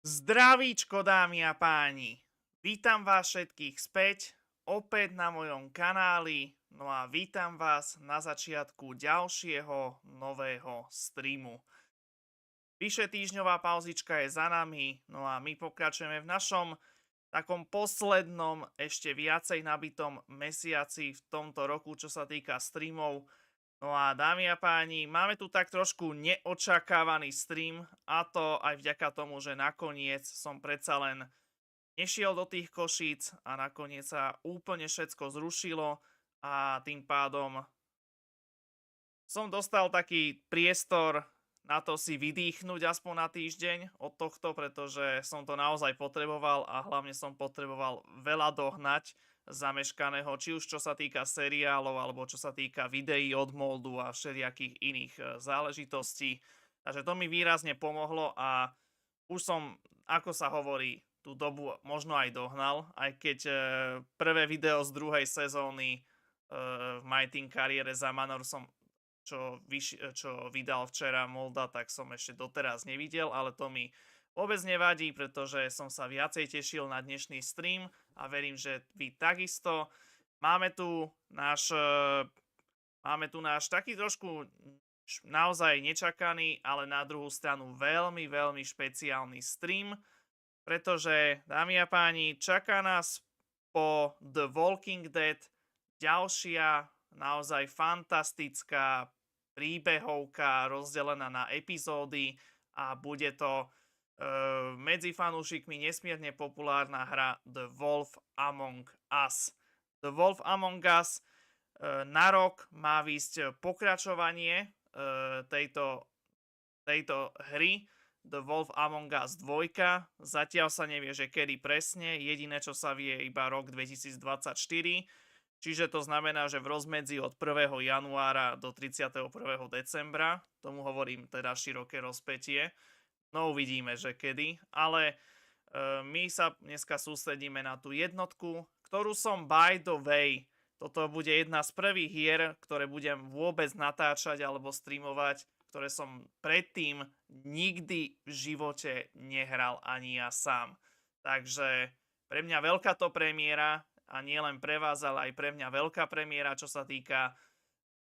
Zdravíčko, dámy a páni. Vítam vás všetkých späť, opäť na mojom kanáli, no a vítam vás na začiatku ďalšieho nového streamu. Vyše týždňová pauzička je za nami, no a my pokračujeme v našom takom poslednom, ešte viacej nabitom mesiaci v tomto roku, čo sa týka streamov. No a dámy a páni, máme tu tak trošku neočakávaný stream, a to aj vďaka tomu, že nakoniec som predsa len nešiel do tých Košíc a nakoniec sa úplne všetko zrušilo a tým pádom som dostal taký priestor na to si vydýchnuť aspoň na týždeň od tohto, pretože som to naozaj potreboval a hlavne som potreboval veľa dohnať zameškaného, či už čo sa týka seriálov, alebo čo sa týka videí od moldu a všelijakých iných záležitostí. Takže to mi výrazne pomohlo a už som, ako sa hovorí, tú dobu možno aj dohnal, aj keď prvé video z druhej sezóny v My Teen kariére za Manor som, čo vydal včera Molda, tak som ešte doteraz nevidel, ale to mi vôbec nevadí, pretože som sa viacej tešil na dnešný stream a verím, že vy takisto. Máme tu náš taký trošku naozaj nečakaný, ale na druhú stranu veľmi, veľmi špeciálny stream, pretože, dámy a páni, čaká nás po The Walking Dead ďalšia naozaj fantastická príbehovka rozdelená na epizódy a bude to medzi fanúšikmi nesmierne populárna hra The Wolf Among Us. The Wolf Among Us na rok má výsť pokračovanie tejto hry The Wolf Among Us 2. Zatiaľ sa nevie, že kedy presne, jediné čo sa vie iba rok 2024. Čiže to znamená, že v rozmedzi od 1. januára do 31. decembra, tomu hovorím teda široké rozpätie. No uvidíme, že kedy, ale my sa dneska sústredíme na tú jednotku, ktorú som by the way, toto bude jedna z prvých hier, ktoré budem vôbec natáčať alebo streamovať, ktoré som predtým nikdy v živote nehral ani ja sám. Takže pre mňa veľká to premiéra a nie len pre vás, ale aj pre mňa veľká premiéra, čo sa týka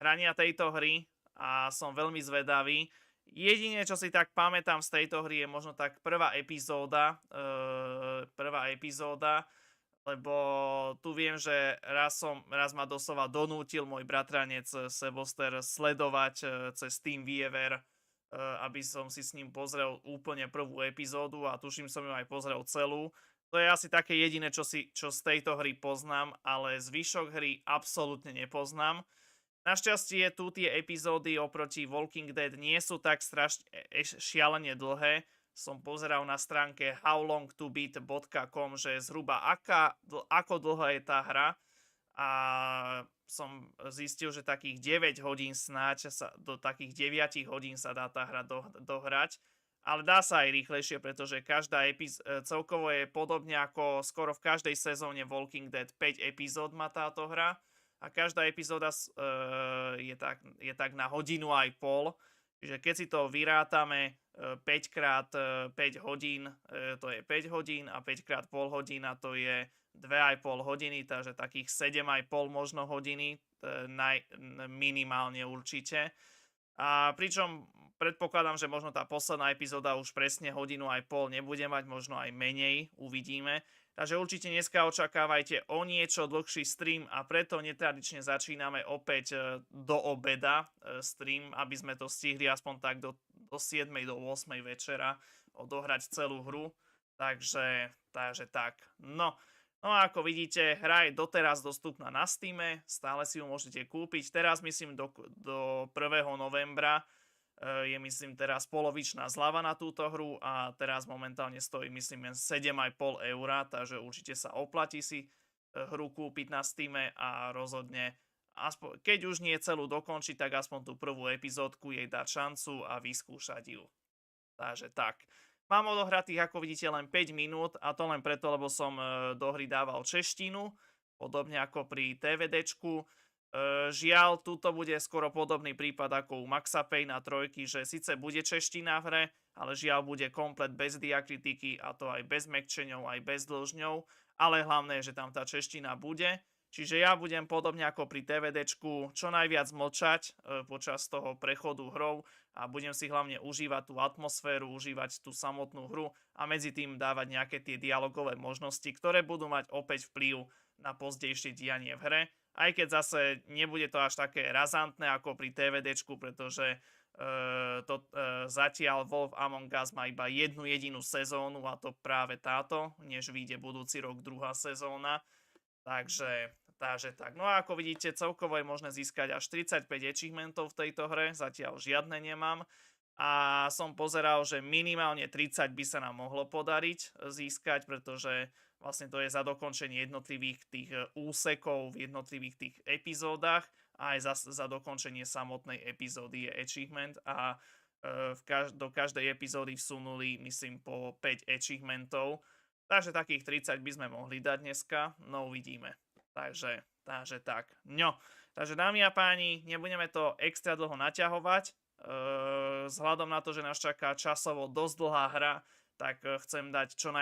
hrania tejto hry a som veľmi zvedavý. Jedine, čo si tak pamätám z tejto hry, je možno tak prvá epizóda, lebo tu viem, že raz ma doslova donútil môj bratranec Seboster sledovať cez Team VROKU, aby som si s ním pozrel úplne prvú epizódu a tuším som ju aj pozrel celú. To je asi také jediné, čo z tejto hry poznám, ale zvyšok hry absolútne nepoznám. Našťastie tu tie epizódy oproti Walking Dead nie sú tak strašne šialene dlhé. Som pozeral na stránke howlongtobeat.com, že zhruba ako dlhá je tá hra a som zistil, že takých 9 hodín snáď do takých 9 hodín sa dá tá hra dohrať. Ale dá sa aj rýchlejšie, pretože každá celkovo je podobne ako skoro v každej sezóne Walking Dead 5 epizód má táto hra. A každá epizóda je tak na hodinu aj pol. Čiže keď si to vyrátame 5x5 hodín, to je 5 hodín a 5x pol hodina to je 2,5 hodiny, takže takých 7,5 možno hodiny, minimálne určite. A pričom predpokladám, že možno tá posledná epizóda už presne hodinu aj pol nebude mať, možno aj menej, uvidíme. Takže určite dneska očakávajte o niečo dlhší stream a preto netradične začíname opäť do obeda stream, aby sme to stihli aspoň tak do 7. do 8. večera odohrať celú hru. Takže tak. No a ako vidíte, hra je doteraz dostupná na Steame, stále si ju môžete kúpiť. Teraz myslím do 1. novembra je myslím teraz polovičná zľava na túto hru a teraz momentálne stojí myslím len 7,5 €, takže určite sa oplatí si hru kúpiť na Steame a rozhodne, keď už nie celú dokončiť, tak aspoň tú prvú epizódku jej dať šancu a vyskúšať ju. Takže tak. Mám odohratých, ako vidíte, len 5 minút a to len preto, lebo som do hry dával češtinu, podobne ako pri TVDčku. Žiaľ, tuto bude skoro podobný prípad ako u Maxa Payna 3, že síce bude čeština v hre, ale žiaľ bude komplet bez diakritiky, a to aj bez mäkčeňov, aj bez dĺžňov, ale hlavné je, že tam tá čeština bude. Čiže ja budem podobne ako pri TVDčku čo najviac mlčať počas toho prechodu hrou a budem si hlavne užívať tú atmosféru, užívať tú samotnú hru a medzi tým dávať nejaké tie dialogové možnosti, ktoré budú mať opäť vplyv na pozdejšie dianie v hre. Aj keď zase nebude to až také razantné ako pri TVDčku, pretože zatiaľ Wolf Among Us má iba jednu jedinú sezónu a to práve táto, než vyjde budúci rok druhá sezóna. Takže tak. No a ako vidíte, celkovo je možné získať až 35 achievementov v tejto hre, zatiaľ žiadne nemám. A som pozeral, že minimálne 30 by sa nám mohlo podariť získať, pretože vlastne to je za dokončenie jednotlivých tých úsekov v jednotlivých tých epizódach a aj za dokončenie samotnej epizódy je achievement a do každej epizódy vsunuli, myslím, po 5 achievementov. Takže takých 30 by sme mohli dať dneska, no uvidíme. Takže tak. No, takže dámy a páni, nebudeme to extra dlho naťahovať. Vzhľadom na to, že nás čaká časovo dosť dlhá hra, tak chcem dať čo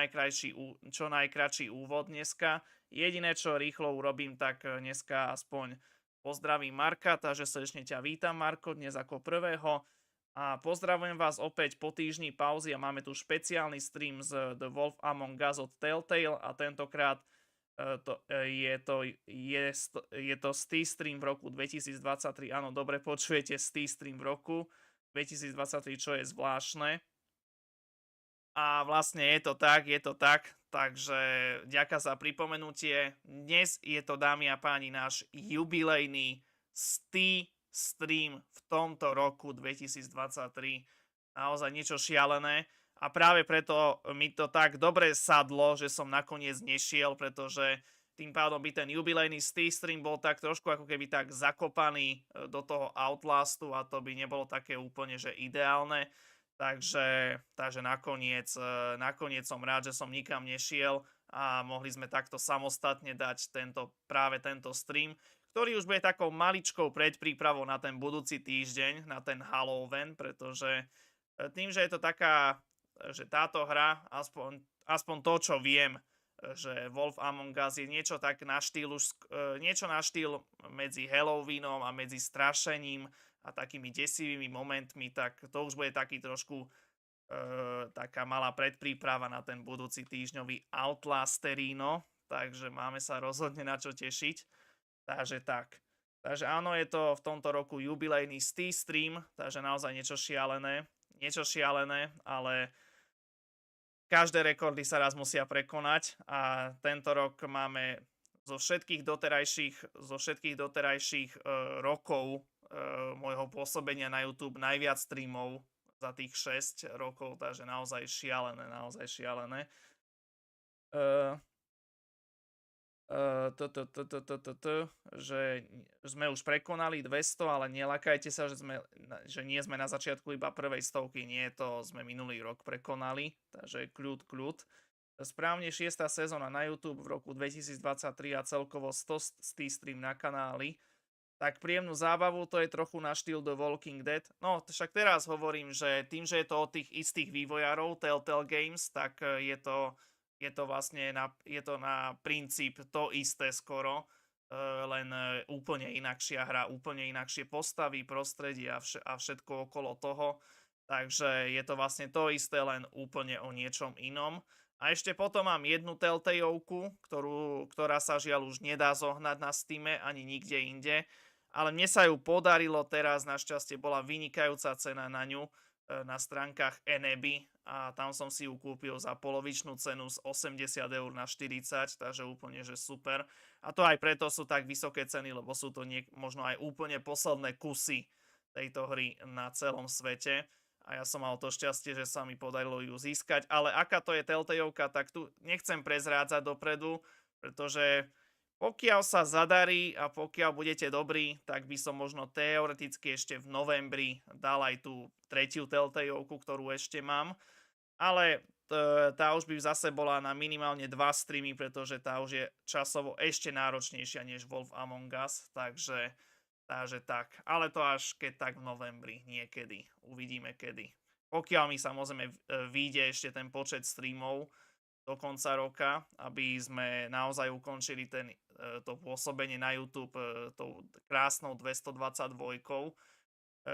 najkratší úvod dneska. Jediné, čo rýchlo urobím, tak dneska aspoň pozdravím Marka, takže srdečne ťa vítam, Marko, dnes ako prvého. A pozdravujem vás opäť po týždni pauzy a máme tu špeciálny stream z The Wolf Among Us od TELLTALE a tentokrát je to Steam stream v roku 2023. Áno, dobre počujete, Steam stream v roku 2023, čo je zvláštne. A vlastne je to tak, takže ďakujem za pripomenutie. Dnes je to, dámy a páni, náš jubilejný Steam stream v tomto roku 2023. Naozaj niečo šialené. A práve preto mi to tak dobre sadlo, že som nakoniec nešiel, pretože tým pádom by ten jubilejný Steam stream bol tak trošku ako keby tak zakopaný do toho Outlastu a to by nebolo také úplne, že ideálne. Takže nakoniec som rád, že som nikam nešiel a mohli sme takto samostatne dať práve tento stream, ktorý už bude takou maličkou predprípravou na ten budúci týždeň, na ten Halloween, pretože tým, že je to taká, že táto hra, aspoň to, čo viem, že Wolf Among Us je niečo tak niečo na štýl medzi Halloweenom a medzi strašením a takými desivými momentmi, tak to už bude taký trošku taká malá predpríprava na ten budúci týždňový Outlasterino, takže máme sa rozhodne na čo tešiť. Takže tak. Takže áno, je to v tomto roku jubilejný Steam stream, takže naozaj niečo šialené, ale každé rekordy sa raz musia prekonať a tento rok máme zo všetkých doterajších rokov môjho pôsobenia na YouTube najviac streamov za tých 6 rokov, takže naozaj šialené. Že sme už prekonali 200, ale nelakajte sa, že nie sme na začiatku iba prvej stovky, nie, to sme minulý rok prekonali, takže kľud. Správne 6. sezóna na YouTube v roku 2023 a celkovo 100 Steam stream na kanáli. Tak príjemnú zábavu, to je trochu na štýl The Walking Dead. No, však teraz hovorím, že tým, že je to od tých istých vývojárov, TELLTALE Games, tak je to vlastne na princíp to isté skoro, len úplne inakšia hra, úplne inakšie postavy, prostredie a všetko okolo toho. Takže je to vlastne to isté, len úplne o niečom inom. A ešte potom mám jednu TELLTALEovku, ktorá sa žiaľ už nedá zohnať na Steame ani nikde inde. Ale mne sa ju podarilo teraz, našťastie bola vynikajúca cena na ňu na stránkach Eneby a tam som si ju kúpil za polovičnú cenu z 80 eur na 40, takže úplne že super. A to aj preto sú tak vysoké ceny, lebo sú to možno aj úplne posledné kusy tejto hry na celom svete. A ja som mal to šťastie, že sa mi podarilo ju získať. Ale aká to je TELLTALEovka, tak tu nechcem prezrádzať dopredu, pretože pokiaľ sa zadarí a pokiaľ budete dobrí, tak by som možno teoreticky ešte v novembri dal aj tú tretiu TELLTALEovku, ktorú ešte mám. Ale tá už by zase bola na minimálne 2 streamy, pretože tá už je časovo ešte náročnejšia než Wolf Among Us. Takže tak. Ale to až keď tak v novembri, niekedy. Uvidíme kedy. Pokiaľ mi samozrejme vyjde ešte ten počet streamov do konca roka, aby sme naozaj ukončili to pôsobenie na YouTube tou krásnou 222.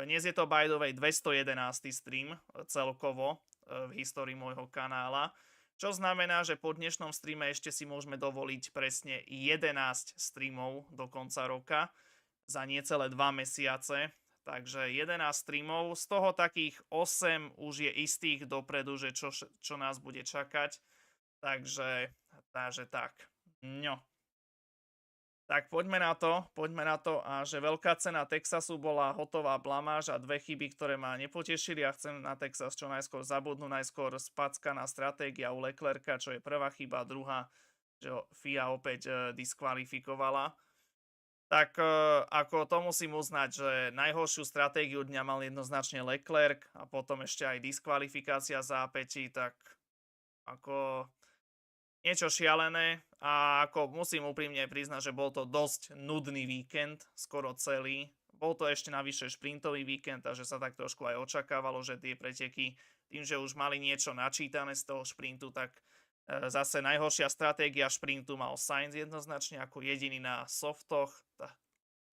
Dnes je to by the way 211. stream celkovo v histórii môjho kanála, čo znamená, že po dnešnom streame ešte si môžeme dovoliť presne 11 streamov do konca roka za niecelé 2 mesiace. Takže 11 streamov, z toho takých 8 už je istých dopredu, že čo nás bude čakať. Takže tak. No. Tak poďme na to a že veľká cena Texasu bola hotová blamáž a 2 chyby, ktoré ma nepotešili a chcem na Texas čo najskôr zabudnúť, najskôr spackaná stratégia u Leclerca, čo je prvá chyba, druhá, že FIA opäť diskvalifikovala. Tak ako to musím uznať, že najhoršiu stratégiu dňa mal jednoznačne Leclerc a potom ešte aj diskvalifikácia zápätí, tak ako niečo šialené a ako musím úprimne priznať, že bol to dosť nudný víkend, skoro celý. Bol to ešte navyše šprintový víkend, takže sa tak trošku aj očakávalo, že tie preteky, tým, že už mali niečo načítané z toho šprintu, tak zase najhoršia stratégia šprintu mal Sainz jednoznačne ako jediný na softoch.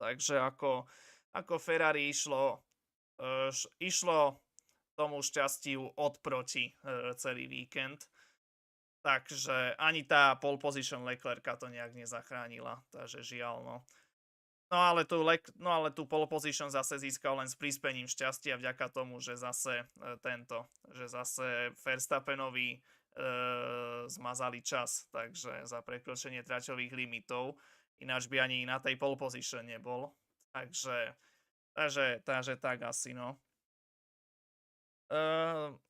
Takže ako Ferrari išlo tomu šťastiu odproti celý víkend. Takže ani tá pole position Leclerca to nejak nezachránila. Takže žiaľ, no. No ale tú pole position zase získal len s prispením šťastia vďaka tomu, že zase Verstappenovi zmazali čas, takže za prekročenie traťových limitov, ináč by ani na tej pole position nebol. Takže tak asi, no.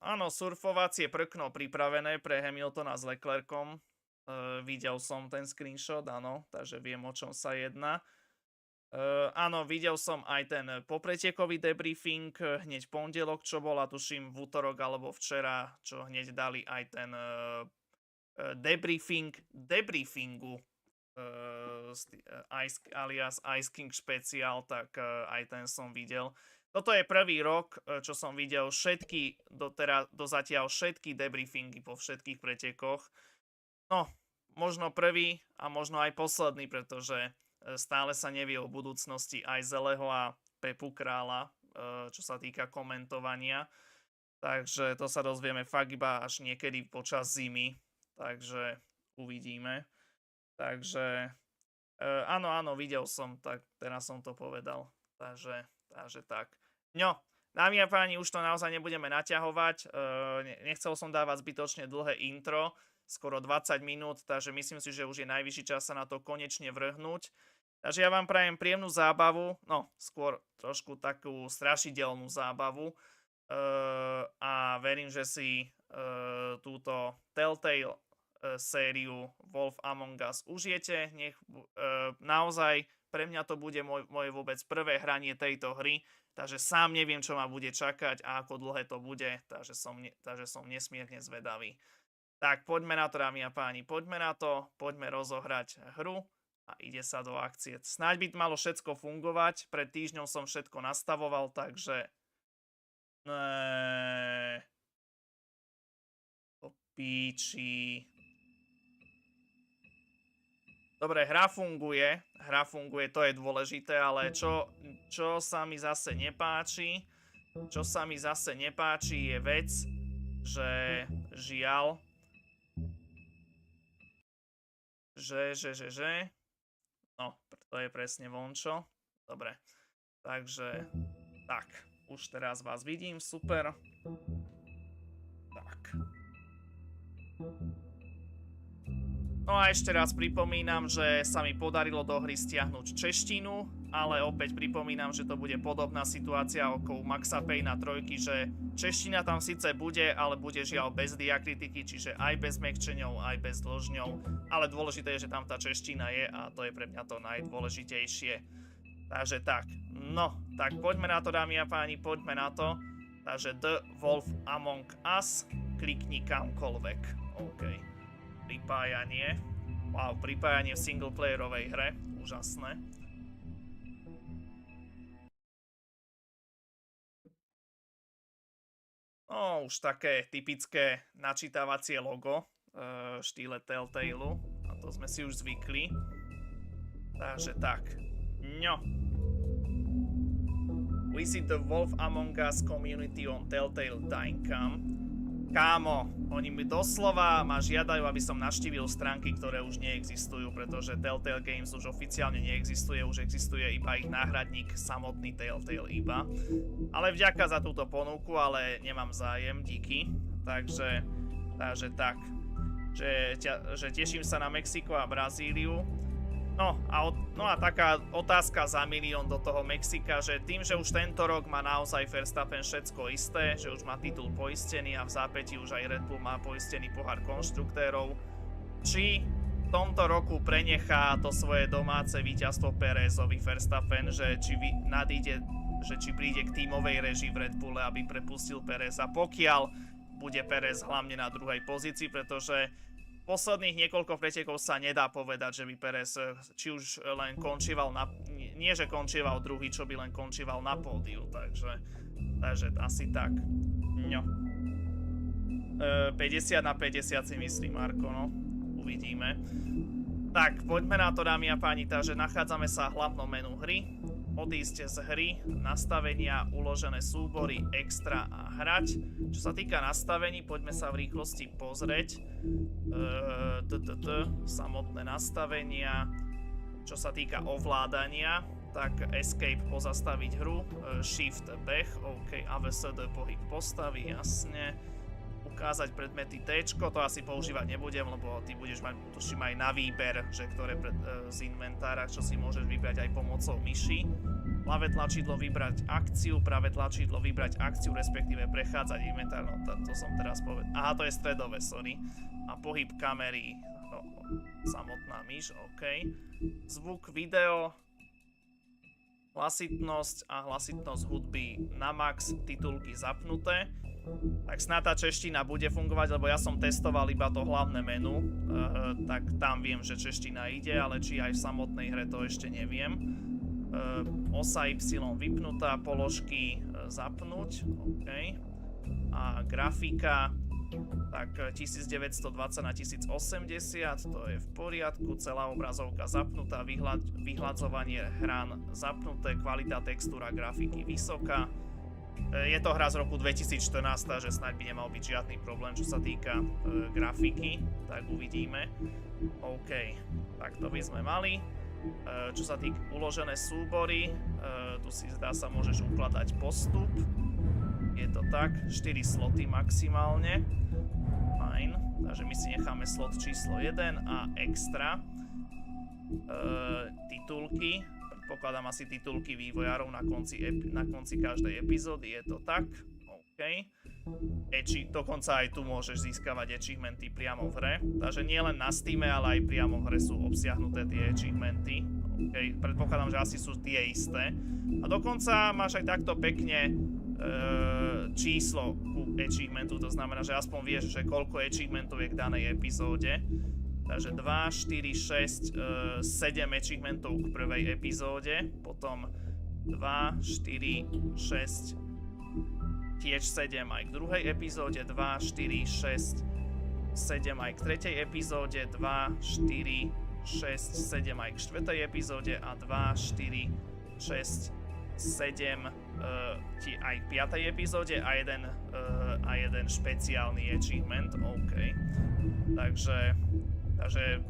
Áno, surfovacie prkno pripravené pre Hamiltona s Leclercom. Videl som ten screenshot, áno, takže viem, o čom sa jedná. Áno, videl som aj ten popretiekový debriefing hneď v pondelok, čo bola, tuším, v útorok alebo včera, čo hneď dali aj ten debriefingu alias Ice King špeciál, tak aj ten som videl. Toto je prvý rok, čo som videl dozatiaľ všetky debriefingy po všetkých pretekoch. No, možno prvý a možno aj posledný, pretože stále sa nevie o budúcnosti aj Zeleho a Pepu Krála, čo sa týka komentovania. Takže to sa dozvieme fakt iba až niekedy počas zimy. Takže uvidíme. Takže áno, videl som, tak teraz som to povedal. Takže tak. No, dámy a páni, už to naozaj nebudeme naťahovať. Nechcel som dávať zbytočne dlhé intro, skoro 20 minút, takže myslím si, že už je najvyšší čas sa na to konečne vrhnúť. Takže ja vám prajem príjemnú zábavu, no skôr trošku takú strašidelnú zábavu a verím, že si túto TELLTALE sériu Wolf Among Us užijete. Naozaj pre mňa to bude moje vôbec prvé hranie tejto hry, takže sám neviem, čo ma bude čakať a ako dlhé to bude, takže som nesmierne zvedavý. Tak poďme na to, dámy a páni, poďme rozohrať hru. A ide sa do akcie. Snáď by malo všetko fungovať. Pred týždňom som všetko nastavoval, takže... To píči. Dobre, hra funguje, to je dôležité, ale čo sa mi zase nepáči? Čo sa mi zase nepáči je vec, že žiaľ... No, to je presne vončo. Dobre, takže tak, už teraz vás vidím, super. Tak. No a ešte raz pripomínam, že sa mi podarilo do hry stiahnuť češtinu, ale opäť pripomínam, že to bude podobná situácia ako u Maxa Payna 3, že čeština tam síce bude, ale bude žiaľ bez diakritiky, čiže aj bez mäkčeňov, aj bez dĺžňov, ale dôležité je, že tam tá čeština je a to je pre mňa to najdôležitejšie. Takže tak, no, tak poďme na to, dámy a páni, poďme na to. Takže The Wolf Among Us, klikni kamkoľvek, OK. Pripájanie. Wow, pripájanie v singleplayerovej hre. Úžasné. No, No už také typické načítavacie logo v štýle Telltaleu. A to sme si už zvykli. Takže tak. No. Visit the Wolf Among Us community on telltale.com. Kámo, oni mi doslova ma žiadajú, aby som navštívil stránky, ktoré už neexistujú, pretože Telltale Games už oficiálne neexistuje, už existuje iba ich náhradník, samotný Telltale iba. Ale vďaka za túto ponuku, ale nemám zájem, díky. Takže tak. Že teším sa na Mexiko a Brazíliu. No a taká otázka za milión do toho Mexika, že tým, že už tento rok má naozaj Verstappen všetko isté, že už má titul poistený a v zápäti už aj Red Bull má poistený pohár konštruktérov, či v tomto roku prenechá to svoje domáce víťazstvo Pérezovi Verstappen, že či príde k tímovej režii v Red Bulle, aby prepustil Péreza, pokiaľ bude Pérez hlavne na druhej pozícii, pretože posledných niekoľko pretekov sa nedá povedať, že by Pérez či už len končíval nie že končíval druhý, čo by len končíval na pódiu, takže asi tak. No. 50/50 si myslím, Marko, no. Uvidíme. Tak, poďme na to, dámy a páni, takže nachádzame sa v hlavnom menu hry. Odísť z hry, nastavenia, uložené súbory, extra a hrať. Čo sa týka nastavení, poďme sa v rýchlosti pozrieť. Samotné nastavenia. Čo sa týka ovládania, tak escape pozastaviť hru, shift beh, OK, AVSD pohyb postavy, jasne. Ukázať predmety T, to asi používať nebudem, lebo ty budeš mať, tuším, aj na výber, že ktoré z inventára, čo si môžeš vybrať aj pomocou myši. Ľavé tlačidlo vybrať akciu, pravé tlačidlo vybrať akciu, respektíve prechádzať inventár, no to som teraz povedal. Aha, to je stredové, sorry. A pohyb kamery, no, samotná myš, OK. Zvuk, video, hlasitnosť a hlasitnosť hudby na max, titulky zapnuté. Tak snad tá čeština bude fungovať, lebo ja som testoval iba to hlavné menu, tak tam viem, že čeština ide, ale či aj v samotnej hre to ešte neviem. Osa Y vypnutá, položky zapnúť, OK. A grafika, tak 1920x1080, to je v poriadku, celá obrazovka zapnutá, vyhľadzovanie hrán zapnuté, kvalita textúra grafiky vysoká. Je to hra z roku 2014, že snáď by nemal byť žiadny problém, čo sa týka grafiky, tak uvidíme. OK, tak to by sme mali. Čo sa týka uložené súbory, tu si zdá sa môžeš ukladať postup. Je to tak, 4 sloty maximálne. Fajn, takže my si necháme slot číslo 1 a extra. Titulky. Pokladám asi titulky vývojárov na konci každej epizódy, je to tak, OK. Dokonca aj tu môžeš získavať achievementy priamo v hre, takže nie len na Steame, ale aj priamo v hre sú obsiahnuté tie achievementy, OK. Predpokladám, že asi sú tie isté. A dokonca máš aj takto pekne číslo ku achievementu, to znamená, že aspoň vieš, že koľko achievementov je k danej epizóde. Takže 2, 4, 6, 7 achievementov k prvej epizóde, potom 2, 4, 6, tiež 7 aj k druhej epizóde, 2, 4, 6, 7 aj k tretej epizóde, 2, 4, 6, 7 aj k štvrtej epizóde a 2, 4, 6, 7 aj k piatej epizóde a jeden špeciálny achievement, OK. Takže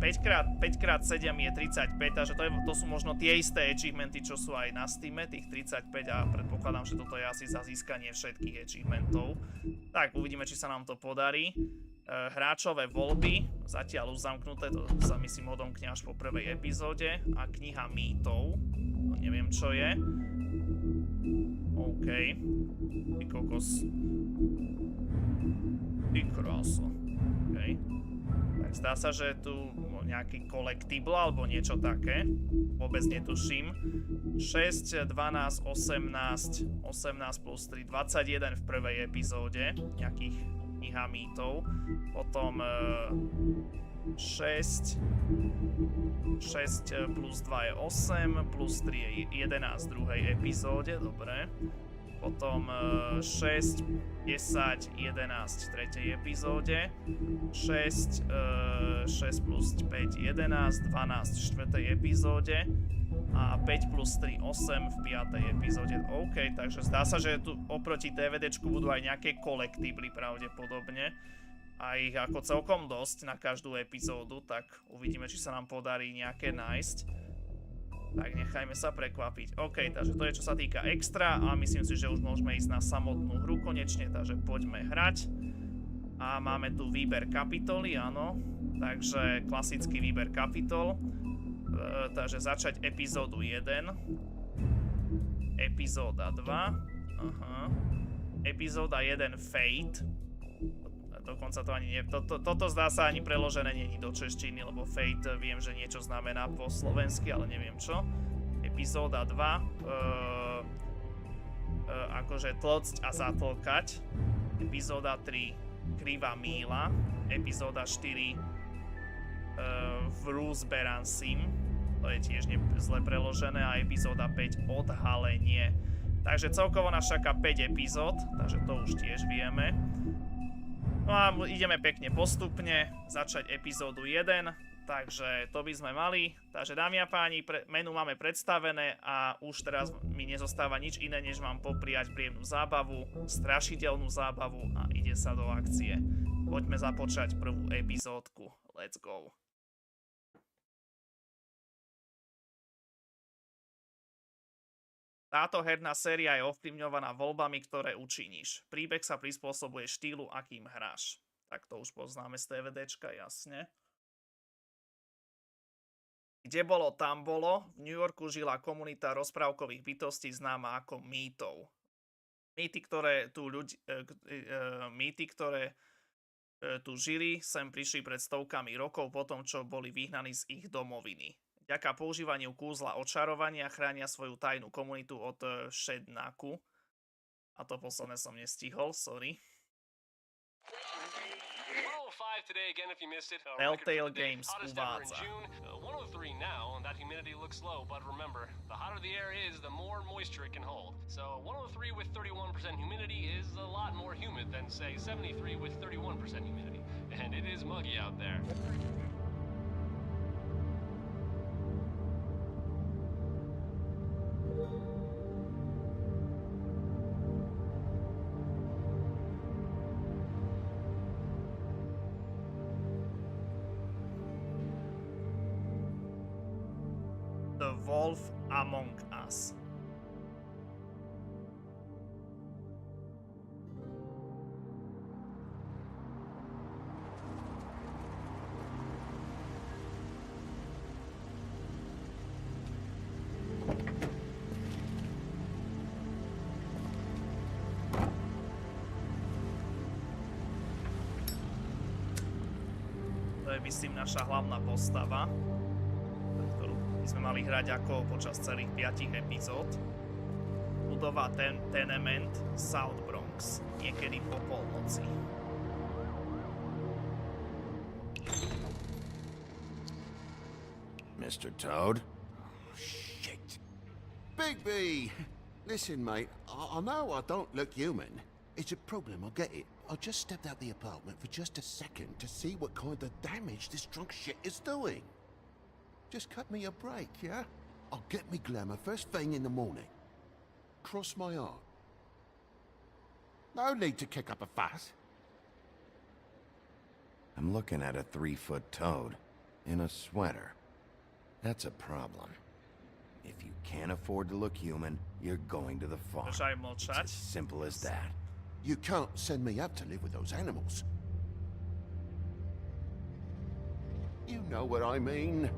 5x7 je 35, takže to sú možno tie isté achievementy, čo sú aj na Steame, tých 35 a predpokladám, že toto je asi za získanie všetkých achievementov. Tak, uvidíme, či sa nám to podarí. Hráčové voľby, zatiaľ už zamknuté, to sa myslím odomkne až po prvej epizóde. A kniha mýtov, to neviem čo je. OK. Ty kokos. Ty kráso. OK. Zdá sa, že je tu nejaký collectible alebo niečo také. Vôbec netuším. 6, 12, 18, 18 plus 3, 21 v prvej epizóde nejakých kniha mýtov. Potom 6 plus 2 je 8, plus 3 je 11 v druhej epizóde, dobre. potom 6, 10, 11 v 3. epizóde, 6, 6 plus 5, 11, 12 v 4. epizóde a 5 plus 3, 8 v 5. epizóde. OK, takže zdá sa, že tu oproti DVDčku budú aj nejaké kolektibly pravdepodobne. A ich ako celkom dosť na každú epizódu, tak uvidíme, či sa nám podarí nejaké nájsť. Tak nechajme sa prekvapiť. OK, takže to je čo sa týka extra a myslím si, že už môžeme ísť na samotnú hru konečne, takže poďme hrať. A máme tu výber kapitoly, áno. Takže klasický výber kapitol. Takže začať epizódu 1. Epizóda 2. Aha. Epizóda 1 Fate. Dokonca to ani nie... Toto zdá sa ani preložené nie do češtiny, lebo Fate viem, že niečo znamená po slovensky, ale neviem čo. Epizóda 2. Akože tlcť a zatlkať. Epizóda 3. Krivá míla. Epizóda 4. Vrúzberancim. To je tiež zle preložené. A epizóda 5. Odhalenie. Takže celkovo nás čaká 5 epizód, takže to už tiež vieme. No a ideme pekne postupne, začať epizódu 1, takže to by sme mali. Takže dámy a páni, menu máme predstavené a už teraz mi nezostáva nič iné, než vám popriať príjemnú zábavu, strašidelnú zábavu a ide sa do akcie. Poďme započať prvú epizódku. Let's go. Táto herná séria je ovplyvňovaná voľbami, ktoré učiníš. Príbeh sa prispôsobuje štýlu, akým hráš. Tak to už poznáme z TVDčka, jasne. Kde bolo, tam bolo. V New Yorku žila komunita rozprávkových bytostí známa ako mýtov. Mýty, ktoré tu žili, sem prišli pred stovkami rokov po tom, čo boli vyhnaní z ich domoviny. Vďaka používaniu kúzla očarovania chránia svoju tajnú komunitu od Šednaku. A to posledné som nestihol, sorry. TELLTALE Games uvádza. 103 now, and that humidity looks low, but remember, the hotter the air is, the more moisture it can hold. So 103 with 31% humidity is a lot more humid than, say, 73 with 31% humidity. And it is muggy out there. The Wolf Among Us. To je, myslím, naša hlavná postava, ktorú by sme mali hrať ako počas celých 5 epizód. Budova Tenement South Bronx, niekedy po polnoci. Mr. Toad? Oh, shit. Bigby! Listen, mate, I know I don't look human. It's a problem, I get it. I just stepped out the apartment for just a second to see what kind of damage this drunk shit is doing. Just cut me a break, yeah? I'll get me glamour first thing in the morning. Cross my heart. No need to kick up a fuss. I'm looking at a 3-foot toad in a sweater. That's a problem. If you can't afford to look human, you're going to the farm. It's as simple as that. You can't send me up to live with those animals. You know what I mean.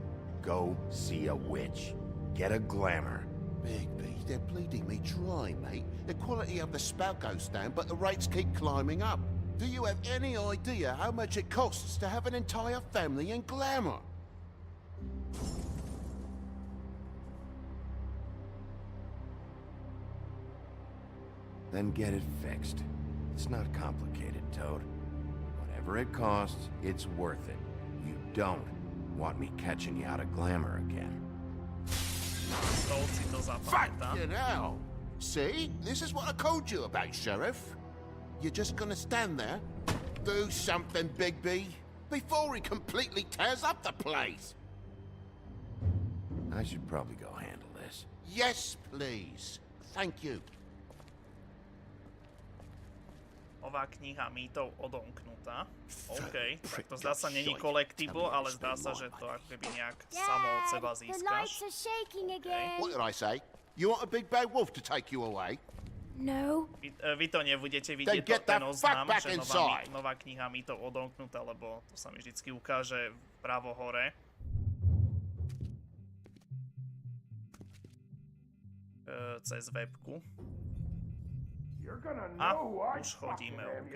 Go see a witch. Get a glamour. Bigby, they're bleeding me dry, mate. The quality of the spout goes down, but the rates keep climbing up. Do you have any idea how much it costs to have an entire family in glamour? Then get it fixed. It's not complicated, Toad. Whatever it costs, it's worth it. You don't want me catching you out of glamour again. Fucking hell! See? This is what I told you about, Sheriff. You're just gonna stand there? Do something, Bigby, before he completely tears up the place. I should probably go handle this. Yes, please. Thank you. Nová kniha mýtov odomknutá. OK, tak to zdá sa není collectible, ale zdá sa, že to ako keby nejak samo od seba získaš. Okay. What did I say? You want a big bad wolf to take you away? No. Vy to nebudete vidieť, ten oznam, že nová kniha mýtov odomknutá, lebo to sa mi vždycky ukáže vpravo hore. Cez webku. A už chodíme, OK.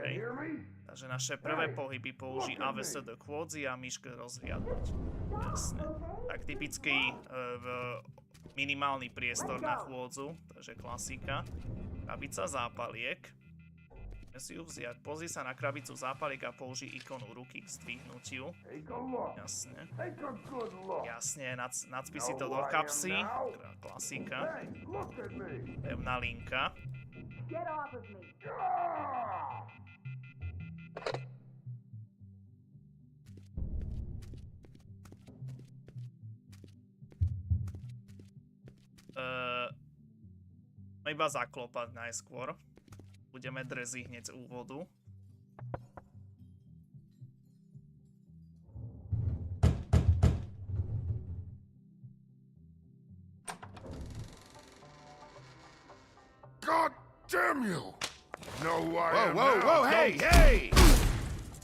Takže naše prvé pohyby použij AVSD kôdzi a myške rozhliadnúť. Jasne. Tak typický minimálny priestor na chôdzu, takže klasika. Krabica zápaliek. Môžeme si ju vziať. Pozri sa na krabicu zápaliek a použij ikonu ruky k zdvihnutiu. Jasne. Jasne, nacpi si to do kapsy. Klasika. Pevná linka. Get off of me. Iba zaklopať najskôr. Budeme drezí hneď z úvodu. God damn you! Know who I am Whoa, now. hey!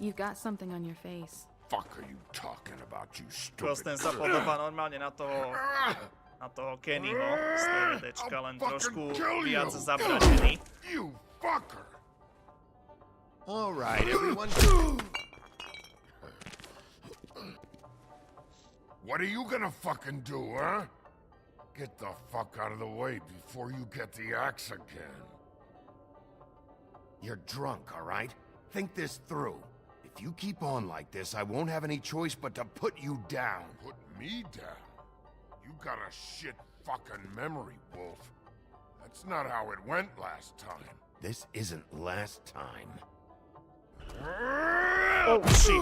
You've got something on your face. Fuck are you talking about, you stupid? Prosten sa podobá normálne na toho Kennyho z TVDčka, len trošku viac zabranený. You fucker! All right, everyone. What are you gonna fucking do, huh? Get the fuck out of the way before you get the axe again. You're drunk, all right? Think this through. If you keep on like this, I won't have any choice but to put you down. Put me down? You got a shit fucking memory, Wolf. That's not how it went last time. This isn't last time. Oh shit.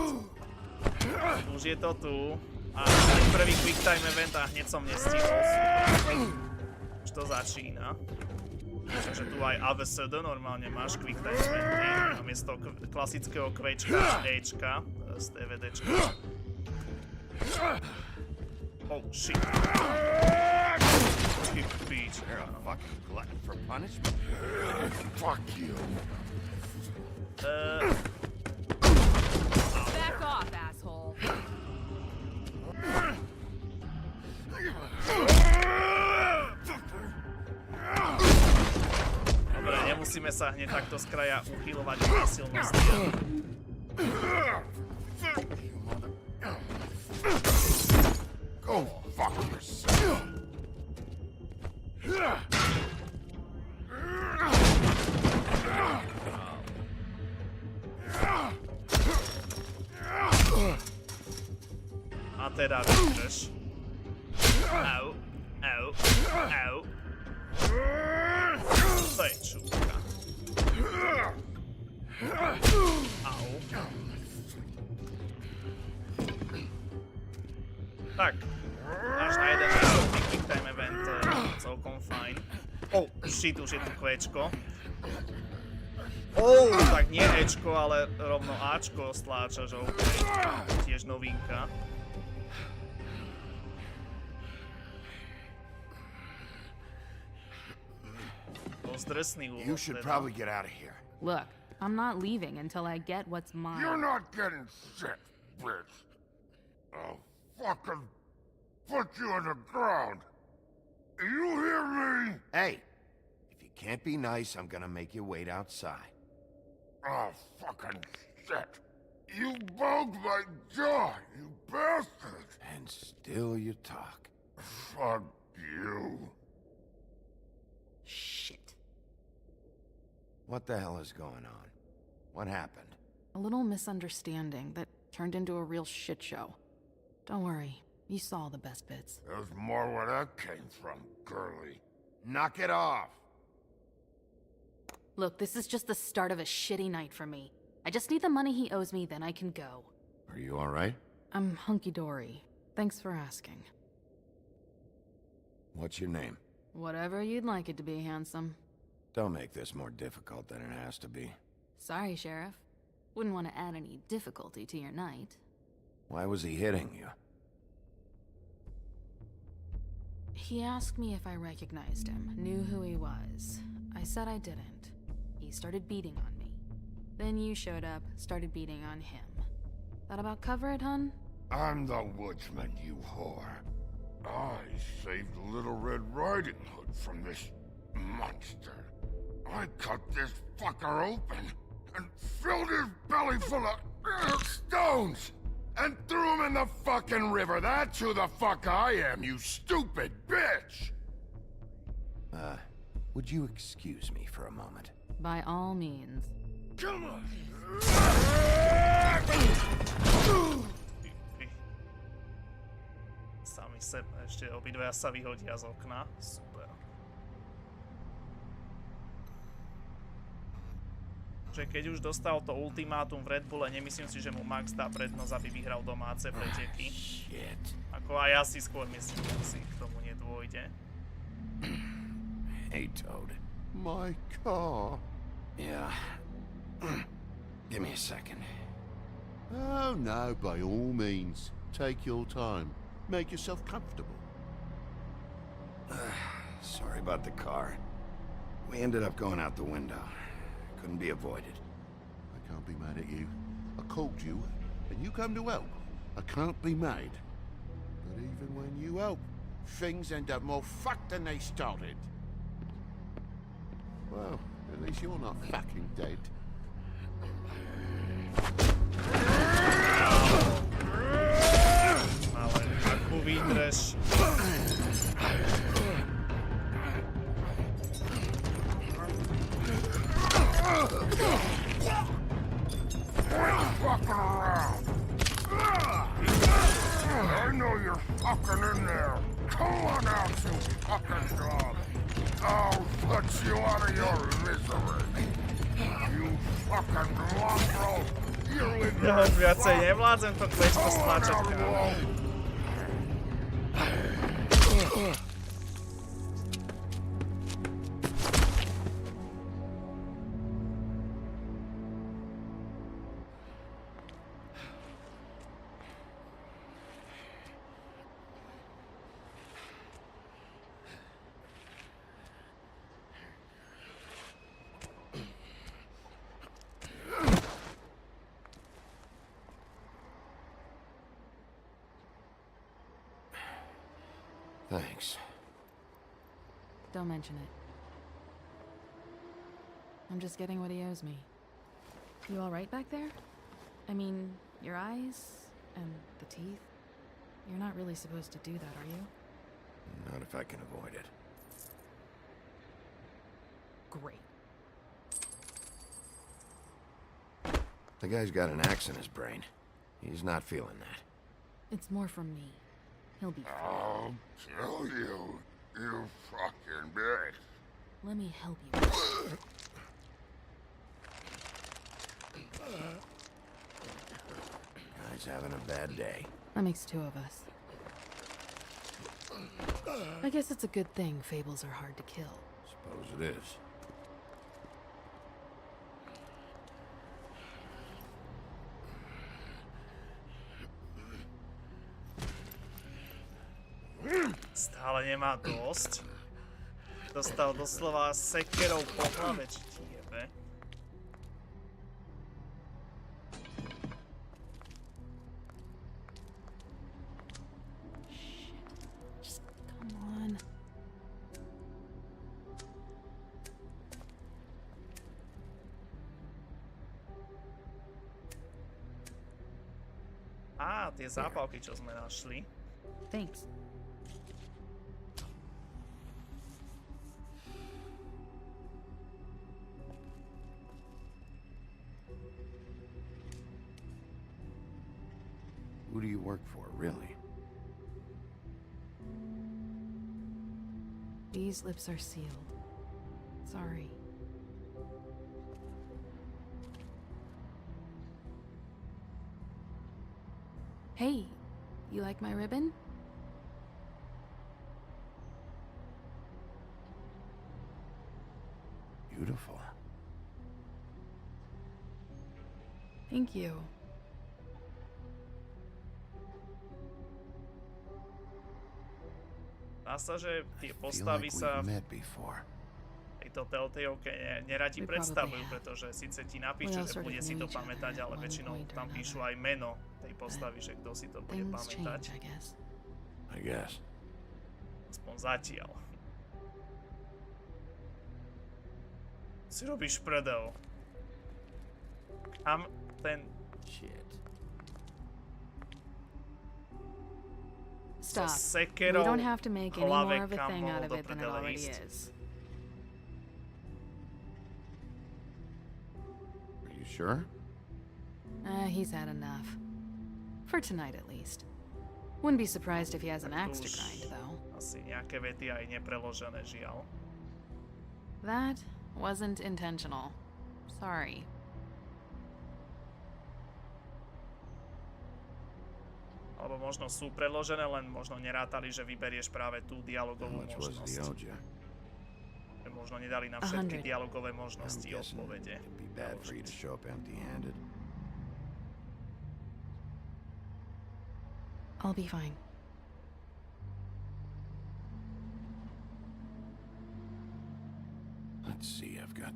Už je to tu. A ten prvý quick time event a hneď som nestihol. Už to začína. Myslím, že tu aj AVSD normálne máš quick time eventy. Namiesto klasického Qučka či Ečka z TVDčka. Oh shit. Bitch. You're a fucking glutton for punishment. Fuck you. Back off, asshole. Dobre, nemusíme sa hneď takto z kraja uchylovať k násilnosti. Go fuck yourself. A teda vydrž. Au, au, au. To je čúka. Au. Tak. Až na jeden quick time event celkom fajn. Oh, shit, už je tu Qučko. Oh, tak nie Ečko, ale rovno Ačko stláčaš, OK. Tiež novinka. You should probably get out of here. Look, I'm not leaving until I get what's mine. You're not getting shit, bitch. I'll fucking put you in the ground. You hear me? Hey, if you can't be nice, I'm gonna make you wait outside. Oh, fucking shit. You bugged my jaw, you bastard. And still you talk. Fuck you. Shit. What the hell is going on? What happened? A little misunderstanding that turned into a real shit show. Don't worry, you saw the best bits. There's more where that came from, girly. Knock it off. Look, this is just the start of a shitty night for me. I just need the money he owes me, then I can go. Are you alright? I'm hunky-dory. Thanks for asking. What's your name? Whatever you'd like it to be, handsome. Don't make this more difficult than it has to be. Sorry, Sheriff. Wouldn't want to add any difficulty to your night. Why was he hitting you? He asked me if I recognized him, knew who he was. I said I didn't. He started beating on me. Then you showed up, started beating on him. That about cover it, hun? I'm the woodsman, you whore. I saved Little Red Riding Hood from this monster. I cut this fucker open and filled his belly full of stones and threw him in the fucking river. That's who the fuck I am, you stupid bitch! Would you excuse me for a moment? By all means. Come on! Sami sebe, ešte obidvaja sa vyhodia z okna. Super. Že keď už dostal to ultimátum v Red Bulle, nemyslím si, že mu Max dá prednosť, aby vyhral domáce preteky. Ako aj ja si skôr myslím, že si k tomu nedôjde. Hey, Toad. My car? Yeah. Give me a second. Oh, no, by all means. Take your time. Make yourself comfortable. Sorry about the car. We ended up going out the window. Couldn't be avoided. I can't be mad at you. I called you, and you come to help. I can't be mad. But even when you help, things end up more fucked than they started. Well, at least you're not fucking dead. Ale akú výdrž. Fucking around! I know you're fucking in there. Come on out, you fucking dog. I'll put you out of your misery. You fucking mongrel. You're in Ja už viacej nevládzem to kvečko stlačať, kámo. Thanks. Don't mention it. I'm just getting what he owes me. You all right back there? I mean, your eyes and the teeth? You're not really supposed to do that, are you? Not if I can avoid it. Great. The guy's got an axe in his brain. He's not feeling that. It's more from me. He'll be fine. I'll kill you, you fucking bitch. Let me help you. Guy's having a bad day. That makes two of us. I guess it's a good thing fables are hard to kill. Suppose it is. Stále nemá dosť. Dostal doslova sekerou po hlave, či ti jebe. Just come on. Á, tie zápalky, čo sme našli. Thanks. Who do you work for, really? These lips are sealed. Sorry. Hey, you like my ribbon? Beautiful. Thank you. Dá sa, že tie I feel postavy like sa we've met before. tejto TELLTALE neradi We probably predstavujú, have. pretože síce ti We napíšu, all že sort of bude si knew to each other pamätať, at ale one väčšinou point or tam píšu another. aj meno tej postavy, že kto si to bude Things pamätať. change, I guess. I guess. Aspoň zatiaľ. Si robíš prdel. Kam ten... Shit. Stop. We sekerou don't have to make any hlave more of a kam thing out mohol of do it than it prdele already ísť. is. Are you sure? He's had enough. For tonight, at least. Wouldn't be surprised if he has an axe to grind, though. Asi nejaké vety aj nepreložené, žiaľ. That wasn't intentional. Sorry. Alebo možno sú preložené, len možno nerátali, že vyberieš práve tú How dialogovú much was the možnosť. Oja? Že možno nedali na všetky 100. dialogové I'm možnosti guessing odpovede. it'd be bad for you to show up empty-handed. I'll be fine. Let's see, I've got,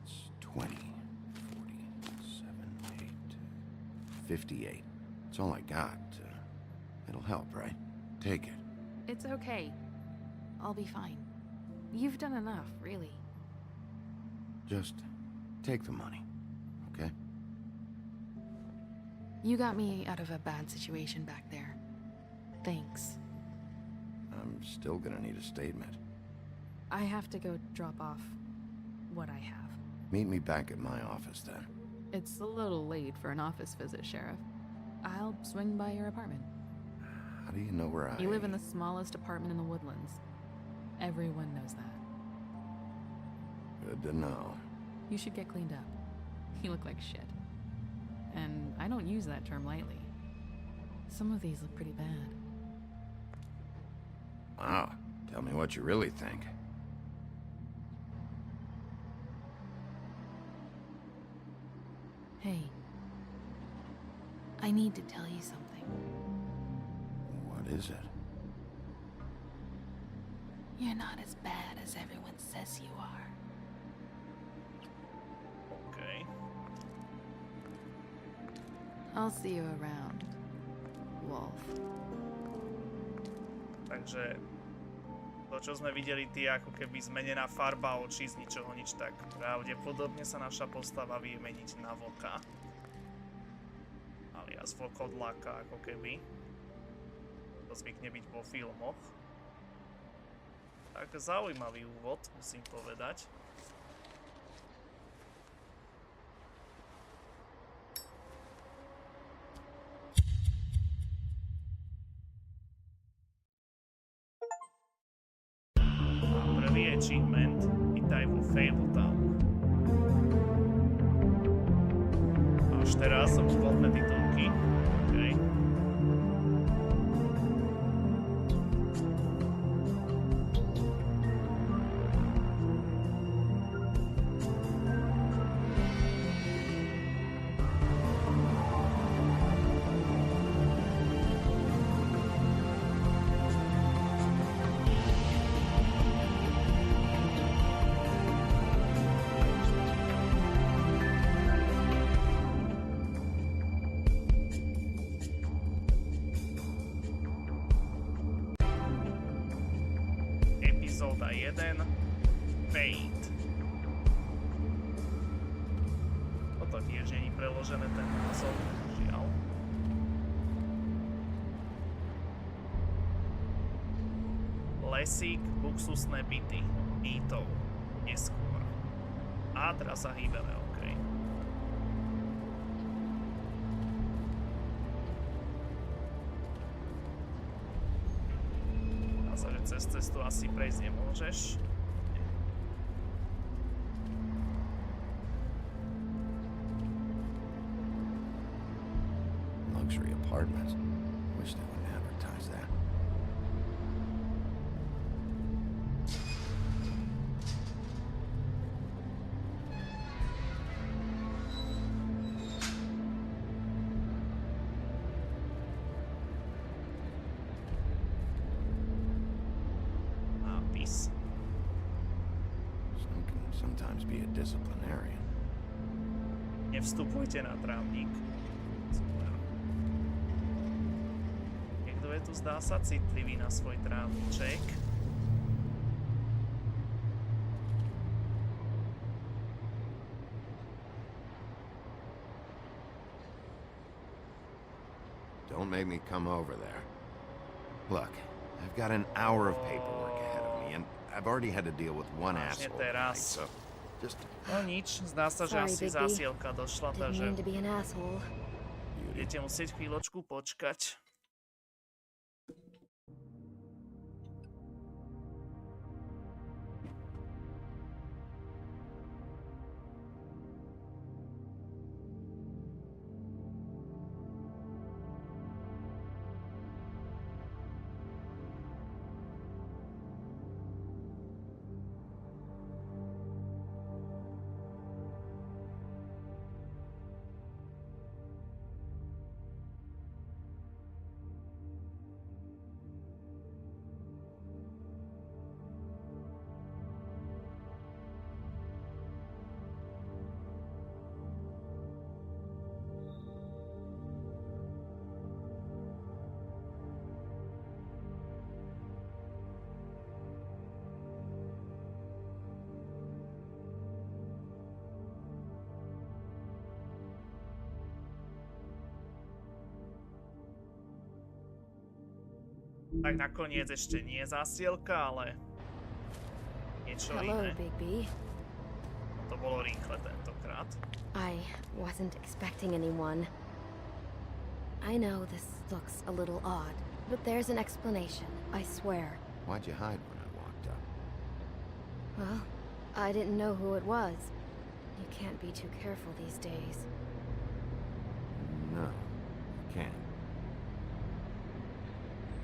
it's 20, 47, 8, 58. That's all I got. It'll help, right? Take it. It's okay. I'll be fine. You've done enough, really. Just take the money, okay? You got me out of a bad situation back there. Thanks. I'm still gonna need a statement. I have to go drop off what I have. Meet me back at my office then. It's a little late for an office visit, Sheriff. I'll swing by your apartment. How do you know where I... You live in the smallest apartment in the Woodlands. Everyone knows that. Good to know. You should get cleaned up. You look like shit. And I don't use that term lightly. Some of these look pretty bad. Wow. Tell me what you really think. Hey. I need to tell you something. What is it? You're not as bad as everyone says you are. Okay. I'll see you around, Wolf. Takže to, čo sme videli, tie ako keby zmenená farba očí z ničoho nič, tak pravdepodobne sa naša postava vie meniť na vlka. Alias vlkodlaka, ako keby. To zvykne byť vo filmoch. Tak zaujímavý úvod, musím povedať. Prvý achievement, vítaj vo TELLTALE. Až teraz som úvodné titulky. Okay. Epizóda 1 Fate. Toto tiež nie je preložené ten názov, žiaľ. Lesík, luxusné byty, mýtov, neskôr. A teraz sa hýbeme, okej. Dá sa, že cez cestu asi prejsť nemôžeš. apartments. Wish they wouldn't advertise that. Nápis. Some can sometimes be a disciplinarian. Nevstupujte na trávnik. Super. Niekto je tu, zdá sa, citlivý na svoj trávniček. Don't make me come over there. Look, I've got an hour of paperwork ahead of me, and I've already had to deal with one asshole tonight, so just... No nič, zdá sa, že asi zásielka došla, takže budete musieť chvíľočku počkať. Tak nakoniec ešte nie zásielka, ale niečo iné. Bigby. To bolo rýchle tentokrát. I wasn't expecting anyone. I know this looks a little odd, but there's an explanation, I swear. Why'd you hide when I walked up? Well, I didn't know who it was. You can't be too careful these days. No, you can't.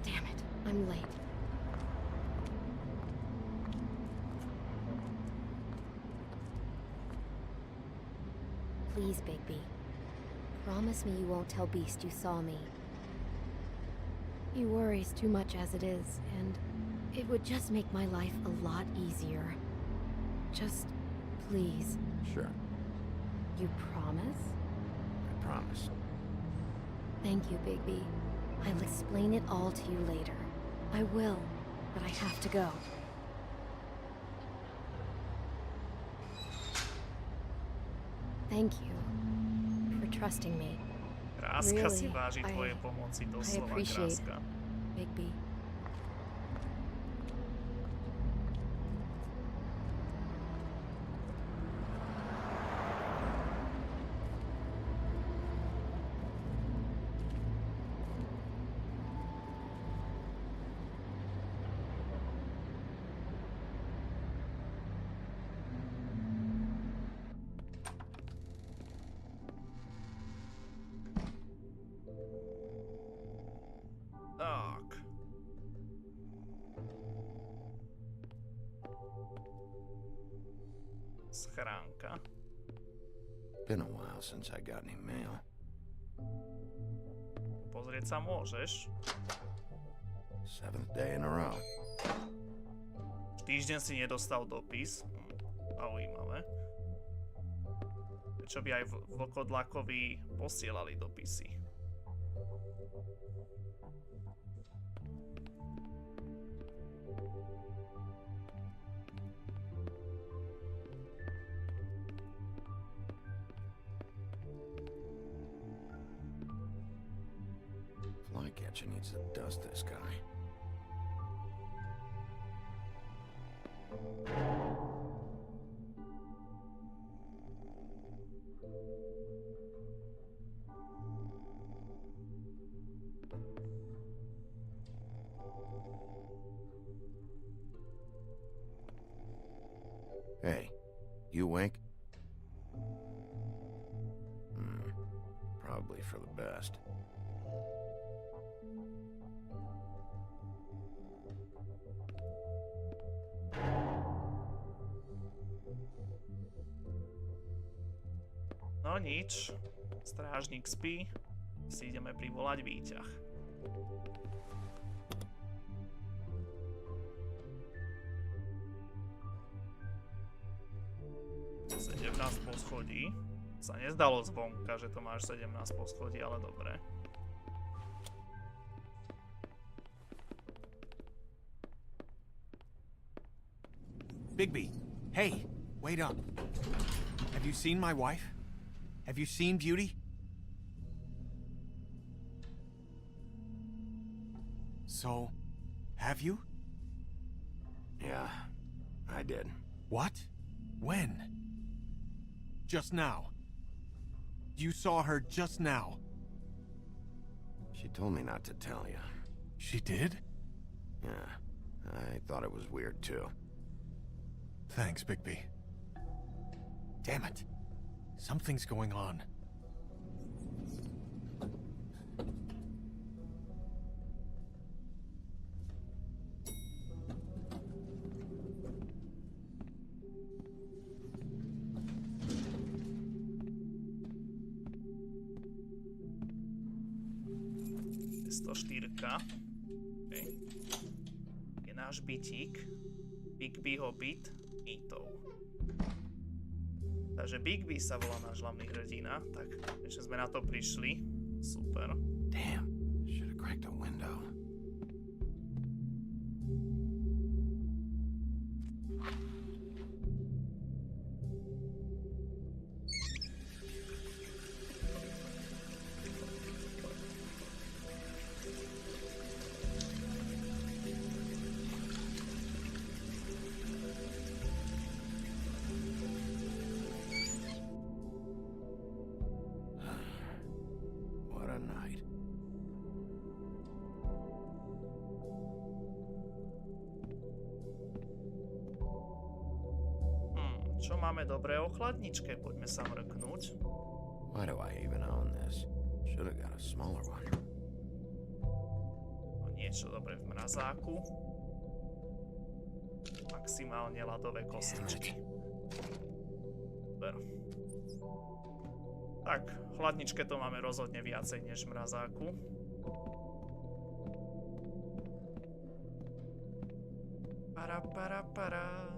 Damn it, I'm late. Please, Bigby. Promise me you won't tell Beast you saw me. He worries too much as it is, and it would just make my life a lot easier. Just, please. Sure. You promise? I promise. Thank you, Bigby. I'll explain it all to you later. I will, but I have to go. Thank you for trusting me. Kráska si váži tvoje pomoci, doslova kráska. Bigby. Tak. Schránka. Been a while since I got any mail. Pozrieť sa môžeš. 7th day in a row. Týždeň si nedostal dopis. Zaujímavé. Prečo by aj vlkodlakovi posielali dopisy? Flycatcher needs to dust this guy. Hey, you awake? Probably for the best. No nič. Strážnik spí. Si ideme privolať výťah. Poschodí. Sa nezdalo zvonka, že to máš 17 poschodí, ale dobre. Bigby, hey, wait up. Have you seen my wife? Have you seen Beauty? So, have you? Yeah, I did. What? When? Just now. You saw her just now. She told me not to tell you. She did? Yeah, I thought it was weird too. Thanks, Bigby. Damn it. Something's going on. Okay. Je náš bytík. Bigbyho byt mýtov. Takže Bigby sa volá náš hlavný hrdina. Tak, ešte sme na to prišli. Super. Damn, should have cracked a window. Čo máme dobré o chladničke? Poďme sa mrknúť. Why do I even own this? Should have got a smaller one. Niečo dobré v mrazáku. Maximálne ľadové kostičky. Super. Tak, v chladničke to máme rozhodne viacej než v mrazáku. Para.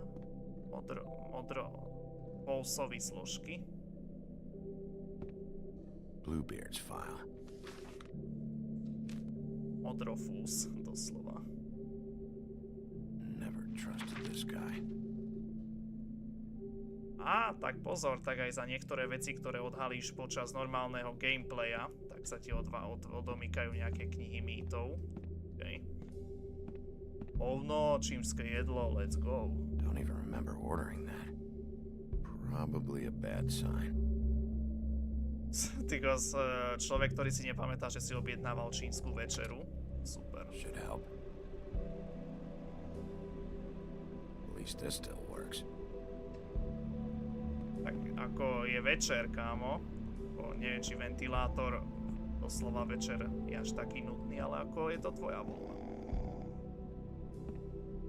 Modro-pulsový složky. Bluebeard's file. Modrofús, doslova. Never trusted this guy. Tak pozor, tak aj za niektoré veci, ktoré odhalíš počas normálneho gameplaya, tak sa ti odomykajú nejaké knihy mýtov. Okay. Ovno, čímske jedlo, let's go. Don't even remember ordering that. Probably a bad sign. Tykos, človek, ktorý si nepamätá, že si objednával čínsku večeru. Super. Should help. At least this still works. Tak ako je večer, kámo. Neviem, či ventilátor doslova večer je až taký nutný, ale ako je to tvoja voľba.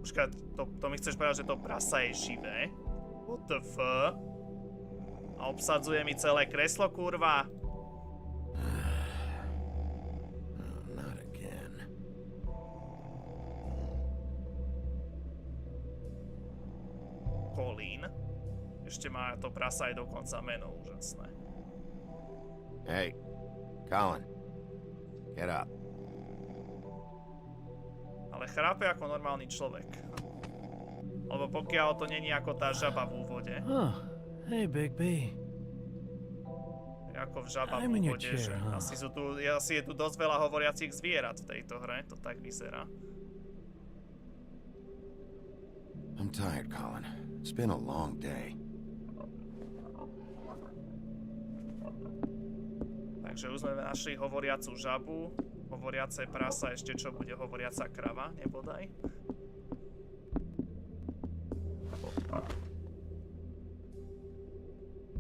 Počkaj, to mi chceš povedať, že to prasa je živé? What the fuck? A obsadzuje mi celé kreslo, kurva. Not again. Colin. Ešte má to prasa aj dokonca meno, úžasné. Hey, Colin. Get up. Ale chrápe ako normálny človek. Lebo pokiaľ to není ako tá žaba v úvode. Hey, Bigby. Ako v žaba v úvode, že asi je tu dosť veľa hovoriacich zvierat v tejto hre, to tak vyzerá. I'm tired, Colin. It's been a long day. Takže už sme našli hovoriacu žabu, hovoriace prasa, ešte čo bude hovoriaca krava, nebodaj.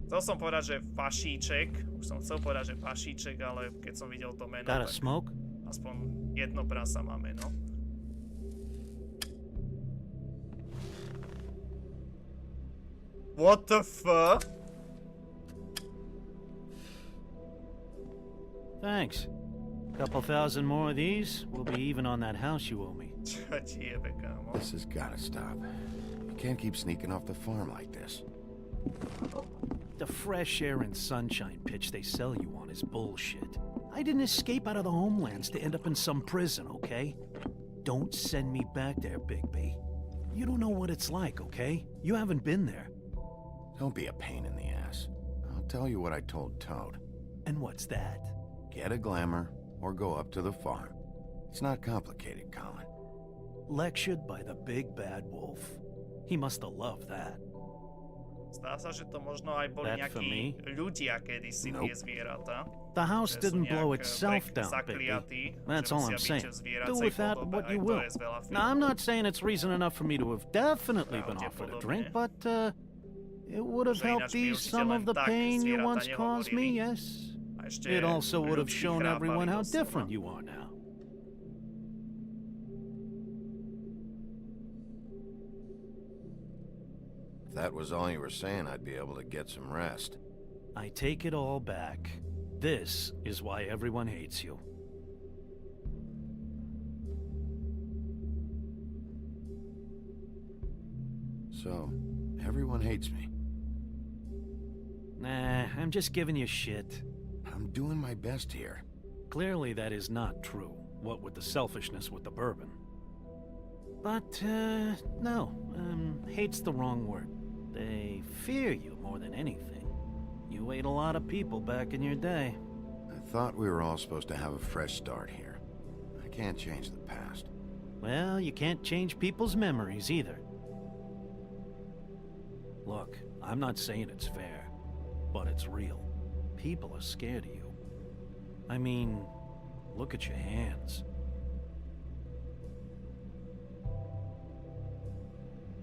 Chcel som povedať, že fašíček, už som chcel povedať, že fašíček, ale keď som videl to meno, tak aspoň jedno prasa má meno. What the fuck? Thanks. Couple thousand more of these, we'll be even on that house you owe me. Čo ti jebe, kámo? This has gotta stop. You can't keep sneaking off the farm like this. The fresh air and sunshine pitch they sell you on is bullshit. I didn't escape out of the homelands to end up in some prison, okay? Don't send me back there, Bigby. You don't know what it's like, okay? You haven't been there. Don't be a pain in the ass. I'll tell you what I told Toad. And what's that? Get a glamour, or go up to the farm. It's not complicated, Colin. Lectured by the big bad wolf. He must have loved that. Zdá sa, že to možno aj boli That for nejakí me? ľudia kedysi tie zvieratá. The house Že sú didn't blow nejak itself down, zakliatí, Bigby. That's že all musia I'm byť saying. zvierat Do v with tej that podobe. what Aj you to will. je z veľa Now, I'm filmov. not saying it's reason enough for me to have definitely been offered a drink, but it would have Že helped ináč by ease určite some len of the tak pain you zvieratá once caused me, nehovorili. yes. A ešte It also would have ľudskí shown everyone how chrápali different doslova. you are now. If that was all you were saying, I'd be able to get some rest. I take it all back. This is why everyone hates you. So, everyone hates me. Nah, I'm just giving you shit. I'm doing my best here. Clearly that is not true, what with the selfishness with the bourbon. But, no, hate's the wrong word. They fear you more than anything. You ate a lot of people back in your day. I thought we were all supposed to have a fresh start here. I can't change the past. Well, you can't change people's memories either. Look, I'm not saying it's fair, but it's real. People are scared of you. I mean, look at your hands.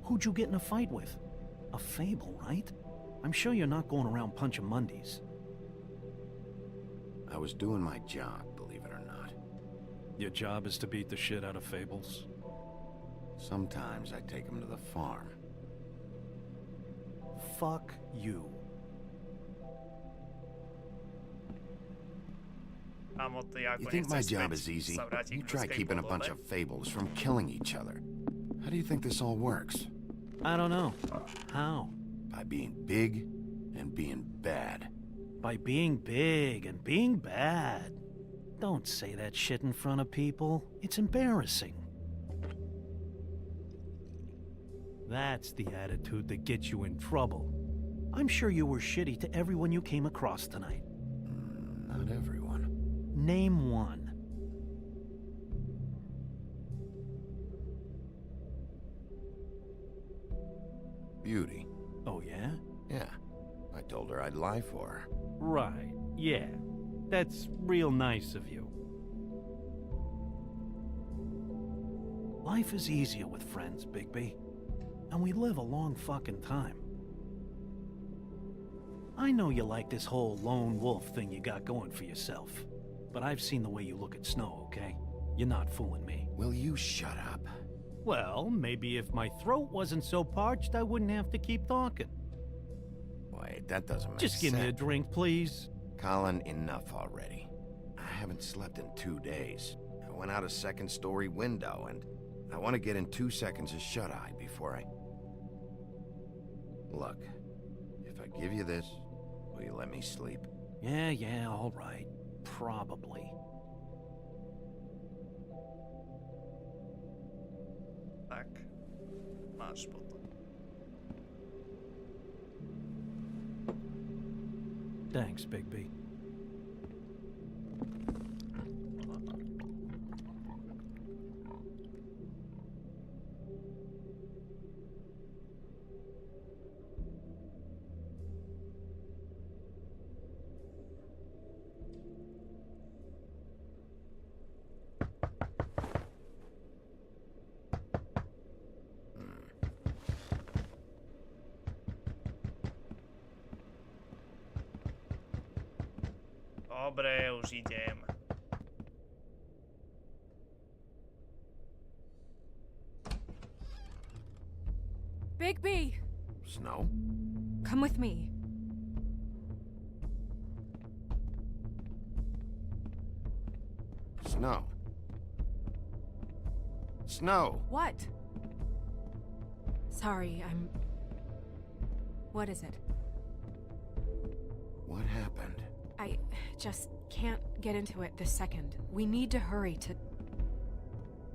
Who'd you get in a fight with? A fable, right? I'm sure you're not going around punching Mondays. I was doing my job, believe it or not. Your job is to beat the shit out of fables? Sometimes I take them to the farm. Fuck you. You think my job is easy? You try keeping a bunch of fables from killing each other. How do you think this all works? I don't know. How? By being big and being bad. By being big and being bad. Don't say that shit in front of people. It's embarrassing. That's the attitude that gets you in trouble. I'm sure you were shitty to everyone you came across tonight. Not everyone. Name one. Beauty. Oh, yeah? Yeah. I told her I'd lie for her. Right, yeah. That's real nice of you. Life is easier with friends, Bigby. And we live a long fucking time. I know you like this whole lone wolf thing you got going for yourself. But I've seen the way you look at Snow, okay? You're not fooling me. Will you shut up? Well, maybe if my throat wasn't so parched, I wouldn't have to keep talking. Wait, that doesn't make Just sense. give me a drink, please. Colin, enough already. I haven't slept in 2 days. I went out a second-story window, and I want to get in 2 seconds of shut-eye before I... Look, if I give you this, will you let me sleep? Yeah, all right. Probably. Tak, máš potom. Thanks, Bigby. Dobre, už idem. Bigby! Snow? Come with me. Snow. Snow! What? Sorry, What is it? What happened? I just can't get into it this second. We need to hurry to...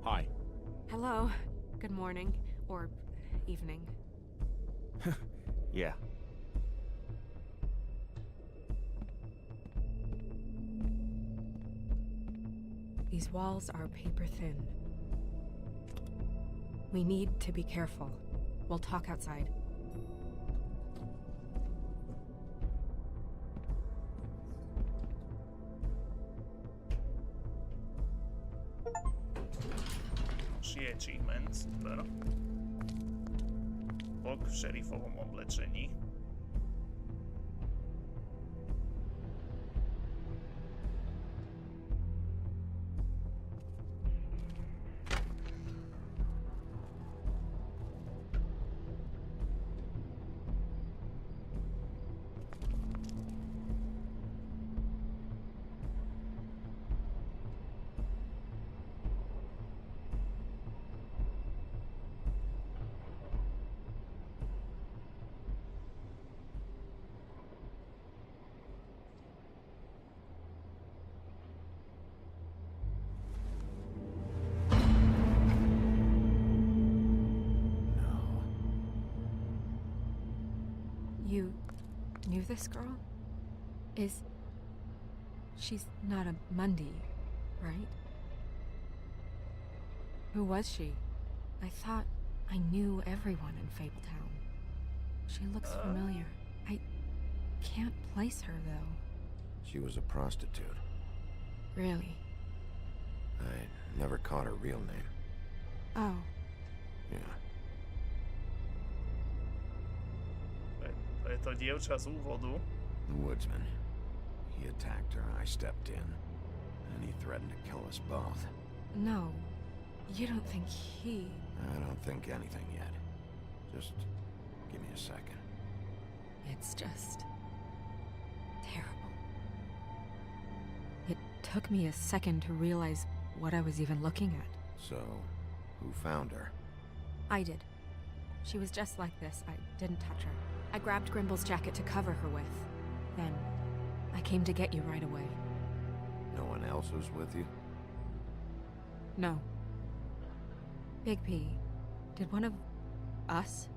Hi. Hello. Good morning. Or evening. Yeah. These walls are paper thin. We need to be careful. We'll talk outside. Achievement, super. Bok v šerifovom oblečení. You knew this girl? She's not a Mundy, right? Who was she? I thought I knew everyone in Fabletown. She looks familiar. I can't place her, though. She was a prostitute. Really? I never caught her real name. Oh. Yeah. To je to dievča z úvodu. The woodsman. He attacked her, I stepped in. And he threatened to kill us both. No. You don't think he... I don't think anything yet. Just give me a second. It's just... terrible. It took me a second to realize what I was even looking at. So, who found her? I did. She was just like this. I didn't touch her. I grabbed Grimble's jacket to cover her with. Then, I came to get you right away. No one else was with you? No. Big P, did one of us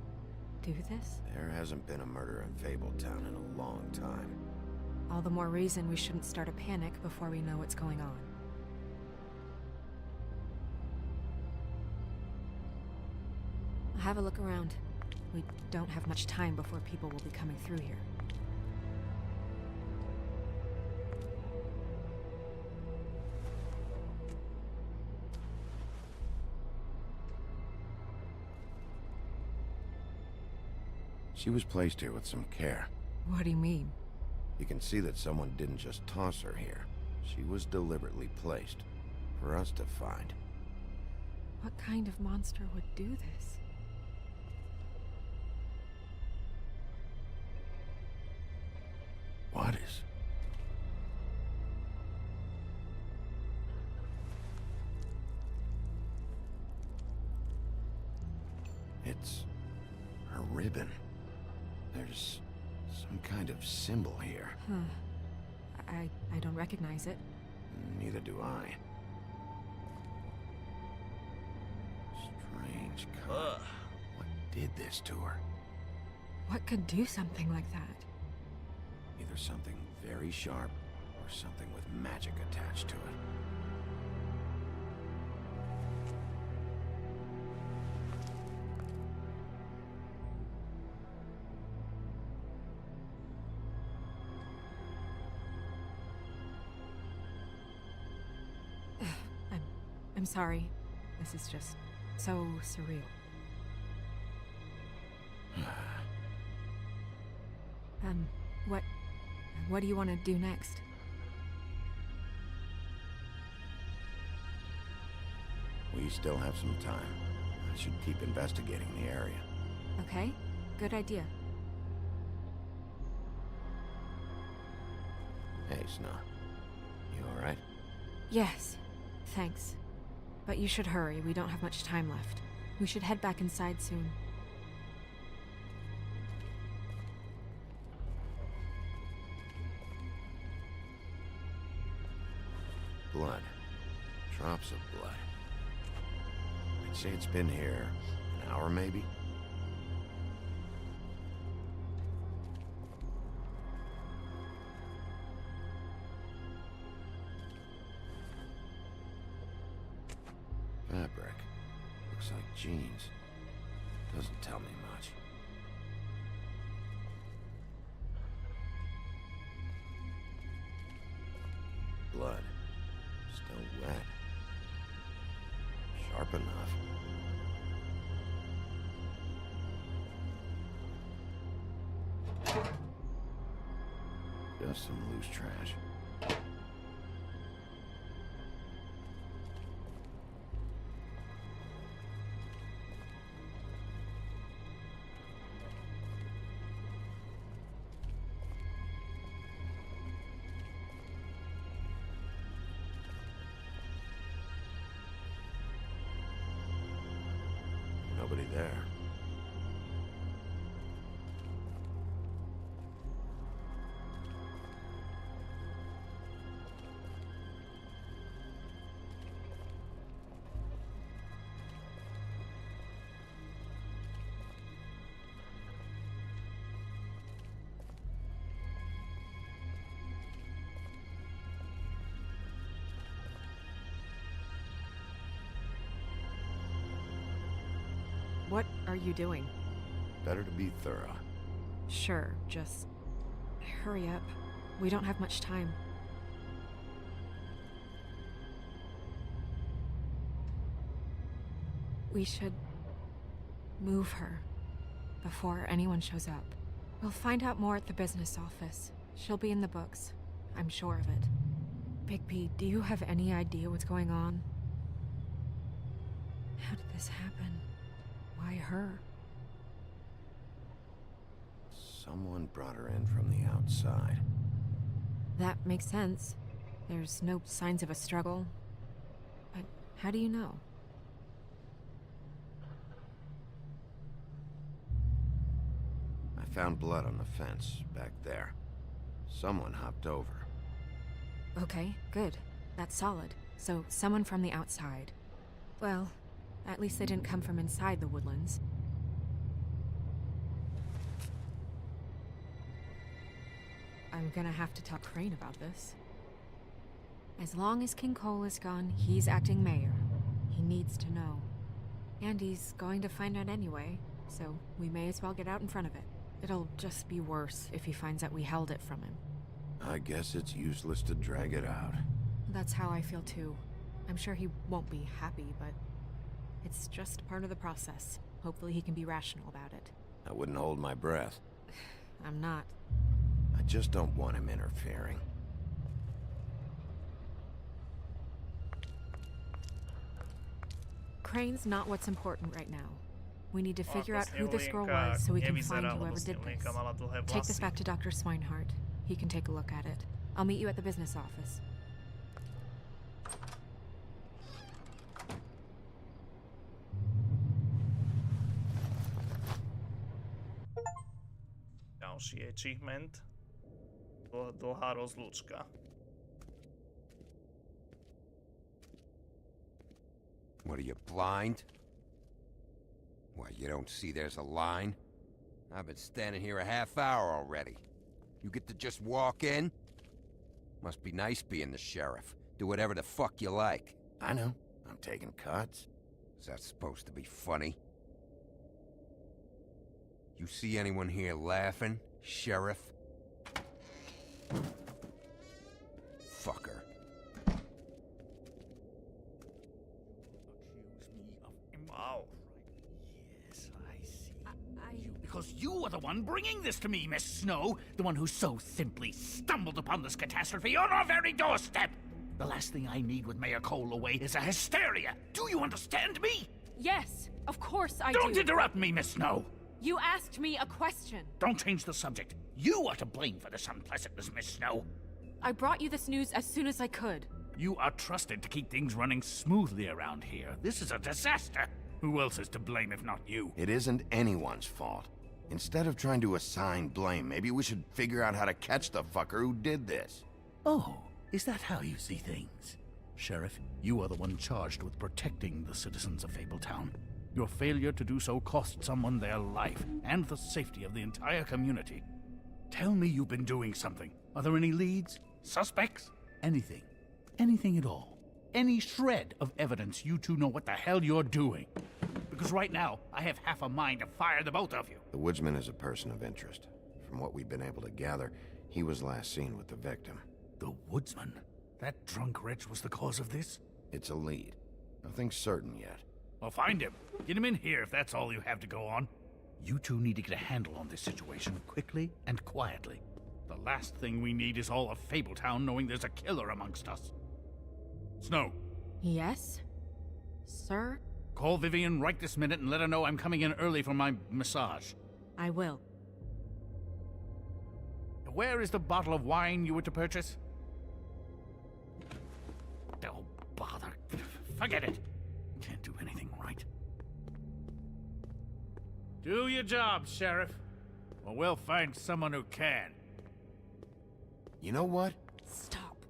do this? There hasn't been a murder in Fabletown in a long time. All the more reason we shouldn't start a panic before we know what's going on. I'll have a look around. We don't have much time before people will be coming through here. She was placed here with some care. What do you mean? You can see that someone didn't just toss her here. She was deliberately placed. For us to find. What kind of monster would do this? What is? It's her ribbon. There's some kind of symbol here. Huh. I don't recognize it. Neither do I. Strange color. What did this to her? What could do something like that? Either something very sharp or something with magic attached to it. I'm sorry. This is just so surreal. What do you want to do next? We still have some time. I should keep investigating the area. Okay, good idea. Hey, Snow. You alright? Yes, Thanks. But you should hurry, we don't have much time left. We should head back inside soon. Blood. Drops of blood. I'd say it's been here an hour, maybe? Fabric. Looks like jeans. Doesn't tell me much. Blood. Still wet. Sharp enough. Just some loose trash. Nobody there. What are you doing? Better to be thorough. Sure, just hurry up. We don't have much time. We should move her before anyone shows up. We'll find out more at the business office. She'll be in the books. I'm sure of it. Bigby, do you have any idea what's going on? How did this happen? Why her? Someone brought her in from the outside. That makes sense. There's no signs of a struggle. But how do you know? I found blood on the fence back there. Someone hopped over. Okay, good. That's solid. So, someone from the outside. Well, at least they didn't come from inside the woodlands. I'm gonna have to talk Crane about this. As long as King Cole is gone, he's acting mayor. He needs to know. And he's going to find out anyway, so we may as well get out in front of it. It'll just be worse if he finds out we held it from him. I guess it's useless to drag it out. That's how I feel too. I'm sure he won't be happy, but it's just part of the process. Hopefully he can be rational about it. I wouldn't hold my breath. I'm not. I just don't want him interfering. Crane's not what's important right now. We need to figure out who this girl was so we can find whoever did this. Take this back to Dr. Swinehart. He can take a look at it. I'll meet you at the business office. Ďalší achievement. Dlhá rozlúčka. What are you, blind? What, you don't see there's a line? I've been standing here a half hour already. You get to just walk in? Must be nice being the sheriff. Do whatever the fuck you like. I know. I'm taking cuts. Is that supposed to be funny? You see anyone here laughing, Sheriff? Fucker. Wow. Yes, I see. Because you are the one bringing this to me, Miss Snow. The one who so simply stumbled upon this catastrophe on our very doorstep. The last thing I need with Mayor Cole away is a hysteria. Do you understand me? Yes, of course I do. Don't interrupt me, Miss Snow. You asked me a question. Don't change the subject. You are to blame for this unpleasantness, Miss Snow. I brought you this news as soon as I could. You are trusted to keep things running smoothly around here. This is a disaster. Who else is to blame if not you? It isn't anyone's fault. Instead of trying to assign blame, maybe we should figure out how to catch the fucker who did this. Oh, is that how you see things? Sheriff, you are the one charged with protecting the citizens of Fabletown. Your failure to do so cost someone their life and the safety of the entire community. Tell me you've been doing something. Are there any leads? Suspects? Anything. Anything at all. Any shred of evidence you two know what the hell you're doing. Because right now, I have half a mind to fire the both of you. The woodsman is a person of interest. From what we've been able to gather, he was last seen with the victim. The woodsman? That drunk wretch was the cause of this? It's a lead. Nothing's certain yet. Well, find him. Get him in here if that's all you have to go on. You two need to get a handle on this situation quickly and quietly. The last thing we need is all of Fabletown knowing there's a killer amongst us. Snow. Yes? Sir? Call Vivian right this minute and let her know I'm coming in early for my massage. I will. Where is the bottle of wine you were to purchase? Oh, bother. Forget it. Can't do anything right. Do your job, Sheriff. Or we'll find someone who can. You know what? Stop.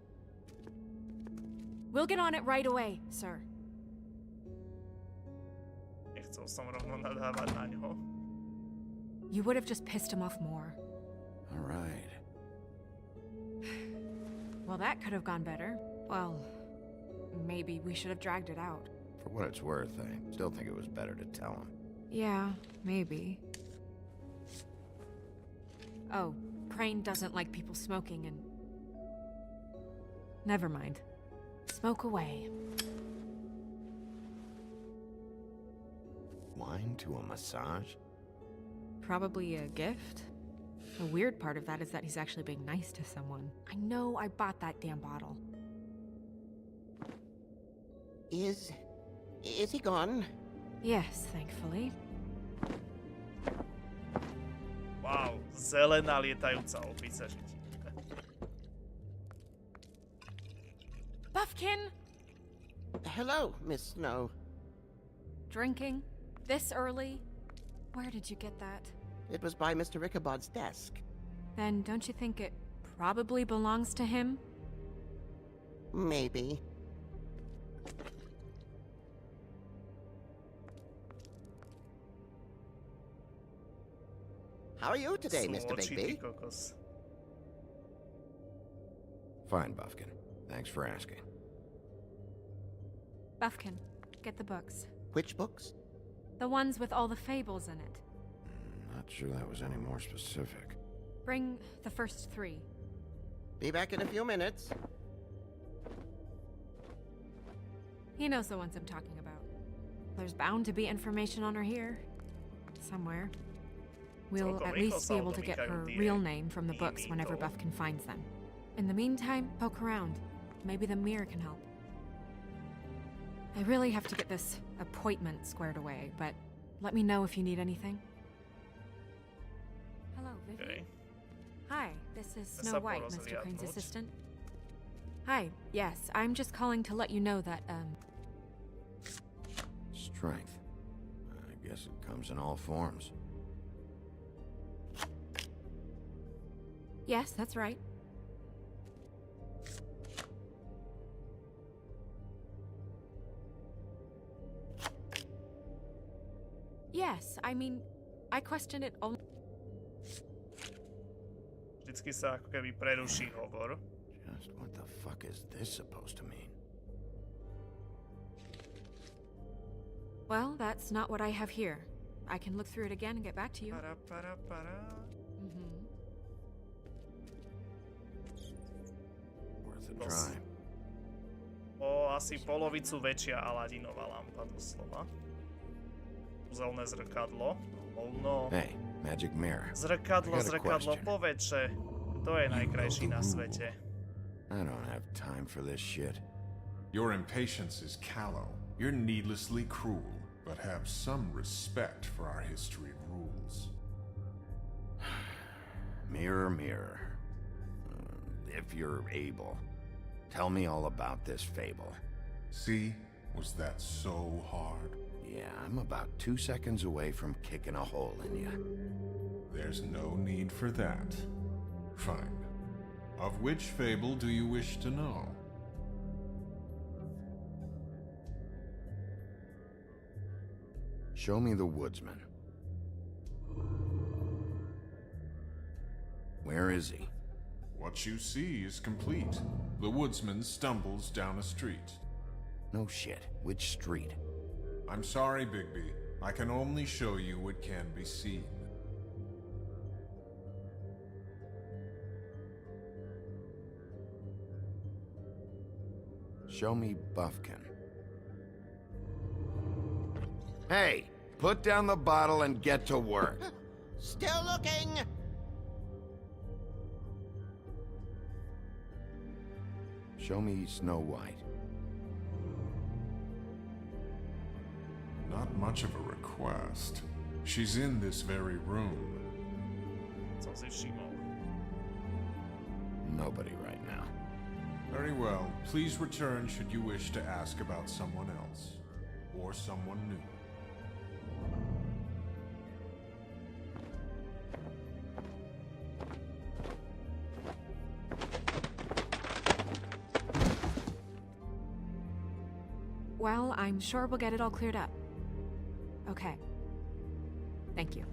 We'll get on it right away, sir. Nechcel som rovno nadávať na ňo. You would have just pissed him off more. All right. Well, that could have gone better. Well, maybe we should have dragged it out. For what it's worth, I still think it was better to tell him. Yeah, maybe. Oh, Crane doesn't like people smoking and... Never mind. Smoke away. Wine to a massage? Probably a gift. The weird part of that is that he's actually being nice to someone. I know I bought that damn bottle. Is he gone? Yes, thankfully. Wow, zelená lietajúca opica. Buffkin! Hello, Miss Snow. Drinking? This early? Where did you get that? It was by Mr. Ichabod's desk. Then don't you think it probably belongs to him? Maybe. How are you today, Mr. Bigby? Fine, Buffkin. Thanks for asking. Buffkin, get the books. Which books? The ones with all the fables in it. Not sure that was any more specific. Bring the first 3. Be back in a few minutes. He knows the ones I'm talking about. There's bound to be information on her here. Somewhere. We'll at least be able to get her real name from the books whenever Buffkin finds them. In the meantime, poke around. Maybe the mirror can help. I really have to get this appointment squared away, but let me know if you need anything. Hello, Vivian. Okay. Hi, this is Snow White, Mr. Crane's assistant. Hi, yes, I'm just calling to let you know that, Strength. I guess it comes in all forms. Yes, that's right. Yes, I mean, I question it only... Vždycky sa ako keby preruší hovor. Just what the fuck is this supposed to mean? Well, that's not what I have here. I can look through it again and get back to you. Worth a try. O asi polovicu väčšia Aladinová lampa doslova. Kúzelné zrkadlo. Oh no. Hey, magic mirror. Zrkadlo, poväčšie. To je najkrajší na svete. I don't have time for this shit. Your impatience is callow. You're needlessly cruel, but have some respect for our history and rules. Mirror, mirror. If you're able. Tell me all about this fable. See? Was that so hard? Yeah, I'm about 2 seconds away from kicking a hole in you. There's no need for that. Fine. Of which fable do you wish to know? Show me the woodsman. Where is he? What you see is complete. The woodsman stumbles down a street. No shit. Which street? I'm sorry, Bigby. I can only show you what can be seen. Show me Buffkin. Hey! Put down the bottle and get to work. Still looking! Show me Snow White. Not much of a request. She's in this very room. Nobody right now. Very well. Please return should you wish to ask about someone else. Or someone new. Well, I'm sure we'll get it all cleared up. Okay. Thank you.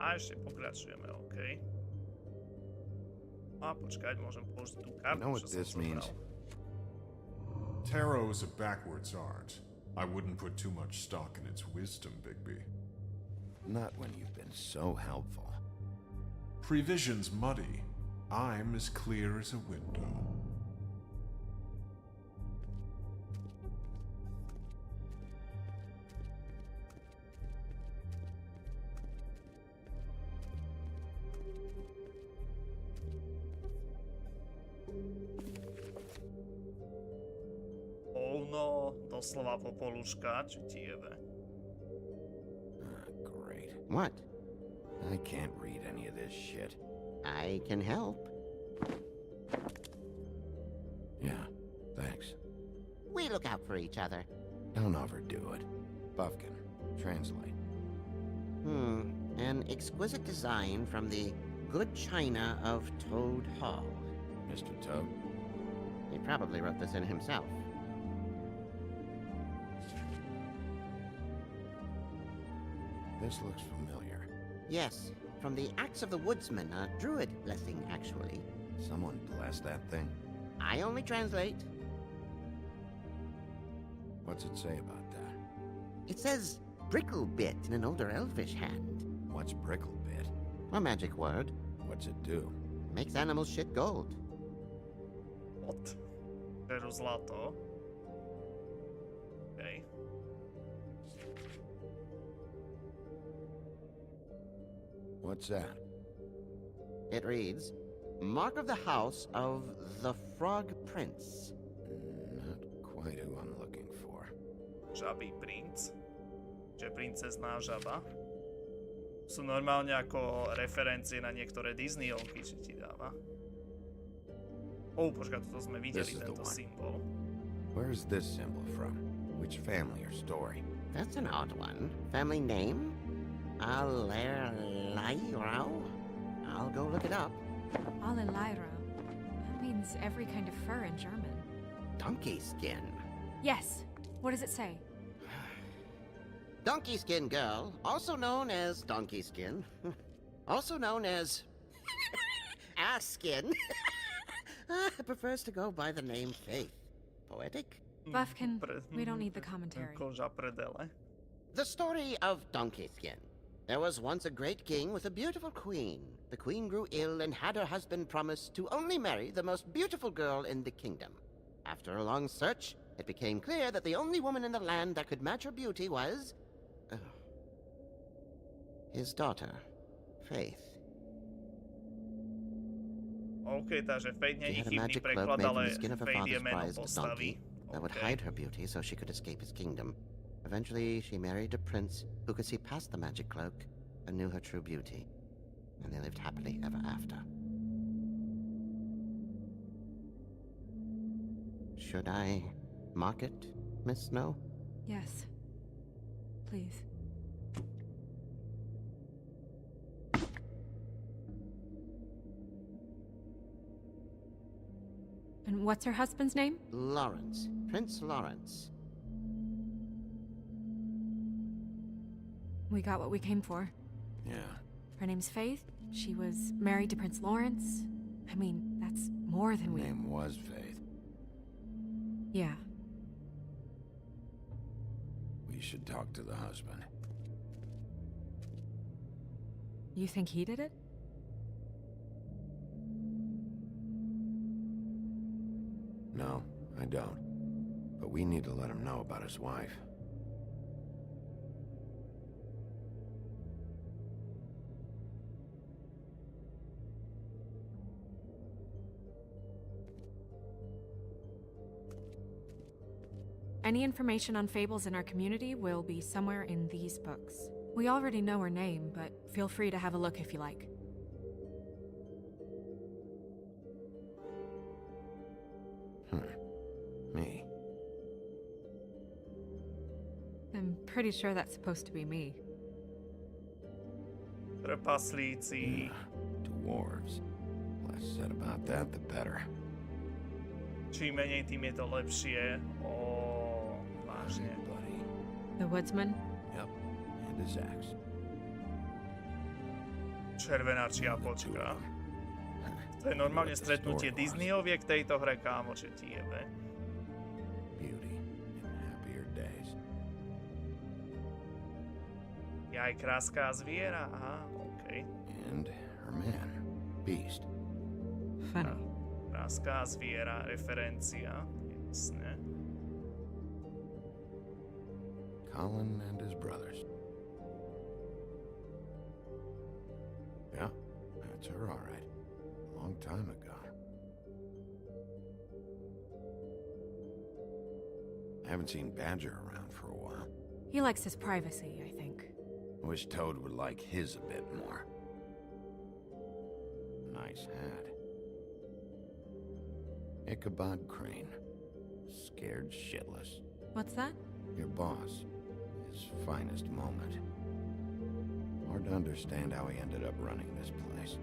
A ešte pokračujeme, OK. A počkať, môžem položiť tú kartu, You know what čo som this means? zobral. Tarot is a backwards art. I wouldn't put too much stock in its wisdom, Bigby. Not when you've been so helpful. Prevision's muddy. I'm as clear as a window. Oh no, doslova popoluška, či ti jebe. Great. What? I can't read any of this shit. I can help. Yeah, thanks. We look out for each other. Don't overdo it. Buffkin, translate. An exquisite design from the good china of Toad Hall. Mr. Toad? He probably wrote this in himself. This looks familiar. Yes, from the Axe of the Woodsman, a druid blessing, actually. Someone blessed that thing? I only translate. What's it say about that? It says bricklebit in an older elvish hand. What's bricklebit? A magic word. What's it do? Makes animals shit gold. What? Veru zlato. Okay. What's that? It reads, Mark of the House of the Frog Prince. Not quite who I'm looking for. Žabý princ. Čiže princezná žaba. Sú normálne ako referencie na niektoré Disneyovky, či ti dáva. Počkaj, toto sme videli, tento symbol. Where's this symbol from? Which family or story? That's an odd one. Family name? Alerairo? I'll go look it up. Alelairo. That means every kind of fur in German. Donkey skin. Yes. What does it say? Donkey skin girl, also known as donkey skin, also known as ass skin, prefers to go by the name Faith. Poetic? Buffkin, we don't need the commentary. The story of Donkey Skin. There was once a great king with a beautiful queen. The queen grew ill and had her husband promise to only marry the most beautiful girl in the kingdom. After a long search, it became clear that the only woman in the land that could match her beauty was... his daughter, Faith. OK, takže Fate nie je She had a chybný magic cloak preklad, made from ale the skin of her Fate je father's meno prized postavy. donkey that would hide her beauty so she could escape his kingdom. Eventually, she married a prince who could see past the magic cloak and knew her true beauty. And they lived happily ever after. Should I mark it, Miss Snow? Yes. Please. And what's her husband's name? Lawrence. Prince Lawrence. We got what we came for. Yeah. Her name's Faith. She was married to Prince Lawrence. I mean, that's more than Her we... name was Faith. Yeah. We should talk to the husband. You think he did it? No, I don't. But we need to let him know about his wife. Any information on fables in our community will be somewhere in these books. We already know her name, but feel free to have a look if you like. Me. I'm pretty sure that's supposed to be me. Trpaslíci. Dwarves. Less said about that, the better. Čím menej, tým je to lepšie. Vážne. The woodsman? Yep. And his axe. Červená čiapočka. To je normálne stretnutie Disneyoviek v tejto hre, kámo, že ti jebe. Beauty in happier days. Je aj kráská zviera, aha, OK. And her man, Beast. Funny. Kráská zviera, referencia, jasne. Colin and his brothers. Yeah, that's her all right. A long time ago. I haven't seen Badger around for a while. He likes his privacy, I think. I wish Toad would like his a bit more. Nice hat. Ichabod Crane. Scared shitless. What's that? Your boss. His finest moment. Hard to understand how he ended up running this place.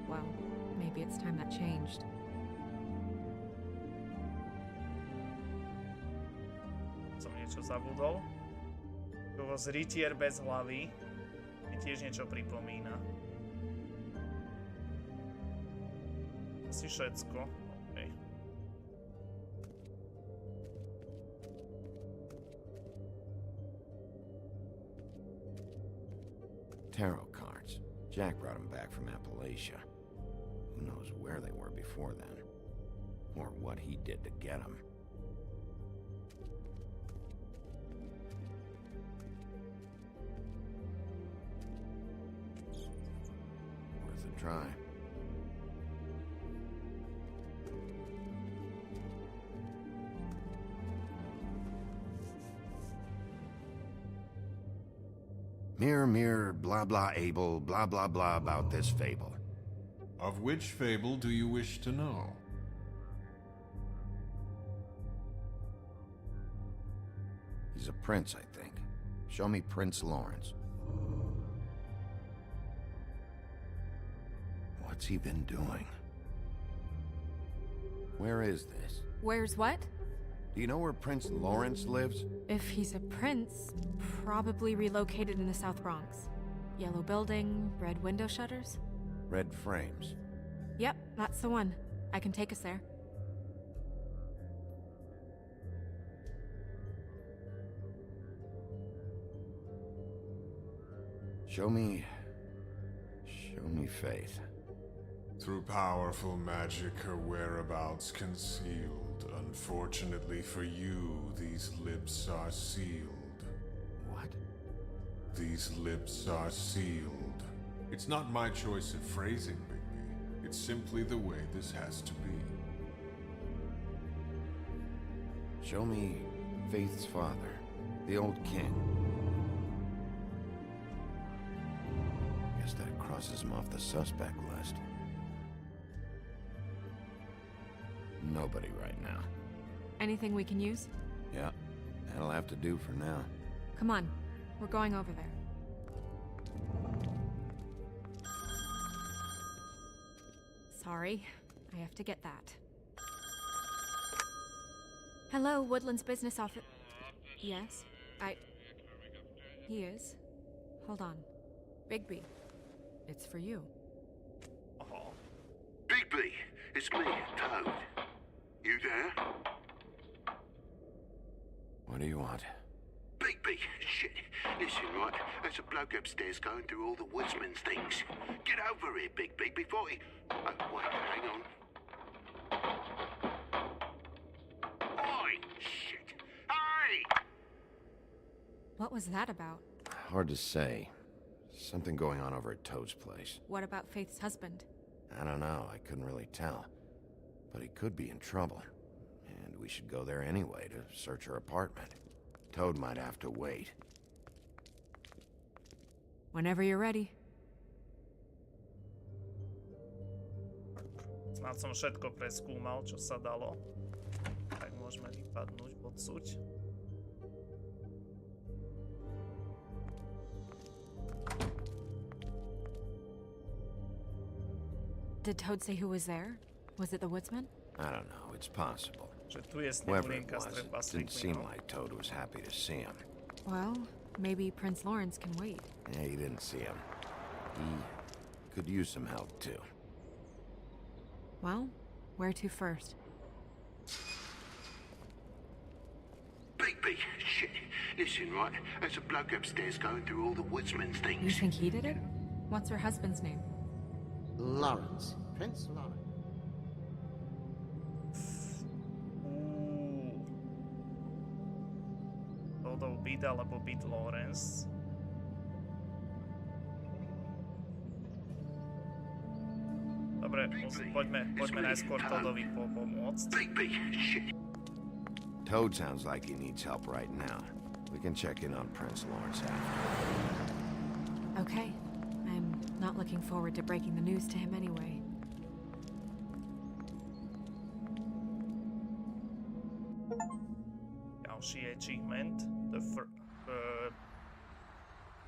Well, maybe it's time that changed. Som niečo zabudol. Z rytier bez hlavy mi tiež niečo pripomína. Asi všetko. Okay. Tarot cards. Jack brought them back from Appalachia. Who knows where they were before then? Or what he did to get them. Worth a try. Mirror, mirror, blah blah able, blah blah blah about this fable. Of which fable do you wish to know? He's a prince, I think. Show me Prince Lawrence. What's he been doing? Where is this? Where's what? Do you know where Prince Lawrence lives? If he's a prince, probably relocated in the South Bronx. Yellow building, red window shutters? Red frames. Yep, that's the one. I can take us there. Show me Faith. Through powerful magic, her whereabouts concealed. Unfortunately for you, these lips are sealed. What? These lips are sealed. It's not my choice of phrasing, Bigby. It's simply the way this has to be. Show me Faith's father, the old king. Guess that crosses him off the suspect list. Nobody right now. Anything we can use? Yeah, that'll have to do for now. Come on, we're going over there. Sorry, I have to get that. Hello, Woodland's business office. Yes, He is. Hold on. Bigby, it's for you. Oho. Bigby, it's me, Toad. You there? What do you want? Bigby, shit. Listen, right, there's a bloke upstairs going through all the woodsman's things. Get over here, Bigby, before he... Oh, wait, hang on. Oi, shit. Hey! What was that about? Hard to say. Something going on over at Toad's place. What about Faith's husband? I don't know, I couldn't really tell. But he could be in trouble. And we should go there anyway to search her apartment. Toad might have to wait. Whenever you're ready. Snad som všetko preskúmal, čo sa dalo. Tak môžeme vypadnúť odsuť. Did Toad say who was there? Was it the woodsman? I don't know, it's possible. Že tu je Whoever it snehulienka s was, it didn't trpaslíkmi, seem no. like Toad was happy to see him. Well, maybe Prince Lawrence can wait. Yeah, he didn't see him. He could use some help, too. Well, where to first? Bigby, shit. Listen, right, there's a bloke upstairs going through all the woodsman's things. You think he did it? What's her husband's name? Lawrence. Prince Lawrence. Todov byt alebo byt Lawrence. Dobre, poďme najskôr Todovi pomôcť. Bigby, shit. Toad sounds like he needs help right now. We can check in on Prince Lawrence after. Okay. I'm not looking forward to breaking the news to him anyway. Ďalší achievement.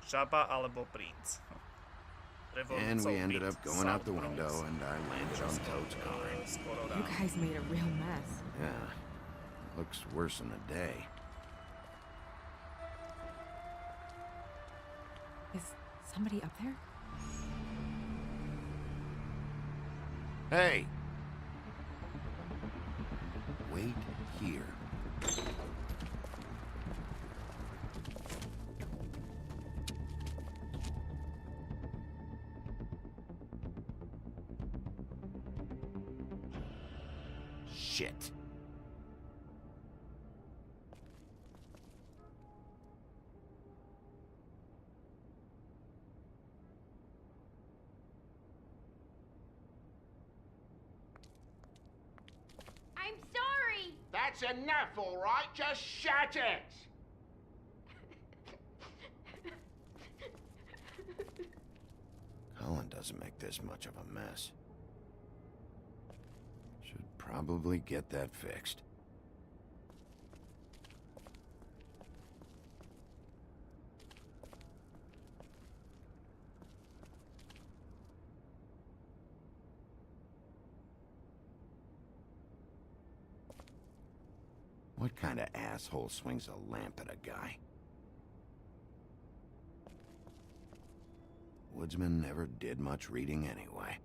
Žaba alebo princ. And we ended up going out the window and I landed on Toad's car. You guys made a real mess. Yeah. Looks worse than a day. Is somebody up there? Hey! Wait here. Shit. I'm sorry! That's enough, all right? Just shut it! Colin doesn't make this much of a mess. Should probably get that fixed. What kind of asshole swings a lamp at a guy? Woodsman never did much reading anyway.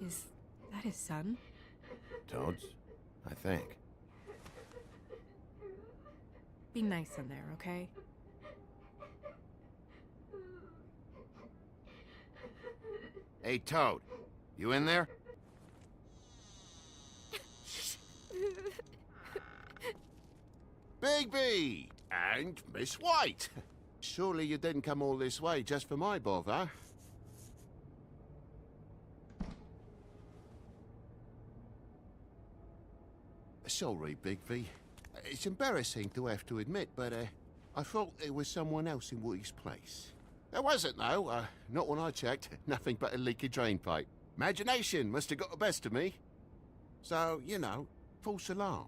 Is his son? Toads? I think. Be nice in there, okay? Hey, Toad. You in there? Bigby! And Miss White! Surely you didn't come all this way just for my bother? Sorry, Bigby. It's embarrassing to have to admit, but I thought there was someone else in Woody's place. There wasn't, though. Not when I checked. Nothing but a leaky drain pipe. Imagination must have got the best of me. So, you know, false alarm.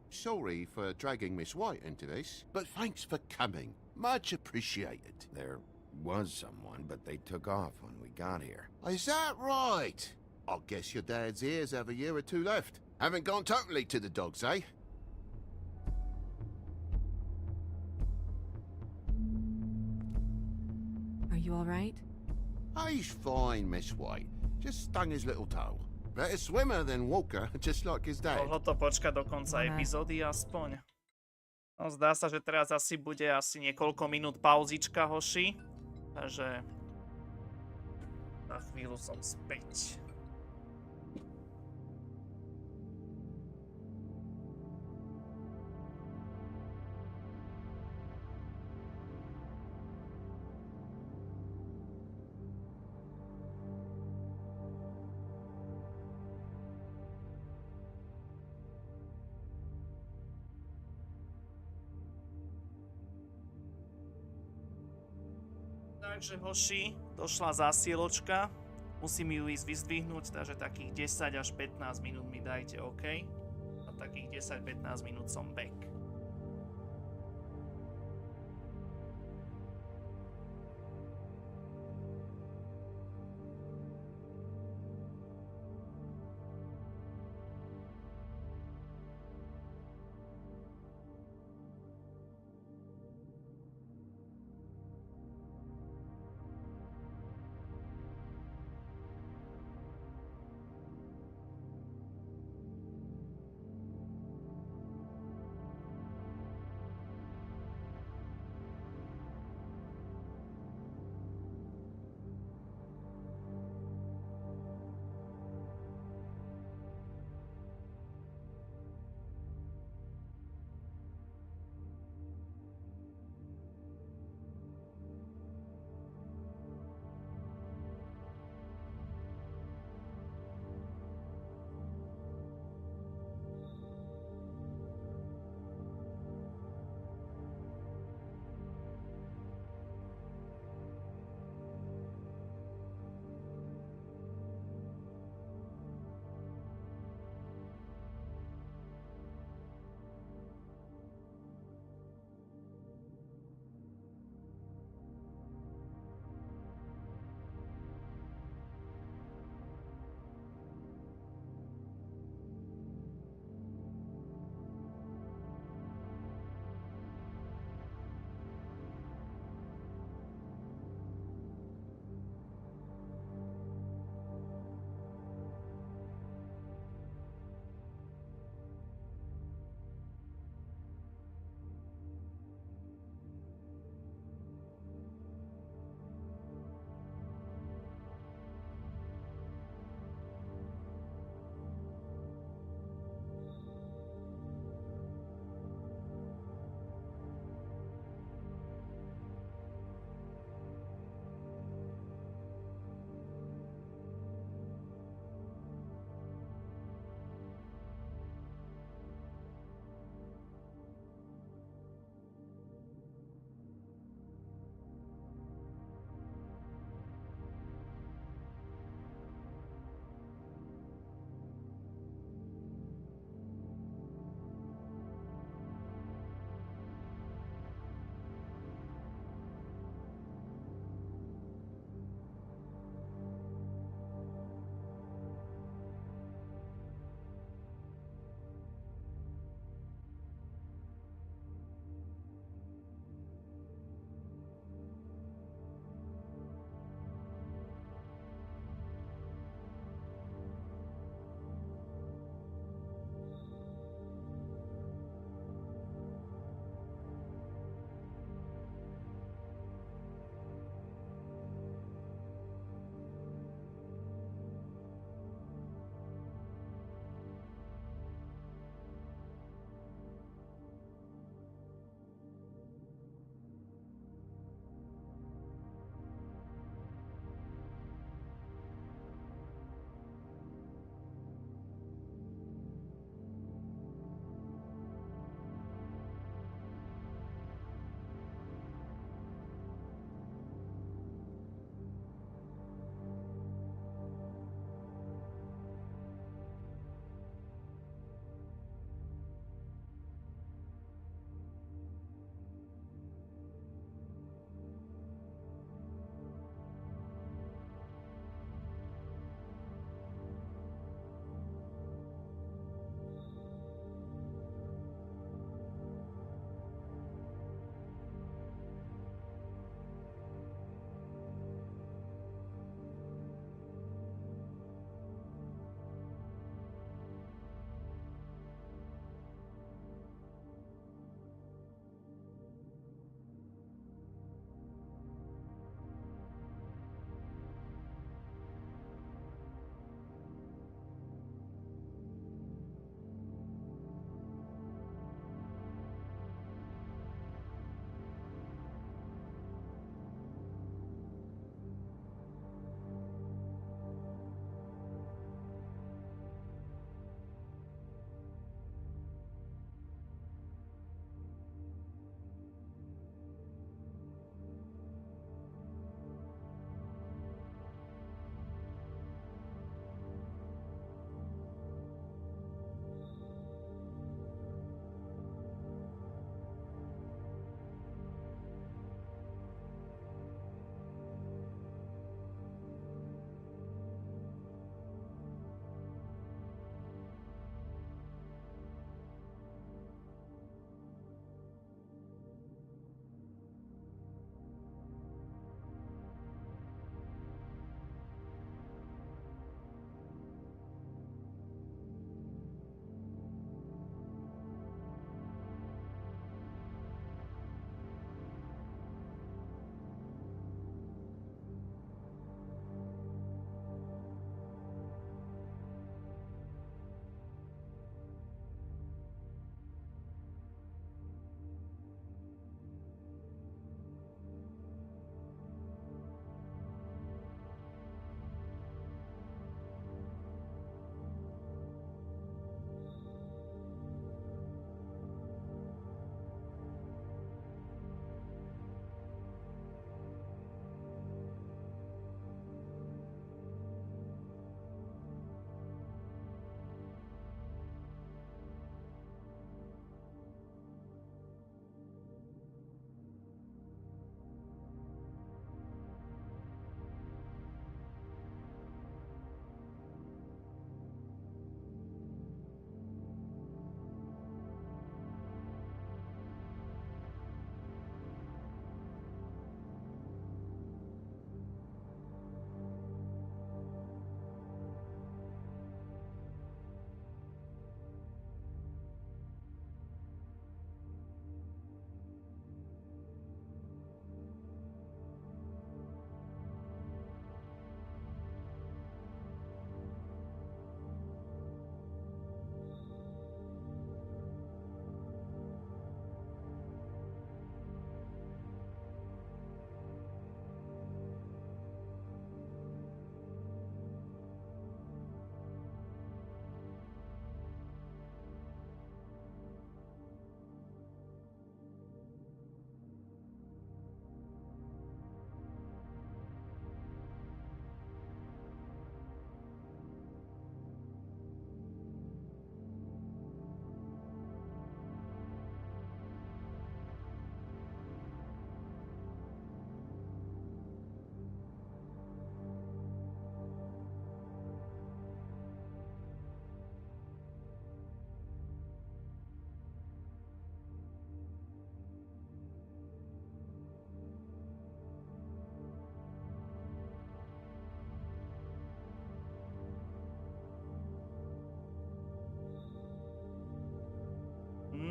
Sorry for dragging Miss White into this, but thanks for coming. Much appreciated. There was someone, but they took off when we got here. Is that right? I guess your dad's ears have a year or two left. Haven't gone totally to the dogs, eh? Are you alright? He's fine, Miss White. Just stung his little toe. Better swimmer than walker, just like his dad. Mohlo to počkať do konca epizódy aspoň. No, zdá sa, že teraz asi bude niekoľko minút pauzička, hoši. Takže na chvíľu som späť. Takže hoši, došla zásieločka, musím ju ísť vyzdvihnúť, takže takých 10 až 15 minút mi dajte, OK? A takých 10-15 minút som back.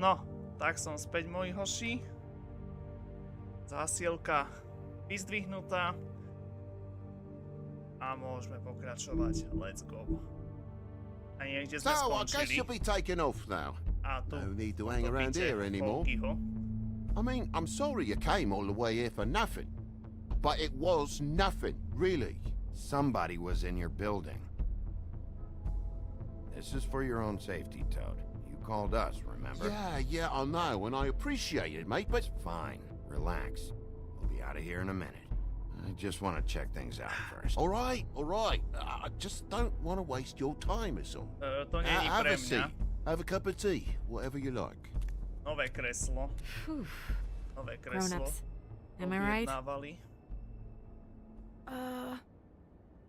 No, tak som späť, moji hoši. Zásielka vyzdvihnutá. A môžeme pokračovať. Let's go. A niekde sme So, I guess skončili. you'll be taking off now. A tu, No need to hang around here anymore. I mean, I'm sorry you came all the way here for nothing. But it was nothing, really. Somebody was in your building. This is for your own safety, Toad. You called us, remember? Yeah, I know, and I appreciate it, mate, but... Fine. Relax. We'll be out of here in a minute. I just want to check things out first. All right. I just don't want to waste your time, is all. To nie je Have pre a seat. mňa. Have a cup of tea, whatever you like. Nové kreslo. Whew. Nové kreslo. Grown-ups. Am I right? Objednávali.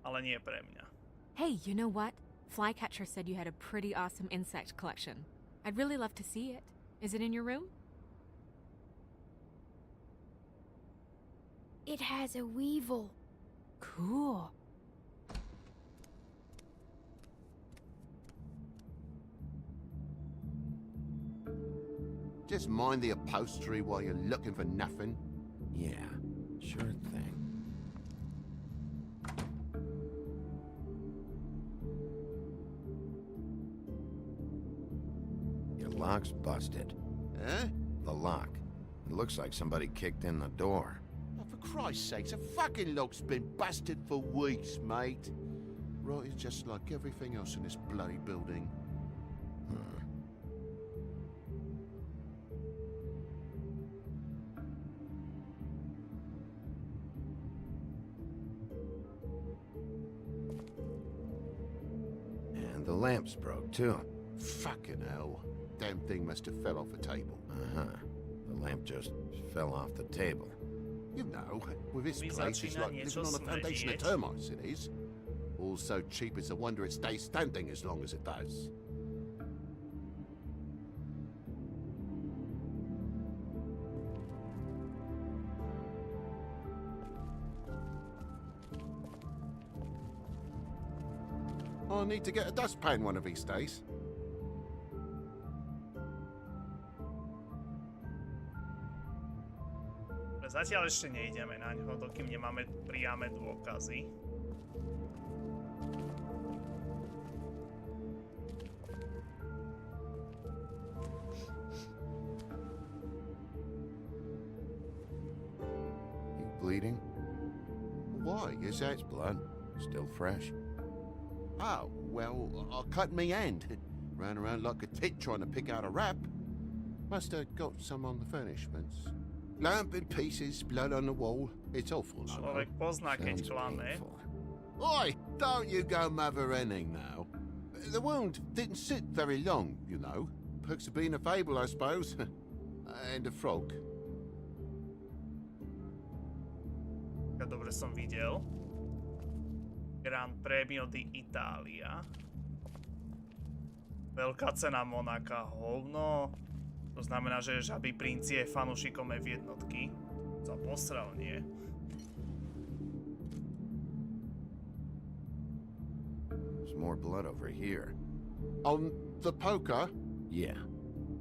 Ale nie pre mňa. Hey, you know what? Flycatcher said you had a pretty awesome insect collection. I'd really love to see it. Is it in your room? It has a weevil. Cool. Just mind the upholstery while you're looking for nothing. Yeah, sure thing. Your lock's busted. Eh? The lock. It looks like somebody kicked in the door. Oh, for Christ's sakes, a fucking lock's been busted for weeks, mate. Right, it's just like everything else in this bloody building. And the lamp's broke, too. Fucking hell. Damn thing must have fell off a table. Uh-huh. The lamp just fell off the table. You know, with this Mi place, it's začína like niečo living on a foundation of smrdieť. termites, it is. All so cheap, it's a wonder it stays standing as long as it does. I need to get a dustpan one of these days. Zatiaľ ešte nejdeme na ňo, dokým nemáme priame dôkazy. You bleeding? Why? Is that... It's blood. Still fresh. Oh, well, I cut me hand. Ran around like a tit trying to pick out a wrap. Must have got some on the furnishments. Lamp in pieces, blood on the wall. It's awful, I know. Človek pozná, keď Sounds klame. painful. Oi, don't you go mother-henning now. The wound didn't sit very long, you know. Perks of being a fable, I suppose. And a frog. Dobre som videl. Gran Premio di Italia. Veľká cena Monaka, hovno. To znamená, že žabý princ je fanúšikom F1. Sa posral, nie? There's more blood over here. On the poker? Yeah.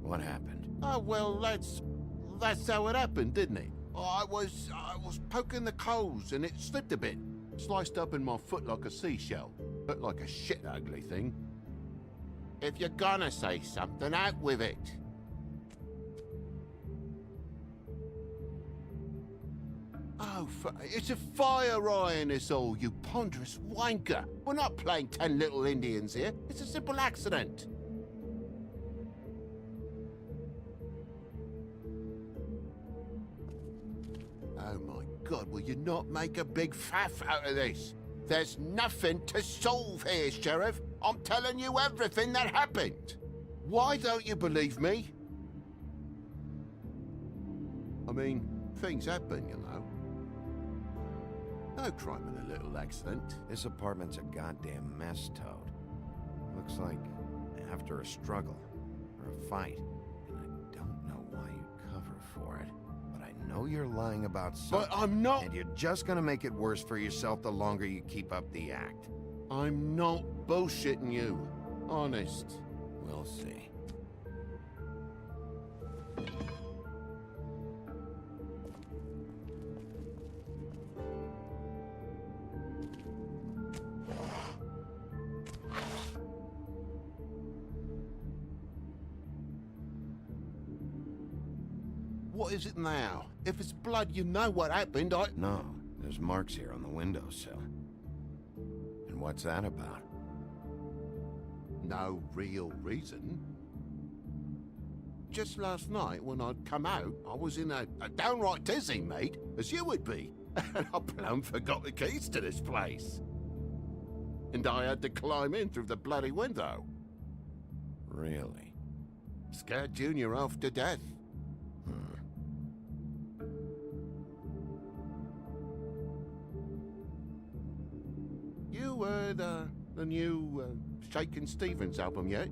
What happened? Oh, well, that's how it happened, didn't it? I was poking the coals and it slipped a bit. Sliced up in my foot like a seashell. Looked like a shit ugly thing. If you're gonna say something, out with it. Oh, it's a fire eye in this all, you ponderous wanker. We're not playing 10 little Indians here. It's a simple accident. Oh my God, will you not make a big faff out of this? There's nothing to solve here, Sheriff. I'm telling you everything that happened. Why don't you believe me? I mean, things happen, you know. No crime in a little accident. This apartment's a goddamn mess, Toad. Looks like after a struggle or a fight. And I don't know why you'd cover for it. But I know you're lying about something. But I'm not... And you're just gonna make it worse for yourself the longer you keep up the act. I'm not bullshitting you. Honest. We'll see. what is it now? If it's blood, you know what happened, No, there's marks here on the windowsill. And what's that about? No real reason. Just last night, when I'd come out, I was in a downright dizzy, mate, as you would be. And I plumb forgot the keys to this place. And I had to climb in through the bloody window. Really? Scared Junior off to death. You heard the new Shakin' Stevens album yet?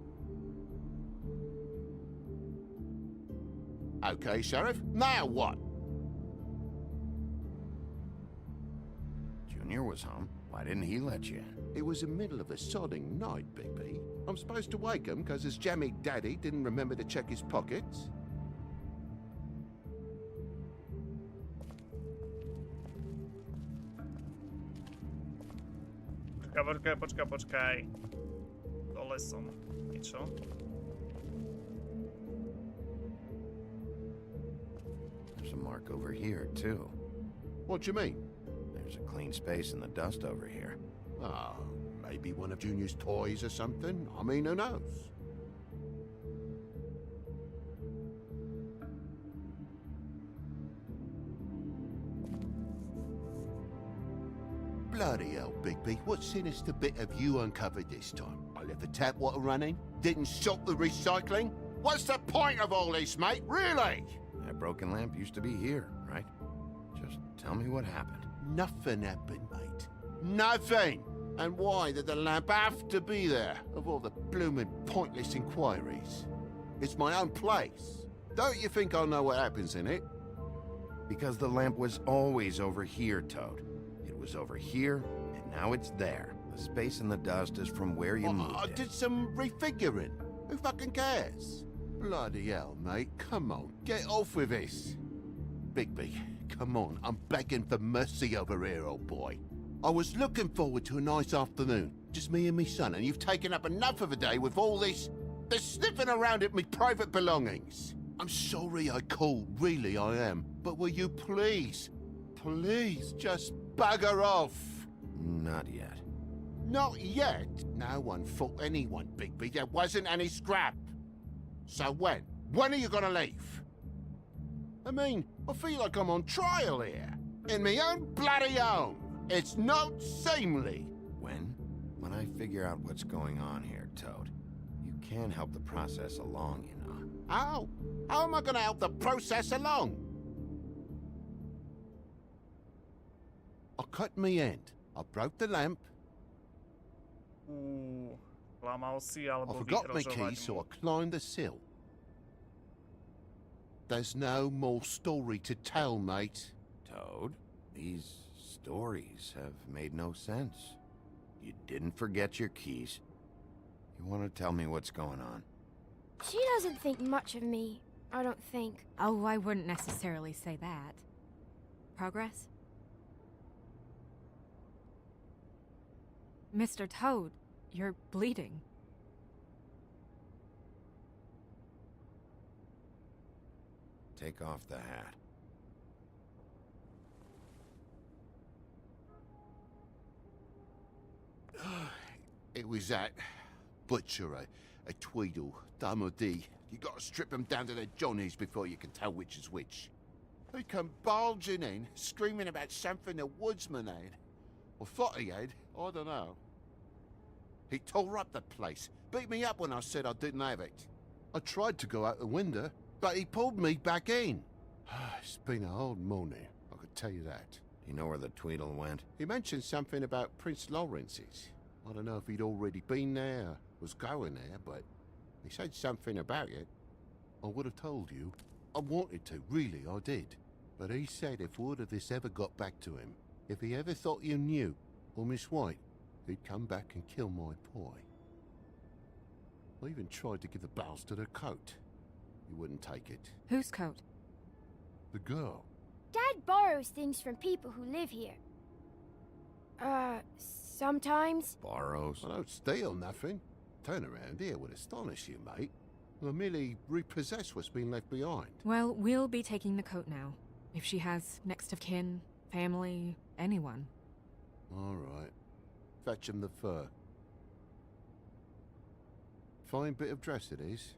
Okay, Sheriff. Now what? Junior was home. Why didn't he let you in? It was the middle of a sodding night, Bigby. I'm supposed to wake him because his jammy daddy didn't remember to check his pockets. Počkaj. Dole som. Niečo? There's a mark over here, too. What do you mean? There's a clean space in the dust over here. Oh, maybe one of Junior's toys or something. I mean, who knows? Bloody hell, Bigby. What sinister bit have you uncovered this time? I left the tap water running? Didn't stop the recycling? What's the point of all this, mate? Really? That broken lamp used to be here, right? Just tell me what happened. Nothing happened, mate. Nothing! And why did the lamp have to be there, of all the bloomin' pointless inquiries? It's my own place. Don't you think I know what happens in it? Because the lamp was always over here, Toad. It was over here, and now it's there. The space in the dust is from where you moved I it. did some refiguring. Who fucking cares? Bloody hell, mate. Come on, get off with this. Bigby, come on. I'm begging for mercy over here, old boy. I was looking forward to a nice afternoon. Just me and me son, and you've taken up enough of a day with all this sniffing around at me private belongings. I'm sorry I called, really I am. But will you please just bugger off? Not yet. Not yet? No one fought anyone, Bigby. There wasn't any scrap. So when? When are you gonna leave? I mean, I feel like I'm on trial here. In my own bloody home. It's not seemly. When? When I figure out what's going on here, Toad. You can help the process along, you know. How? How am I gonna help the process along? I cut me end. I broke the lamp. Klamal si alebo I forgot my vyhrožovať keys, so mu. I climbed the sill. There's no more story to tell, mate. Toad, these stories have made no sense. You didn't forget your keys. You want to tell me what's going on? She doesn't think much of me, I don't think. Oh, I wouldn't necessarily say that. Progress? Mr. Toad, you're bleeding. Take off the hat. It was that butcher, a Tweedle, Damo D. You gotta strip them down to their johnnies before you can tell which is which. He come bulging in, screaming about something the woodsman had. Or thought he had, I don't know. He tore up the place, beat me up when I said I didn't have it. I tried to go out the window, but he pulled me back in. It's been a hard morning, I could tell you that. Do you know where the Tweedle went? He mentioned something about Prince Lawrence's. I don't know if he'd already been there, was going there, but he said something about it. I would have told you. I wanted to, really, I did. But he said if word of this ever got back to him, if he ever thought you knew, or Miss White, he'd come back and kill my boy. I even tried to give the bastard a coat. He wouldn't take it. Whose coat? The girl. Dad borrows things from people who live here. Sometimes. Borrows? I don't steal nothing. Turn around here would astonish you, mate. Or merely repossess what's been left behind? Well, we'll be taking the coat now. If she has next of kin, family, anyone. All right. Fetch him the fur. Fine bit of dress it is.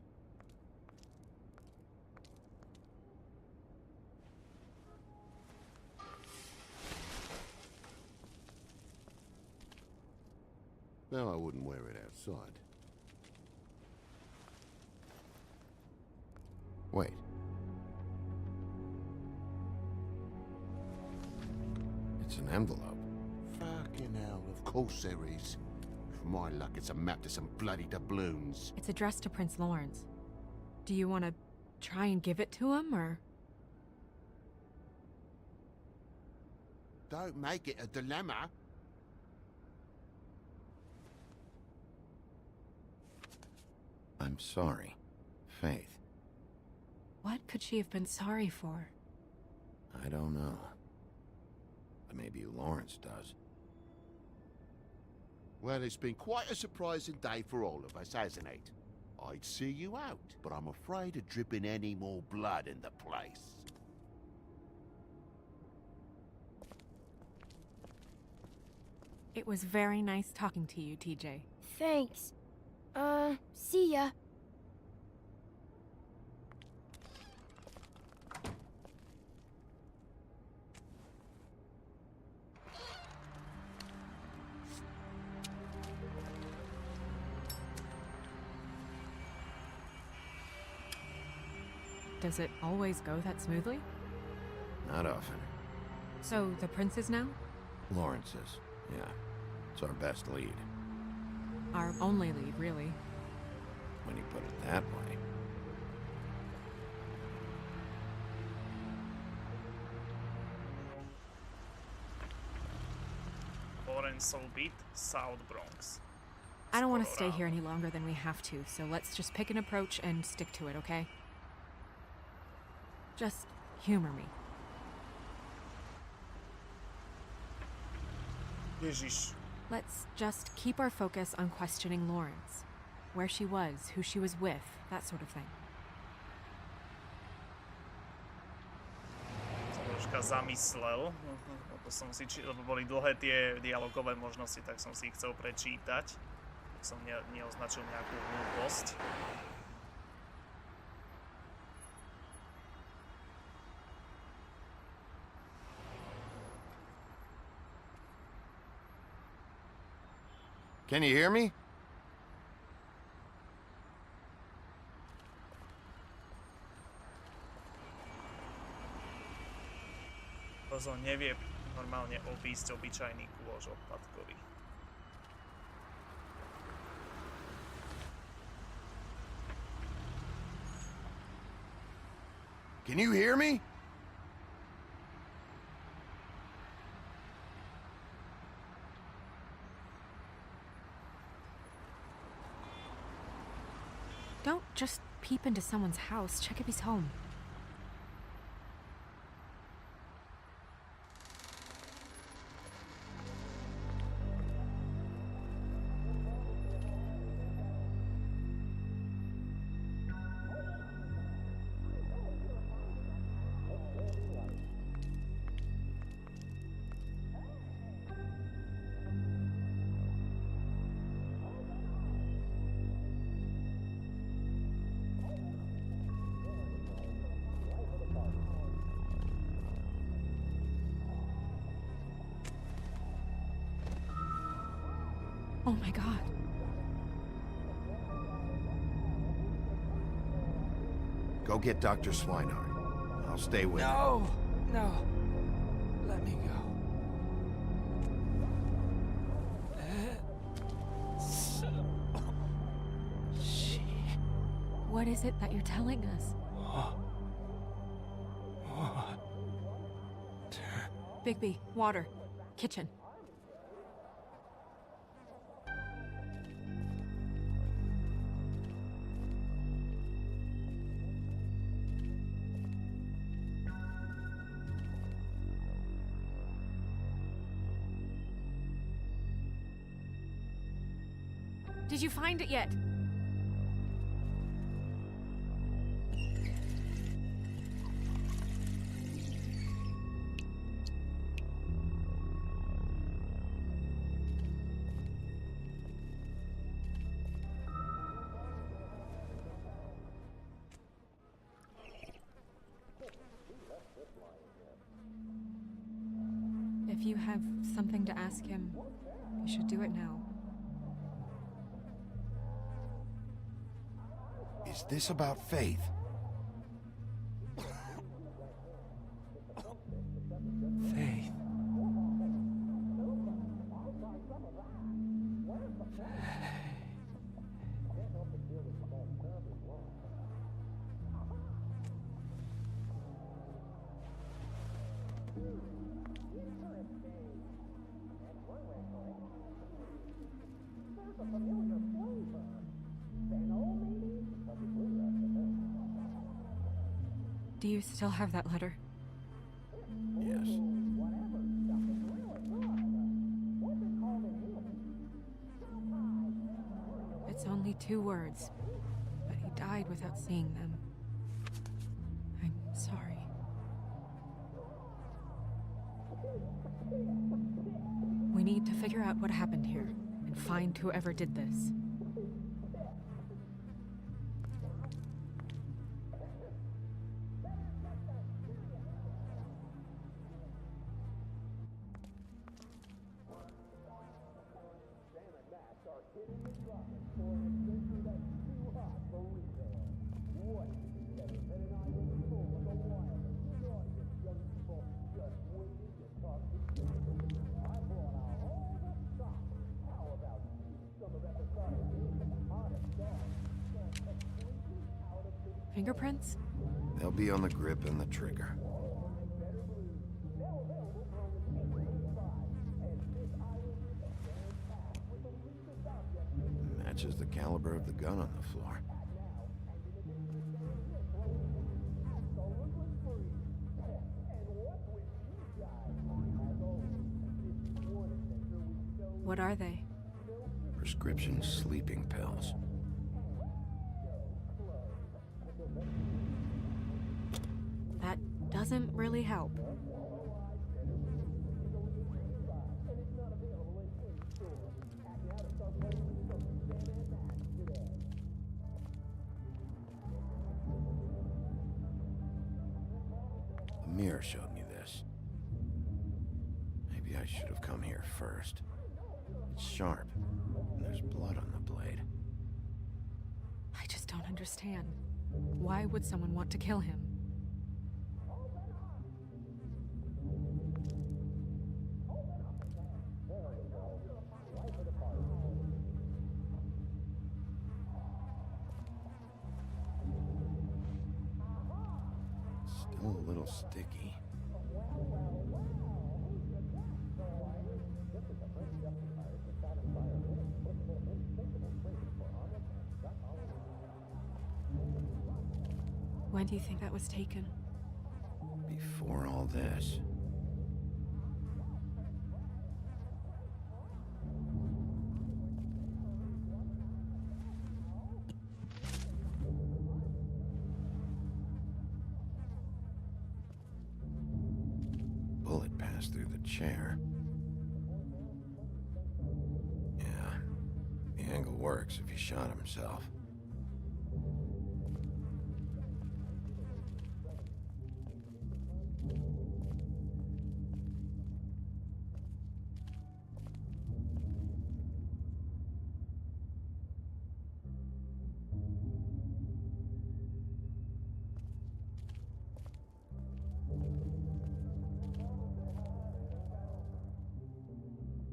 No, I wouldn't wear it outside. Wait. It's an envelope. Fucking hell, of course there is. For my luck, it's a map to some bloody doubloons. It's addressed to Prince Lawrence. Do you want to try and give it to him, or...? Don't make it a dilemma. I'm sorry, Faith. What could she have been sorry for? I don't know. But maybe Lawrence does. Well, it's been quite a surprising day for all of us, hasn't it? I'd see you out, but I'm afraid of dripping any more blood in the place. It was very nice talking to you, TJ. Thanks. See ya. Does it always go that smoothly? Not often. So, the prince's now? Lawrence's, yeah. It's our best lead. Our only lead, really. When you put it that way. Lawrence beat South Bronx. I don't want to stay here any longer than we have to, so let's just pick an approach and stick to it, okay? Just humor me. Ježiš. Let's just keep our focus on questioning Lawrence. Where she was, who she was with, that sort of thing. Som troška zamyslel, lebo lebo boli dlhé tie dialogové možnosti, tak som si ich chcel prečítať. Som neoznačil nejakú hlúposť. Can you hear me? Rozo nevie normálne obísť obyčajný kôž odpadkový. Can you hear me? Don't just peep into someone's house. Check if he's home. Oh my god. Go get Dr. Swinehart. I'll stay with you. No. Let me go. What is it that you're telling us? Bigby, water. Kitchen. Did you find it yet? If you have something to ask him, you should do it now. Is this about Faith? Faith. Do you still have that letter? Yes. It's only 2 words, but he died without seeing them. I'm sorry. We need to figure out what happened here and find whoever did this. Fingerprints? They'll be on the grip and the trigger. Matches the caliber of the gun on the floor. What are they? Prescription sleeping pills. That doesn't really help. The mirror showed me this. Maybe I should have come here first. It's sharp, and there's blood on the blade. I just don't understand. Why would someone want to kill him? Still a little sticky. When do you think that was taken? Before all this. Bullet passed through the chair. Yeah, the angle works if he shot himself.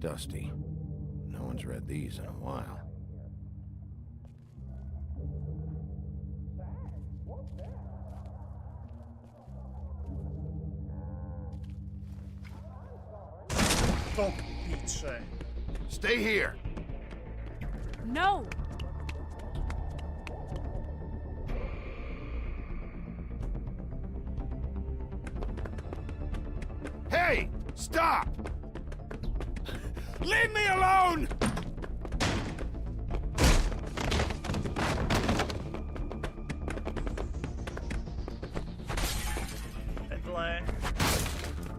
Dusty. No one's read these in a while. Stay here. No! Hey! Stop! Leave me alone!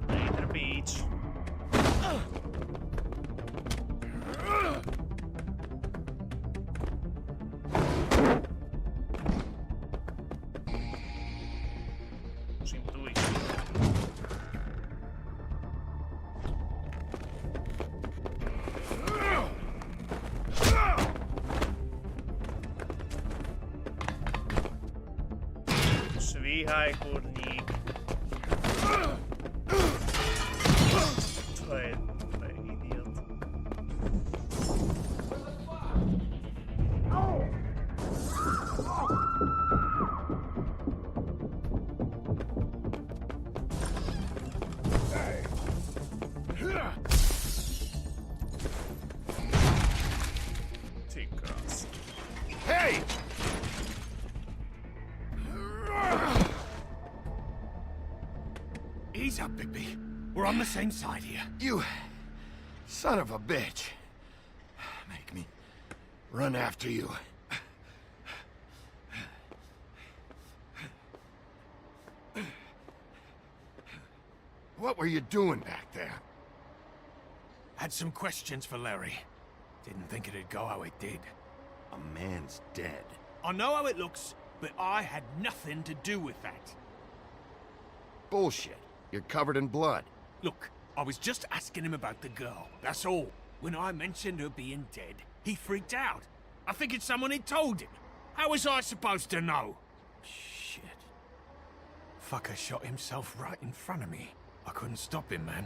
Later Beach. Čím tu iść? Švíhaj, kurník. To je idiot. Ty krás. Hey! Ease up, Bigby. We're on the same side here. You son of a bitch. Make me run after you. What were you doing back there? Had some questions for Larry. Didn't think it'd go how it did. A man's dead. I know how it looks, but I had nothing to do with that. Bullshit. You're covered in blood. Look, I was just asking him about the girl, that's all. When I mentioned her being dead, he freaked out. I figured someone had told him. How was I supposed to know? Shit. Fucker shot himself right in front of me. I couldn't stop him, man.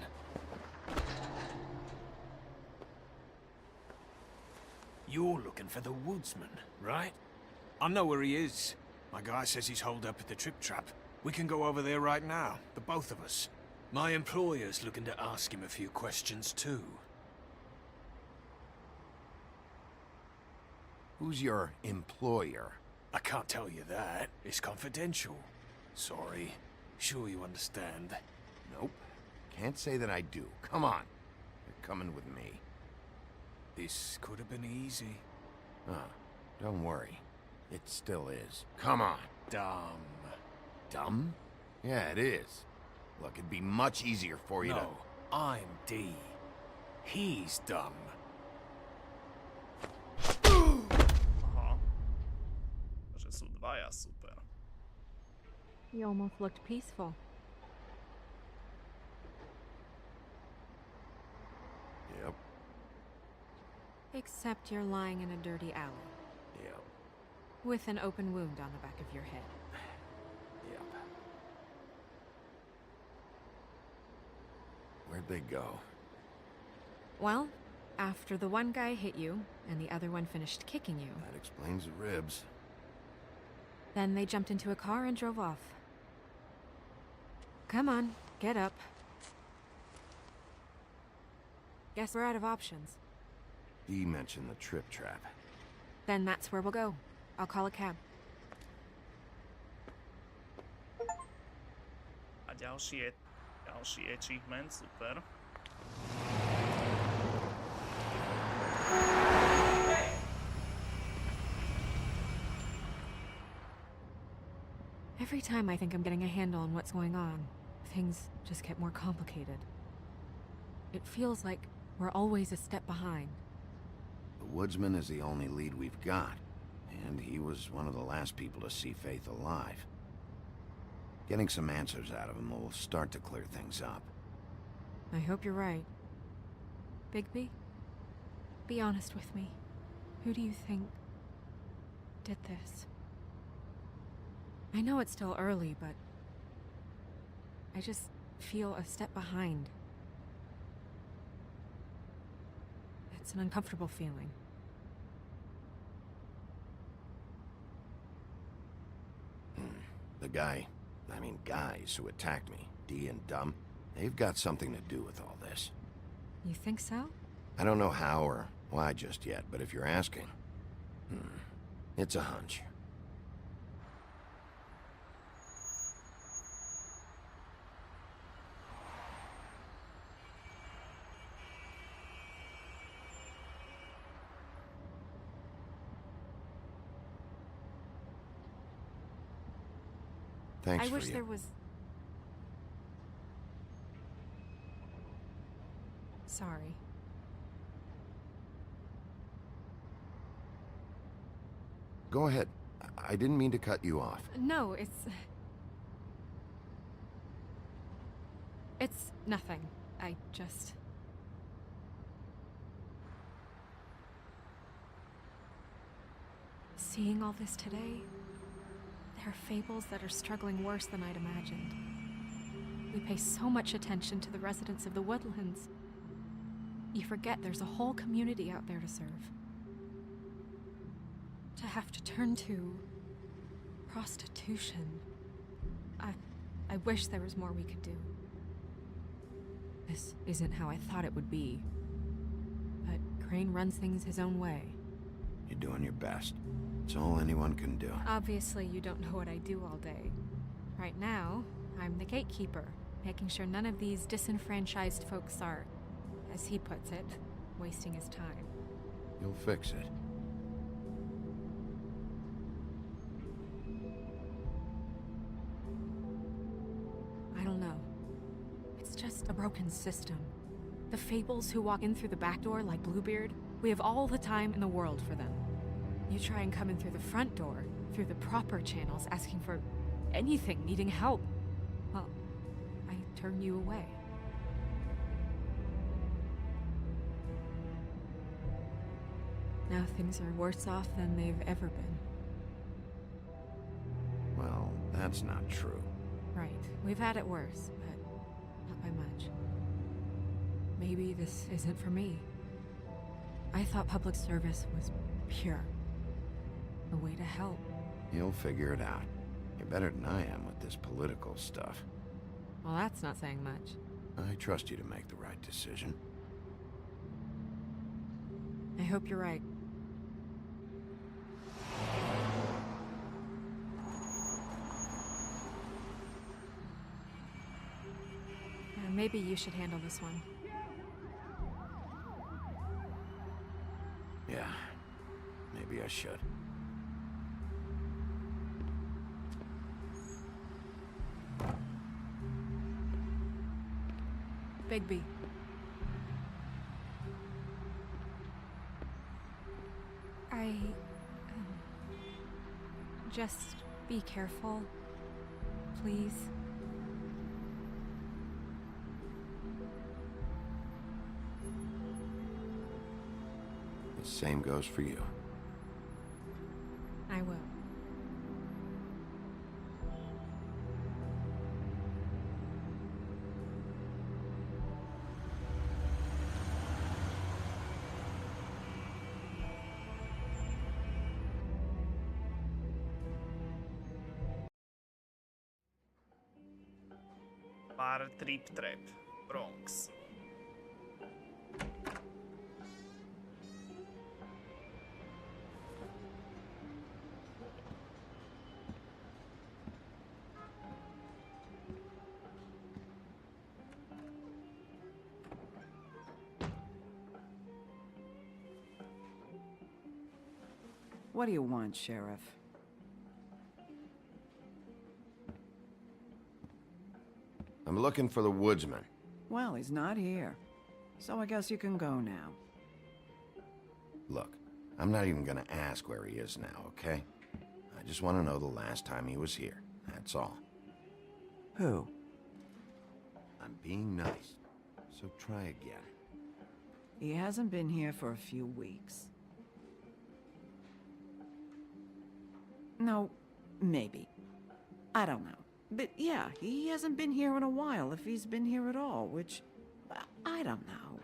You're looking for the woodsman, right? I know where he is. My guy says he's holed up at the Trip Trap. We can go over there right now, the both of us. My employer's looking to ask him a few questions, too. Who's your employer? I can't tell you that. It's confidential. Sorry. Sure you understand. Nope. Can't say that I do. Come on. You're coming with me. This could have been easy. Don't worry. It still is. Come on. Dumb. Dumb? Yeah, it is. Look, it'd be much easier for you No, I'm D. He's dumb. Aha. Že sú dvaja, super. You almost looked peaceful. Yep. Except you're lying in a dirty alley. Yep. With an open wound on the back of your head. Yep. Where'd they go? Well, after the one guy hit you, and the other one finished kicking you, That explains the ribs. then they jumped into a car and drove off. Come on, get up. Guess we're out of options. Dee mentioned the Trip Trap. Then that's where we'll go. I'll call a cab. A ďalší achievement, super. Every time I think I'm getting a handle on what's going on, things just get more complicated. It feels like we're always a step behind. The woodsman is the only lead we've got, and he was one of the last people to see Faith alive. Getting some answers out of him will start to clear things up. I hope you're right. Bigby, be honest with me. Who do you think did this? I know it's still early, but I just feel a step behind. It's an uncomfortable feeling. The guys who attacked me, Dee and Dumb, they've got something to do with all this. You think so? I don't know how or why just yet, but if you're asking, it's a hunch. Thanks I for wish you. there was... Sorry. Go ahead. I didn't mean to cut you off. No, it's nothing. I just... Seeing all this today, There are fables that are struggling worse than I'd imagined. We pay so much attention to the residents of the woodlands. You forget there's a whole community out there to serve. To have to turn to prostitution. I wish there was more we could do. This isn't how I thought it would be. But Crane runs things his own way. You're doing your best. It's all anyone can do. Obviously, you don't know what I do all day. Right now, I'm the gatekeeper, making sure none of these disenfranchised folks are, as he puts it, wasting his time. You'll fix it. I don't know. It's just a broken system. The fables who walk in through the back door like Bluebeard, we have all the time in the world for them. You try and come in through the front door, through the proper channels, asking for anything, needing help. Well, I turn you away. Now things are worse off than they've ever been. Well, that's not true. Right. We've had it worse, but not by much. Maybe this isn't for me. I thought public service was pure. A way to help. You'll figure it out. You're better than I am with this political stuff. Well, that's not saying much. I trust you to make the right decision. I hope you're right. Maybe you should handle this one. Yeah, maybe I should. Bigby. Just be careful, please. The same goes for you. I will. Bar Trip Trap, Bronx. What do you want, Sheriff? I'm looking for the woodsman. Well, he's not here. So I guess you can go now. Look, I'm not even gonna ask where he is now, okay? I just want to know the last time he was here. That's all. Who? I'm being nice, so try again. He hasn't been here for a few weeks. No, maybe. I don't know. But yeah, he hasn't been here in a while, if he's been here at all, which... I don't know.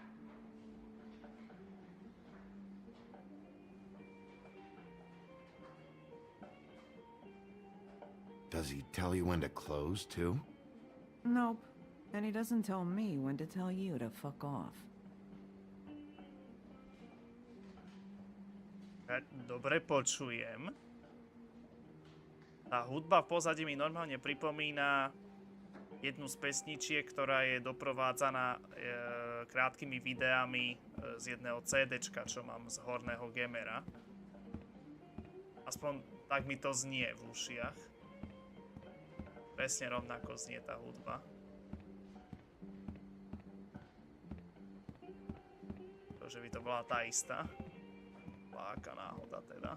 Does he tell you when to close, too? Nope. And he doesn't tell me when to tell you to fuck off. Dobre počujem. Tá hudba v pozadí mi normálne pripomína jednu z pesničiek, ktorá je doprovádzaná krátkými videami z jedného CDčka, čo mám z horného gamera. Aspoň tak mi to znie v ušiach. Presne rovnako znie tá hudba. To, že by to bola tá istá. Aká náhoda teda.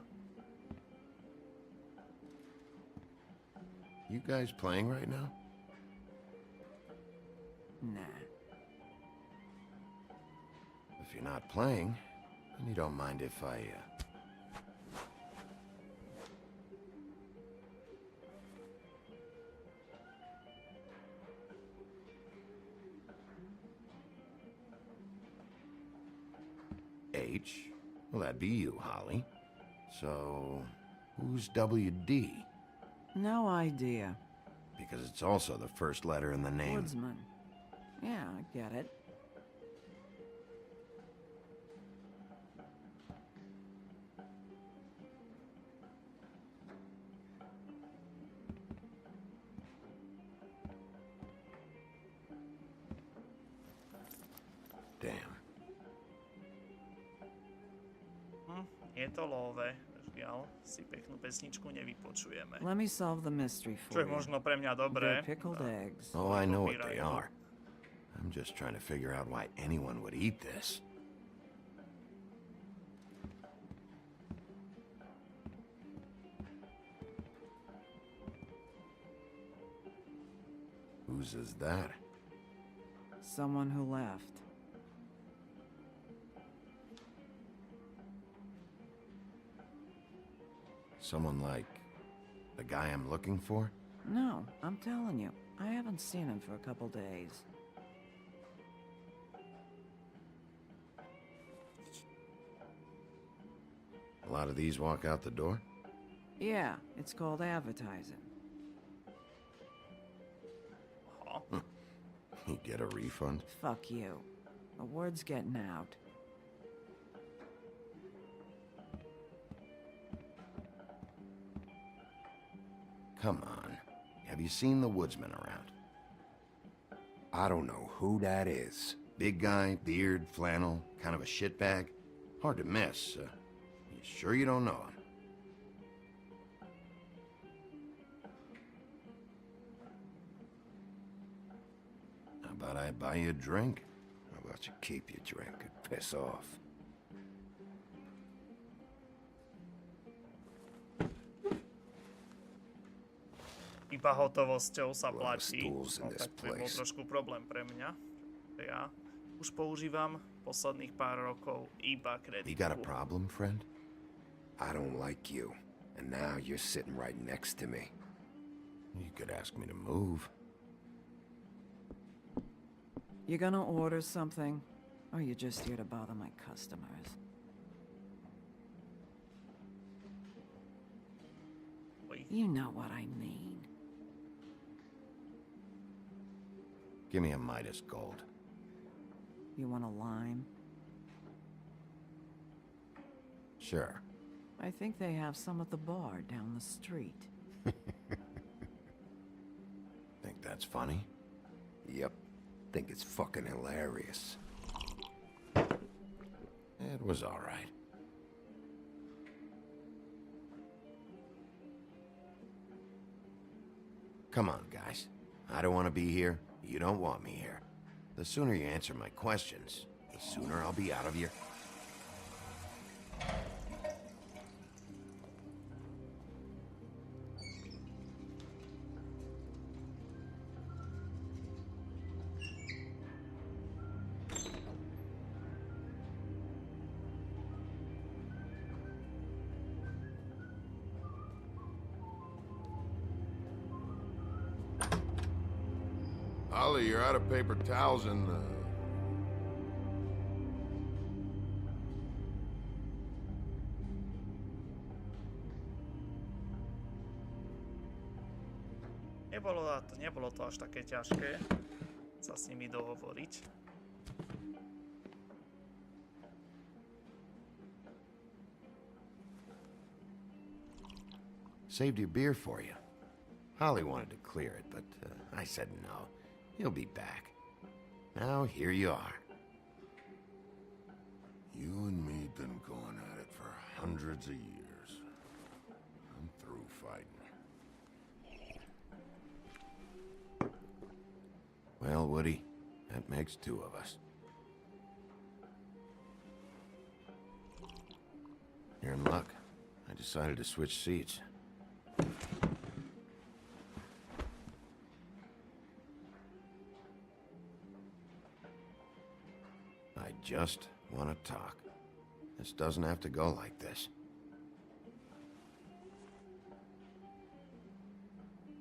You guys playing right now? Nah. If you're not playing, then you don't mind if I, H. Well, that'd be you, Holly. So, who's WD? No idea. Because it's also the first letter in the name. Woodsman. Yeah, I get it. Damn. Je to love. Žiaľ, si peknú pesničku nevypočujeme. Let me solve the mystery for Čo je you. možno pre mňa dobré. They're pickled eggs. Oh, I know what they are. I'm just trying to figure out why anyone would eat this. Whose is that? Someone who left. Someone like the guy I'm looking for? No, I'm telling you. I haven't seen him for a couple days. A lot of these walk out the door? Yeah, it's called advertising. You get a refund? Fuck you. The word's getting out. Come on. Have you seen the woodsman around? I don't know who that is. Big guy, beard, flannel, kind of a shitbag. Hard to miss. You sure you don't know him? How about I buy you a drink? How about you keep your drink and piss off? Iba hotovosťou sa platí. stools in No, this tak to bol place. trošku problém pre mňa. Ja už používam posledných pár rokov iba You got a kreditku. problem, friend? I don't like you, and now you're sitting right next to me. You could ask me to move. You gonna order something? Or you just here to bother my customers? You know what I mean. Give me a Midas Gold. You want a lime? Sure. I think they have some at the bar down the street. Think that's funny? Yep. Think it's fucking hilarious. It was all right. Come on, guys. I don't want to be here. You don't want me here. The sooner you answer my questions, the sooner I'll be out of your... Holly, you're out of paper towels and, Nebolo to až také ťažké sa s nimi dohovoriť. Saved your beer for you. Holly wanted to clear it, but I said no. He'll be back. Now, here you are. You and me been going at it for hundreds of years. I'm through fighting. Well, Woody, that makes two of us. You're in luck. I decided to switch seats. I just want to talk. This doesn't have to go like this.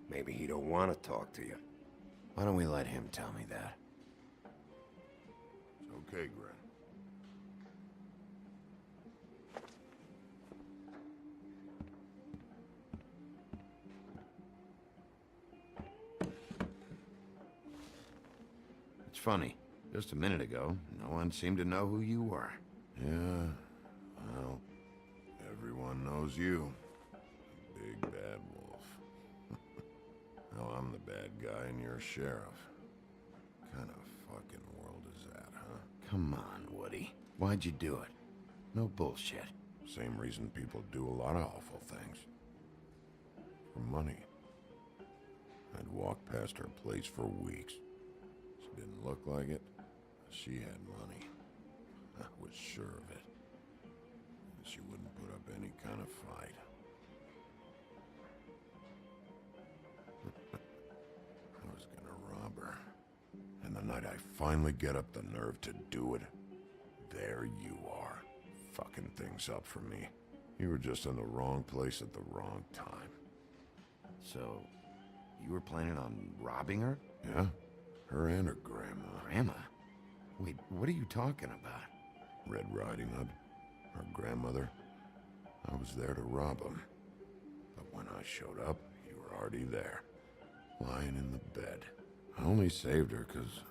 Maybe he don't want to talk to you. Why don't we let him tell me that? It's okay, Gren. funny. Just a minute ago, no one seemed to know who you were. Yeah, well, everyone knows you. Big bad wolf. Now I'm the bad guy and you're sheriff. Kind of fucking world is that, huh? Come on, Woody. Why'd you do it? No bullshit. Same reason people do a lot of awful things. For money. I'd walked past her place for weeks. She didn't look like it. She had money. I was sure of it. She wouldn't put up any kind of fight. I was gonna rob her. And the night I finally get up the nerve to do it, there you are. Fucking things up for me. You were just in the wrong place at the wrong time. So, you were planning on robbing her? Yeah, her and her grandma. Grandma? Wait, what are you talking about? Red Riding Hood, her grandmother. I was there to rob them. But when I showed up, you were already there, lying in the bed. I only saved her because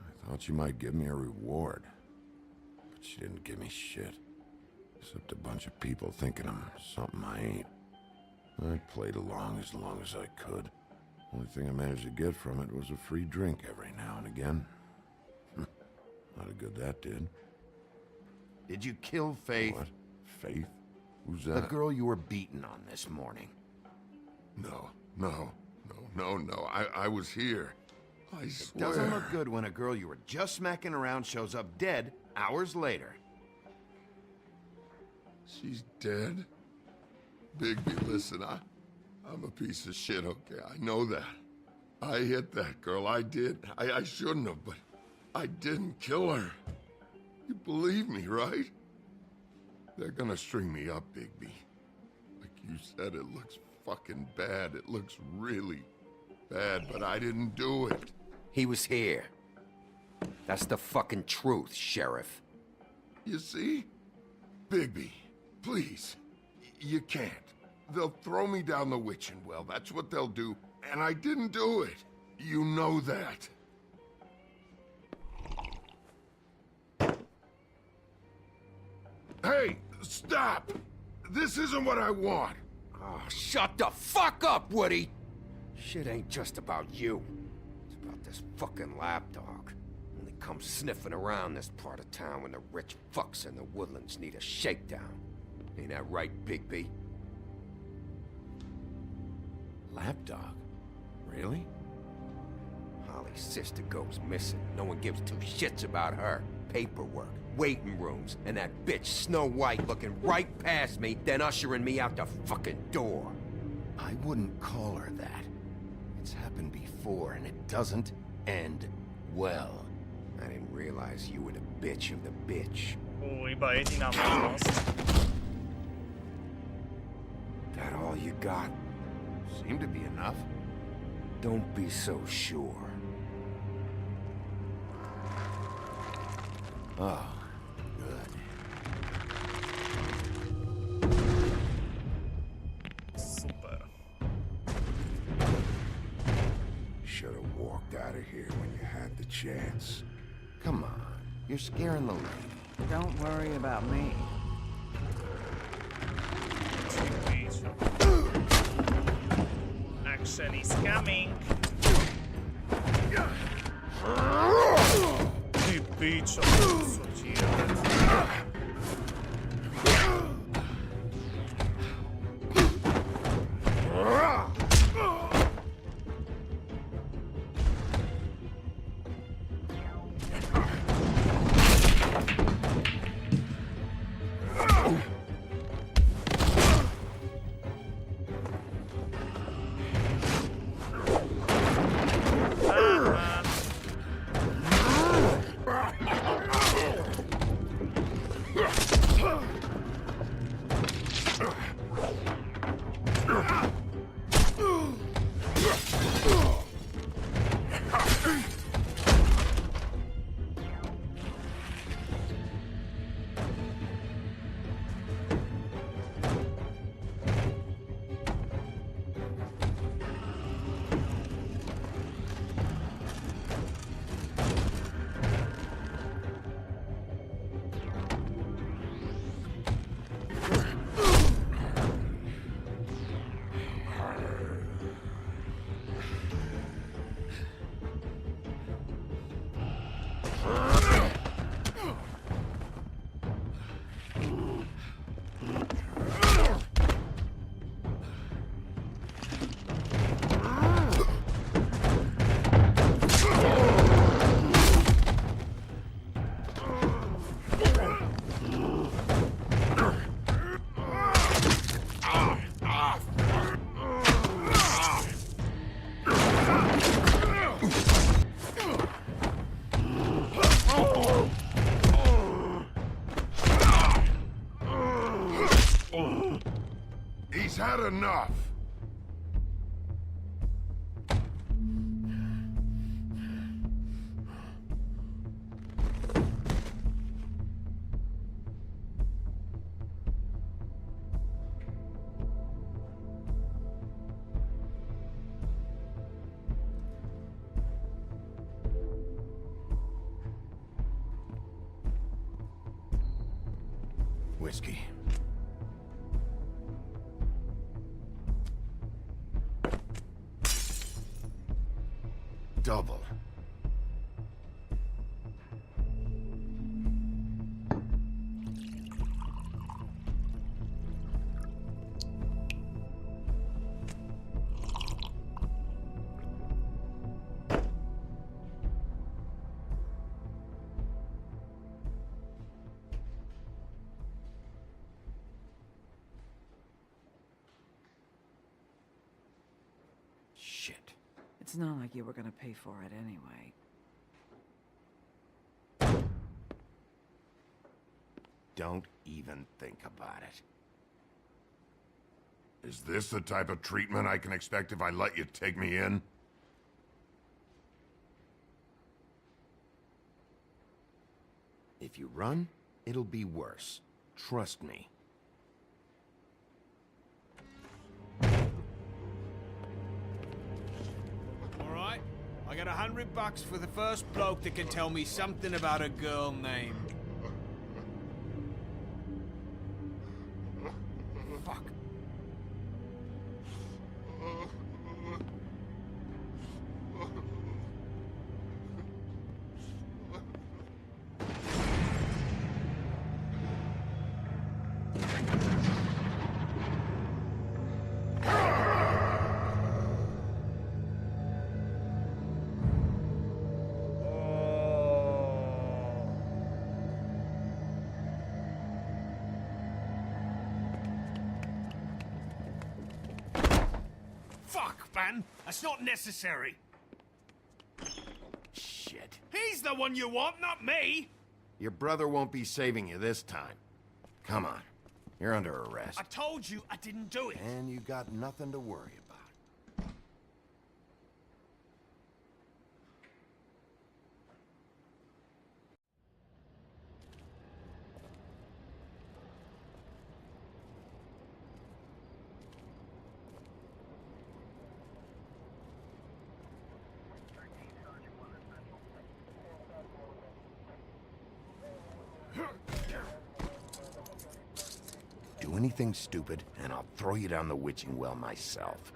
I thought she might give me a reward. But she didn't give me shit. Except a bunch of people thinking I'm something I ain't. I played along as I could. Only thing I managed to get from it was a free drink every now and again. Not a good that did. Did you kill Faith? What? Faith? Who's that? The girl you were beating on this morning. No. I was here. I swear. It doesn't look good when a girl you were just smacking around shows up dead hours later. She's dead? Bigby, listen, I'm a piece of shit, okay? I know that. I hit that girl, I did. I shouldn't have, but I didn't kill her. You believe me, right? They're gonna string me up, Bigby. Like you said, it looks fucking bad. It looks really bad, but I didn't do it. He was here. That's the fucking truth, Sheriff. You see? Bigby, please. You can't. They'll throw me down the witching well. That's what they'll do. And I didn't do it. You know that. Hey, stop! This isn't what I want. Oh, shut the fuck up, Woody! Shit ain't just about you. It's about this fucking lapdog. Only comes sniffing around this part of town when the rich fucks in the woodlands need a shakedown. Ain't that right, Bigby? Lapdog? Really? Holly's sister goes missing. No one gives two shits about her. Paperwork, waiting rooms, and that bitch Snow White looking right past me, then ushering me out the fucking door. I wouldn't call her that. It's happened before, and it doesn't end well. I didn't realize you were the bitch of the bitch. Iba jediná možnosť. That all you got? Seemed to be enough. Don't be so sure. Oh, good. Super. Should have walked out of here when you had the chance. Come on, you're scaring the lady. Don't worry about me. Action is coming. Ty pičo, sú ti enough! Whiskey. Double. Shit. It's not like you were gonna pay for it anyway. Don't even think about it. Is this the type of treatment I can expect if I let you take me in? If you run, it'll be worse. Trust me. Alright, I got $100 for the first bloke that can tell me something about a girl named... Fuck. Fuck, man! That's not necessary! Shit. He's the one you want, not me! Your brother won't be saving you this time. Come on. You're under arrest. I told you I didn't do it! And you got nothing to worry about. Do anything stupid, and I'll throw you down the witching well myself.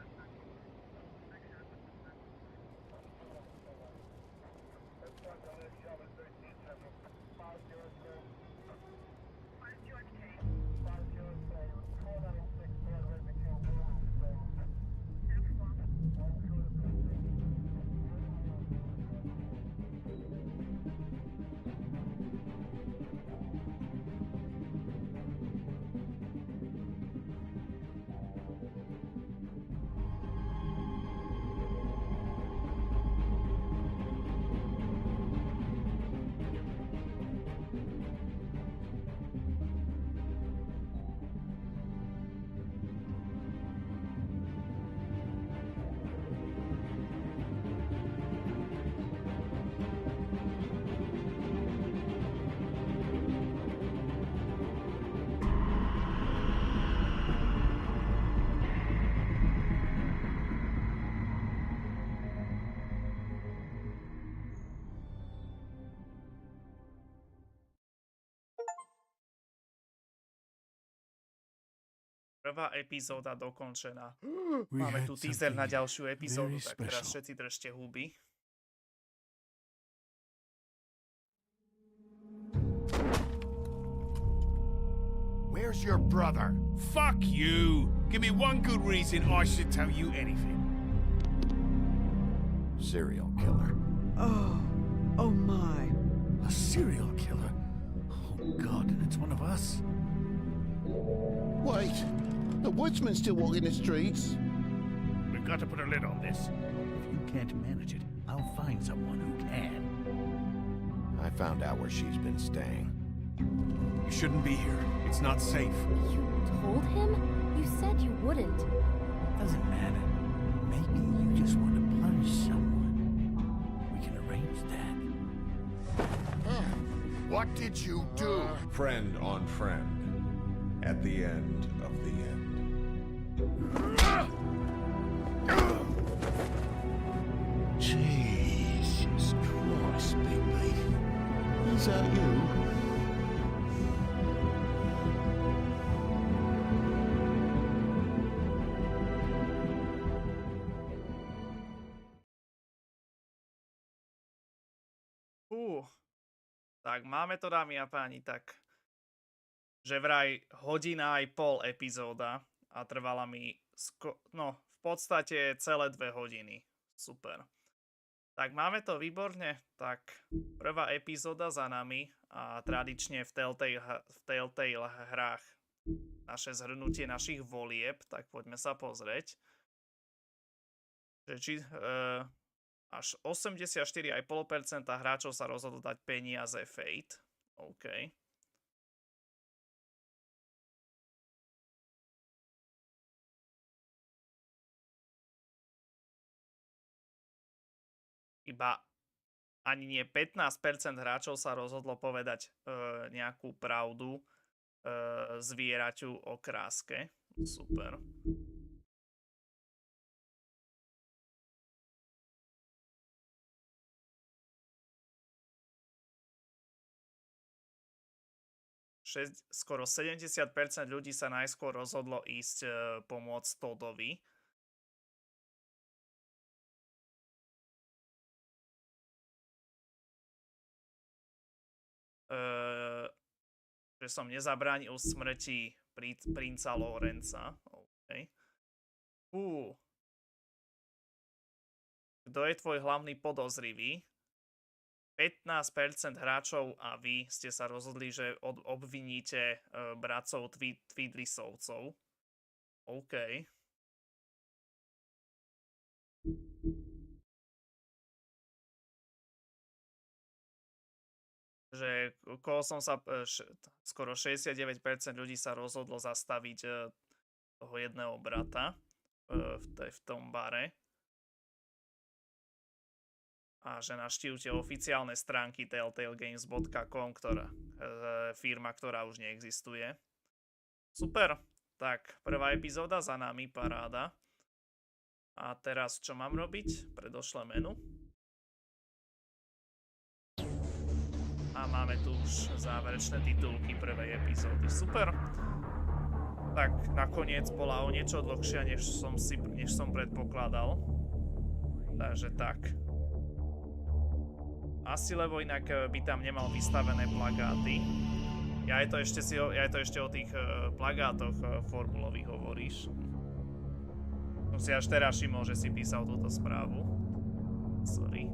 Prvá epizóda dokončená. Máme tu teaser na ďalšiu epizódu, tak teraz všetci držte huby. Where's your brother? Fuck you! Give me one good reason I should tell you anything. Serial killer. Oh my. A serial killer? Oh God, and it's one of us? Wait, the woodsman's still walking the streets. We've got to put a lid on this. If you can't manage it, I'll find someone who can. I found out where she's been staying. You shouldn't be here. It's not safe. You told him? You said you wouldn't. Doesn't matter. Maybe you just want to punish someone. We can arrange that. What did you do? Friend on friend. At the end of the end. Jesus Christ, Bigby. Is that you? Tak máme to, dámy a páni, tak že vraj hodina aj pol epizóda a trvala mi v podstate celé 2 hodiny. Super. Tak máme to výborne, tak prvá epizóda za nami a tradične v TELLTALE hrách naše zhrnutie našich volieb, tak poďme sa pozrieť. Až 84,5% hráčov sa rozhodlo dať peniaze Fate. OK. Iba ani nie 15% hráčov sa rozhodlo povedať nejakú pravdu zvieraťu o kráske. Super. Skoro 70% ľudí sa najskôr rozhodlo ísť pomôcť Toddovi. Že som nezabránil smrti princa Lorenza. Okay. Kto je tvoj hlavný podozrivý? 15% hráčov a vy ste sa rozhodli, že obviníte bratcov Tweedlesovcov. OK. Že skoro 69% ľudí sa rozhodlo zastaviť toho jedného brata v tom bare. A že navštívte oficiálne stránky telltalegames.com, firma, ktorá už neexistuje. Super, tak prvá epizóda za nami, paráda. A teraz čo mám robiť? Predošlé menu. A máme tu už záverečné titulky prvej epizódy. Super. Tak nakoniec bola o niečo dlhšia, než som predpokladal. Takže tak. Asi lebo inak by tam nemal vystavené plagáty. Ja je to ešte o tých plagátoch formulových hovoríš. Som si až teraz všimol, že si písal túto správu. Sorry.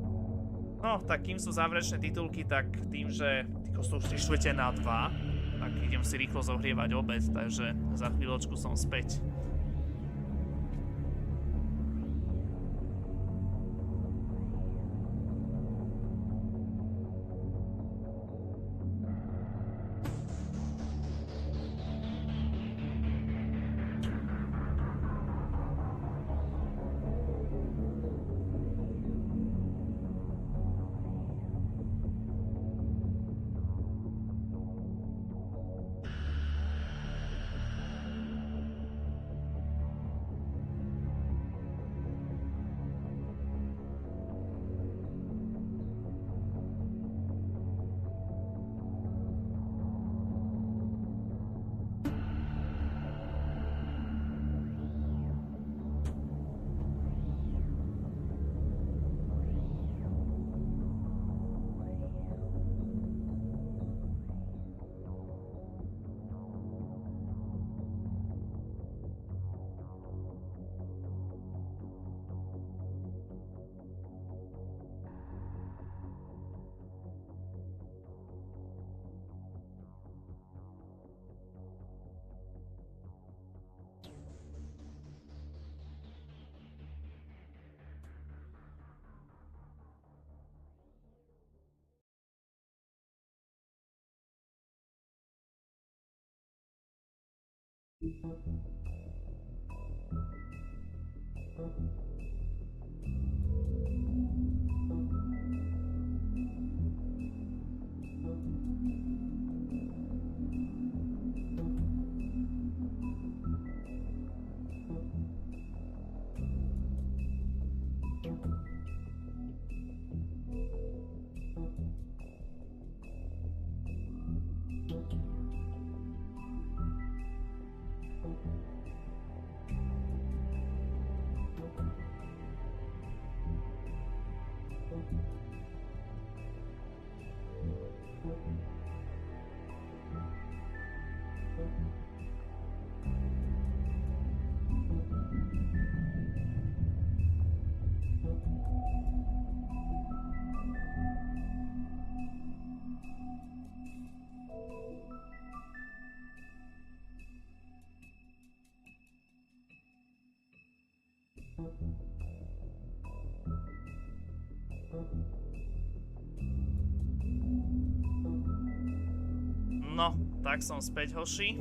No, tak kým sú záverečné titulky, tak tým, že sú 3/4 na 2, tak idem si rýchlo zohrievať obed, takže za chvíľočku som späť. No, tak som späť, hoši.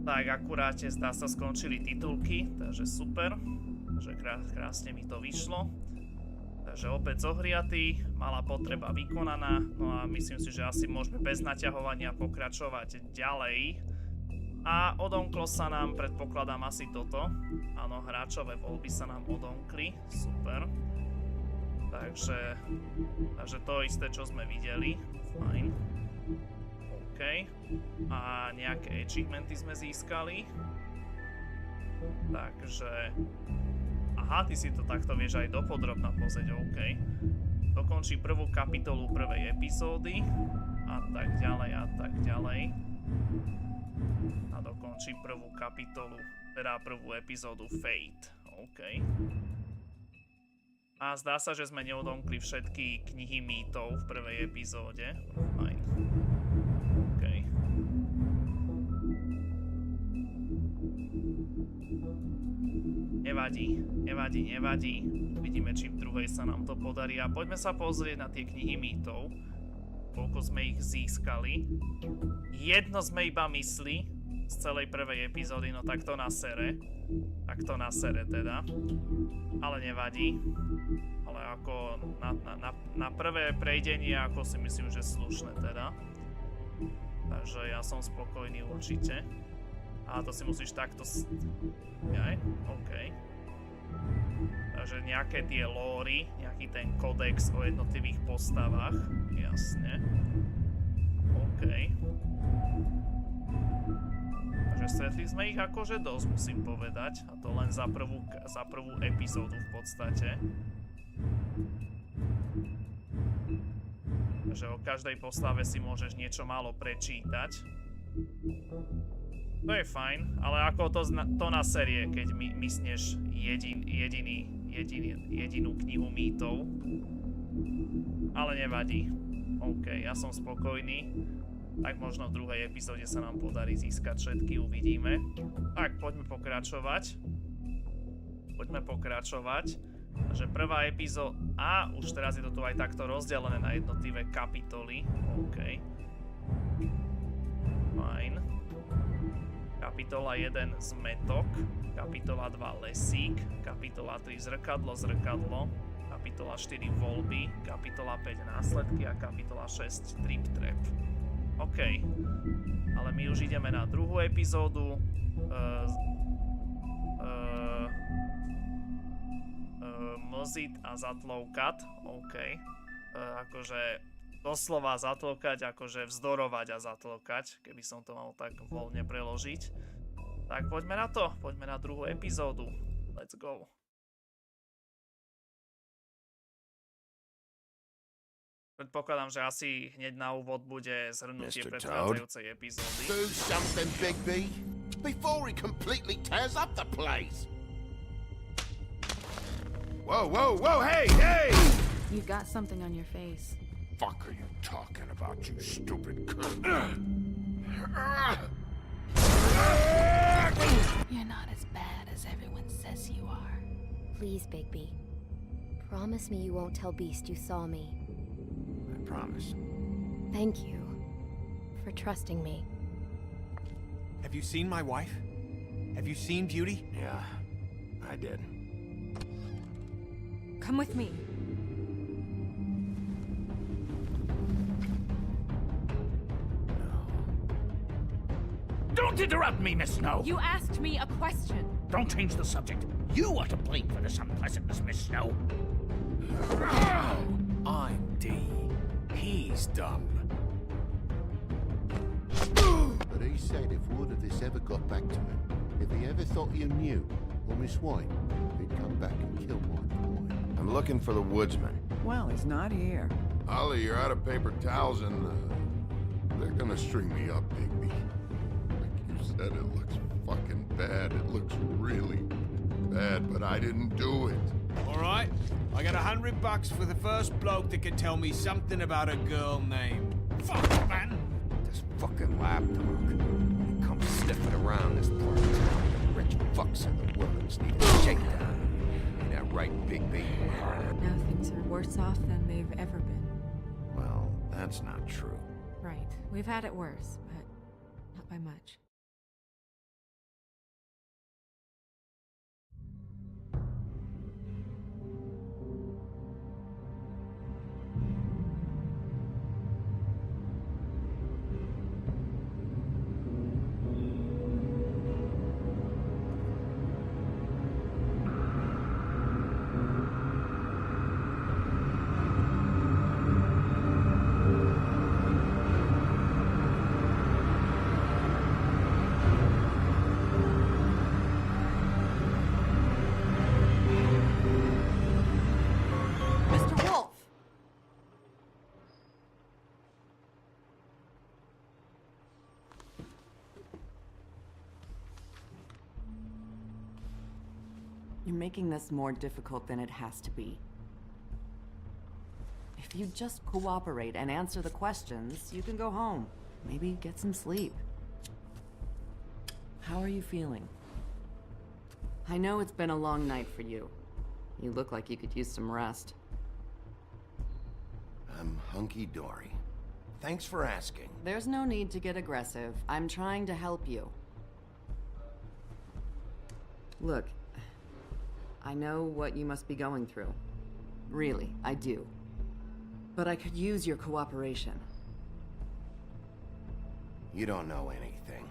Tak akuráte zdá sa skončili titulky, takže super. Takže krásne mi to vyšlo. Takže opäť zohriatý, malá potreba vykonaná. No a myslím si, že asi môžeme bez naťahovania pokračovať ďalej. A odomklo sa nám, predpokladám, asi toto. Áno, hráčové voľby sa nám odomkli. Super. Takže to isté, čo sme videli. Fajn. OK. A nejaké achievementy sme získali. Takže... Aha, ty si to takto vieš aj dopodrobna pozrieť, OK. Dokončí prvú kapitolu prvej epizódy. A tak ďalej, a tak ďalej. A dokončí prvú kapitolu, teda prvú epizódu Fate. OK. A zdá sa, že sme neodomkli všetky knihy mýtov v prvej epizóde. Fajn. OK. Nevadí, nevadí, nevadí. Uvidíme, či v druhej sa nám to podarí. A poďme sa pozrieť na tie knihy mýtov. Koľko sme ich získali. Jedno sme iba mysli z celej prvej epizódy, no tak to na sere. Tak to na sere teda. Ale nevadí. Ale ako na prvé prejdenie, ako si myslím, že slušné teda. Takže ja som spokojný určite. A to si musíš takto... Jaj, OK. Takže nejaké tie lóry, nejaký ten kodex o jednotlivých postavách. Jasne. OK. Takže stretli sme ich akože dosť, musím povedať. A to len za prvú epizódu v podstate. Takže o každej postave si môžeš niečo málo prečítať. To je fajn, ale ako to na série, keď mysneš jedinú knihu mýtov. Ale nevadí. OK, ja som spokojný. Tak možno v druhej epizóde sa nám podarí získať všetky, uvidíme. Tak, poďme pokračovať. Poďme pokračovať. Takže prvá epizóda... A, už teraz je to tu aj takto rozdelené na jednotlivé kapitoly. OK. Fajn. Kapitola 1 Zmetok, kapitola 2 Lesík, kapitola 3 Zrkadlo, kapitola 4 Voľby, kapitola 5 Následky a kapitola 6 Trip Trap. OK, ale my už ideme na druhú epizódu. Mlzit a zatloukať, OK. Akože... doslova zatlkať, akože vzdorovať a zatlkať, keby som to mal tak voľne preložiť. Tak poďme na to, poďme na druhú epizódu. Let's go. Predpokladám, že asi hneď na úvod bude zhrnutie predchádzajúcej epizódy. Do something, Bigby, before he completely tears up the place. Whoa, whoa, whoa, hey, hey! You've got something on your face. Fuck are you talking about, you stupid cunt? You're not as bad as everyone says you are. Please, Bigby. Promise me you won't tell Beast you saw me. I promise. Thank you for trusting me. Have you seen my wife? Have you seen Beauty? Yeah, I did. Come with me. Don't interrupt me, Miss Snow! You asked me a question. Don't change the subject. You are to blame for this unpleasantness, Miss Snow. I'm D. He's dumb. But he said if word of this ever got back to him, if he ever thought you knew, or Miss White, he'd come back and kill my boy. I'm looking for the woodsman. Well, he's not here. Ollie, you're out of paper towels and they're gonna string me up, Bigby. Like you said, it looks fucking bad. It looks really bad, but I didn't do it. All right, I got $100 for the first bloke that can tell me something about a girl named... Fuck, man! This fucking lapdog. He comes sniffing around this part of town. The rich fucks in the Woodlands need a shakedown. Ain't that right, Bigby? Now things are worse off than they've ever been. Well, that's not true. Right. We've had it worse, but not by much. You're making this more difficult than it has to be. If you just cooperate and answer the questions, you can go home. Maybe get some sleep. How are you feeling? I know it's been a long night for you. You look like you could use some rest. I'm hunky-dory. Thanks for asking. There's no need to get aggressive. I'm trying to help you. Look, I know what you must be going through. Really, I do. But I could use your cooperation. You don't know anything.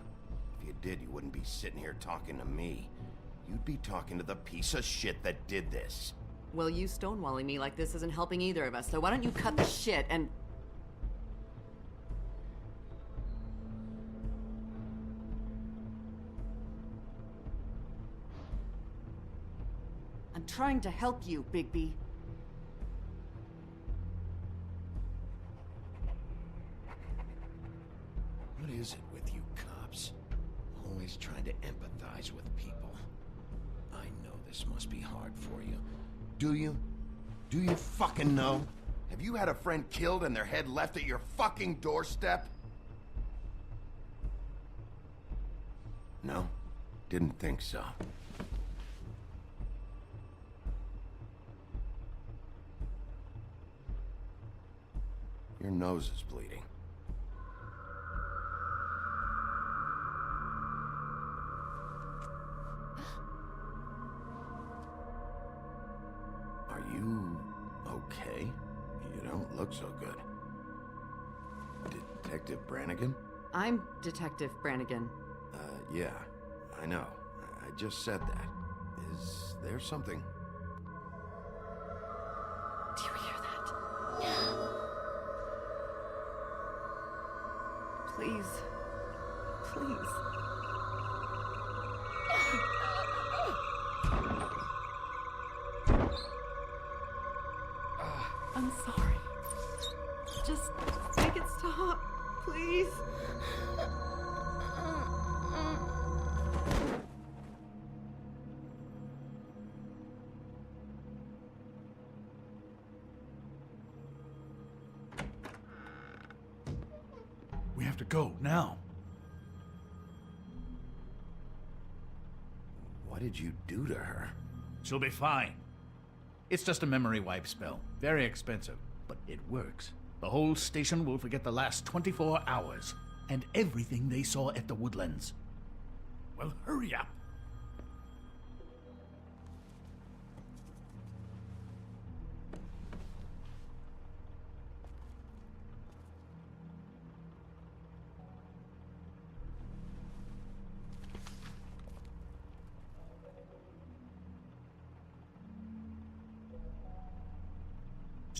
If you did, you wouldn't be sitting here talking to me. You'd be talking to the piece of shit that did this. Well, you stonewalling me like this isn't helping either of us, so why don't you cut the shit and... I'm trying to help you, Bigby. What is it with you cops? Always trying to empathize with people. I know this must be hard for you. Do you? Do you fucking know? Have you had a friend killed and their head left at your fucking doorstep? No? Didn't think so. Your nose is bleeding. Are you okay? You don't look so good. Detective Brannigan? I'm Detective Brannigan. Yeah, I know. I just said that. Is there something? Do you hear that? Please. Please. I'm sorry. Just make it stop, please. We have to go now. What did you do to her? She'll be fine. It's just a memory wipe spell. Very expensive, but it works. The whole station will forget the last 24 hours and everything they saw at the Woodlands. Well, hurry up.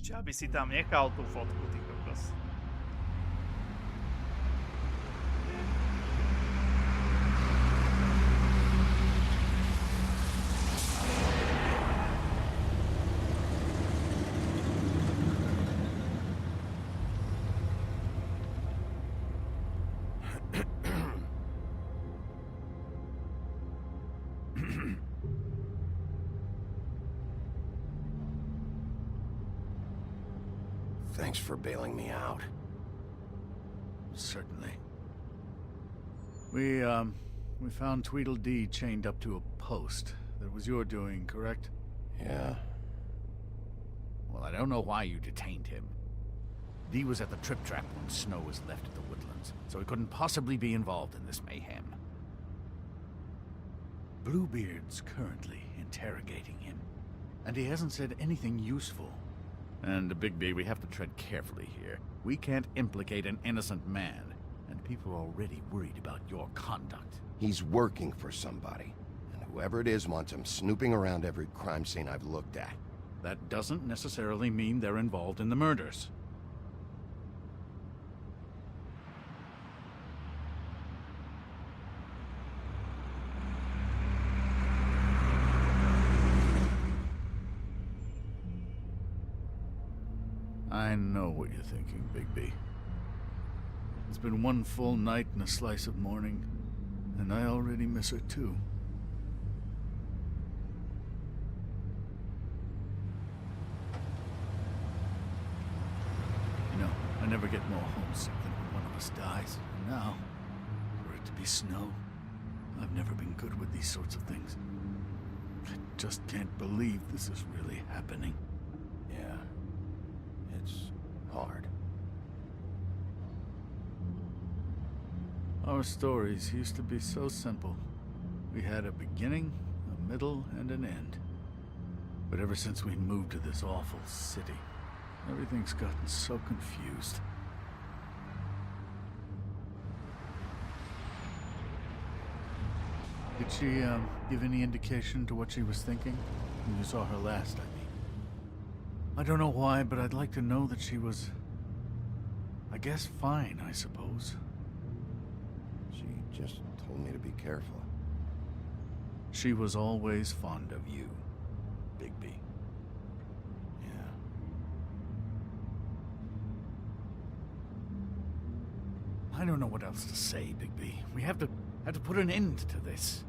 Ešte aby si tam nechal tú fotku, ty kokos. Thanks for bailing me out. Certainly. We found Tweedledee chained up to a post. That was your doing, correct? Yeah. Well, I don't know why you detained him. Dee was at the Trip Trap when Snow was left at the Woodlands, so he couldn't possibly be involved in this mayhem. Bluebeard's currently interrogating him, and he hasn't said anything useful. And, Bigby, we have to tread carefully here. We can't implicate an innocent man, and people are already worried about your conduct. He's working for somebody, and whoever it is wants him snooping around every crime scene I've looked at. That doesn't necessarily mean they're involved in the murders. I know what you're thinking, Bigby. It's been one full night and a slice of morning, and I already miss her too. You know, I never get more homesick than when one of us dies. And now, for it to be Snow, I've never been good with these sorts of things. I just can't believe this is really happening. Yeah. It's hard. Our stories used to be so simple. We had a beginning, a middle, and an end. But ever since we moved to this awful city, everything's gotten so confused. Did she, give any indication to what she was thinking? When you saw her last, I mean. I don't know why, but I'd like to know that she was, I guess, fine, I suppose. She just told me to be careful. She was always fond of you, Bigby. Yeah. I don't know what else to say, Bigby. We have to put an end to this.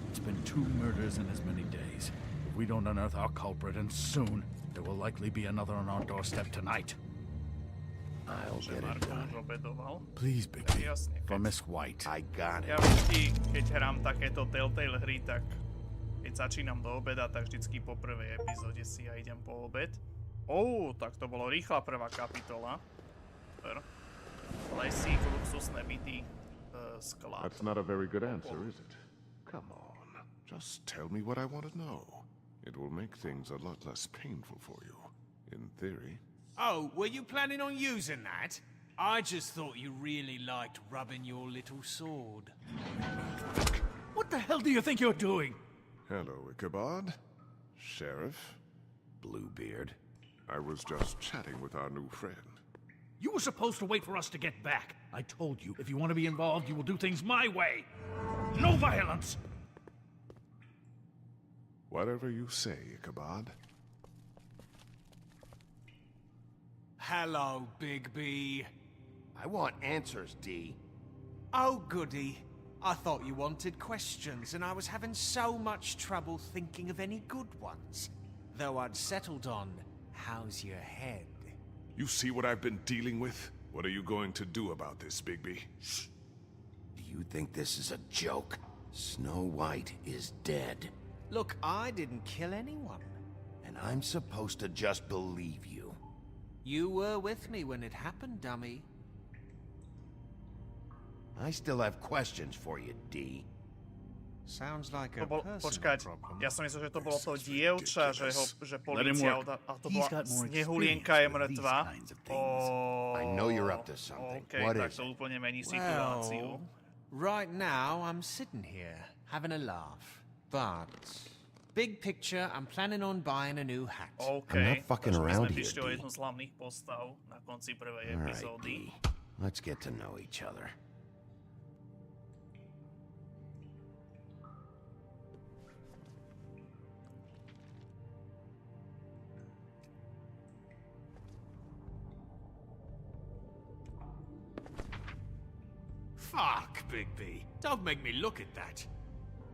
It's been 2 murders in as many days. If we don't unearth our culprit, and soon, there will likely be another on our doorstep tonight. I'll get it done. Please, Bigby. For Miss White. I got Ja it. vždy, keď hrám takéto TELLTALE hry, tak keď začínam do obeda, tak vždycky po prvej epizóde si ja idem po obed. Tak to bolo rýchla prvá kapitola. Super. Lesík, luxusné byty, sklad. That's not a very good answer, is it? Come on, just tell me what I want to know. It will make things a lot less painful for you, in theory. Oh, were you planning on using that? I just thought you really liked rubbing your little sword. What the hell do you think you're doing? Hello, Ichabod. Sheriff. Bluebeard. I was just chatting with our new friend. You were supposed to wait for us to get back. I told you, if you want to be involved, you will do things my way. No violence! Whatever you say, Ichabod. Hello, Bigby. I want answers, Dee. Oh, goody. I thought you wanted questions, and I was having so much trouble thinking of any good ones. Though I'd settled on, how's your head? You see what I've been dealing with? What are you going to do about this, Bigby? Shh. Do you think this is a joke? Snow White is dead. Look, I didn't kill anyone. And I'm supposed to just believe you. You were with me when it happened, dummy. I still have questions for you, Dee. Sounds like a Počkať, ja som myslel, že to bolo to dievča, že polícia a to bola Snehulienka je mŕtva. I know you're up to something. What tak is to it? úplne mení situáciu. Right now, I'm sitting here, having a laugh. But Big picture, I'm planning on buying a new hat. OK, I'm not fucking around here, prišli o D. jednu z hlavných postav na konci prvej All right, epizódy. D. Let's get to know each other. Fuck, Bigby. Don't make me look at that.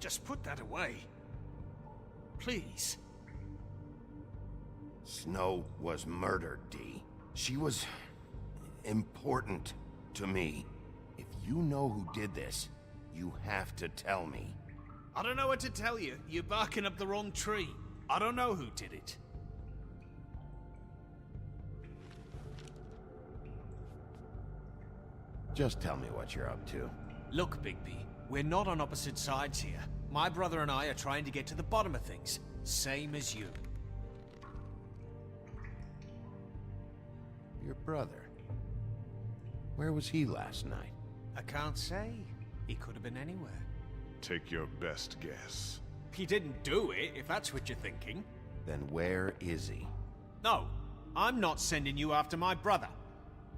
Just put that away. Please. Snow was murdered, D. She was important to me. If you know who did this, you have to tell me. I don't know what to tell you. You're barking up the wrong tree. I don't know who did it. Just tell me what you're up to. Look, Bigby, we're not on opposite sides here. My brother and I are trying to get to the bottom of things. Same as you. Your brother. Where was he last night? I can't say. He could have been anywhere. Take your best guess. He didn't do it, if that's what you're thinking. Then where is he? No, I'm not sending you after my brother.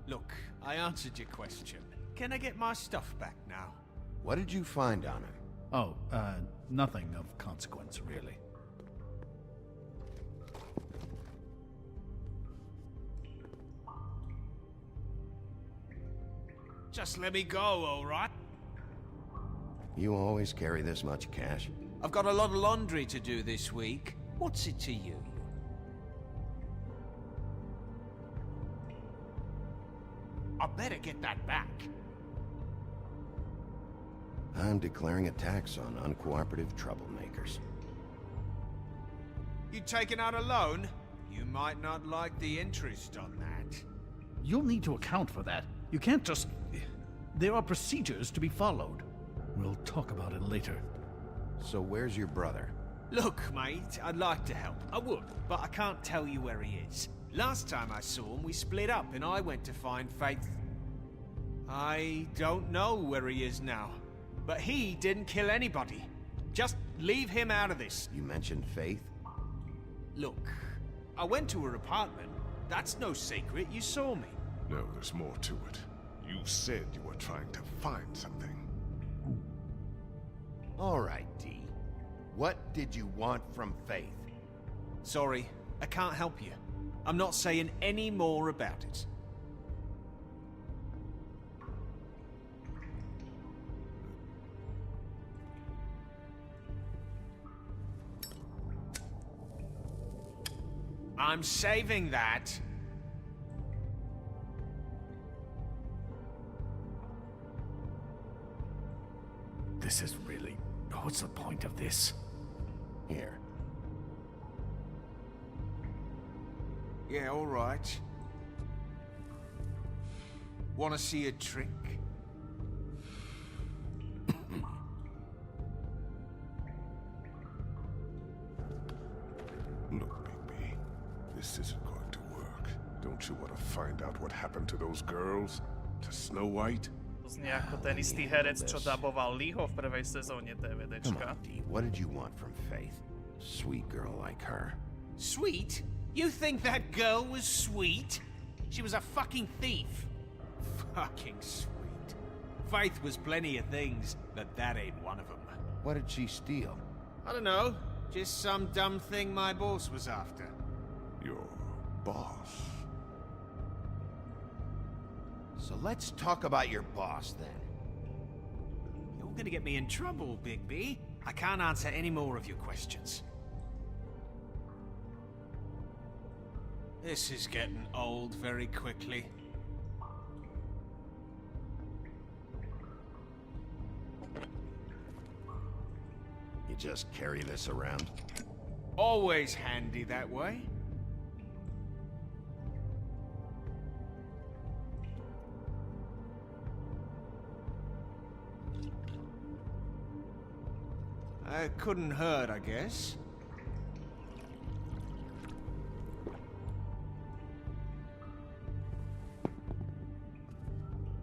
Look, I answered your question. Can I get my stuff back now? What did you find on him? Oh, nothing of consequence, really. Just let me go, all right? You always carry this much cash? I've got a lot of laundry to do this week. What's it to you? I better get that back. I'm declaring a tax on uncooperative troublemakers. You taking out a loan? You might not like the interest on that. You'll need to account for that. You can't just... There are procedures to be followed. We'll talk about it later. So where's your brother? Look, mate, I'd like to help. I would, but I can't tell you where he is. Last time I saw him, we split up and I went to find Faith. I don't know where he is now. But he didn't kill anybody. Just leave him out of this. You mentioned Faith? Look, I went to her apartment. That's no secret. You saw me. No, there's more to it. You said you were trying to find something. All right, D. What did you want from Faith? Sorry, I can't help you. I'm not saying any more about it. I'm saving that. This is really... What's the point of this? Here. Yeah, all right. Want to see a trick? Look, Bigby, this isn't going to work. Don't you want to find out what happened to those girls? To Snow White? To znie ako ten istý herec, čo daboval Leeho v prvej sezóne DVDčka. Come on, D. What did you want from Faith? Sweet girl like her. Sweet? You think that girl was sweet? She was a fucking thief. Fucking sweet. Faith was plenty of things, but that ain't one of them. What did she steal? I don't know. Just some dumb thing my boss was after. Your boss? So let's talk about your boss, then. You're gonna get me in trouble, Bigby. I can't answer any more of your questions. This is getting old very quickly. You just carry this around? Always handy that way. It couldn't hurt, I guess.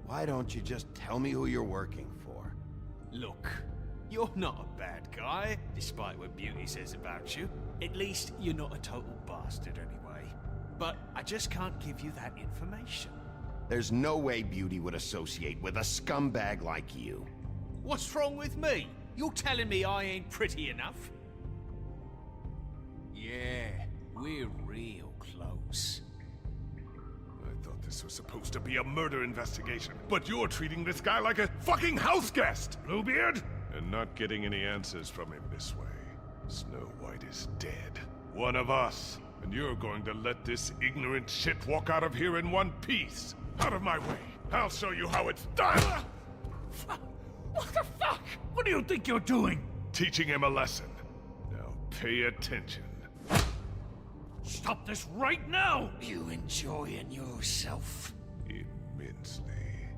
Why don't you just tell me who you're working for? Look, You're not a bad guy, despite what Beauty says about you. At least, you're not a total bastard anyway. But I just can't give you that information. There's no way Beauty would associate with a scumbag like you. What's wrong with me? You're telling me I ain't pretty enough? Yeah, we're real close. I thought this was supposed to be a murder investigation, but you're treating this guy like a fucking house guest, Bluebeard! And not getting any answers from him this way. Snow White is dead. One of us. And you're going to let this ignorant shit walk out of here in one piece. Out of my way. I'll show you how it's done! What the fuck? What do you think you're doing? Teaching him a lesson. Now pay attention. Stop this right now! You enjoying yourself? Immensely.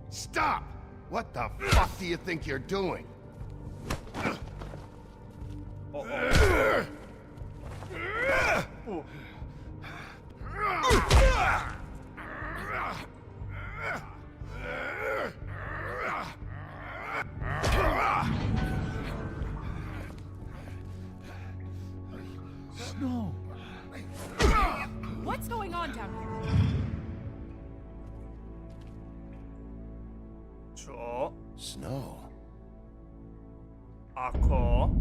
Stop! What the fuck do you think you're doing? Snow. What's going on down here? Čo? Snow. Ako?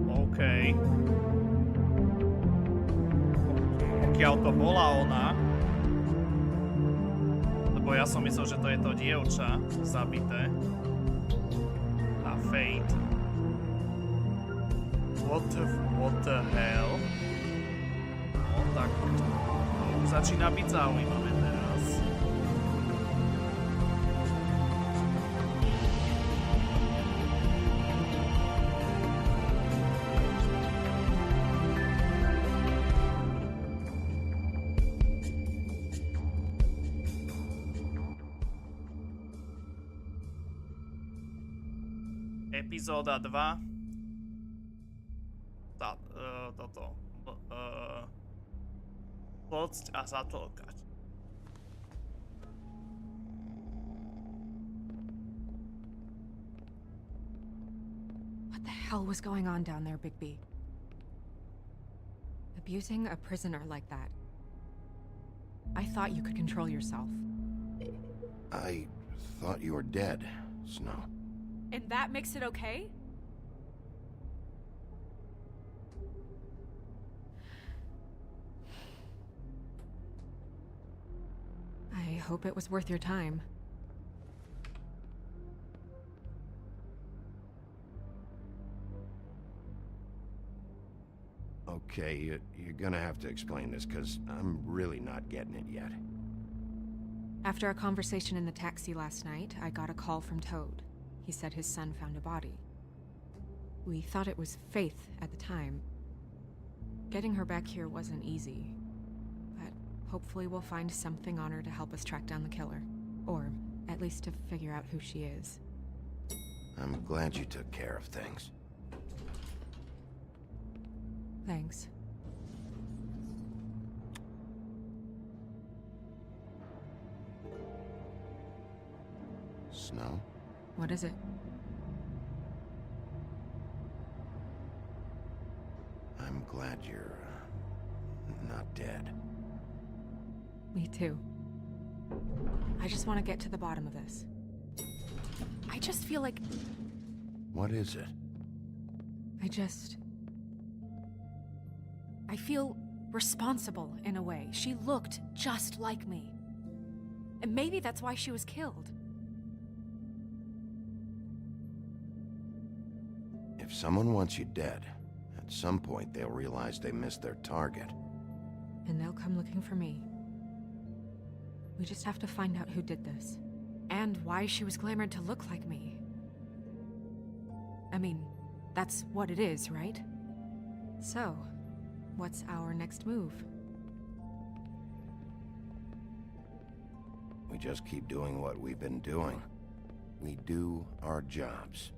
OK. Pokiaľ to bola ona, lebo ja som myslel, že to je to dievča zabité. A Fate. What the hell? No tak to už začína byť zaujímavé teraz. Epizóda 2. Toto. Tlcť a zatlkať. What the hell was going on down there, Bigby? Abusing a prisoner like that. I thought you could control yourself. I thought you were dead, Snow. And that makes it okay? I hope it was worth your time. Okay, you're gonna have to explain this, because I'm really not getting it yet. After a conversation in the taxi last night, I got a call from Toad. He said his son found a body. We thought it was Faith at the time. Getting her back here wasn't easy, but hopefully we'll find something on her to help us track down the killer. Or at least to figure out who she is. I'm glad you took care of things. Thanks. Snow? What is it? I'm glad you're not dead. Me too. I just want to get to the bottom of this. I just feel like... What is it? I feel responsible in a way. She looked just like me. And maybe that's why she was killed. If someone wants you dead, at some point they'll realize they missed their target. And they'll come looking for me. We just have to find out who did this. And why she was glamored to look like me. I mean, that's what it is, right? So, what's our next move? We just keep doing what we've been doing. We do our jobs.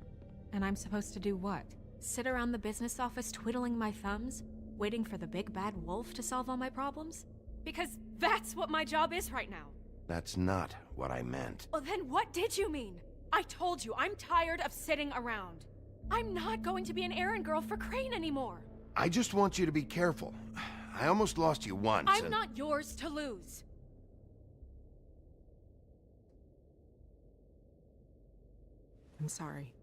And I'm supposed to do what? Sit around the business office twiddling my thumbs? Waiting for the big bad wolf to solve all my problems? Because that's what my job is right now. That's not what I meant. Well, then what did you mean? I told you, I'm tired of sitting around. I'm not going to be an errand girl for Crane anymore. I just want you to be careful. I almost lost you once. I'm not yours to lose. I'm sorry.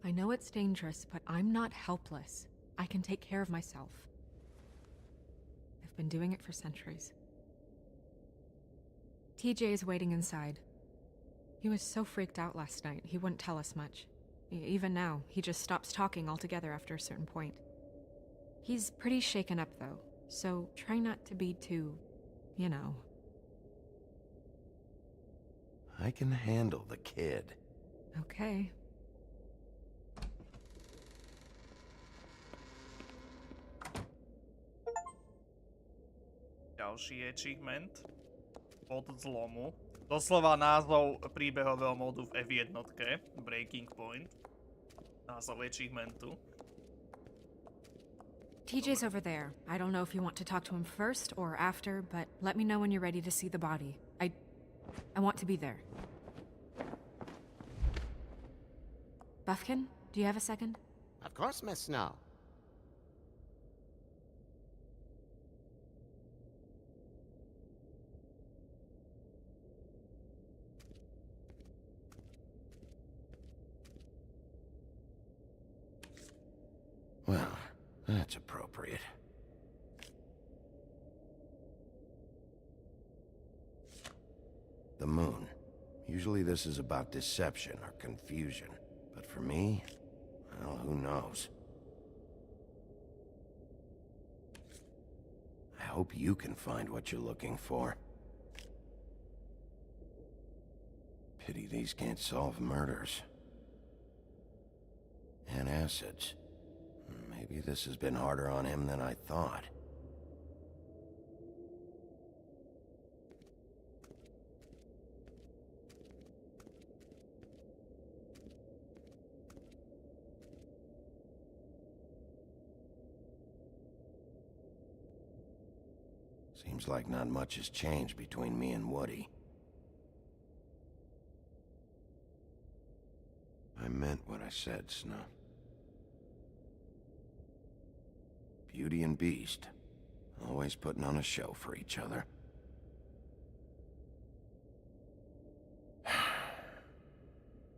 I know it's dangerous, but I'm not helpless. I can take care of myself. I've been doing it for centuries. TJ is waiting inside. He was so freaked out last night, he wouldn't tell us much. Even now, he just stops talking altogether after a certain point. He's pretty shaken up, though, so try not to be too, you know. I can handle the kid. Okay. Ďalší achievement. Od zlomu. Doslova názov príbehového módu v F1. Breaking Point. Názov achievementu. TJ's over there. I don't know if you want to talk to him first or after, but let me know when you're ready to see the body. I want to be there. Buffkin, do you have a second? Of course, Miss Snow. Well, that's appropriate. The moon. Usually this is about deception or confusion. But for me, well, who knows? I hope you can find what you're looking for. Pity these can't solve murders. And acids. Maybe this has been harder on him than I thought. Seems like not much has changed between me and Woody. I meant what I said, Snow. Beauty and Beast, always putting on a show for each other.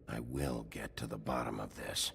I will get to the bottom of this.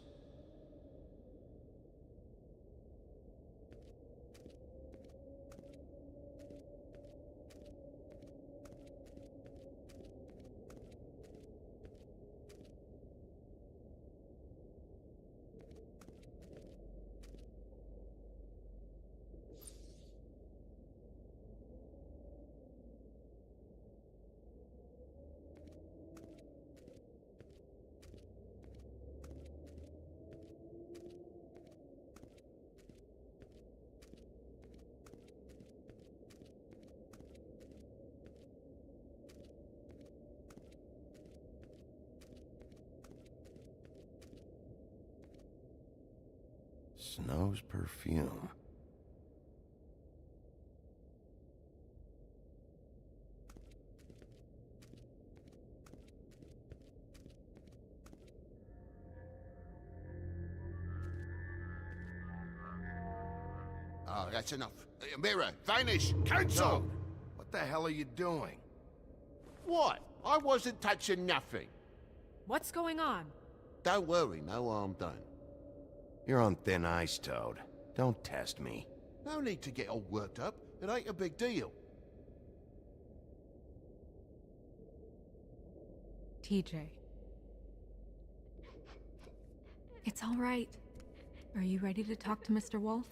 Snow's perfume. Oh, that's enough. Mirror, vanish, cancel! No. What the hell are you doing? What? I wasn't touching nothing. What's going on? Don't worry, no harm done. You're on thin ice, Toad. Don't test me. No need to get all worked up. It ain't a big deal. TJ. It's all right. Are you ready to talk to Mr. Wolf?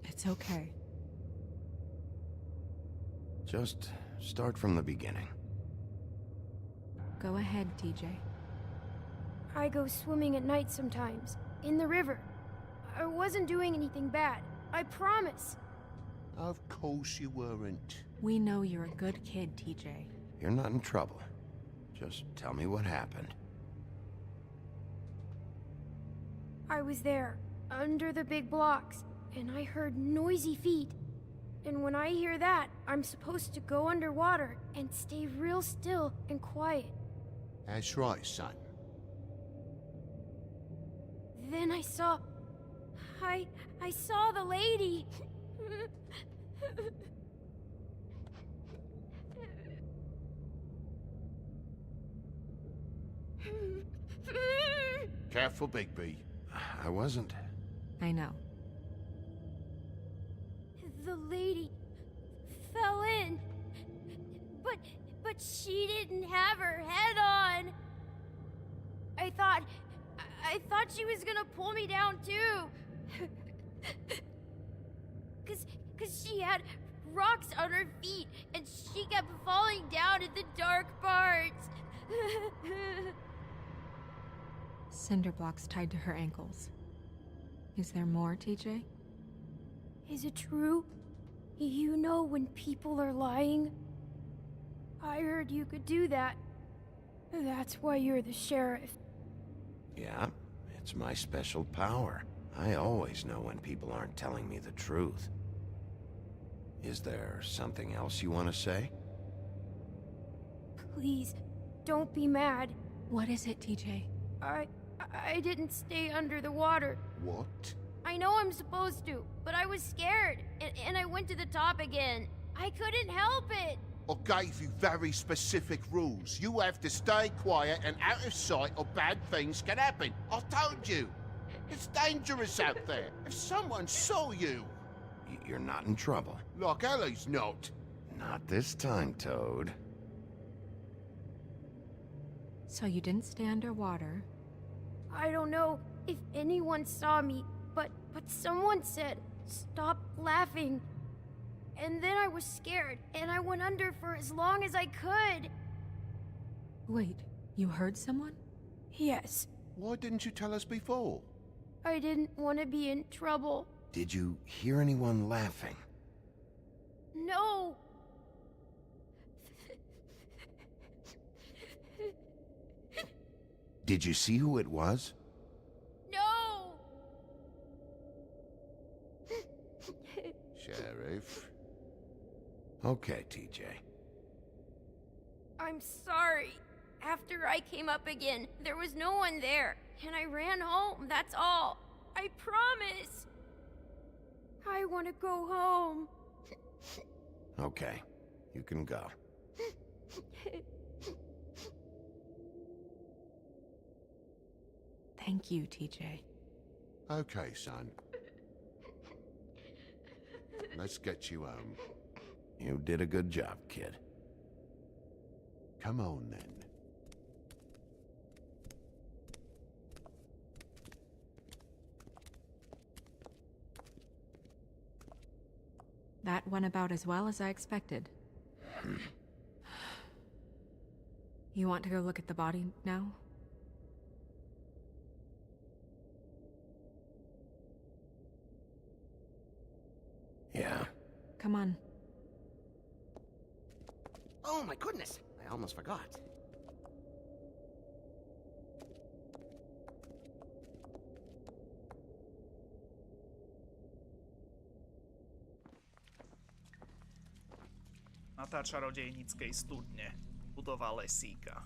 It's okay. Just start from the beginning. Go ahead, TJ. I go swimming at night sometimes, in the river. I wasn't doing anything bad, I promise. Of course you weren't. We know you're a good kid, TJ. You're not in trouble. Just tell me what happened. I was there, under the big blocks, and I heard noisy feet. And when I hear that, I'm supposed to go underwater and stay real still and quiet. That's right, son. Then I saw the lady. Careful, Bigby. I wasn't. I know. The lady fell in. But she didn't have her head on. I thought she was gonna pull me down too. Cause she had rocks on her feet and she kept falling down in the dark parts. Cinder blocks tied to her ankles. Is there more, TJ? Is it true? You know when people are lying? I heard you could do that. That's why you're the sheriff. Yeah, it's my special power. I always know when people aren't telling me the truth. Is there something else you want to say? Please, don't be mad. What is it, TJ? I didn't stay under the water. What? I know I'm supposed to, but I was scared, and I went to the top again. I couldn't help it. I gave you very specific rules. You have to stay quiet and out of sight or bad things can happen. I told you. It's dangerous out there. If someone saw you... You're not in trouble. Like Ellie's not. Not this time, Toad. So you didn't stay underwater? I don't know if anyone saw me, but someone said, "Stop laughing." And then I was scared, and I went under for as long as I could. Wait, you heard someone? Yes. Why didn't you tell us before? I didn't want to be in trouble. Did you hear anyone laughing? No. Did you see who it was? No. Sheriff. Okay, TJ. I'm sorry. After I came up again, there was no one there, and I ran home, that's all. I promise. I want to go home. Okay, you can go. Thank you, TJ. Okay, son. Let's get you home. You did a good job, kid. Come on, then. That went about as well as I expected. You want to go look at the body now? Yeah. Come on. Oh my goodness, I almost forgot. Na čarodejníckej studne, budova lesíka.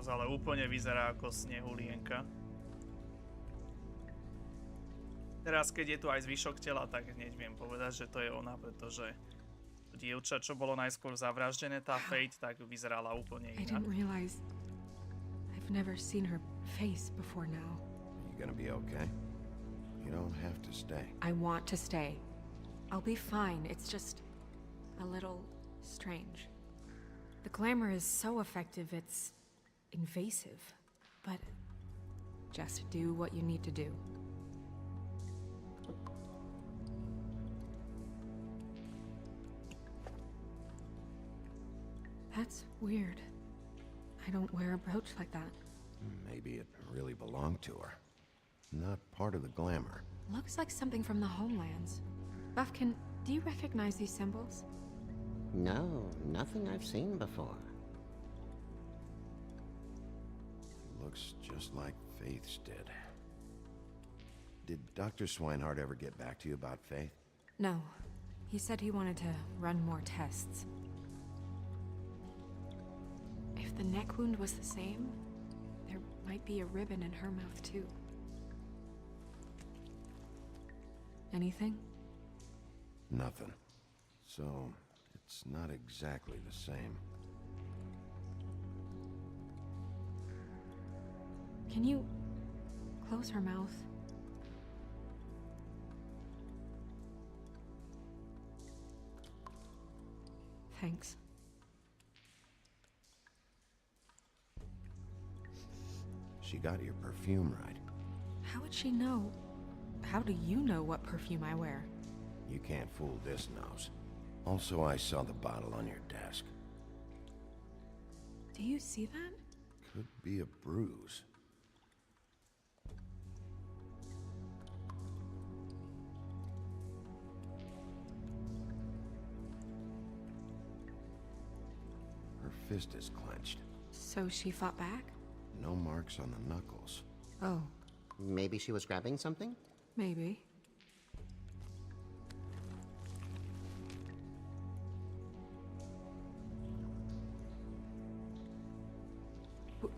Ale úplne vyzerá ako snehulienka. Teraz, keď je tu aj zvyšok tela, tak hneď viem povedať, že to je ona, pretože dievča, čo bolo najskôr zavraždené, tá Faith, tak vyzerala úplne I inak. didn't realize I've never seen her face before now. You gonna be okay? You don't have to stay. I want to stay. I'll be fine. It's just a little strange. The glamour is so effective, it's invasive. But just do what you need to do. That's weird. I don't wear a brooch like that. Maybe it really belonged to her. Not part of the glamour. Looks like something from the homelands. Buffkin, do you recognize these symbols? No, nothing I've seen before. Looks just like Faith's did. Did Dr. Swinehart ever get back to you about Faith? No. He said he wanted to run more tests. If the neck wound was the same, there might be a ribbon in her mouth too. Anything? Nothing. So, it's not exactly the same. Can you close her mouth? Thanks. She got your perfume right. How would she know? How do you know what perfume I wear? You can't fool this nose. Also, I saw the bottle on your desk. Do you see that? Could be a bruise. Her fist is clenched. So she fought back? No marks on the knuckles. Oh. Maybe she was grabbing something? Maybe.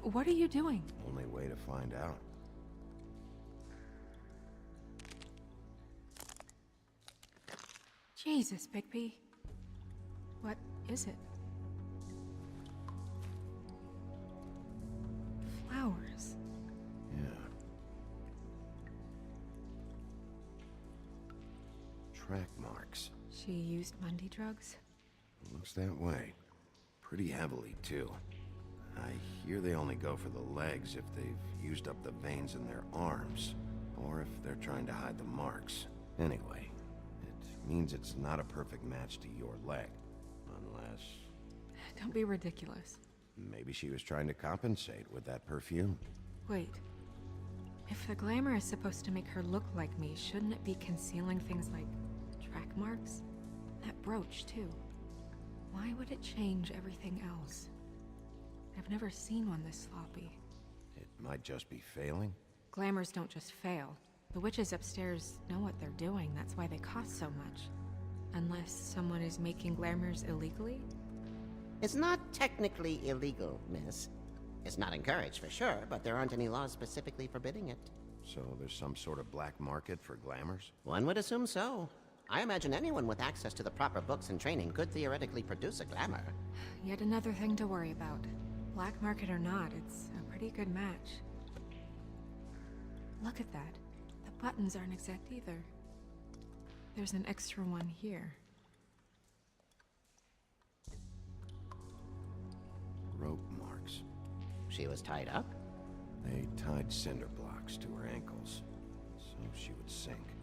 What are you doing? Only way to find out. Jesus, Bigby. What is it? Flowers. Yeah. Track marks. She used Mundy drugs? Looks that way. Pretty heavily, too. I hear they only go for the legs if they've used up the veins in their arms, or if they're trying to hide the marks. Anyway, it means it's not a perfect match to your leg, unless... Don't be ridiculous. Maybe she was trying to compensate with that perfume. Wait. If the glamour is supposed to make her look like me, shouldn't it be concealing things like track marks? That brooch, too. Why would it change everything else? I've never seen one this sloppy. It might just be failing. Glamours don't just fail. The witches upstairs know what they're doing, that's why they cost so much. Unless someone is making glamours illegally? It's not technically illegal, miss. It's not encouraged for sure, but there aren't any laws specifically forbidding it. So there's some sort of black market for glamours? One would assume so. I imagine anyone with access to the proper books and training could theoretically produce a glamour. Yet another thing to worry about. Black market or not, it's a pretty good match. Look at that. The buttons aren't exact either. There's an extra one here. Rope marks. She was tied up? They tied cinder blocks to her ankles, so she would sink.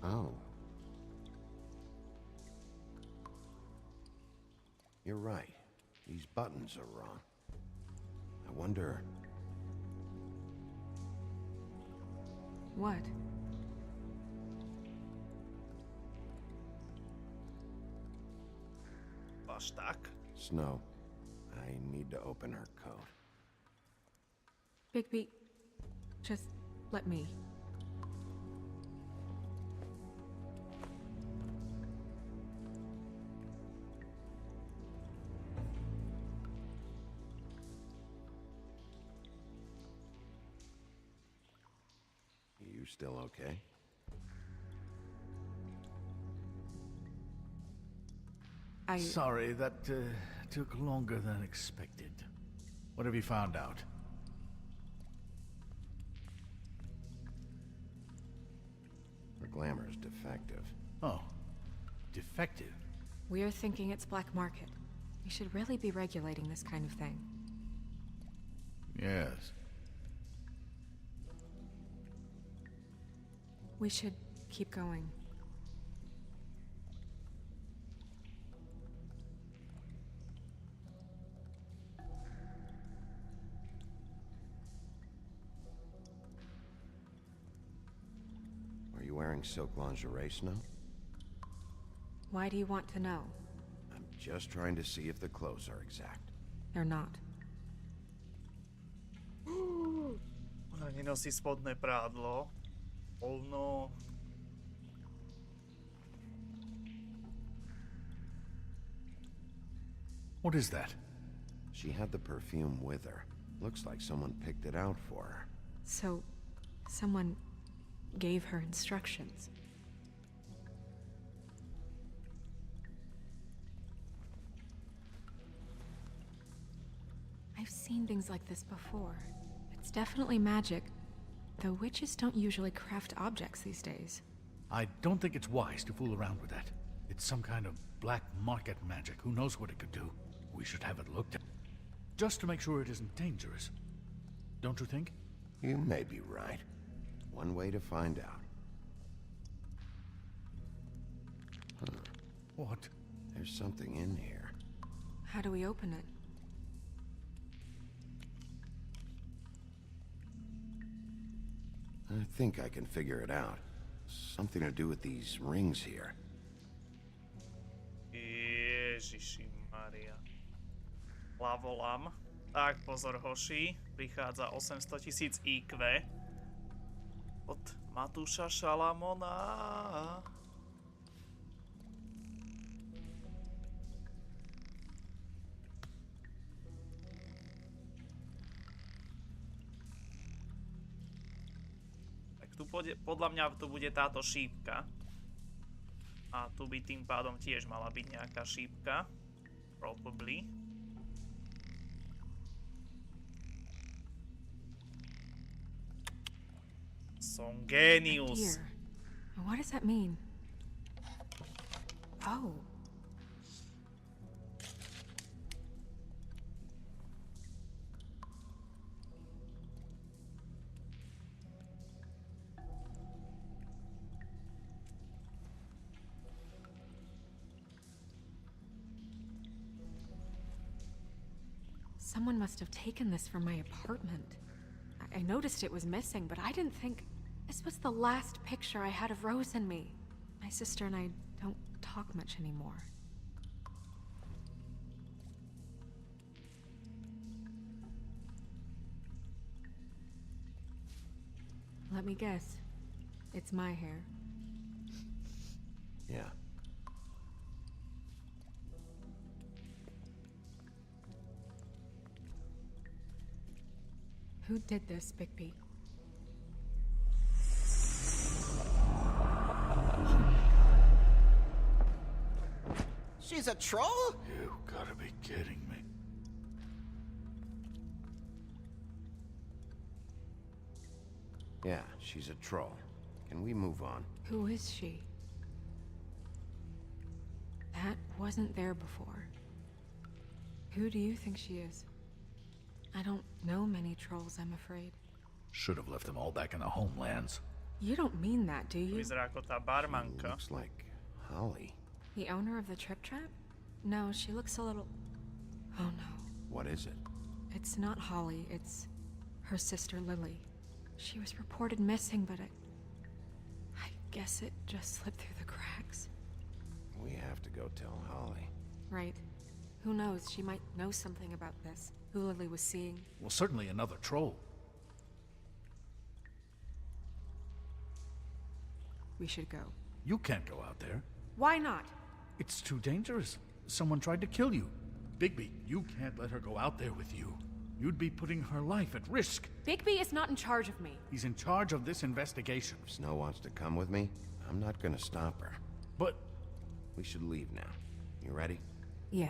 Oh. You're right. These buttons are wrong. I wonder... What? Snow, I need to open her coat. Bigby, just let me. You still okay? Sorry, that took longer than expected. What have you found out? Her glamour is defective. Oh, defective? We're thinking it's black market. We should really be regulating this kind of thing. Yes. We should keep going. Are you wearing silk lingerie, Snow? Why do you want to know? I'm just trying to see if the clothes are exact. They're not. Ona nenosí spodné prádlo. Oh no. What is that? She had the perfume with her. Looks like someone picked it out for her. So, someone gave her instructions. I've seen things like this before. It's definitely magic, though witches don't usually craft objects these days. I don't think it's wise to fool around with that. It's some kind of black market magic. Who knows what it could do? We should have it looked at. Just to make sure it isn't dangerous. Don't you think? You may be right. One way to find out. Huh. What? There's something in here. How do we open it? I think I can figure it out. Something to do with these rings here. Ježiši Maria. Lavolám. Tak, pozor, hoši. Prichádza 800 000 IQ. Od Matúša Šalamona. Podľa mňa tu bude táto šípka. A tu by tým pádom tiež mala byť nejaká šípka. Probably. Som genius. What does that mean? Oh. Someone must have taken this from my apartment. I noticed it was missing, but I didn't think... This was the last picture I had of Rose and me. My sister and I don't talk much anymore. Let me guess. It's my hair. Yeah. Who did this, Bigby? She's a troll? You gotta be kidding me. Yeah, she's a troll. Can we move on? Who is she? That wasn't there before. Who do you think she is? I don't know many trolls, I'm afraid. Should have left them all back in the homelands. You don't mean that, do you? Vyzerá ako tá barmanka. Looks like Holly. The owner of the Trip Trap? No, she looks a little... Oh no. What is it? It's not Holly, it's her sister Lily. She was reported missing, but I guess it just slipped through the cracks. We have to go tell Holly. Right. Who knows, she might know something about this. Who Lily was seeing. Well, certainly another troll. We should go. You can't go out there. Why not? It's too dangerous. Someone tried to kill you. Bigby, you can't let her go out there with you. You'd be putting her life at risk. Bigby is not in charge of me. He's in charge of this investigation. If Snow wants to come with me, I'm not gonna stop her. But... We should leave now. You ready? Yeah.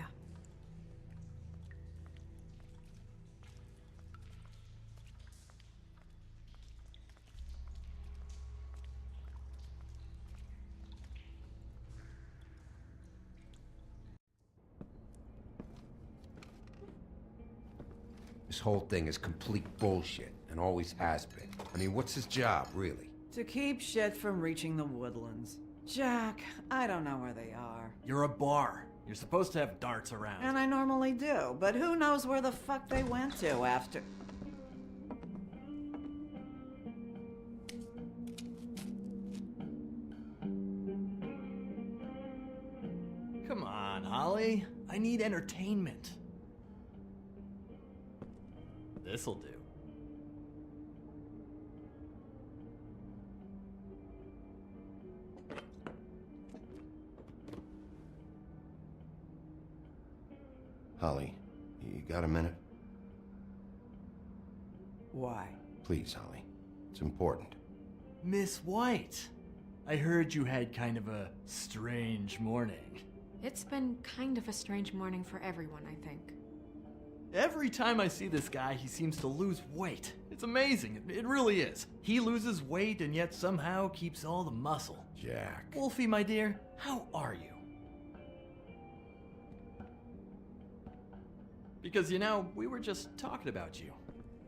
This whole thing is complete bullshit, and always has been. I mean, what's his job, really? To keep shit from reaching the woodlands. Jack, I don't know where they are. You're a bar. You're supposed to have darts around. And I normally do, but who knows where the fuck they went to after... Come on, Holly. I need entertainment. This'll do. Holly, you got a minute? Why? Please, Holly. It's important. Miss White, I heard you had kind of a strange morning. It's been kind of a strange morning for everyone, I think. Every time I see this guy, he seems to lose weight. It's amazing. It really is. He loses weight and yet somehow keeps all the muscle. Jack. Wolfie, my dear, how are you? Because, you know, we were just talking about you.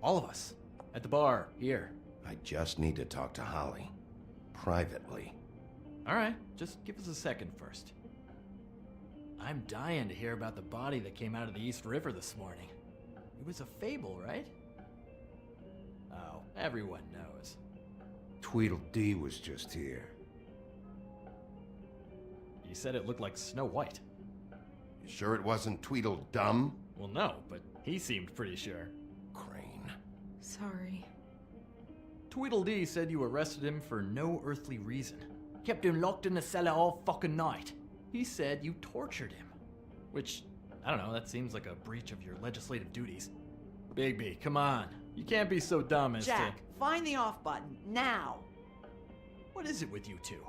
All of us. At the bar, here. I just need to talk to Holly. Privately. All right, just give us a second first. I'm dying to hear about the body that came out of the East River this morning. It was a fable, right? Oh, everyone knows. Tweedledee was just here. You said it looked like Snow White. You sure it wasn't Tweedledum? Well, no, but he seemed pretty sure. Crane. Sorry. Tweedledee said you arrested him for no earthly reason. Kept him locked in the cellar all fucking night. He said you tortured him. Which, I don't know, that seems like a breach of your legislative duties. Bigby, come on. You can't be so dumb as Jack, find the off button, now! What is it with you two?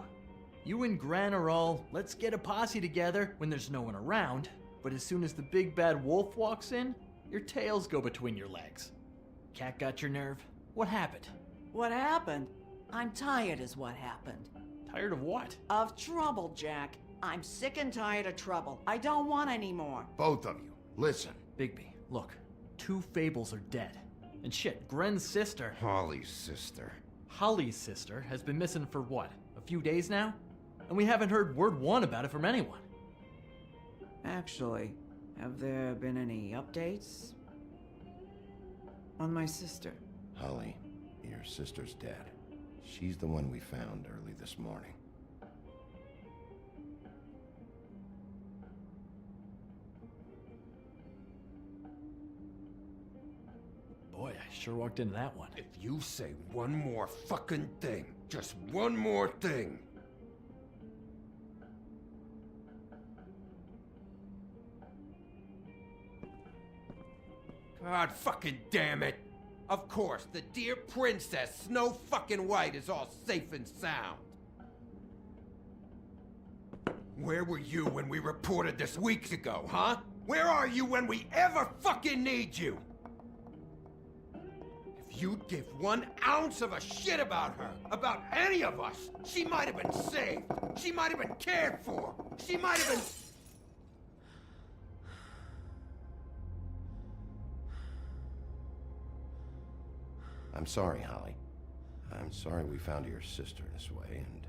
You and Gran are all, let's get a posse together when there's no one around, but as soon as the big bad wolf walks in, your tails go between your legs. Cat got your nerve? What happened? What happened? I'm tired is what happened. Tired of what? Of trouble, Jack. I'm sick and tired of trouble. I don't want any more. Both of you, listen. Bigby, look. 2 fables are dead. And shit, Gren's sister... Holly's sister. Holly's sister has been missing for what? A few days now? And we haven't heard word one about it from anyone. Actually, have there been any updates? On my sister? Holly, your sister's dead. She's the one we found early this morning. Boy, I sure walked into that one. If you say one more fucking thing, just one more thing. God fucking damn it! Of course, the dear princess Snow fucking White is all safe and sound. Where were you when we reported this weeks ago, huh? Where are you when we ever fucking need you? If you'd give 1 ounce of a shit about her, about any of us, she might have been saved. She might have been cared for. She might have been... I'm sorry, Holly. I'm sorry we found your sister this way, and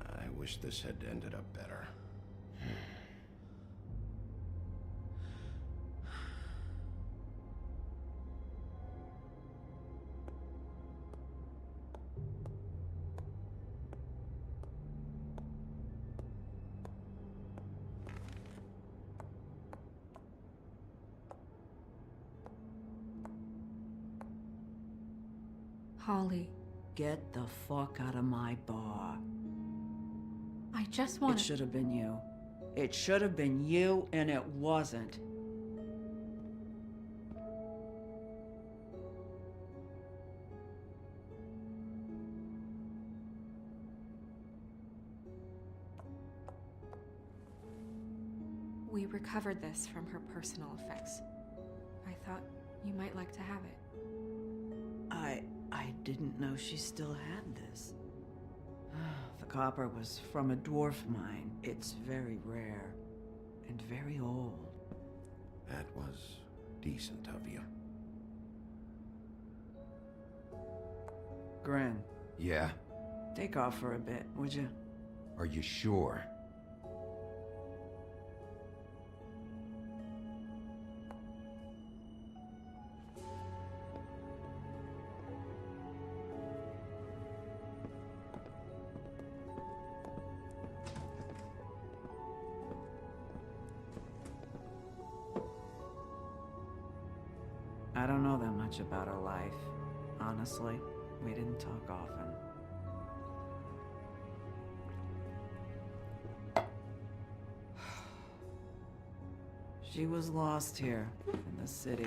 I wish this had ended up better. Holly, Get the fuck out of my bar. I just want It should have been you. It should have been you, and it wasn't. We recovered this from her personal effects. I thought you might like to have it. I didn't know she still had this. The copper was from a dwarf mine. It's very rare and very old. That was decent of you. Gren. Yeah? Take off for a bit, would you? Are you sure? I don't know that much about her life. Honestly, we didn't talk often. She was lost here in the city.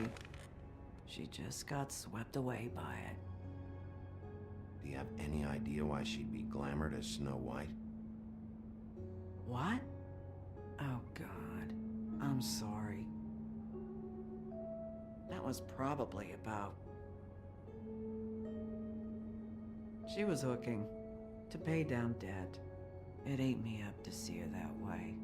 She just got swept away by it. Do you have any idea why she'd be glamored as Snow White? What? Oh, God. I'm sorry. That was probably about... She was hooking to pay down debt. It ate me up to see her that way.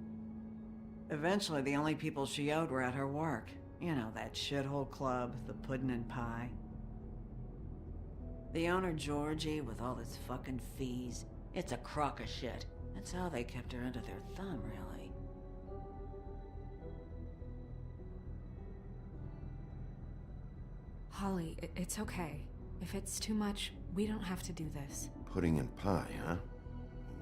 Eventually, the only people she owed were at her work. You know, that shithole club, the Puddin' and Pie. The owner, Georgie, with all his fucking fees, it's a crock of shit. That's how they kept her under their thumb, really. Holly, it's okay. If it's too much, we don't have to do this. Pudding and pie, huh?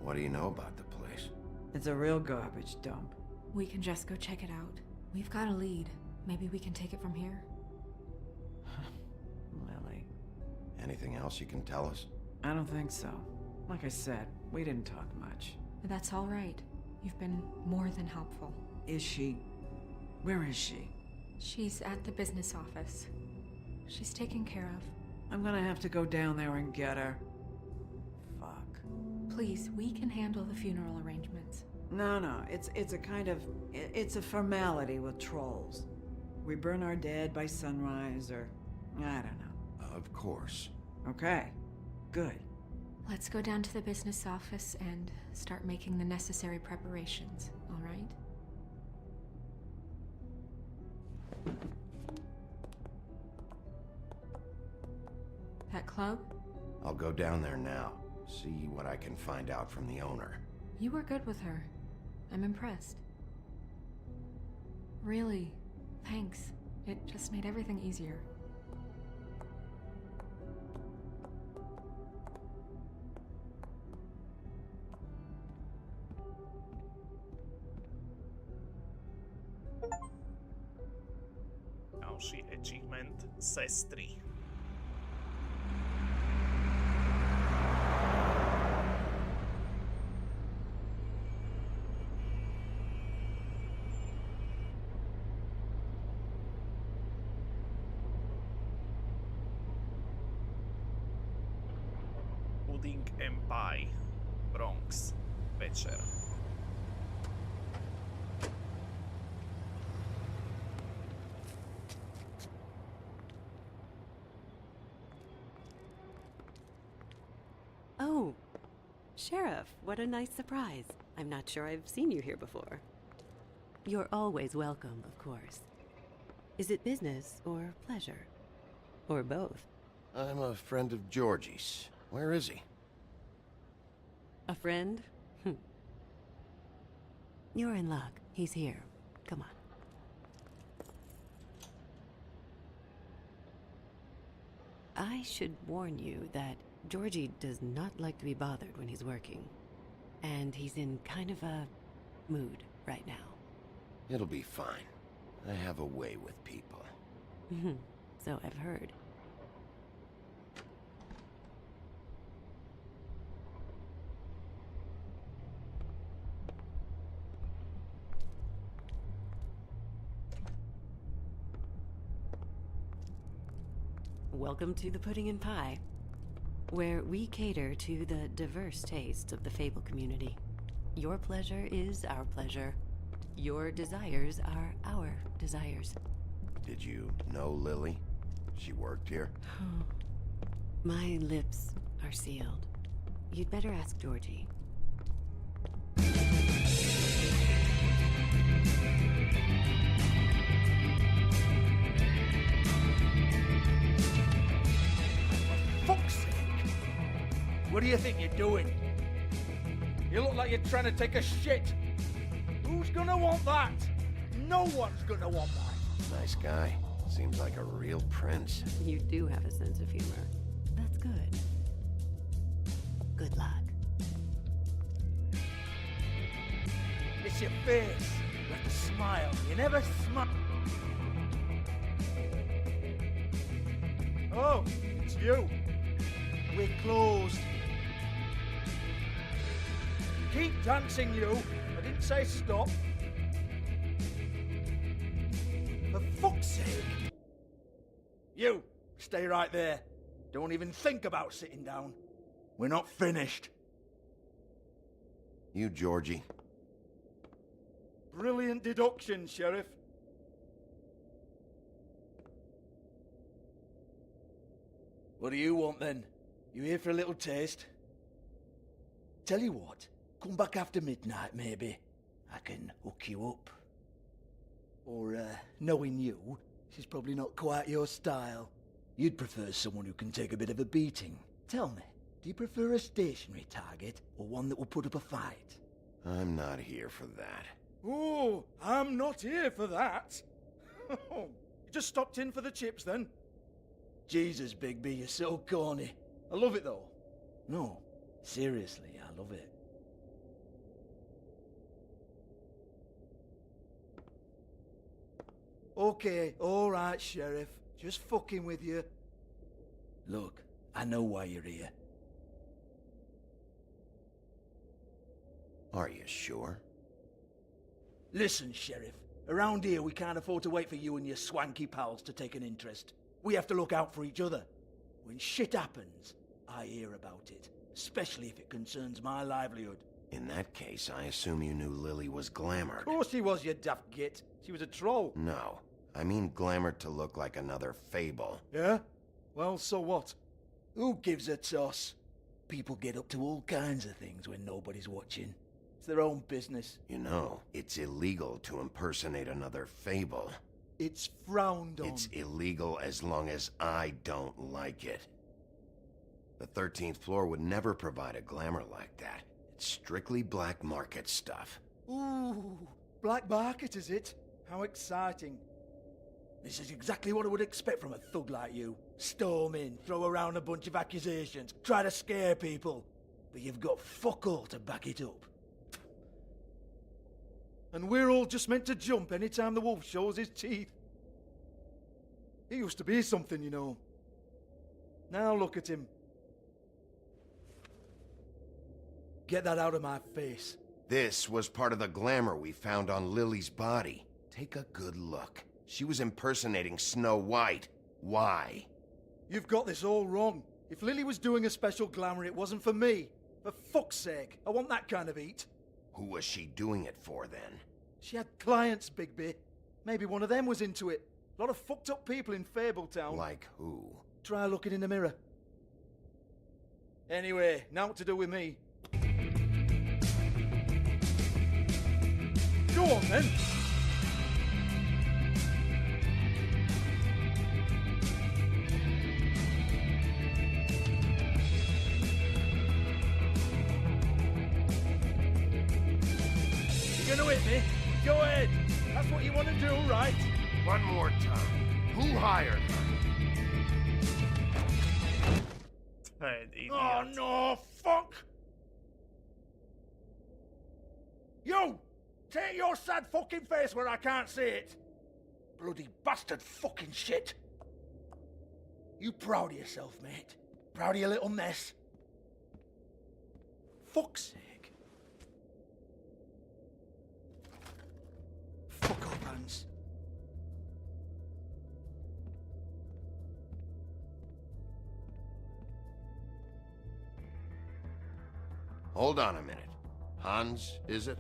What do you know about the place? It's a real garbage dump. We can just go check it out. We've got a lead. Maybe we can take it from here. Lily. Anything else you can tell us? I don't think so. Like I said, we didn't talk much. That's all right. You've been more than helpful. Is she... Where is she? She's at the business office. She's taken care of. I'm gonna have to go down there and get her. Fuck. Please, we can handle the funeral arrangements. No, it's a kind of... It's a formality with trolls. We burn our dead by sunrise, or... I don't know. Of course. Okay. Good. Let's go down to the business office and start making the necessary preparations, all right? That club? I'll go down there now. See what I can find out from the owner. You were good with her. I'm impressed. Really, thanks. It just made everything easier. Ďalší achievement sestry. Pudding and Pie, Bronx, večer. Oh, Sheriff, what a nice surprise. I'm not sure I've seen you here before. You're always welcome, of course. Is it business or pleasure? Or both? I'm a friend of Georgie's. Where is he? A friend? You're in luck. He's here. Come on. I should warn you that Georgie does not like to be bothered when he's working. And he's in kind of a mood right now. It'll be fine. I have a way with people. So I've heard. Welcome to the Pudding and Pie, where we cater to the diverse tastes of the Fable community. Your pleasure is our pleasure. Your desires are our desires. Did you know Lily? She worked here? My lips are sealed. You'd better ask Georgie. Fuck's sake! What do you think you're doing? You look like you're trying to take a shit. Who's gonna want that? No one's gonna want that. Nice guy. Seems like a real prince. You do have a sense of humor. That's good. Good luck. It's your face. You have to smile. You never smile. Oh, it's you. We're closed. Keep dancing, you. I didn't say stop. For fuck's sake. You, stay right there. Don't even think about sitting down. We're not finished. You, Georgie. Brilliant deduction, Sheriff. What do you want, then? You here for a little taste? Tell you what, come back after midnight, maybe. I can hook you up. Or, knowing you, she's probably not quite your style. You'd prefer someone who can take a bit of a beating. Tell me, do you prefer a stationary target, or one that will put up a fight? I'm not here for that. Oh, I'm not here for that. You just stopped in for the chips, then? Jesus, Bigby, you're so corny. I love it, though. No, seriously, I love it. Okay, all right, Sheriff. Just fucking with you. Look, I know why you're here. Are you sure? Listen, Sheriff. Around here, we can't afford to wait for you and your swanky pals to take an interest. We have to look out for each other. When shit happens, I hear about it. Especially if it concerns my livelihood. In that case, I assume you knew Lily was glamored. Of course she was, you daft git. She was a troll. No. I mean glamored to look like another fable. Yeah? Well, so what? Who gives a toss? People get up to all kinds of things when nobody's watching. It's their own business. You know, it's illegal to impersonate another fable. It's frowned on. It's illegal as long as I don't like it. The 13th floor would never provide a glamour like that. It's strictly black market stuff. Ooh, black market is it? How exciting. This is exactly what I would expect from a thug like you. Storm in, throw around a bunch of accusations, try to scare people. But you've got fuck all to back it up. And we're all just meant to jump any time the wolf shows his teeth. He used to be something, you know. Now look at him. Get that out of my face. This was part of the glamour we found on Lily's body. Take a good look. She was impersonating Snow White. Why? You've got this all wrong. If Lily was doing a special glamour, it wasn't for me. For fuck's sake, I want that kind of eat. Who was she doing it for, then? She had clients, Bigby. Maybe one of them was into it. A lot of fucked up people in Fabletown. Like who? Try looking in the mirror. Anyway, now what to do with me. Go on, then. You're gonna hit me? Go ahead. That's what you want to do, right? One more time. Who hired her? Oh, no, fuck! You! Take your sad fucking face where I can't see it! Bloody bastard fucking shit! You proud of yourself, mate? Proud of your little mess? Fuck's sake. Fuck off, Hans. Hold on a minute. Hans, is it?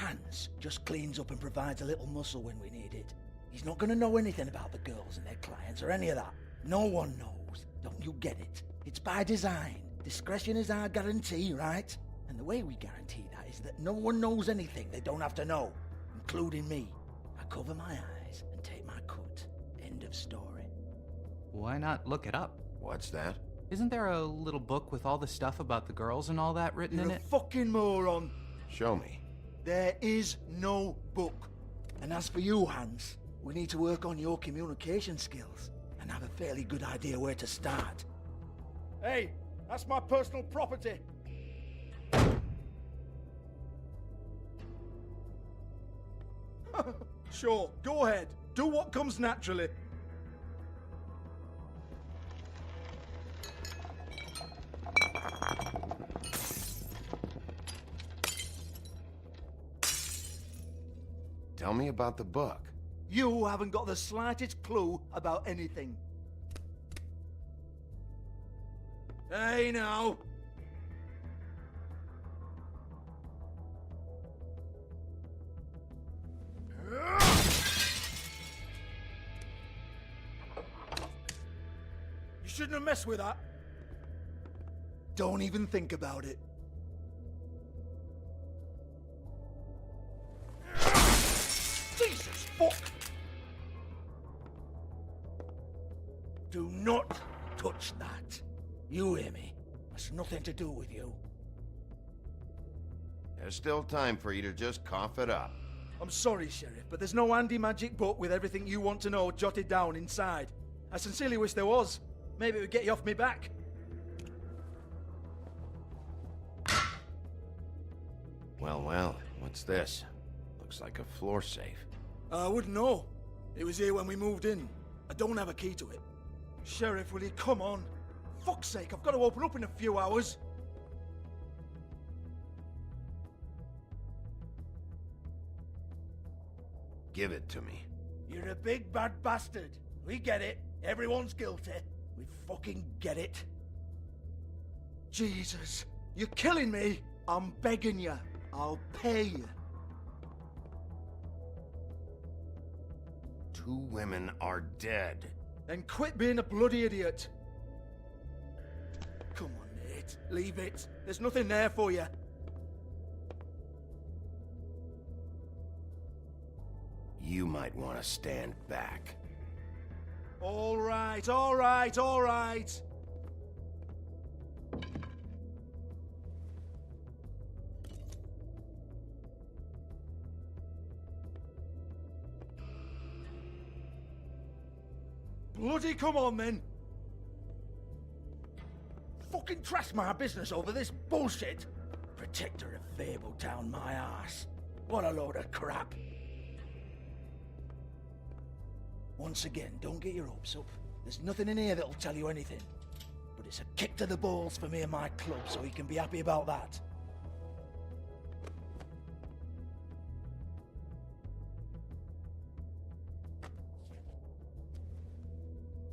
Hans just cleans up and provides a little muscle when we need it. He's not gonna know anything about the girls and their clients or any of that. No one knows. Don't you get it? It's by design. Discretion is our guarantee, right? And the way we guarantee that is that no one knows anything they don't have to know, including me. I cover my eyes and take my cut. End of story. Why not look it up? What's that? Isn't there a little book with all the stuff about the girls and all that written in You're it? a fucking moron. Show me. There is no book. And as for you, Hans, we need to work on your communication skills and have a fairly good idea where to start. Hey, that's my personal property. Sure, go ahead. Do what comes naturally. Tell me about the book. You haven't got the slightest clue about anything. Hey, now. You shouldn't have messed with that. Don't even think about it. Jesus fuck! Do not touch that. You hear me? That's nothing to do with you. There's still time for you to just cough it up. I'm sorry, Sheriff, but there's no handy magic book with everything you want to know jotted down inside. I sincerely wish there was. Maybe it would get you off me back. Well, what's this? Looks like a floor safe. I wouldn't know. It was here when we moved in. I don't have a key to it. Sheriff, will you come on? Fuck's sake, I've got to open up in a few hours. Give it to me. You're a big bad bastard. We get it. Everyone's guilty. We fucking get it. Jesus, you're killing me. I'm begging you. I'll pay you. 2 women are dead. Then quit being a bloody idiot. Come on, mate. Leave it. There's nothing there for you. You might want to stand back. All right, all right, all right. Bloody come on, then. Fucking trash my business over this bullshit. Protector of Fabletown, my ass. What a load of crap. Once again, don't get your hopes up. There's nothing in here that'll tell you anything. But it's a kick to the balls for me and my club, so you can be happy about that.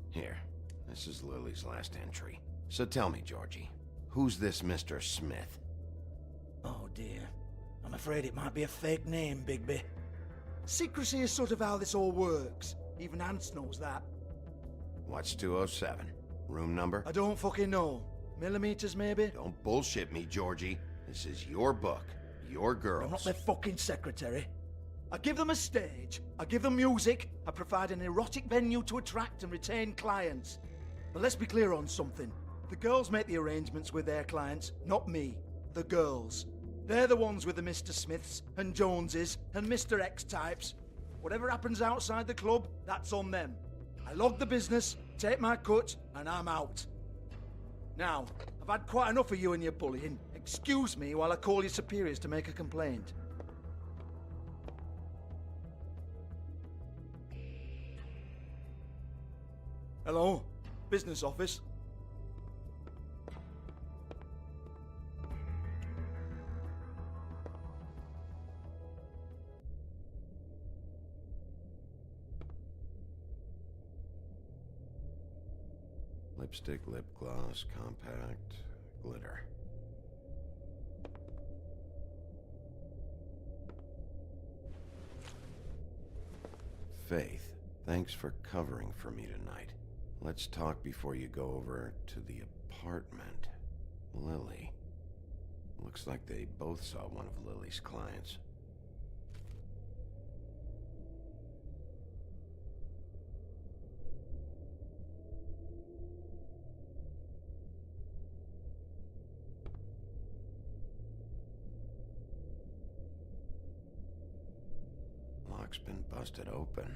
Here, this is Lily's last entry. So tell me, Georgie, who's this Mr. Smith? Oh dear. I'm afraid it might be a fake name, Bigby. Secrecy is sort of how this all works. Even Hans knows that. What's 207? Room number? I don't fucking know. Millimeters, maybe? Don't bullshit me, Georgie. This is your book. Your girls. I'm not their fucking secretary. I give them a stage. I give them music. I provide an erotic venue to attract and retain clients. But let's be clear on something. The girls make the arrangements with their clients, not me. The girls. They're the ones with the Mr. Smiths and Joneses and Mr. X types. Whatever happens outside the club, that's on them. I log the business, take my cut, and I'm out. Now, I've had quite enough of you and your bullying. Excuse me while I call your superiors to make a complaint. Hello? Business office? Lipstick, lip gloss, compact, glitter. Faith, thanks for covering for me tonight. Let's talk before you go over to the apartment. Lily. Looks like they both saw one of Lily's clients. Lock's been busted open.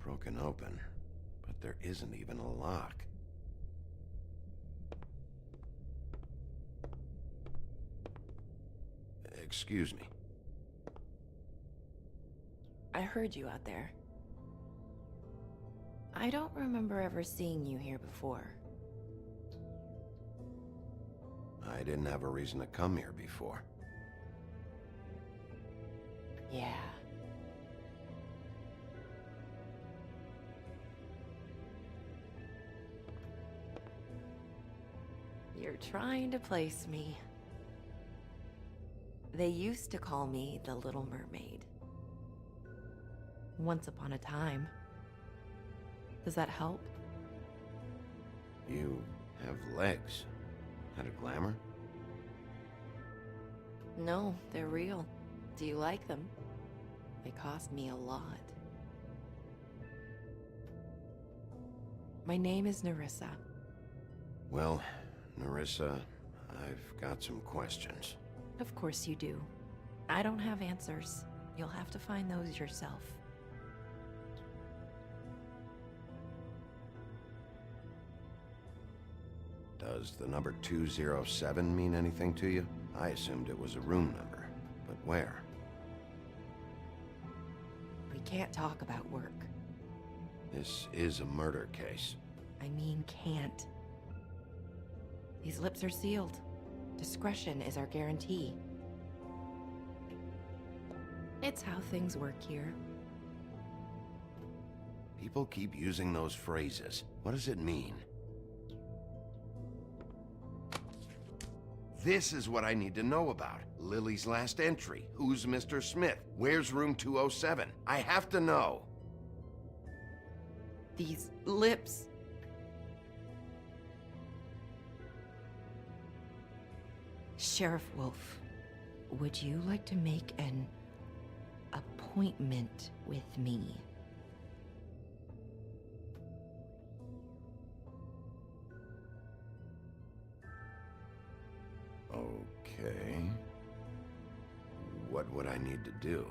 Broken open, but there isn't even a lock. Excuse me. I heard you out there. I don't remember ever seeing you here before. I didn't have a reason to come here before. Yeah. You're trying to place me. They used to call me the Little Mermaid. Once upon a time. Does that help? You have legs. Had a glamour? No, they're real. Do you like them? They cost me a lot. My name is Nerissa. Well, Nerissa, I've got some questions. Of course you do. I don't have answers. You'll have to find those yourself. Does the number 207 mean anything to you? I assumed it was a room number, but where? We can't talk about work. This is a murder case. I mean can't. These lips are sealed. Discretion is our guarantee. It's how things work here. People keep using those phrases. What does it mean? This is what I need to know about. Lily's last entry. Who's Mr. Smith? Where's room 207? I have to know. These lips. Sheriff Wolf, would you like to make an appointment with me? Okay. What would I need to do?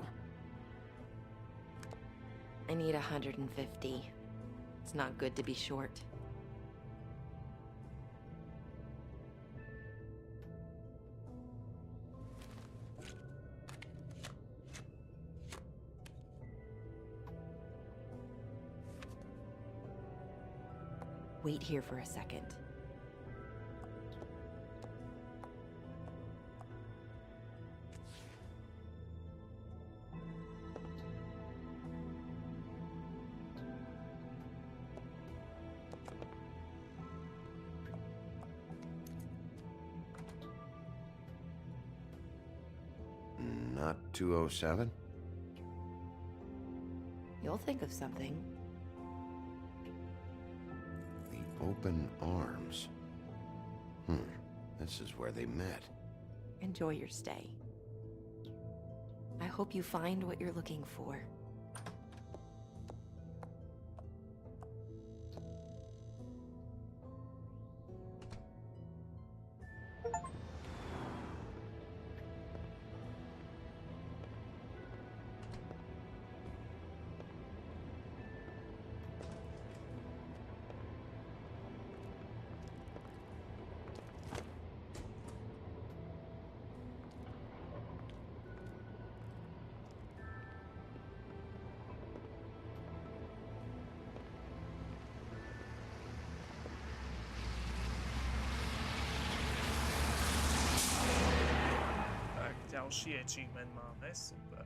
I need 150. It's not good to be short. Wait here for a second. Not 207? You'll think of something. The open arms. This is where they met. Enjoy your stay. I hope you find what you're looking for. Ďalší achievement máme, super.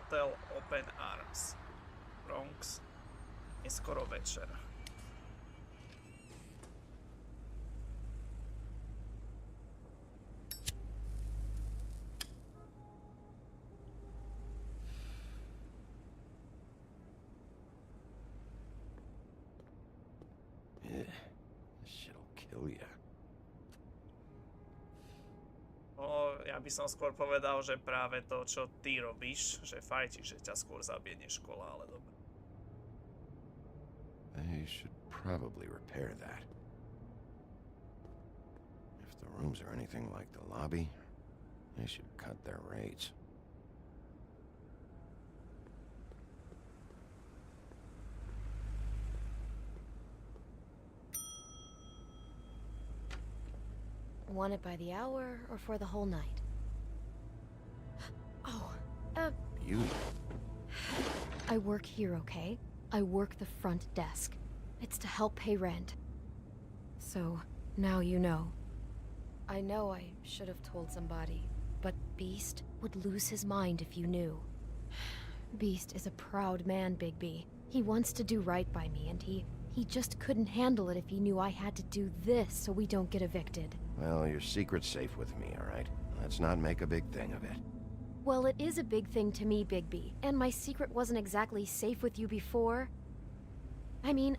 Hotel Open Arms. Bronx. Neskoro večer. Ja by som skôr povedal, že práve to, čo ty robíš, že fajčiš, že ťa skôr zabije než škola, ale dobre. They should probably repair that. If the rooms are anything like the lobby, they should cut their rates. Want it by the hour or for the whole night? Oh, You? I work here, okay? I work the front desk. It's to help pay rent. So, now you know. I know I should have told somebody, but Beast would lose his mind if you knew. Beast is a proud man, Bigby. He wants to do right by me, and he just couldn't handle it if he knew I had to do this so we don't get evicted. Well, your secret's safe with me, all right? Let's not make a big thing of it. Well, it is a big thing to me, Bigby, and my secret wasn't exactly safe with you before. I mean,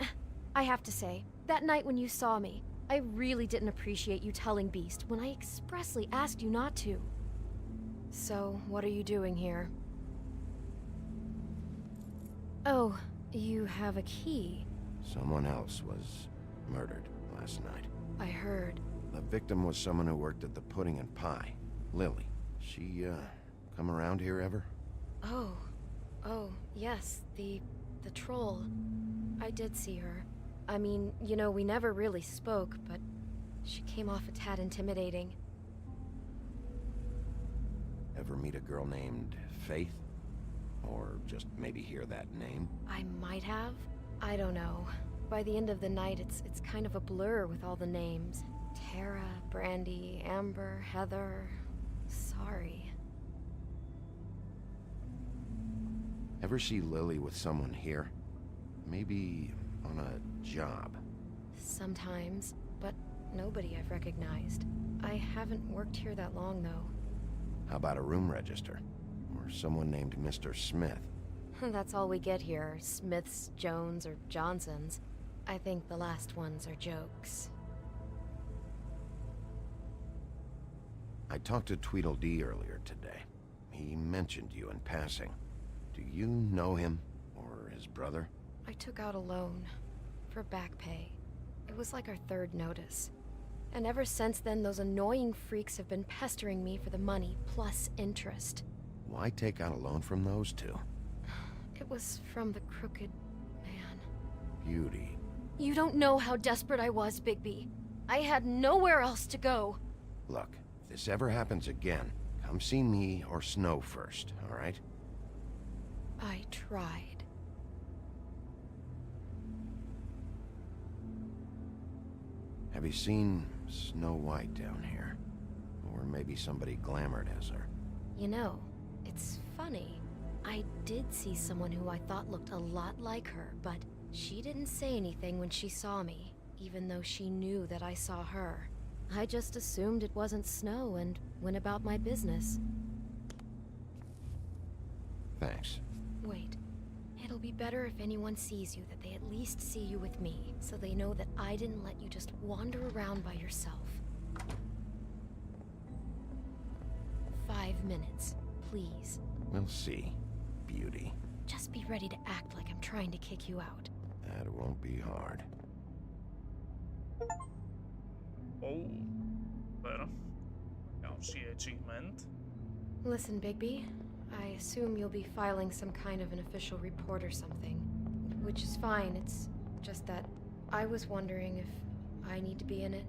I have to say, that night when you saw me, I really didn't appreciate you telling Beast when I expressly asked you not to. So, what are you doing here? Oh, you have a key. Someone else was murdered last night. I heard. The victim was someone who worked at the Pudding and Pie, Lily. She, come around here ever? Oh, yes, the troll. I did see her. I mean, you know, we never really spoke, but she came off a tad intimidating. Ever meet a girl named Faith? Or just maybe hear that name? I might have. I don't know. By the end of the night, it's kind of a blur with all the names. Tara, Brandy, Amber, Heather. Sorry. Ever see Lily with someone here? Maybe on a job? Sometimes, but nobody I've recognized. I haven't worked here that long, though. How about a room register? Or someone named Mr. Smith? That's all we get here, Smiths, Jones, or Johnsons. I think the last ones are jokes. I talked to Tweedledee earlier today. He mentioned you in passing. Do you know him? Or his brother? I took out a loan. For back pay. It was like our third notice. And ever since then, those annoying freaks have been pestering me for the money, plus interest. Why take out a loan from those two? It was from the crooked man. Beauty. You don't know how desperate I was, Bigby. I had nowhere else to go. Look, if this ever happens again, come see me or Snow first, all right? I tried. Have you seen Snow White down here? Or maybe somebody glamored as her? You know, it's funny. I did see someone who I thought looked a lot like her, but she didn't say anything when she saw me, even though she knew that I saw her. I just assumed it wasn't Snow and went about my business. Thanks. Wait. It'll be better if anyone sees you that they at least see you with me, so they know that I didn't let you just wander around by yourself. 5 minutes, please. We'll see, Beauty. Just be ready to act like I'm trying to kick you out. That won't be hard. Oh, bueno. Ďalší achievement. Listen, Bigby. I assume you'll be filing some kind of an official report or something. Which is fine, it's just that I was wondering if I need to be in it.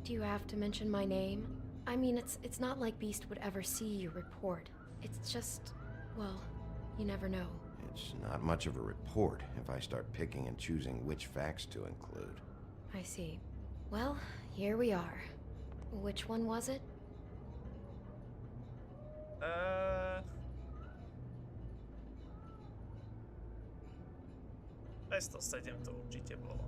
Do you have to mention my name? I mean, it's not like Beast would ever see your report. It's just, well, you never know. It's not much of a report if I start picking and choosing which facts to include. I see. Well, here we are. Which one was it? 207 to určite bolo.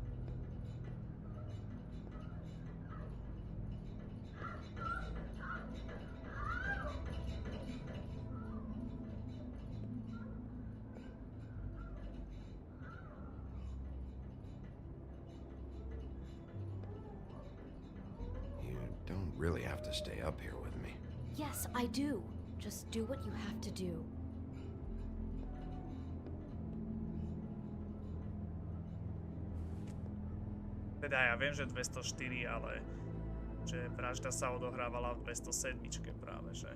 You don't really have to stay up here with me. Yes, I do. Just do what you have to do. Teda ja viem, že 204, ale že vražda sa odohrávala v 207 práve, že?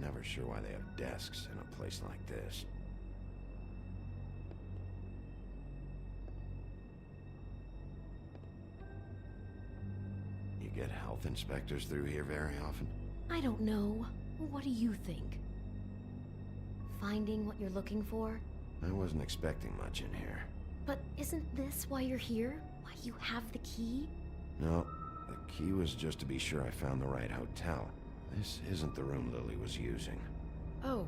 Never sure why they have desks in a place like this. You get health inspectors through here very often? I don't know. What do you think? Finding what you're looking for? I wasn't expecting much in here. But isn't this why you're here? Why you have the key? No, the key was just to be sure I found the right hotel. This isn't the room Lily was using. Oh.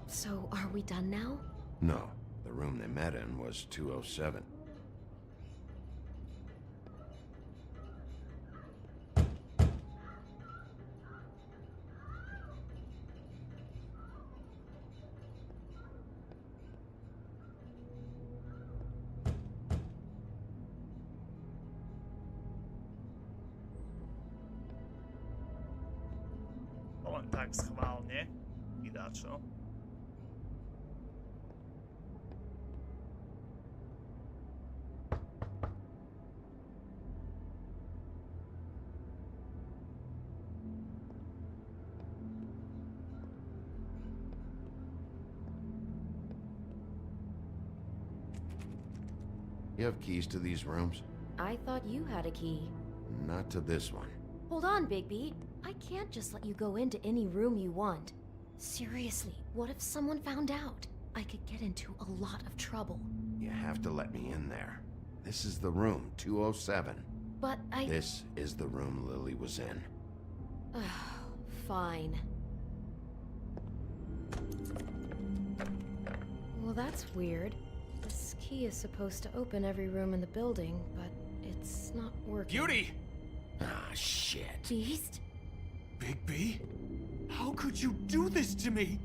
So, are we done now? No, the room they met in was 207. Len tak schválne. Vydáčo. You have keys to these rooms? I thought you had a key. Not to this one. Hold on, Bigby. I can't just let you go into any room you want. Seriously, what if someone found out? I could get into a lot of trouble. You have to let me in there. This is the room, 207. But This is the room Lily was in. Fine. Well, that's weird. This key is supposed to open every room in the building, but it's not working. Beauty! Ah, shit. Beast? Bigby? How could you do this to me?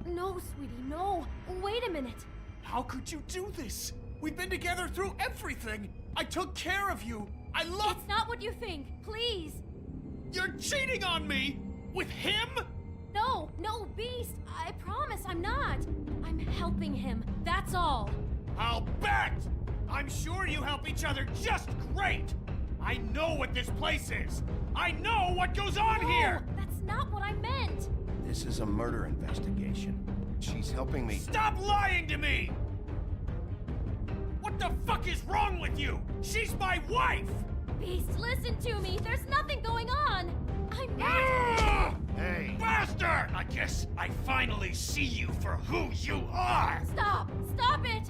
No, sweetie, no. Wait a minute. How could you do this? We've been together through everything. I took care of you. I love... It's not what you think. Please. You're cheating on me! With him? No, Beast. I promise I'm not. I'm helping him. That's all. I'll bet! I'm sure you help each other just great! I know what this place is! I know what goes on here! That's not what I meant! This is a murder investigation. She's helping me... Stop lying to me! What the fuck is wrong with you? She's my wife! Beast, listen to me! There's nothing going on! I'm not... Hey! Bastard! I guess I finally see you for who you are! Stop! Stop it!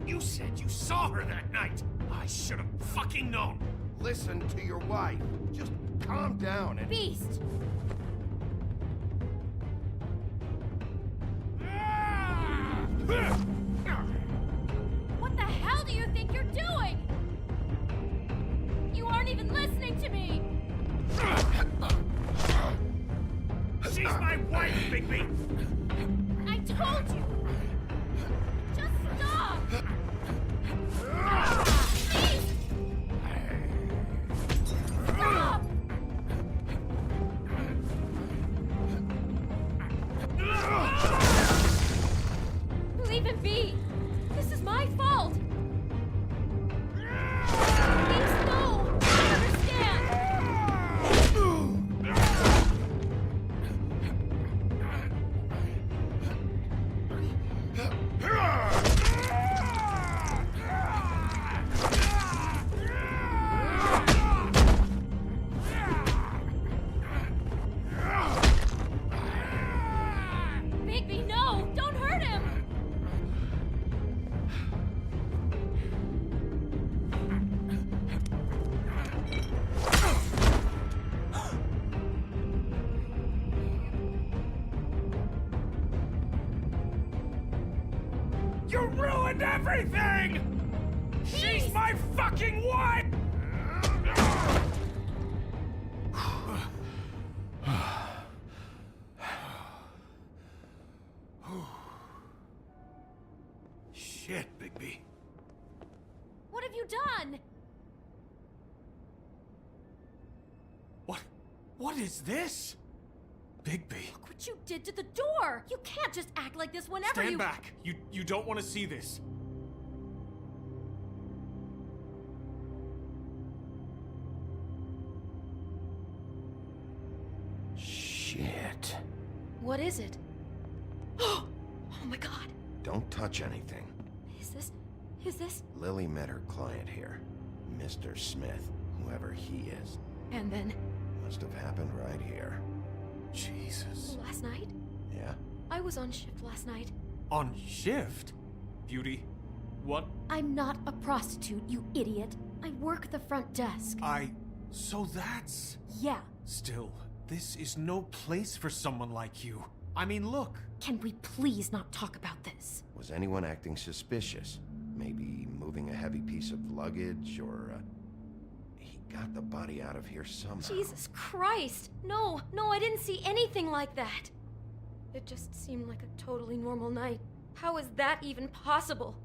You said you saw her that night! I should have fucking known! Listen to your wife. Just calm down and... Beast! What the hell do you think you're doing? You aren't even listening to me! She's my wife, Bigby! I told you! ruined everything! She's my fucking wife! Shit, Bigby. What have you done? What is this? Bigby. Look what you did to the door! You can't just act like this whenever Stand back. You don't want to see this. Shit. What is it? Oh my god. Don't touch anything. Is this? Lily met her client here, Mr. Smith, whoever he is. And then? Must have happened right here. Jesus. Last night? Yeah? I was on shift last night. On shift? Beauty, what? I'm not a prostitute, you idiot. I work the front desk. So that's... Yeah. Still, this is no place for someone like you. I mean, look. Can we please not talk about this? Was anyone acting suspicious? Maybe moving a heavy piece of luggage, or, he got the body out of here somehow. Jesus Christ! No, I didn't see anything like that. It just seemed like a totally normal night. How is that even possible?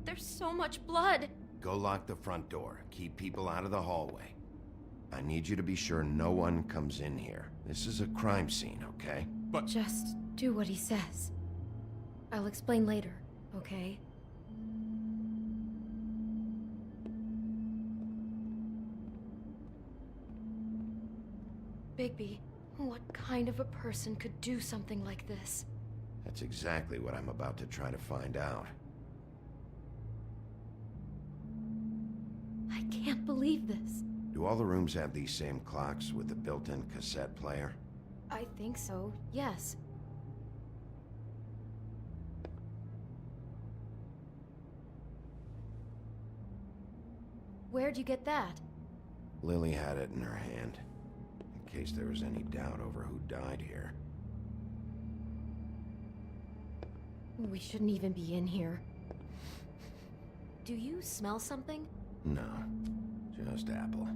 There's so much blood. Go lock the front door. Keep people out of the hallway. I need you to be sure no one comes in here. This is a crime scene, okay? But... Just do what he says. I'll explain later, okay? Bigby, what kind of a person could do something like this? That's exactly what I'm about to try to find out. I can't believe this. Do all the rooms have these same clocks with the built-in cassette player? I think so, yes. Where'd you get that? Lily had it in her hand, in case there was any doubt over who died here. We shouldn't even be in here. Do you smell something? No, just apple.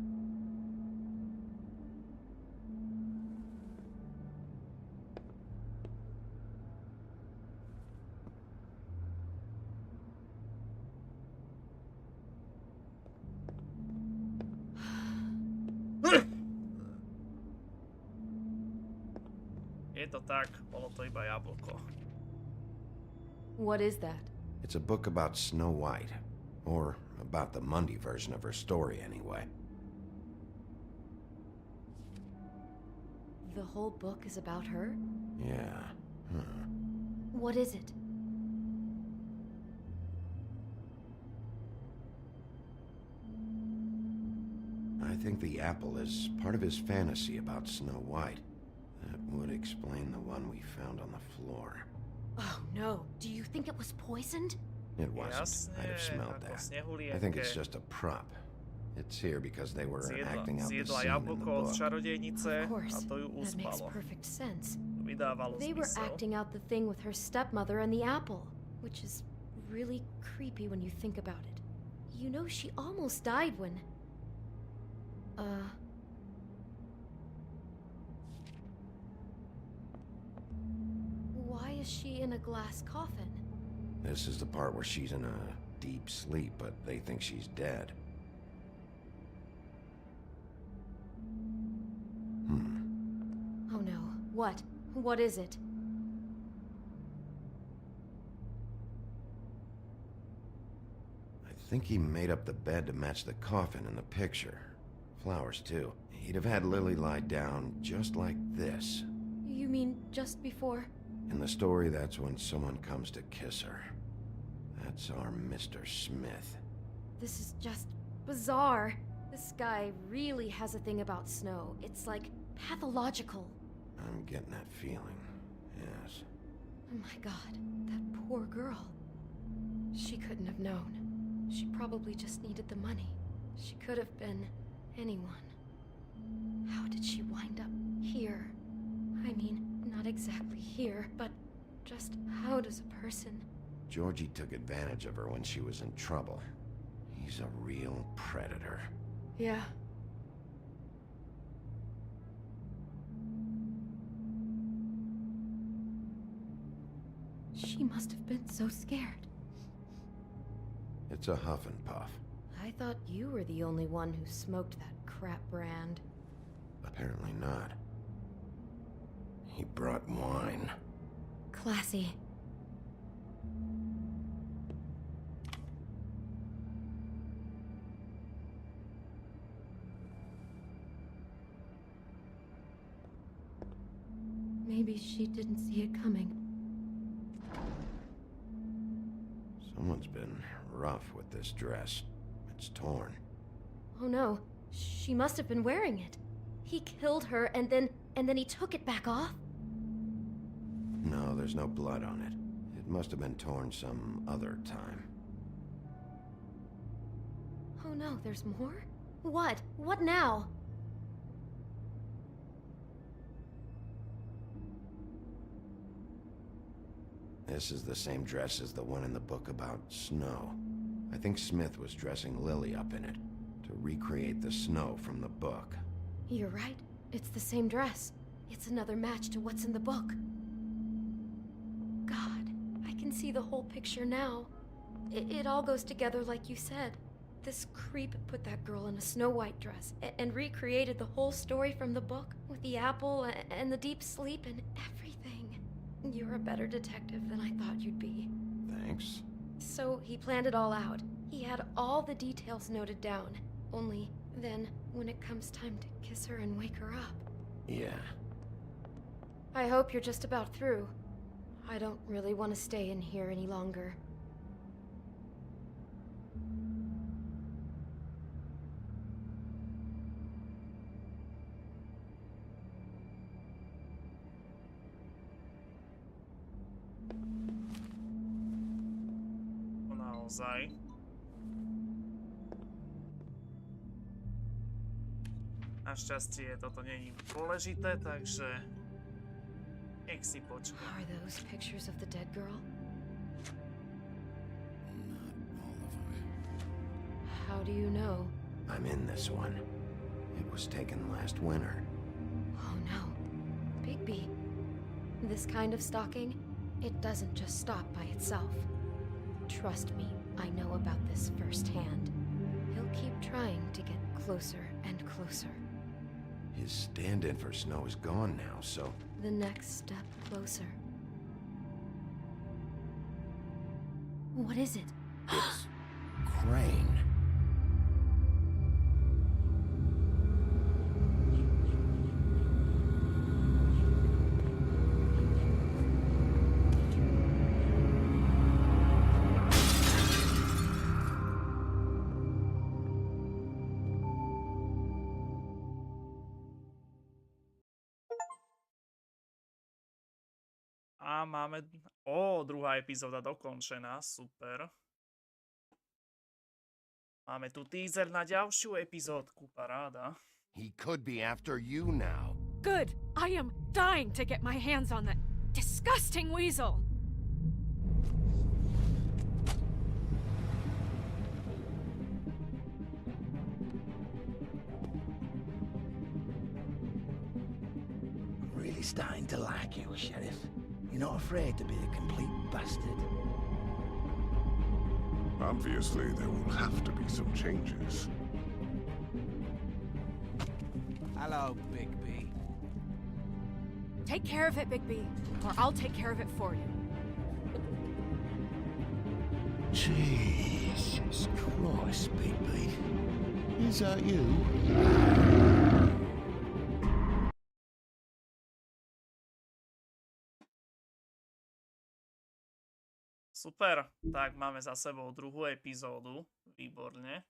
Je to tak, bolo to iba jablko. What is that? It's a book about Snow White. Or about the Mundy version of her story, anyway. The whole book is about her? Yeah. Huh. What is it? I think the apple is part of his fantasy about Snow White. That would explain the one we found on the floor. Oh no, do you think it was poisoned? It wasn't. I'd have smelled that. I think it's just a prop. It's here because they were acting out the scene in the book. Čarodejnice, Of course, a to ju that makes uspalo. perfect sense. Vydávalo They were zmysel. acting out the thing with her stepmother and the apple, which is really creepy when you think about it. You know, she almost died when... Why is she in a glass coffin? This is the part where she's in a deep sleep, but they think she's dead. Oh no. What? What is it? I think he made up the bed to match the coffin in the picture. Flowers, too. He'd have had Lily lie down just like this. You mean just before? In the story, that's when someone comes to kiss her. That's our Mr. Smith. This is just bizarre. This guy really has a thing about snow. It's like pathological. I'm getting that feeling, yes. Oh my god, that poor girl. She couldn't have known. She probably just needed the money. She could have been anyone. How did she wind up here? I mean, not exactly here, but just how does a person Georgie took advantage of her when she was in trouble. He's a real predator. Yeah. She must have been so scared. It's a huff and puff. I thought you were the only one who smoked that crap brand. Apparently not. He brought wine. Classy. Maybe she didn't see it coming. Someone's been rough with this dress. It's torn. Oh no, she must have been wearing it. He killed her and then he took it back off? No, there's no blood on it. It must have been torn some other time. Oh no, there's more? What? What now? This is the same dress as the one in the book about snow. I think Smith was dressing Lily up in it to recreate the snow from the book. You're right. It's the same dress. It's another match to what's in the book. God, I can see the whole picture now. It all goes together like you said. This creep put that girl in a Snow White dress and recreated the whole story from the book with the apple and the deep sleep and everything. You're a better detective than I thought you'd be. Thanks. So he planned it all out. He had all the details noted down. Only then, when it comes time to kiss her and wake her up. Yeah. I hope you're just about through. I don't really want to stay in here any longer. Naozaj. Našťastie toto nie je dôležité, takže nech si počkaj. Are those pictures of the dead girl? How do you know? I'm in this one. It was taken last winter. Oh no. Bigby. This kind of stalking, it doesn't just stop by itself. Trust me, I know about this firsthand. He'll keep trying to get closer and closer. His stand-in for Snow is gone now, so... The next step closer. What is it? It's... Crane. A máme... druhá epizóda dokončená, super. Máme tu teaser na ďalšiu epizódku, paráda. He could be after you now. Good! I am dying to get my hands on that disgusting weasel! I'm really starting to like you, Sheriff. You're not afraid to be a complete bastard. Obviously, there will have to be some changes. Hello, Bigby. Take care of it, Bigby, or I'll take care of it for you. Jesus Christ, Bigby. Is that you? Super, tak máme za sebou druhú epizódu, výborne.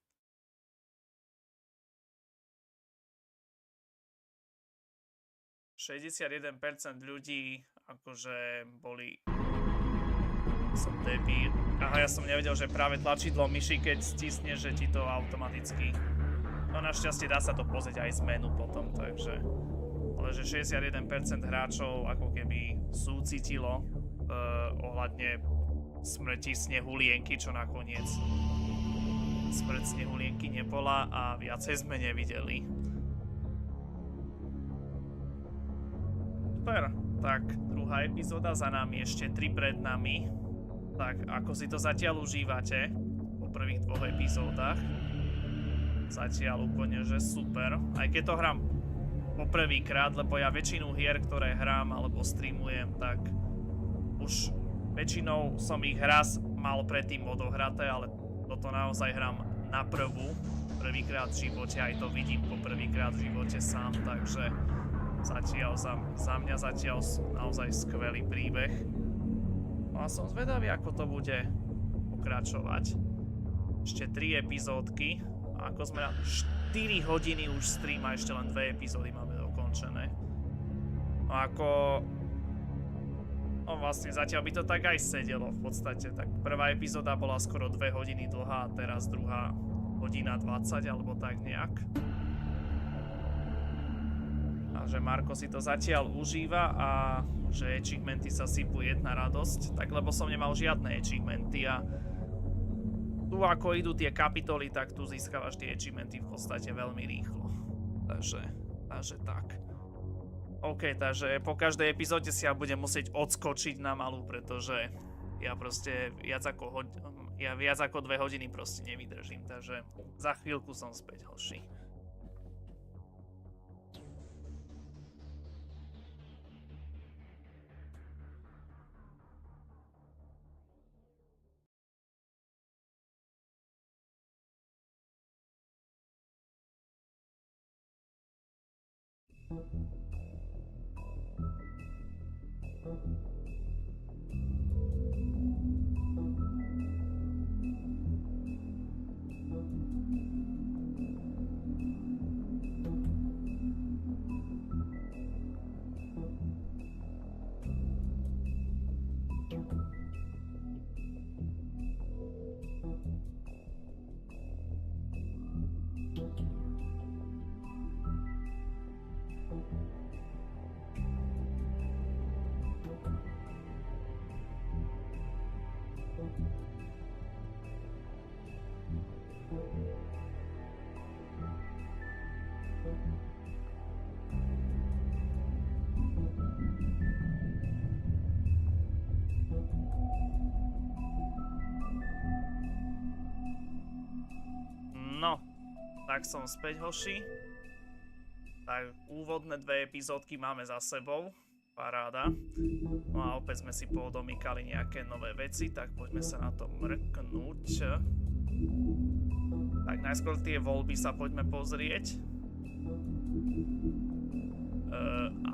%61% ľudí akože boli... Som debíl. Aha, ja som nevedel, že práve tlačidlo myši, keď stisne, že ti to automaticky... No našťastie dá sa to pozrieť aj z menu potom, takže... Ale že 61% hráčov ako keby súcitilo ohľadne smrti Snehulienky, čo nakoniec smrť Snehulienky nebola a viacej sme nevideli. Super, tak druhá epizóda za nami, ešte 3 pred nami. Tak ako si to zatiaľ užívate po prvých 2 epizódach? Zatiaľ úplne, že super. Aj keď to hrám poprvýkrát, lebo ja väčšinu hier, ktoré hrám alebo streamujem, tak už väčšinou som ich raz mal predtým odohraté, ale toto naozaj hrám na prvýkrát v živote, aj to vidím po prvýkrát v živote sám, takže zatiaľ za mňa zatiaľ naozaj skvelý príbeh. No a som zvedavý, ako to bude pokračovať. Ešte 3 epizódky. A ako sme na 4 hodiny už stream a ešte len 2 epizódy máme dokončené. No ako... No vlastne zatiaľ by to tak aj sedelo v podstate. Tak prvá epizóda bola skoro 2 hodiny dlhá a teraz druhá hodina 20 alebo tak nejak. A že Marko si to zatiaľ užíva a že achievementy sa sypú jedna radosť. Tak lebo som nemal žiadne achievementy a tu ako idú tie kapitoly, tak tu získavaš tie achievementy v podstate veľmi rýchlo. Takže tak. OK, takže po každej epizóde si ja budem musieť odskočiť na malú, pretože ja proste viac ako 2 hodiny proste nevydržím, takže za chvíľku som späť, hoši. No, tak som späť, hoši. Tak úvodné 2 epizódky máme za sebou. Paráda. No a opäť sme si podomýkali nejaké nové veci, tak poďme sa na to mrknúť. Tak najskôr tie voľby sa poďme pozrieť.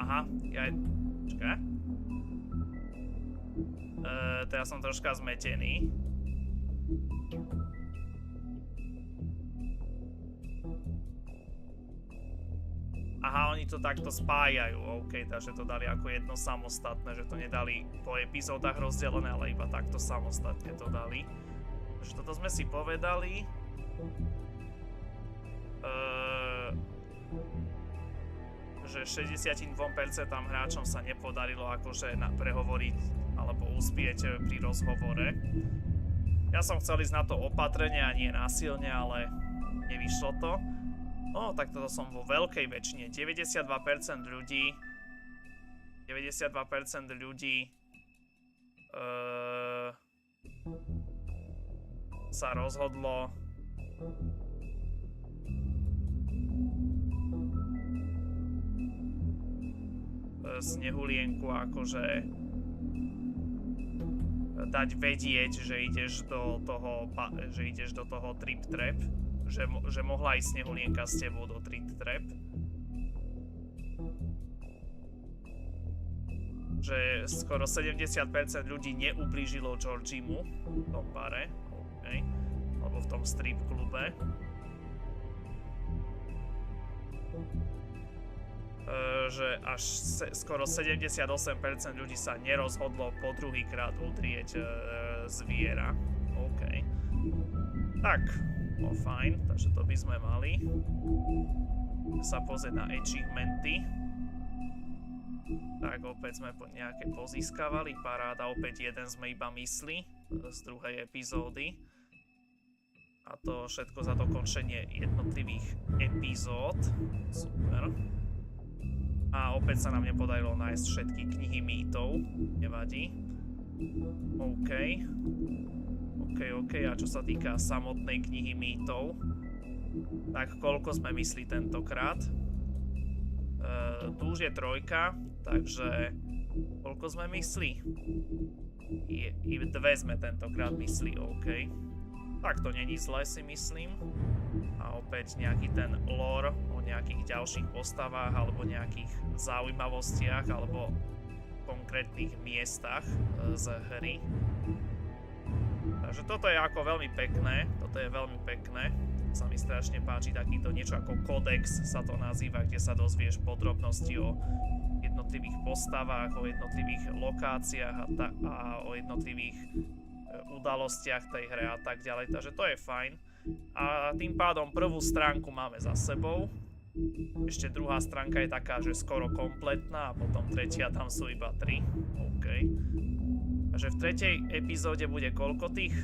Aha, čaká. Teraz som troška zmetený. Aha, oni to takto spájajú, OK, takže to dali ako jedno samostatné, že to nedali po epizódach rozdelené, ale iba takto samostatne to dali. Takže toto sme si povedali. Že 62% hráčom sa nepodarilo akože prehovoriť alebo uspieť pri rozhovore. Ja som chcel ísť na to opatrne a nie násilne, ale nevyšlo to. No, tak toto som vo veľkej väčšine. 92% ľudí sa rozhodlo Snehulienku akože dať vedieť, že ideš do toho trip trap. Že mohla ísť Snehulienka s tebou do Trip Trap. Že skoro 70% ľudí neublížilo Georgiemu v tom bare, okay, alebo v tom strip klube. Že až skoro 78% ľudí sa nerozhodlo po druhýkrát udrieť zviera. OK. Tak. No fajn, takže to by sme mali sa pozrieť na achievementy. Tak opäť sme nejaké pozískavali, paráda, opäť jeden sme iba mysli. z druhej epizódy. A to všetko za dokončenie jednotlivých epizód. Super. A opäť sa nám nepodarilo nájsť všetky knihy mýtov. Nevadí. OK. A čo sa týka samotnej knihy mýtov, tak koľko sme myslí tentokrát? Tu už je 3, takže koľko sme myslí? 2 sme tentokrát myslí, OK. Tak to není zle, si myslím. A opäť nejaký ten lore o nejakých ďalších postavách alebo nejakých zaujímavostiach alebo konkrétnych miestach z hry. Takže toto je ako veľmi pekné. Toto je veľmi pekné. Sa mi strašne páči takýto niečo ako kodex sa to nazýva, kde sa dozvieš podrobnosti o jednotlivých postavách, o jednotlivých lokáciách a o jednotlivých udalostiach tej hre a tak ďalej, takže to je fajn. A tým pádom prvú stránku máme za sebou. Ešte druhá stránka je taká, že skoro kompletná a potom tretia, tam sú iba 3. OK. Takže v tretej epizóde bude koľko tých?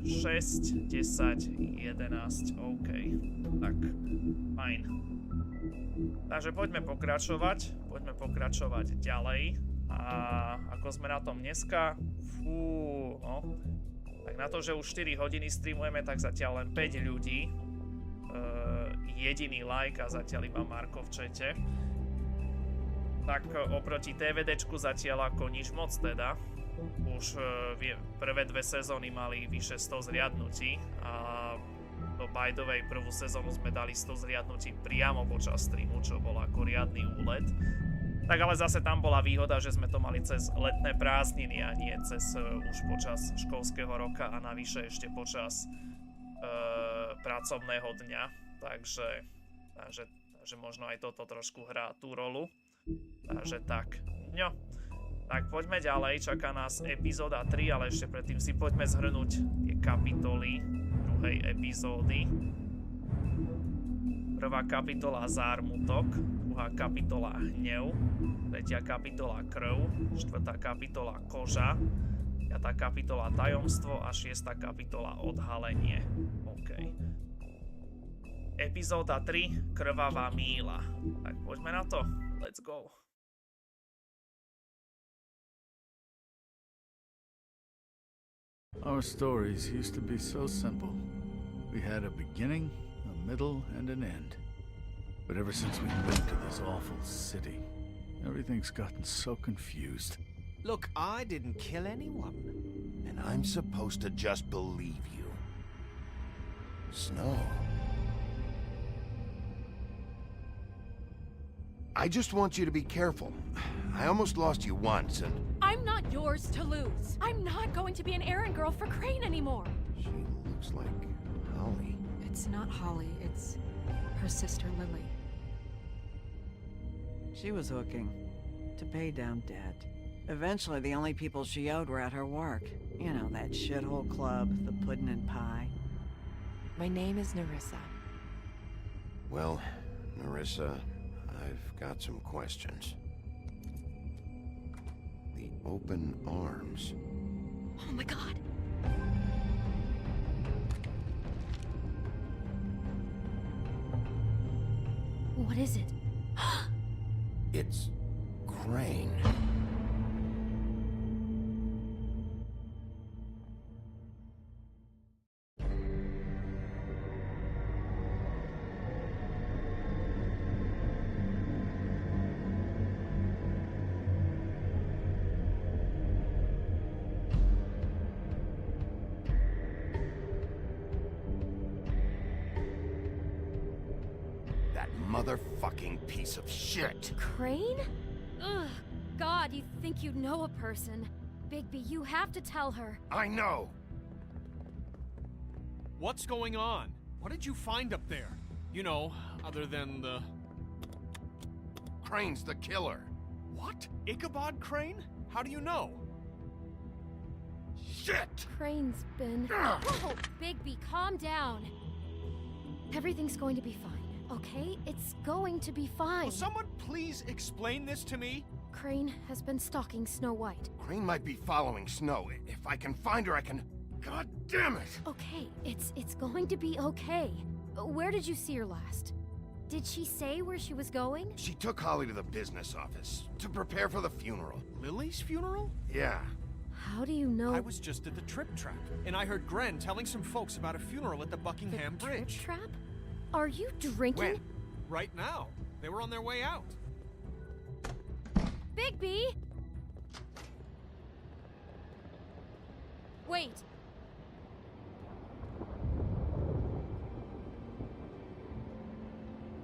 6, 10, 11. OK. Tak, fajn. Takže poďme pokračovať ďalej. A ako sme na tom dneska? Fú, no. Tak na to, že už 4 hodiny streamujeme, tak zatiaľ len 5 ľudí. Jediný like a zatiaľ iba Marko v čete. Tak oproti TVDčku zatiaľ ako nič moc teda. Už prvé 2 sezóny mali vyše 100 zriadnutí a to by the way prvú sezónu sme dali 100 zriadnutí priamo počas streamu, čo bol ako riadny úlet. Tak ale zase tam bola výhoda, že sme to mali cez letné prázdniny a nie cez už počas školského roka a navyše ešte počas pracovného dňa. Takže možno aj toto trošku hrá tú rolu. Takže tak. No. Tak poďme ďalej. Čaká nás epizóda 3, ale ešte predtým si poďme zhrnúť tie kapitoly druhej epizódy. Prvá kapitola Zármutok, druhá kapitola Hnev, tretia kapitola Krv, štvrtá kapitola Koža, piatá kapitola Tajomstvo a 6. kapitola Odhalenie. OK. Epizóda 3, Krvavá míľa. Tak poďme na to. Let's go. Our stories used to be so simple. We had a beginning, a middle, and an end. But ever since we moved to this awful city, everything's gotten so confused. Look, I didn't kill anyone. And I'm supposed to just believe you. Snow. I just want you to be careful. I almost lost you once, and... I'm not yours to lose. I'm not going to be an errand girl for Crane anymore. She looks like Holly. It's not Holly, it's her sister Lily. She was hooking to pay down debt. Eventually, the only people she owed were at her work. You know, that shithole club, the Puddin' and Pie. My name is Nerissa. Well, Nerissa, I've got some questions. The open arms. Oh my god. What is it? It's Crane. Motherfucking piece of shit. Crane? Ugh. God, you'd think you'd know a person. Bigby, you have to tell her. I know. What's going on? What did you find up there? You know, other than the... Crane's the killer. What? Ichabod Crane? How do you know? Shit! Crane's been... Whoa, Bigby, calm down. Everything's going to be fine. Okay? It's going to be fine. Will someone please explain this to me? Crane has been stalking Snow White. Crane might be following Snow. If I can find her, I can... God damn it! Okay, it's going to be okay. Where did you see her last? Did she say where she was going? She took Holly to the business office to prepare for the funeral. Lily's funeral? Yeah. How do you know? I was just at the Trip Trap, and I heard Gren telling some folks about a funeral at the Buckingham Bridge. Trip Trap? Are you drinking? When? Right now. They were on their way out. Bigby! Wait.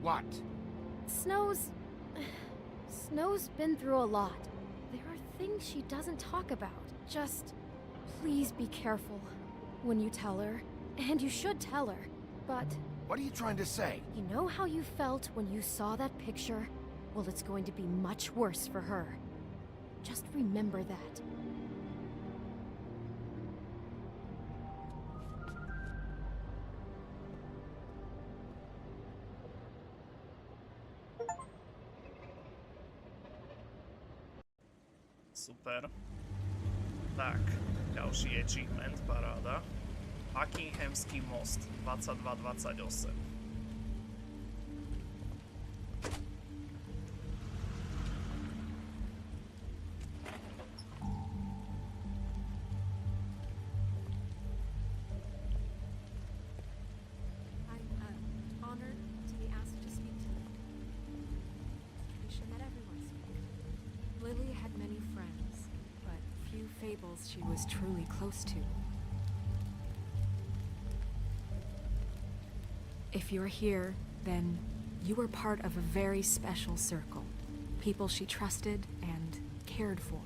What? Snow's been through a lot. There are things she doesn't talk about. Just please be careful when you tell her. And you should tell her. But what are you trying to say? you know how you felt when you saw that picture? Well, it's going to be much worse for her. Just remember that. Super. Tak, ďalší achievement, paráda. Buckinghamský most 2228. Honored to be asked to speak to you. We should let everyone speak. Lily had many friends, but few fables she was truly close to. If you're here, then you were part of a very special circle. People she trusted and cared for.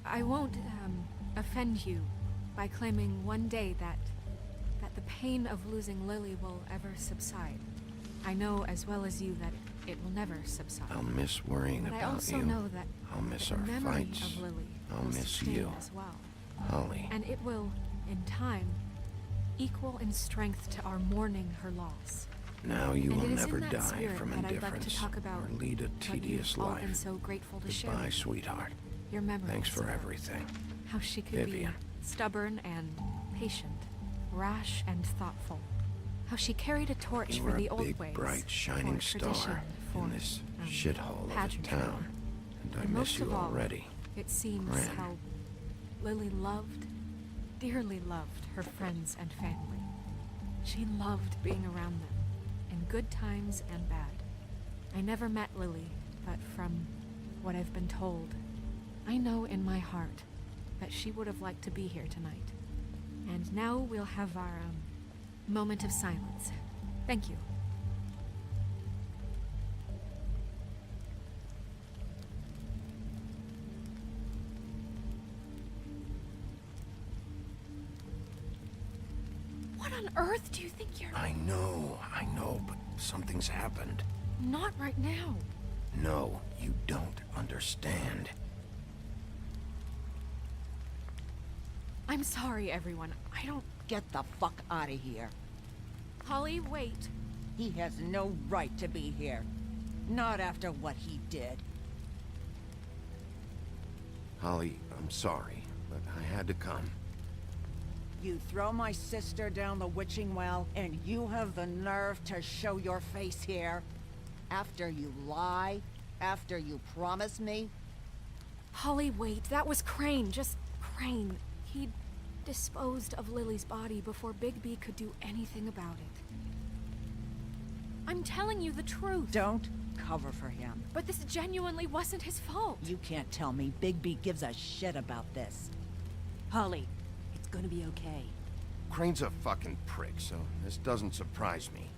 I won't offend you by claiming one day that the pain of losing Lily will ever subside. I know as well as you that it will never subside. I'll miss worrying But I about also you. know that I'll miss the our memory fights. of Lily I'll will miss sustain you. as well. Holly. And it will, in time, equal in strength to our mourning her loss. Now you And will it is never in that die spirit from that I'd like to indifference talk about or lead a what tedious you've all been life. so grateful to share Goodbye, with me. sweetheart. Your memories. Thanks for of her. everything. How she could Vivian. be stubborn and patient, rash and thoughtful. How she carried a torch You for were the a old big, ways, bright, shining for tradition, star for in this shithole of a pageantry. town. And I And miss most you of all, already. it seems Gren. how Lily loved, dearly loved her friends and family. She loved being around them, in good times and bad. I never met Lily, but from what I've been told, I know in my heart that she would have liked to be here tonight. And now we'll have our moment of silence. Thank you. What on earth do you think you're... I know, but something's happened. Not right now. No, you don't understand. I'm sorry, everyone. I don't... Get the fuck out of here. Holly, wait. He has no right to be here. Not after what he did. Holly, I'm sorry, but I had to come. You throw my sister down the witching well, and you have the nerve to show your face here? After you lie? After you promise me? Holly, wait. That was Crane. Just Crane. He disposed of Lily's body before Bigby could do anything about it. I'm telling you the truth. Don't cover for him. But this genuinely wasn't his fault. You can't tell me Bigby gives a shit about this. Holly, it's gonna be okay. Crane's a fucking prick, so this doesn't surprise me.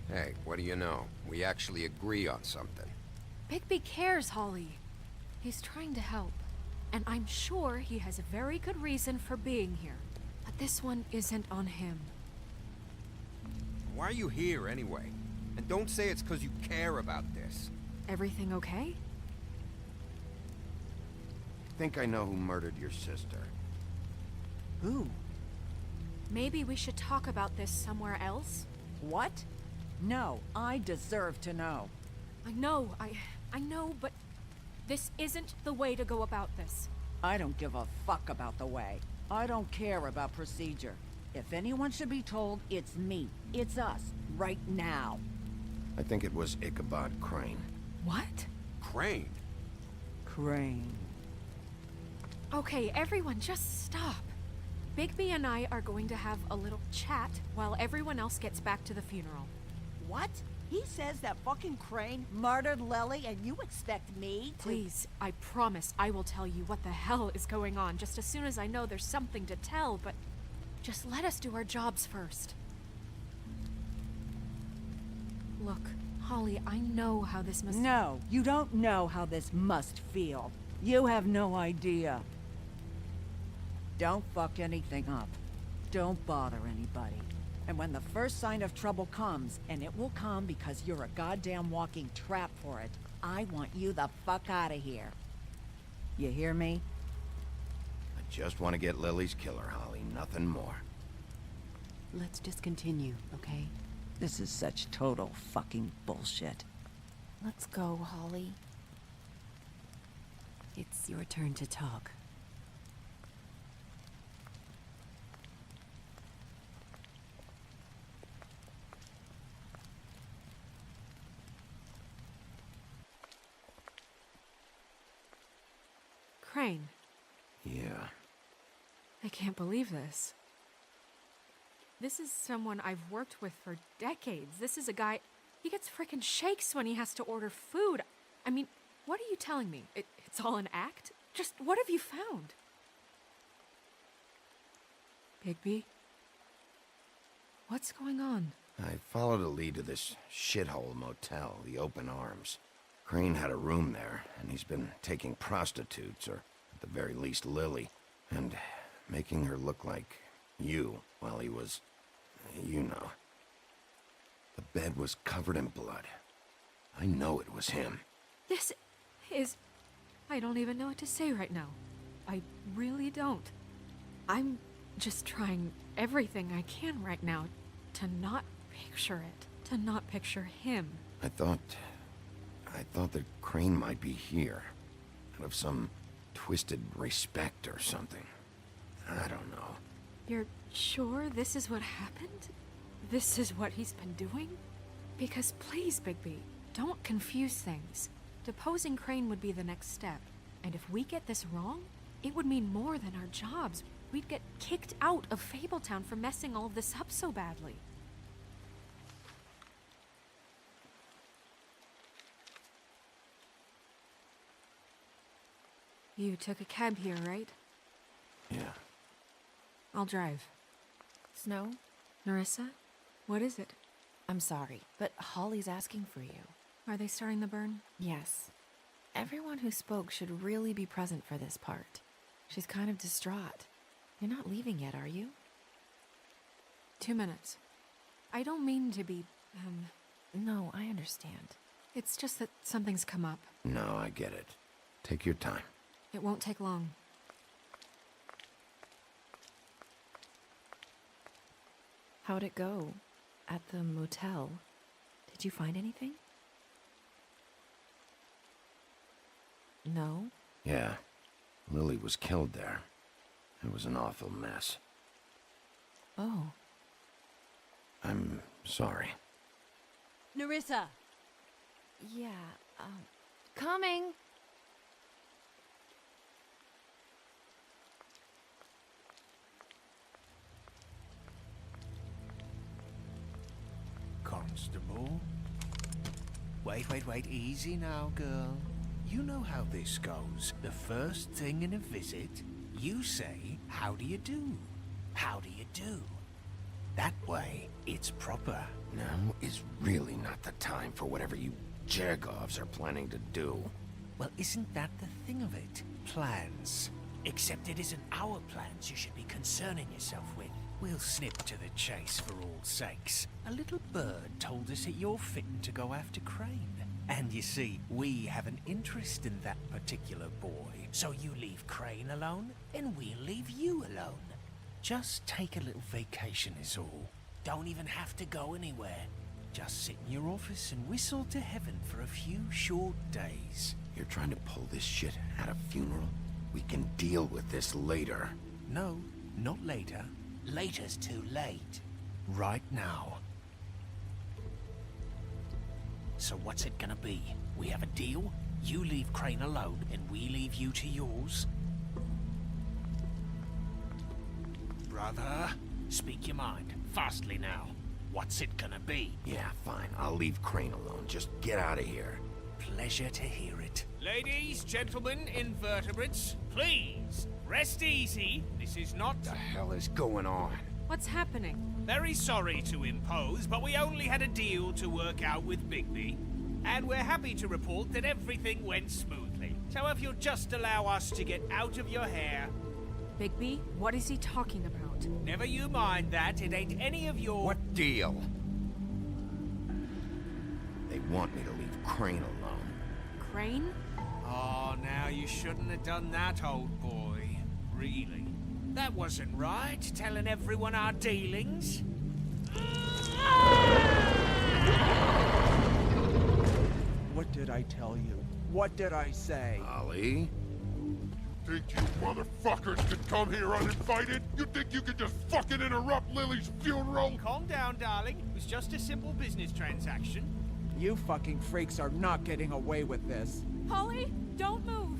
Hey, what do you know? We actually agree on something. Bigby cares, Holly. He's trying to help. And I'm sure he has a very good reason for being here. But this one isn't on him. Why are you here anyway? And don't say it's because you care about this. Everything okay? Think I know who murdered your sister. Who? Maybe we should talk about this somewhere else? What? No, I deserve to know. I know, but This isn't the way to go about this. I don't give a fuck about the way. I don't care about procedure. If anyone should be told, it's me. It's us. Right now. I think it was Ichabod Crane. What? Crane? Crane. Okay, everyone, just stop. Bigby and I are going to have a little chat while everyone else gets back to the funeral. What? He says that fucking Crane murdered Lily and you expect me to— Please, I promise I will tell you what the hell is going on just as soon as I know there's something to tell, but just let us do our jobs first. Look, Holly, I know how this must— No, you don't know how this must feel. You have no idea. Don't fuck anything up. Don't bother anybody. And when the first sign of trouble comes, and it will come because you're a goddamn walking trap for it, I want you the fuck out of here. You hear me? I just want to get Lily's killer, Holly. Nothing more. Let's just continue, okay? This is such total fucking bullshit. Let's go, Holly. It's your turn to talk. Crane. Yeah. I can't believe this. This is someone I've worked with for decades. This is a guy... He gets frickin' shakes when he has to order food. I mean, what are you telling me? It's all an act? Just what have you found? Bigby? What's going on? I followed a lead to this shithole motel, the Open Arms. Crane had a room there, and he's been taking prostitutes, or at the very least Lily, and making her look like you while he was, you know. The bed was covered in blood. I know it was him. This is... I don't even know what to say right now. I really don't. I'm just trying everything I can right now to not picture it, to not picture him. I thought that Crane might be here, out of some twisted respect or something. I don't know. You're sure this is what happened? This is what he's been doing? Because please, Bigby, don't confuse things. Deposing Crane would be the next step. And if we get this wrong, it would mean more than our jobs. We'd get kicked out of Fabletown for messing all of this up so badly. You took a cab here, right? Yeah. I'll drive. Snow? Nerissa? What is it? I'm sorry, but Holly's asking for you. Are they starting the burn? Yes. Everyone who spoke should really be present for this part. She's kind of distraught. You're not leaving yet, are you? 2 minutes. I don't mean to be, No, I understand. It's just that something's come up. No, I get it. Take your time. It won't take long. How'd it go? At the motel? Did you find anything? No? Yeah. Lily was killed there. It was an awful mess. Oh. I'm sorry. Nerissa! Yeah, coming! Constable? Wait, easy now, girl. You know how this goes. The first thing in a visit, you say, how do you do? How do you do? That way, it's proper. Now is really not the time for whatever you Jergovs are planning to do. Well, isn't that the thing of it? Plans. Except it isn't our plans you should be concerning yourself with. We'll snip to the chase for all sakes. A little bird told us that you're fitting to go after Crane. And you see, we have an interest in that particular boy. So you leave Crane alone, and we'll leave you alone. Just take a little vacation is all. Don't even have to go anywhere. Just sit in your office and whistle to heaven for a few short days. You're trying to pull this shit at a funeral? We can deal with this later. No, not later. Later's too late. Right now. So what's it gonna be? We have a deal? You leave Crane alone, and we leave you to yours? Brother, speak your mind. Fastly now. What's it gonna be? Yeah, fine. I'll leave Crane alone. Just get out of here. Pleasure to hear it. Ladies, gentlemen, invertebrates, please, rest easy. This is not... The hell is going on? What's happening? Very sorry to impose, but we only had a deal to work out with Bigby. And we're happy to report that everything went smoothly. So if you'll just allow us to get out of your hair... Bigby, what is he talking about? Never you mind that, it ain't any of your... What deal? They want me to leave Crane alone. Crane? Oh, now you shouldn't have done that, old boy. Really? That wasn't right, telling everyone our dealings. What did I tell you? What did I say? Ollie? Think you motherfuckers could come here uninvited? You think you could just fucking interrupt Lily's funeral? Calm down, darling. It was just a simple business transaction. You fucking freaks are not getting away with this. Holly, don't move.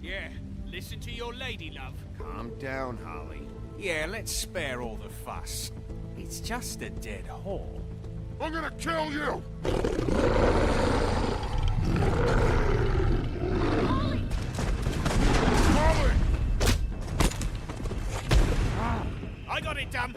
Yeah, listen to your lady, love. Calm down, Holly. Yeah, let's spare all the fuss. It's just a dead hole. I'm gonna kill you! Holly! I got it, damn!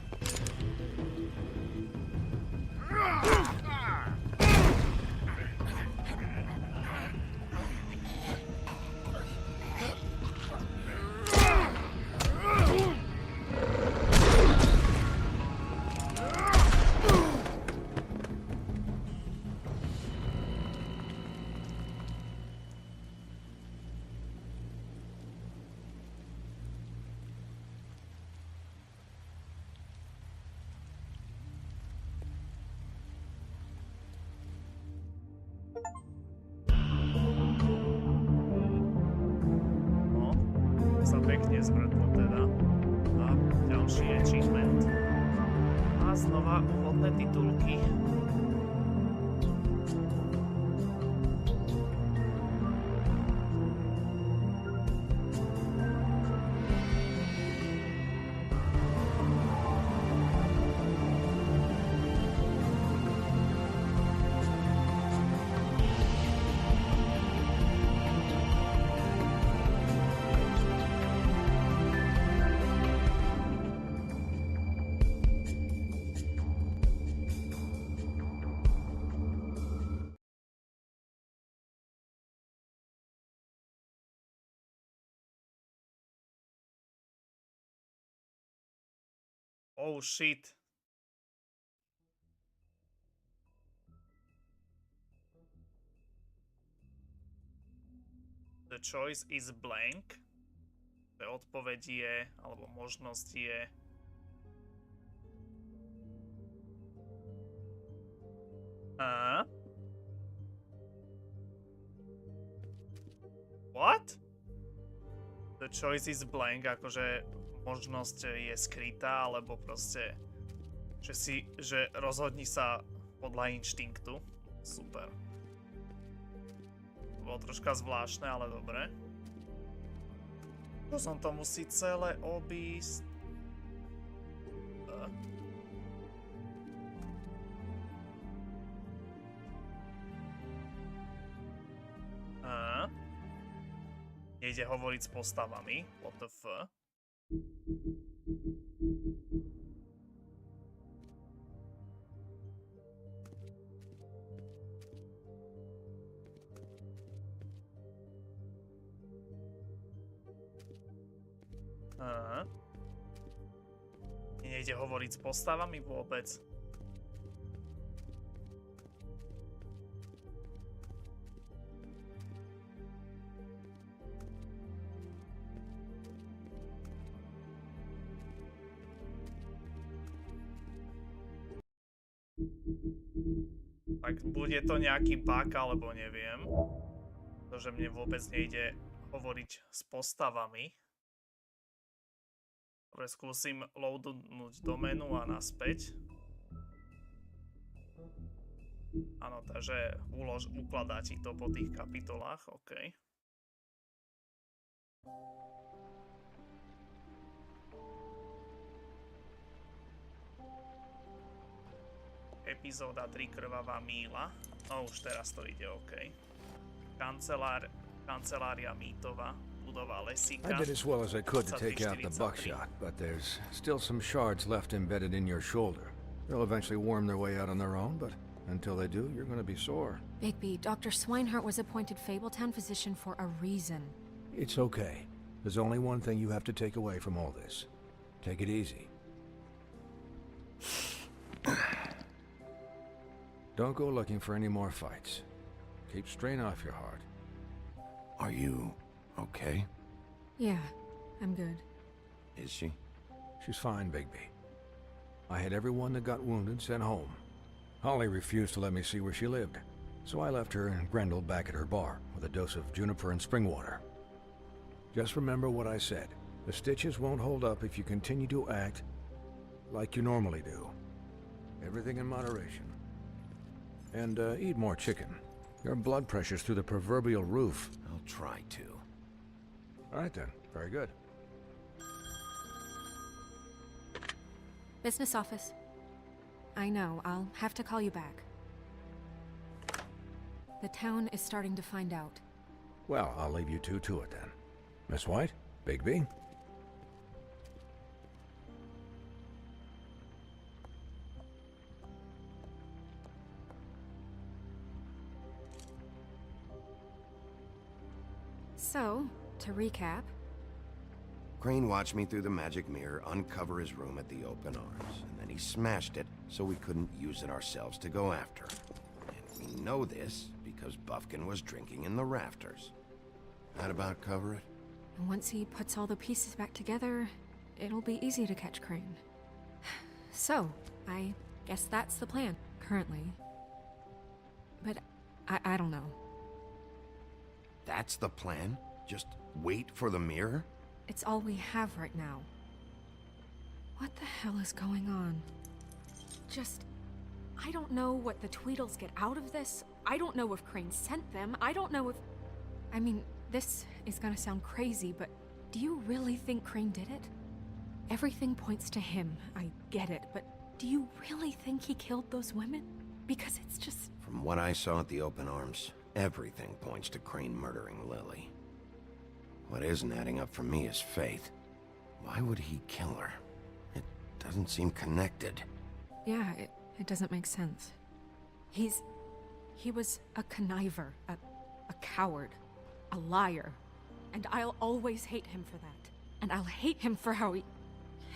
Pekne zvrtlo teda. A ďalší achievement. A znova úvodné titulky. Oh shit. The choice is blank. Odpoveď je, alebo možnosť je... What? The choice is blank, akože možnosť je skrytá, alebo proste, že rozhodni sa podľa inštinktu. Super. Bolo troška zvláštne, ale dobre. Čo som to musí celé obísť? Nejde hovoriť s postavami. What the f? Nejde hovoriť s postavami vôbec. Tak bude to nejaký bug, alebo neviem. Pretože mne vôbec nejde hovoriť s postavami. Dobre, skúsim loadnúť do menu a naspäť. Áno, takže ukladá ti to po tých kapitolách, OK. Epizóda 3 Krvavá míla. No už teraz to ide, OK. Kancelária mýtová. Budova lesíka. I did as well as I could to take out the buckshot, but there's still some shards left embedded in your shoulder. They'll eventually worm their way out on their own, but until they do, you're gonna be sore. Bigby, Dr. Swinehart was appointed Fabletown physician for a reason. It's okay. There's only one thing you have to take away from all this. Take it easy. Don't go looking for any more fights. Keep strain off your heart. Are you okay? Yeah, I'm good. Is she? She's fine, Bigby. I had everyone that got wounded sent home. Holly refused to let me see where she lived, so I left her and Grendel back at her bar with a dose of juniper and spring water. Just remember what I said. The stitches won't hold up if you continue to act like you normally do. Everything in moderation. And eat more chicken. Your blood pressure's through the proverbial roof. I'll try to. All right then. Very good. Business office. I know, I'll have to call you back. The town is starting to find out. Well, I'll leave you two to it then. Miss White, Bigby. So, to recap... Crane watched me through the magic mirror uncover his room at the open arms, and then he smashed it so we couldn't use it ourselves to go after. And we know this because Buffkin was drinking in the rafters. That about cover it? And once he puts all the pieces back together, it'll be easy to catch Crane. So, I guess that's the plan, currently. But I don't know. That's the plan? Just wait for the mirror? It's all we have right now. What the hell is going on? I don't know what the Tweedles get out of this. I don't know if Crane sent them. I don't know if... I mean, this is gonna sound crazy, but do you really think Crane did it? Everything points to him, I get it, but do you really think he killed those women? Because it's just... From what I saw at the open arms, everything points to Crane murdering Lily. What isn't adding up for me is Faith. Why would he kill her? It doesn't seem connected. Yeah, it doesn't make sense. He was a conniver, a coward, a liar. And I'll always hate him for that. And I'll hate him for how he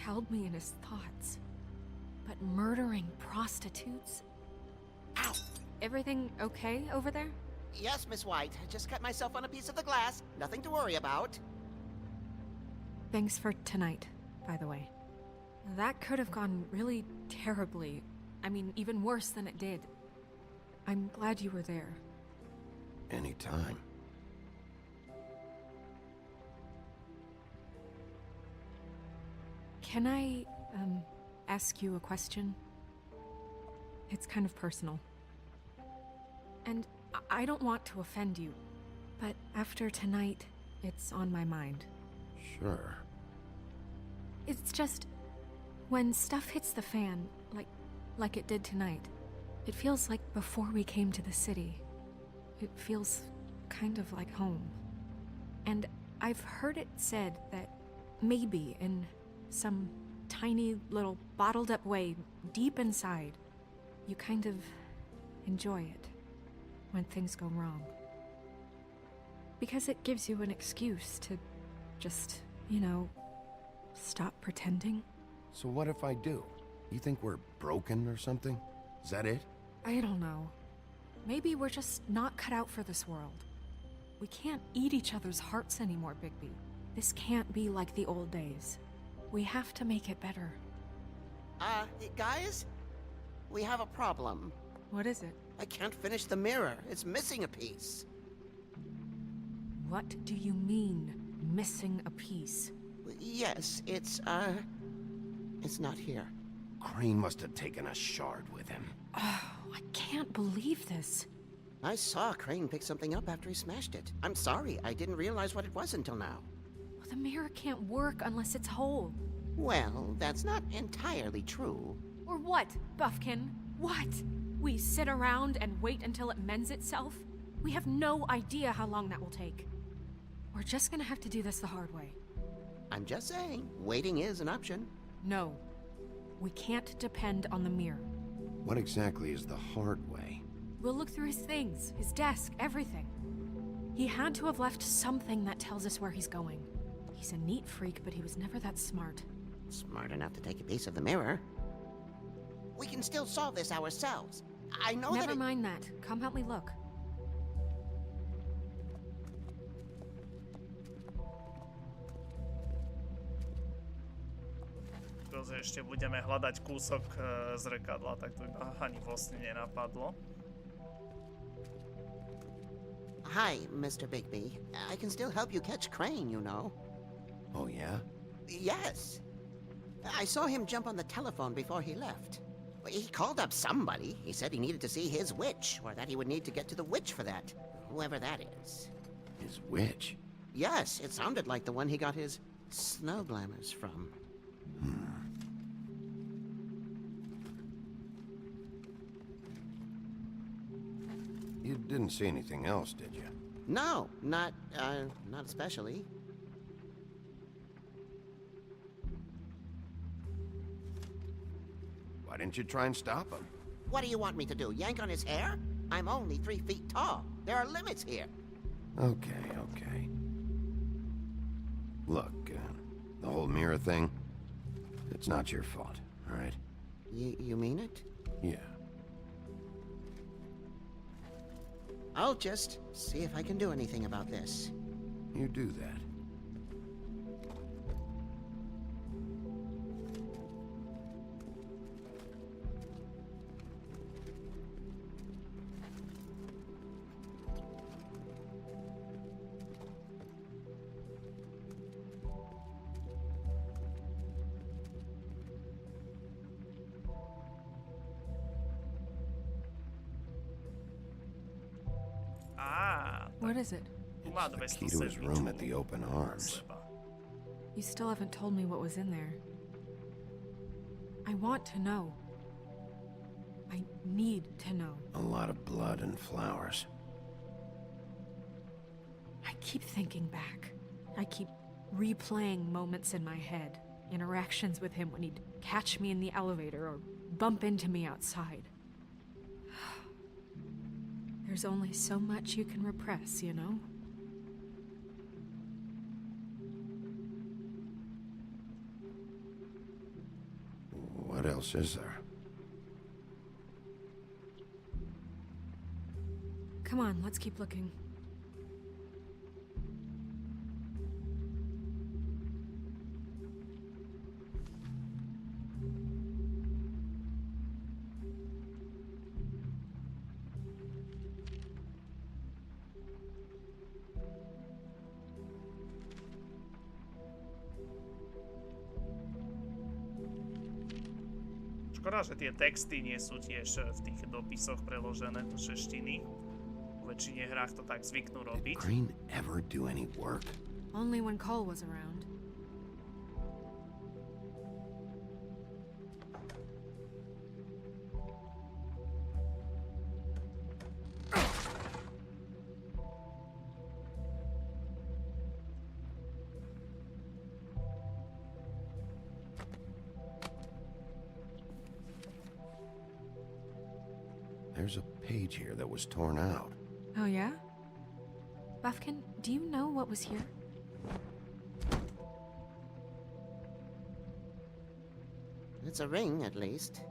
held me in his thoughts. But murdering prostitutes? Ow! Everything okay over there? Yes, Miss White. I just cut myself on a piece of the glass. Nothing to worry about. Thanks for tonight, by the way. That could have gone really terribly. I mean, even worse than it did. I'm glad you were there. Anytime. Can I, ask you a question? It's kind of personal. And I don't want to offend you, but after tonight, it's on my mind. Sure. It's just, when stuff hits the fan, like it did tonight, it feels like before we came to the city. It feels kind of like home. And I've heard it said that maybe in some tiny little bottled up way deep inside, you kind of enjoy it when things go wrong. Because it gives you an excuse to just, you know, stop pretending. So what if I do? You think we're broken or something? Is that it? I don't know. Maybe we're just not cut out for this world. We can't eat each other's hearts anymore, Bigby. This can't be like the old days. We have to make it better. Guys? We have a problem. What is it? I can't finish the mirror. It's missing a piece. What do you mean, missing a piece? Yes, it's not here. Crane must have taken a shard with him. Oh, I can't believe this. I saw Crane pick something up after he smashed it. I'm sorry, I didn't realize what it was until now. Well, the mirror can't work unless it's whole. Well, that's not entirely true. Or what, Buffkin? What? We sit around and wait until it mends itself? We have no idea how long that will take. We're just gonna have to do this the hard way. I'm just saying, waiting is an option. No. We can't depend on the mirror. What exactly is the hard way? We'll look through his things, his desk, everything. He had to have left something that tells us where he's going. He's a neat freak, but he was never that smart. Smart enough to take a piece of the mirror. We can still solve this ourselves. I know that. Never mind that. Come help me look. Ešte budeme hľadať kúsok zrkadla, tak to by ani vlastne nenapadlo. Hi, Mr. Bigby. I can still help you catch Crane, you know. Oh, yeah? Yes. I saw him jump on the telephone before he left. He called up somebody. He said he needed to see his witch, or that he would need to get to the witch for that. Whoever that is. His witch? Yes, it sounded like the one he got his snow glamours from. You didn't see anything else, did you? No, not especially. Why didn't you try and stop him? What do you want me to do, yank on his hair? I'm only 3 feet tall. There are limits here. Okay. Look, the whole mirror thing, it's not your fault, all right? You mean it? Yeah. I'll just see if I can do anything about this. You do that. What is it? The key to his room at the Open Arms. You still haven't told me what was in there. I want to know. I need to know. A lot of blood and flowers. I keep thinking back. I keep replaying moments in my head. Interactions with him when he'd catch me in the elevator or bump into me outside. There's only so much you can repress, you know? What else is there? Come on, let's keep looking. Škoda, že tie texty nie sú tiež v tých dopisoch preložené do češtiny. V väčšine hrách to tak zvyknú robiť. Did Crane ever do any work? Only when Cole was around. There's a page here that was torn out. Oh, yeah? Buffkin, do you know what was here? It's a ring, at least.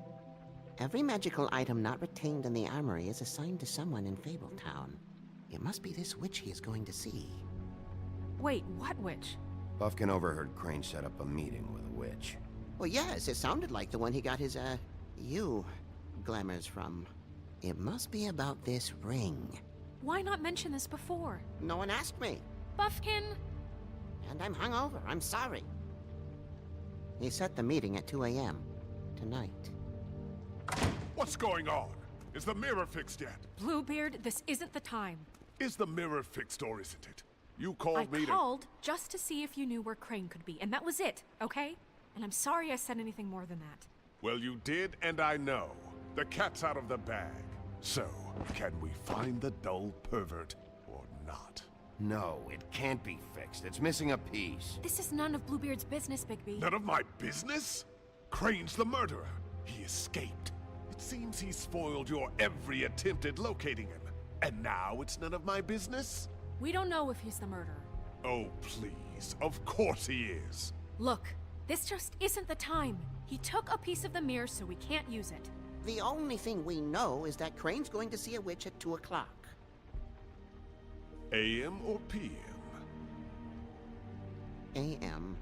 Every magical item not retained in the armory is assigned to someone in Fabletown. It must be this witch he is going to see. Wait, what witch? Buffkin overheard Crane set up a meeting with a witch. Well, yes, it sounded like the one he got his, glamours from. It must be about this ring. Why not mention this before? No one asked me. Buffkin? And I'm hungover. I'm sorry. He set the meeting at 2 a.m. tonight. What's going on? Is the mirror fixed yet? Bluebeard, this isn't the time. Is the mirror fixed or isn't it? You called me I called just to see if you knew where Crane could be, and that was it, okay? And I'm sorry I said anything more than that. Well, you did, and I know. The cat's out of the bag. So, can we find the dull pervert or not? No, it can't be fixed. It's missing a piece. This is none of Bluebeard's business, Bigby. None of my business? Crane's the murderer. He escaped. It seems he spoiled your every attempt at locating him. And now it's none of my business? We don't know if he's the murderer. Oh, please. Of course he is. Look, this just isn't the time. He took a piece of the mirror, so we can't use it. The only thing we know is that Crane's going to see a witch at 2 o'clock. AM or PM? AM.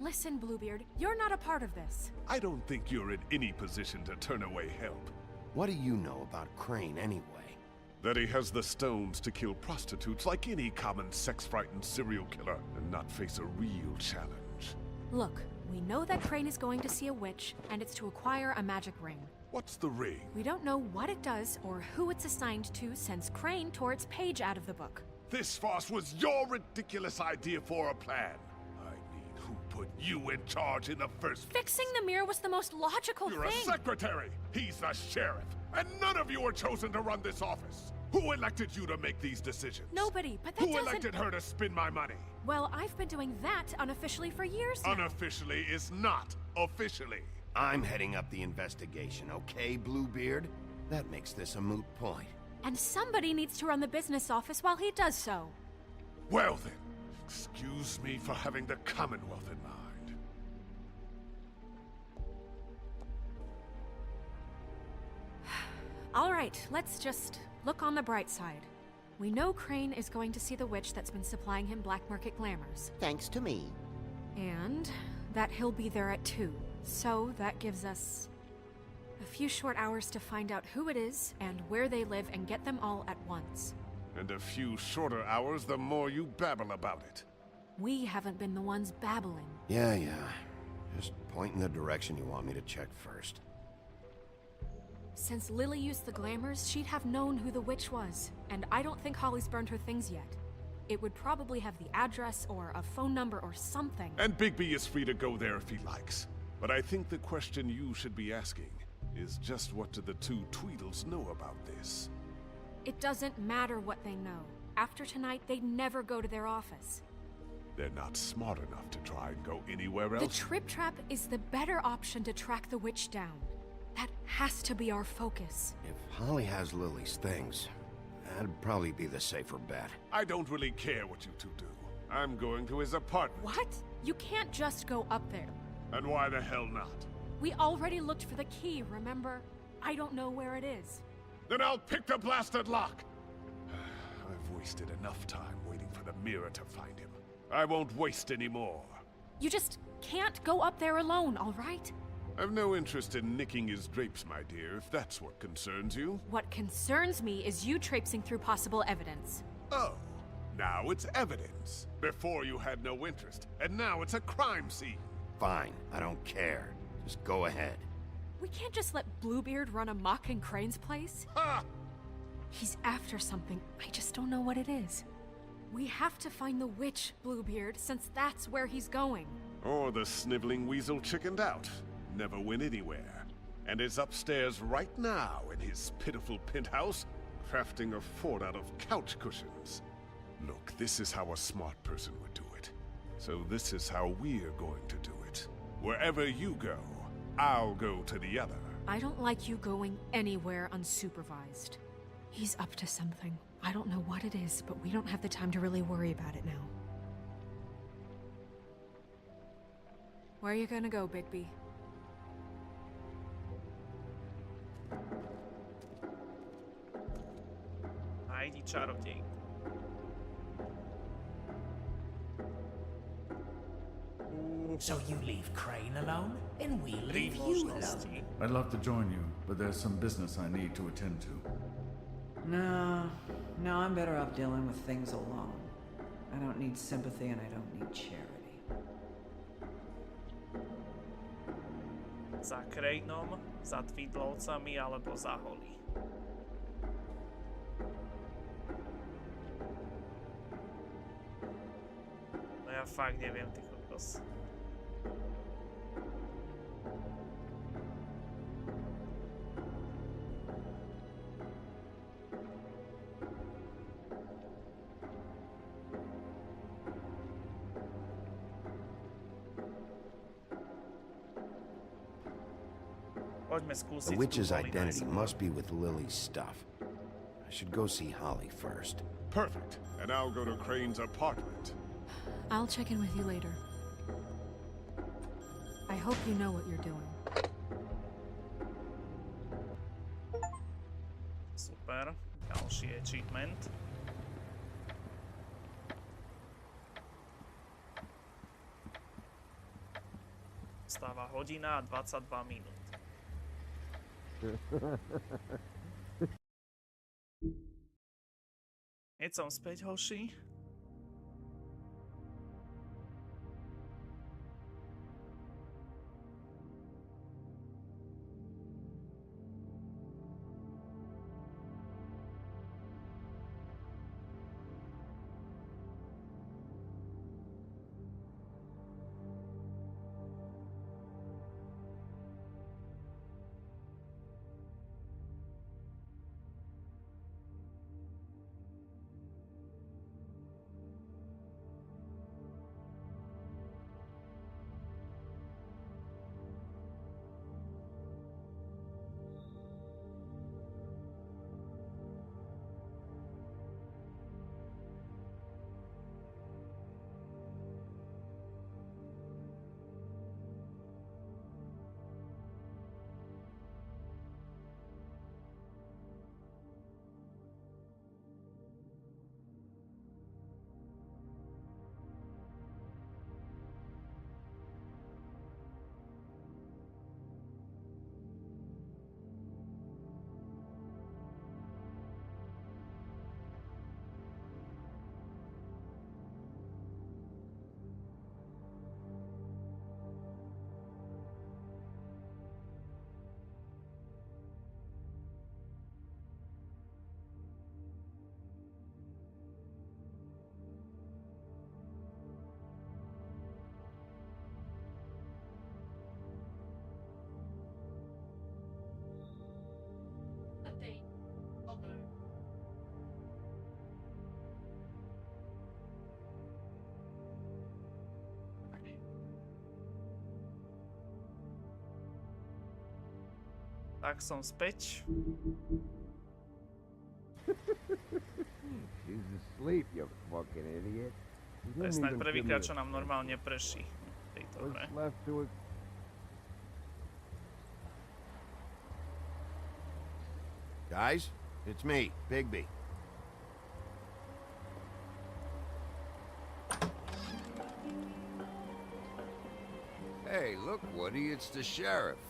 Listen, Bluebeard, you're not a part of this. I don't think you're in any position to turn away help. What do you know about Crane anyway? That he has the stones to kill prostitutes like any common sex-frightened serial killer and not face a real challenge. Look, we know that Crane is going to see a witch, and it's to acquire a magic ring. What's the ring? We don't know what it does or who it's assigned to since Crane tore its page out of the book. This farce was your ridiculous idea for a plan. I mean, who put you in charge in the first place? Fixing the mirror was the most logical You're thing. a secretary. He's the sheriff. And none of you were chosen to run this office. Who elected you to make these decisions? Nobody, but that Who doesn't... elected her to spend my money? Well, I've been doing that unofficially for years now. Unofficially is not officially. I'm heading up the investigation, okay, Bluebeard? That makes this a moot point. And somebody needs to run the business office while he does so. Well then, excuse me for having the Commonwealth in mind. All right, let's just look on the bright side. We know Crane is going to see the witch that's been supplying him black market glamours. Thanks to me. And that he'll be there at 2. So that gives us a few short hours to find out who it is and where they live and get them all at once. And a few shorter hours the more you babble about it. We haven't been the ones babbling. Yeah. Just point in the direction you want me to check first. Since Lily used the glamours, she'd have known who the witch was. And I don't think Holly's burned her things yet. It would probably have the address or a phone number or something. And Bigby is free to go there if he likes. But I think the question you should be asking is just what do the two Tweedles know about this? It doesn't matter what they know. After tonight, they'd never go to their office. They're not smart enough to try and go anywhere else. The Trip Trap is the better option to track the witch down. That has to be our focus. If Holly has Lily's things, that'd probably be the safer bet. I don't really care what you two do. I'm going to his apartment. What? You can't just go up there. And why the hell not? We already looked for the key, remember? I don't know where it is. Then I'll pick the blasted lock! I've wasted enough time waiting for the mirror to find him. I won't waste any more. You just can't go up there alone, all right? I've no interest in nicking his drapes, my dear, if that's what concerns you. What concerns me is you traipsing through possible evidence. Oh, now it's evidence. Before you had no interest, and now it's a crime scene. Fine, I don't care. Just go ahead. We can't just let Bluebeard run amok in Crane's place. Ha! He's after something. I just don't know what it is. We have to find the witch, Bluebeard, since that's where he's going. Or the sniveling weasel chickened out. Never went anywhere. And is upstairs right now in his pitiful penthouse, crafting a fort out of couch cushions. Look, this is how a smart person would do it. So this is how we're going to do it. Wherever you go, I'll go to the other. I don't like you going anywhere unsupervised. He's up to something. I don't know what it is, but we don't have the time to really worry about it now. Where are you gonna go, Bigby? Nájdi čarodějku. So you leave Crane alone, and we leave you alone. I'd love to join you, but there's some business I need to attend to. No, I'm better off dealing with things alone. I don't need sympathy and I don't need charity. Za Crainom, za Twidlovcami alebo za Holly. No ja fakt neviem, ty kokos. The witch's identity must be with Lily's stuff. I should go see Holly first. Perfect. And I'll go to Crane's apartment. I'll check in with you later. I hope you know what you're doing. Super. Ďalší achievement. Stáva hodina a 22 minút. Keď som späť, hoši. Tak som späť. She's asleep, you fucking idiot. To je snáď prvýkrát, čo nám normálne preší v tejto hre. Guys, it's me, Bigby. Hey, look, Woody, it's the sheriff.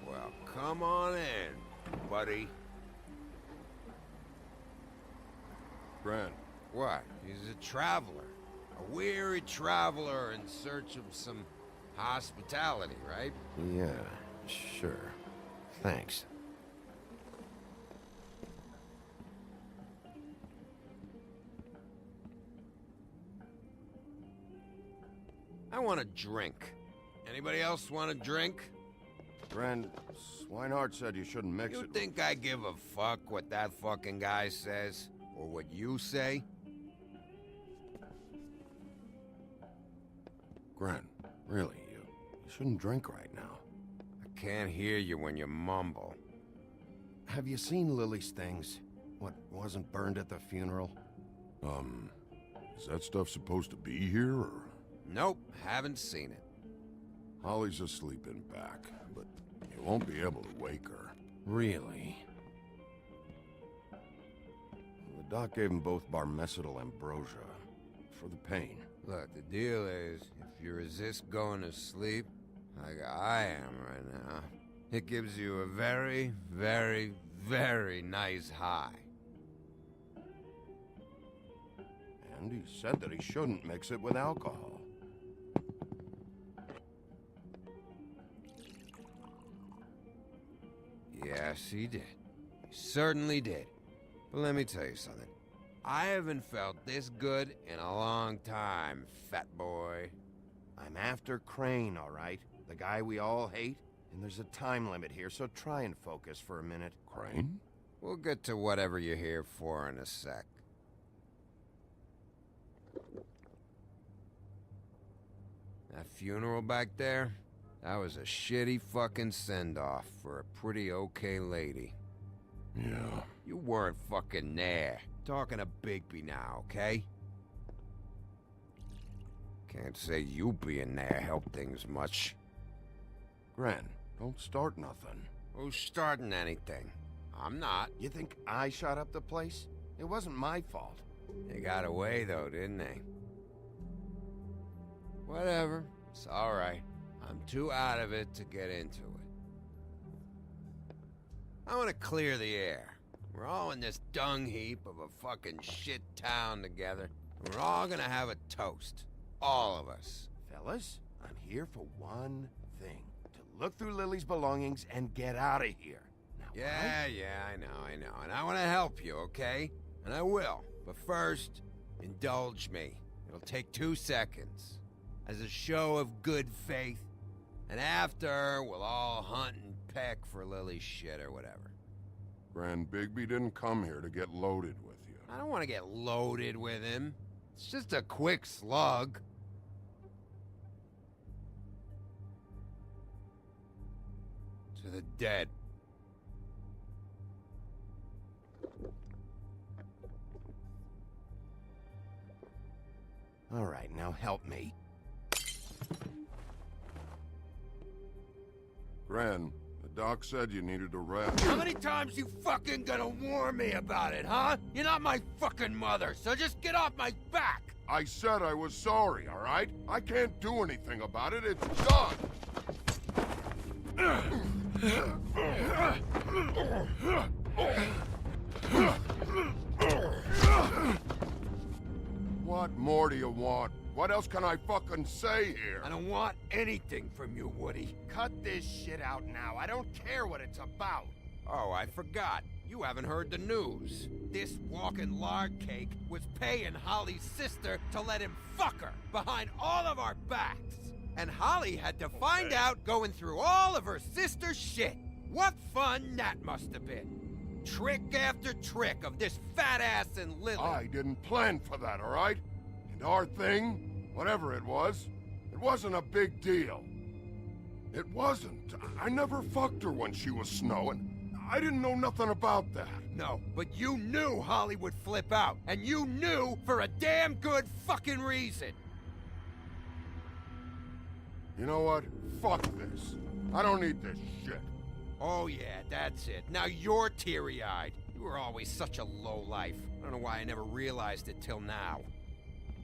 Well, come on in, buddy. Grant. What? He's a traveler. A weary traveler in search of some hospitality, right? Yeah, sure. Thanks. I want a drink. Anybody else want a drink? Friend, Swinehart said you shouldn't mix it. You think I give a fuck what that fucking guy says? Or what you say? Gren, really, you shouldn't drink right now. I can't hear you when you mumble. Have you seen Lily's things? What wasn't burned at the funeral? Is that stuff supposed to be here, or...? Nope, haven't seen it. Holly's asleep in back, but you won't be able to wake her. Really? The doc gave them both barmecidal ambrosia for the pain. Look, the deal is, if you resist going to sleep, like I am right now, it gives you a very, very, very nice high. And he said that he shouldn't mix it with alcohol. Yes, he did. He certainly did. But let me tell you something. I haven't felt this good in a long time, fat boy. I'm after Crane, all right? The guy we all hate? And there's a time limit here, so try and focus for a minute. Crane? We'll get to whatever you're here for in a sec. That funeral back there? That was a shitty fucking send-off for a pretty okay lady. Yeah. You weren't fucking there. Talking to Bigby now, okay? Can't say you being there helped things much. Gren, don't start nothing. Who's starting anything? I'm not. You think I shot up the place? It wasn't my fault. They got away, though, didn't they? Whatever. It's all right. I'm too out of it to get into it. I want to clear the air. We're all in this dung heap of a fucking shit town together, and we're all gonna have a toast. All of us. Fellas, I'm here for one thing. To look through Lily's belongings and get out of here. Now, Yeah, I know. And I want to help you, okay? And I will. But first, indulge me. It'll take 2 seconds. As a show of good faith. And after, we'll all hunt and peck for Lily's shit or whatever. Grand Bigby didn't come here to get loaded with you. I don't want to get loaded with him. It's just a quick slug. To the dead. All right, now help me. Gran, the doc said you needed a rest. How many times you fucking gonna warn me about it, huh? You're not my fucking mother, so just get off my back! I said I was sorry, all right? I can't do anything about it. It's done. What more do you want? What else can I fucking say here? I don't want anything from you, Woody. Cut this shit out now. I don't care what it's about. Oh, I forgot. You haven't heard the news. This walking lard cake was paying Holly's sister to let him fuck her behind all of our backs. And Holly had to find out going through all of her sister's shit. What fun that must have been. Trick after trick of this fat ass and Lily. I didn't plan for that, all right? And our thing, whatever it wasn't a big deal. It wasn't. I never fucked her when she was snowing. I didn't know nothing about that. No, but you knew Holly would flip out. And you knew for a damn good fucking reason. You know what? Fuck this. I don't need this shit. Oh yeah, that's it. Now you're teary-eyed. You were always such a lowlife. I don't know why I never realized it till now.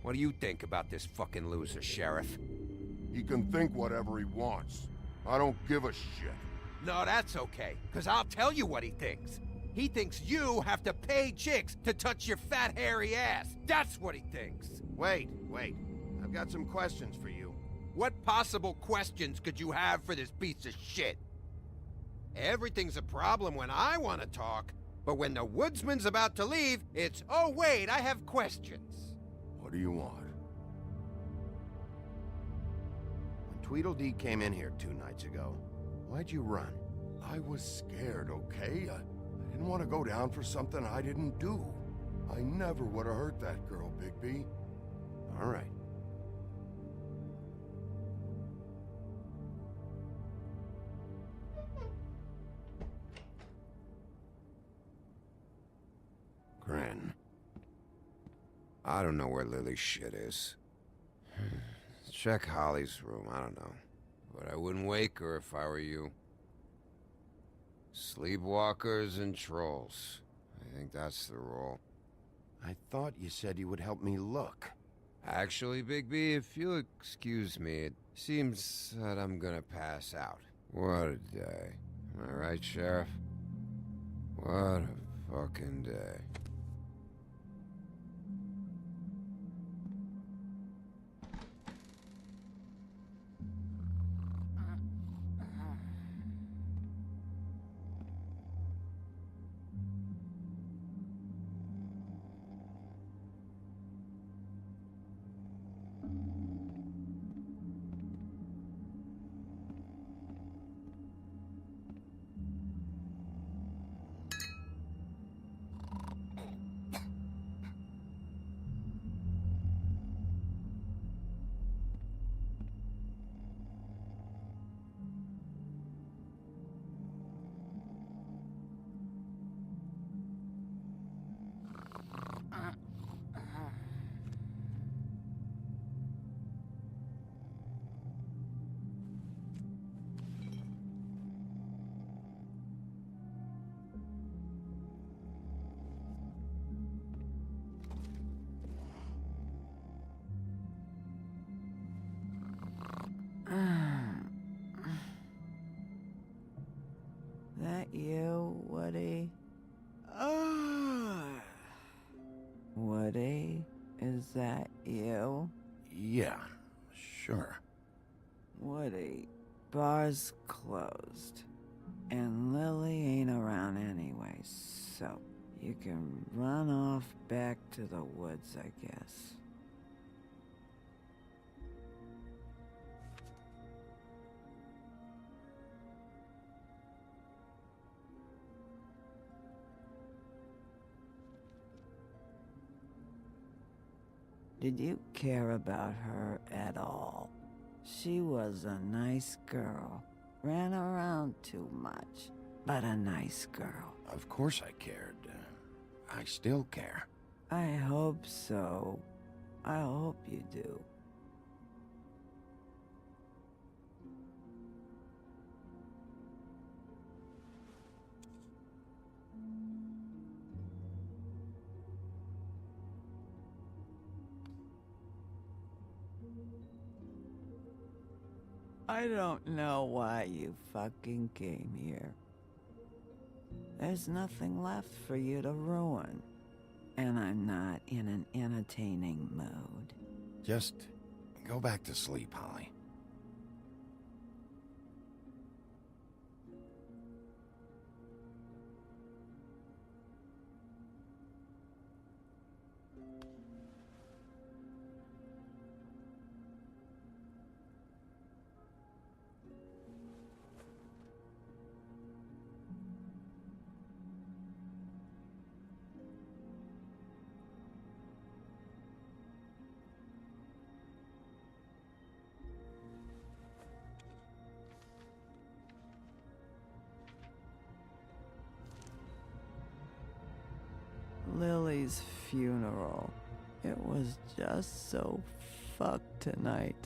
What do you think about this fucking loser, Sheriff? He can think whatever he wants. I don't give a shit. No, that's okay, because I'll tell you what he thinks. He thinks you have to pay chicks to touch your fat, hairy ass. That's what he thinks. Wait. I've got some questions for you. What possible questions could you have for this piece of shit? Everything's a problem when I want to talk, but when the woodsman's about to leave, it's, oh wait, I have questions. What do you want? When Tweedledee came in here 2 nights ago, why'd you run? I was scared, okay? I didn't want to go down for something I didn't do. I never would have hurt that girl, Bigby. All right. Gran. I don't know where Lily's shit is. Check Holly's room, I don't know. But I wouldn't wake her if I were you. Sleepwalkers and trolls. I think that's the rule. I thought you said you would help me look. Actually, Bigby, if you'll excuse me, it seems that I'm gonna pass out. What a day. Am I right, Sheriff? What a fucking day. That you, Woody? Woody, is that you? Yeah, sure. Woody, bar's closed. And Lily ain't around anyway, so you can run off back to the woods, I guess. Did you care about her at all? She was a nice girl. Ran around too much, but a nice girl. Of course I cared. I still care. I hope so. I hope you do. I don't know why you fucking came here. There's nothing left for you to ruin. And I'm not in an entertaining mood. Just go back to sleep, Holly. Lily's funeral. It was just so fucked tonight.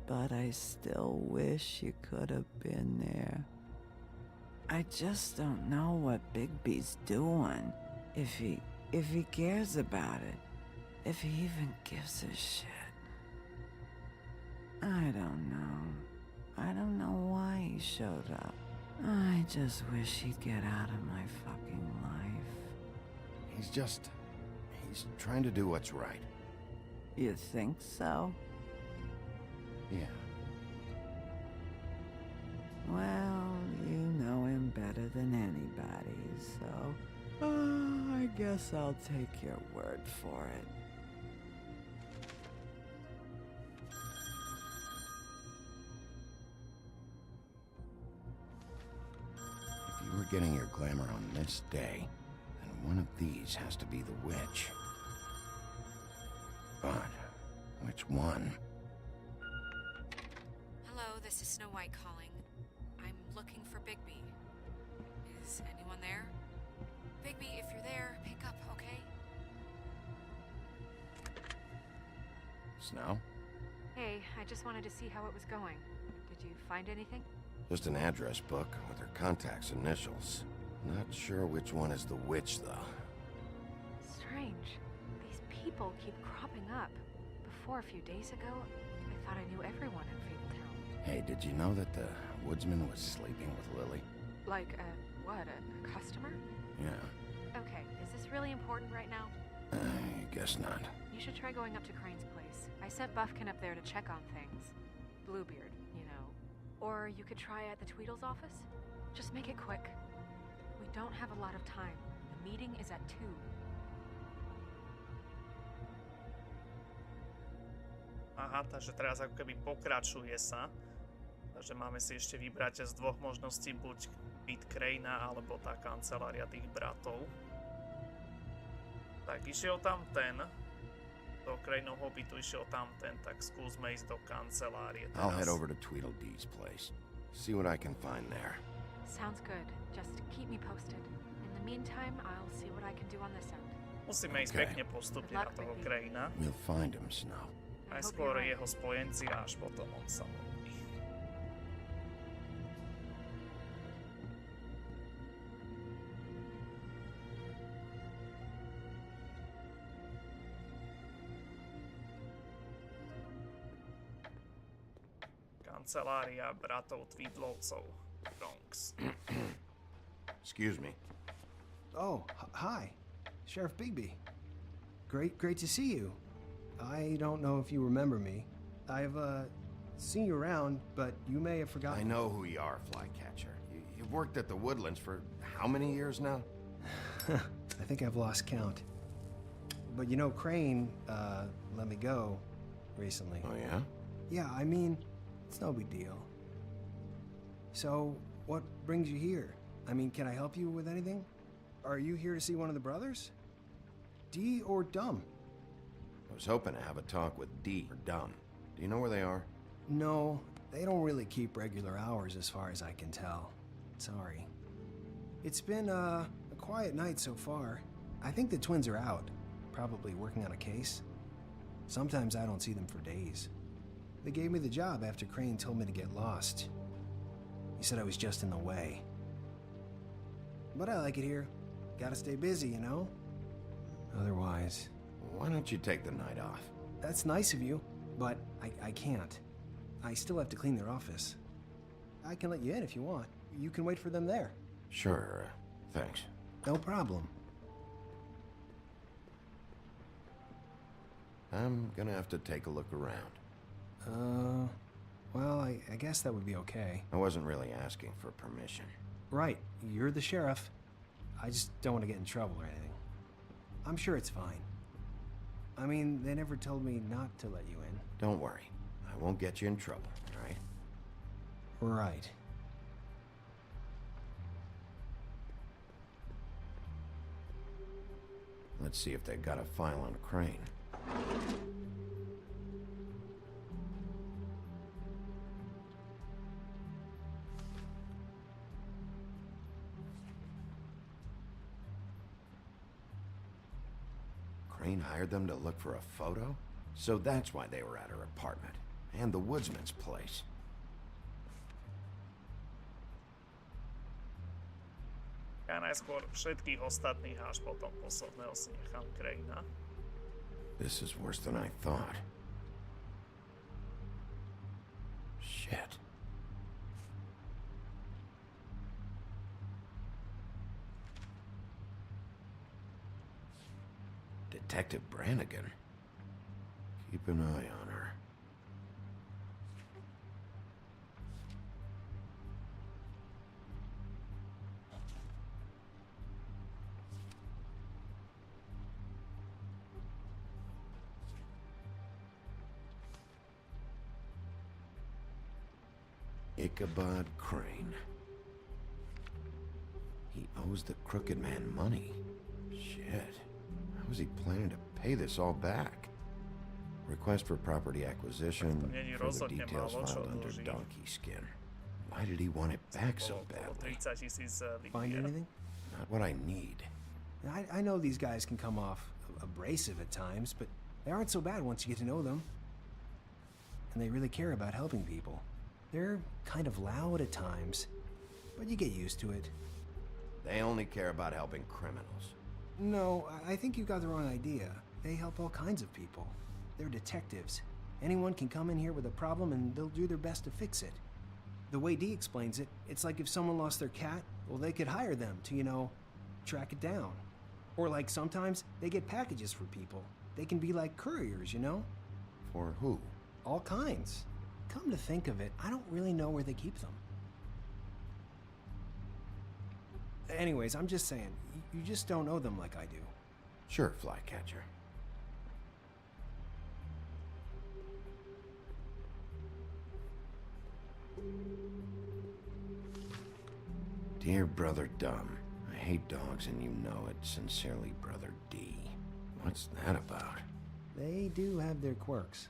But I still wish you could have been there. I just don't know what Bigby's doing. If he cares about it. If he even gives a shit. I don't know. I don't know why he showed up. I just wish he'd get out of my fucking life. He's trying to do what's right. You think so? Yeah. Well, you know him better than anybody, so... I guess I'll take your word for it. If you were getting your glamour on this day, then one of these has to be the witch. But which one? Hello, this is Snow White calling. I'm looking for Bigby. Is anyone there? Bigby, if you're there, pick up, okay? Snow? Hey, I just wanted to see how it was going. Did you find anything? Just an address book with her contact's initials. Not sure which one is the witch, though. Strange. These people keep cropping up. Before, a few days ago, I thought I knew everyone in Fabletown. Hey, did you know that the woodsman was sleeping with Lily? Like, what, a customer? Yeah. Okay, is this really important right now? I guess not. You should try going up to Crane's place. I sent Buffkin up there to check on things. Bluebeard, you know. Or you could try at the Tweedle's office. Just make it quick. We don't have a lot of time. The meeting is at 2. Aha, takže teraz ako keby pokračuje sa. Takže máme si ešte vybrať z dvoch možností, buď byt Crane'a, alebo tá kancelária tých bratov. Tak išiel tam ten. Do Craneovho bytu išiel tam ten, tak skúsme ísť do kancelárie teraz. I'll head over to Tweedledee's place. See what I can find there. Sounds good. Just keep me posted. In the meantime, I'll see what I can do on this end. Musíme ísť pekne postupne na toho Crane'a. We'll find him, Snow. Najskôr jeho spojenci a až potom on samotný. Kancelária bratov Tweedlovcov, Bronx. Excuse me. Oh, hi. Sheriff Bigby. Great to see you. I don't know if you remember me. I've, seen you around, but you may have forgotten. I know who you are, Flycatcher. You've worked at the Woodlands for how many years now? I think I've lost count. But you know, Crane, let me go recently. Oh, yeah? Yeah, I mean, it's no big deal. So, what brings you here? I mean, can I help you with anything? Are you here to see one of the brothers? D or Dumb? I was hoping to have a talk with D or Dumb. Do you know where they are? No, they don't really keep regular hours as far as I can tell. Sorry. It's been, a quiet night so far. I think the twins are out, probably working on a case. Sometimes I don't see them for days. They gave me the job after Crane told me to get lost. He said I was just in the way. But I like it here. Gotta stay busy, you know? Otherwise... Why don't you take the night off? That's nice of you, but I can't. I still have to clean their office. I can let you in if you want. You can wait for them there. Sure, thanks. No problem. I'm gonna have to take a look around. Well, I guess that would be okay. I wasn't really asking for permission. Right, you're the sheriff. I just don't want to get in trouble or anything. I'm sure it's fine. I mean, they never told me not to let you in. Don't worry. I won't get you in trouble, all right? Right. Let's see if they've got a file on Crane. Crane hired them to look for a photo? So that's why they were at her apartment. And the woodsman's place. Ja najskôr všetkých ostatných až potom posledného si nechám Crane'a. This is worse than I thought. Shit. Detective Brannigan. Keep an eye on her. Ichabod Crane. He owes the crooked man money. Shit. How is he planning to pay this all back? Request for property acquisition. Further details filed under donkey skin. Why did he want it back so badly? Find anything? Not what I need. I know these guys can come off abrasive at times, but they aren't so bad once you get to know them. And they really care about helping people. They're kind of loud at times, but you get used to it. They only care about helping criminals. No, I think you got the wrong idea. They help all kinds of people. They're detectives. Anyone can come in here with a problem and they'll do their best to fix it. The way Dee explains it, it's like if someone lost their cat, well, they could hire them to, you know, track it down. Or like sometimes they get packages for people. They can be like couriers, you know? For who? All kinds. Come to think of it, I don't really know where they keep them. Anyways, I'm just saying, you just don't know them like I do. Sure, Flycatcher. Dear Brother Dumb, I hate dogs and you know it. Sincerely, Brother D. What's that about? They do have their quirks.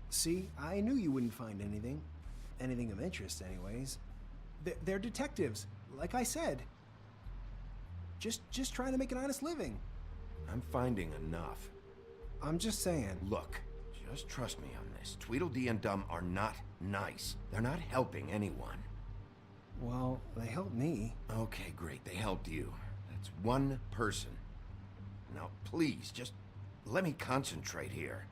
See, I knew you wouldn't find anything. Anything of interest, anyways. They're detectives, like I said. Just trying to make an honest living. I'm finding enough. I'm just saying. Look, just trust me on this. Tweedledee and Dumb are not nice. They're not helping anyone. Well, they helped me. Okay, great. They helped you. That's one person. Now, please, just let me concentrate here.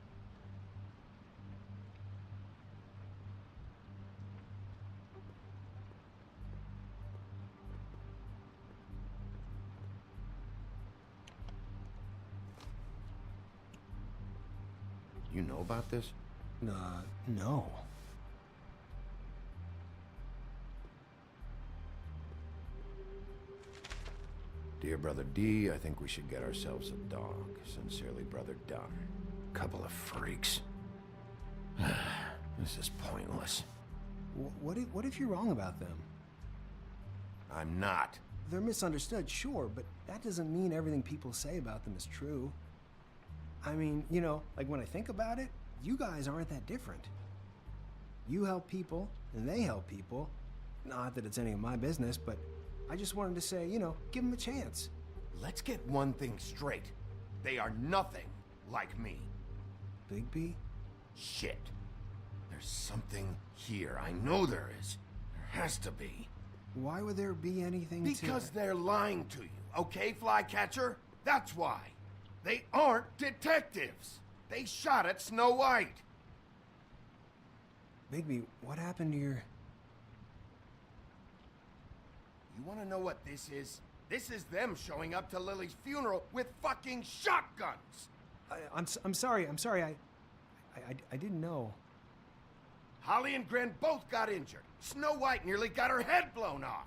know about this? No. Dear Brother D, I think we should get ourselves a dog. Sincerely, Brother Dunn. Couple of freaks. This is pointless. What if you're wrong about them? I'm not. They're misunderstood, sure, but that doesn't mean everything people say about them is true. I mean, you know, like when I think about it, you guys aren't that different. You help people, and they help people. Not that it's any of my business, but I just wanted to say, you know, give them a chance. Let's get one thing straight. They are nothing like me. Bigby? Shit. There's something here. I know there is. There has to be. Why would there be anything Because they're lying to you, okay, Flycatcher? That's why. They aren't detectives. They shot at Snow White. Bigby, what happened to your... You want to know what this is? This is them showing up to Lily's funeral with fucking shotguns. I'm sorry. I didn't know. Holly and Gren both got injured. Snow White nearly got her head blown off.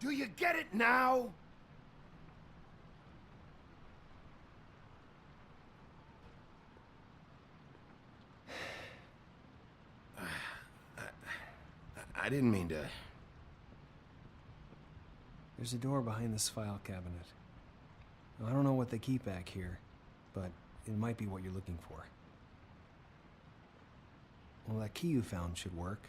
Do you get it now? I didn't mean to... There's a door behind this file cabinet. Now, I don't know what they keep back here, but it might be what you're looking for. Well, that key you found should work.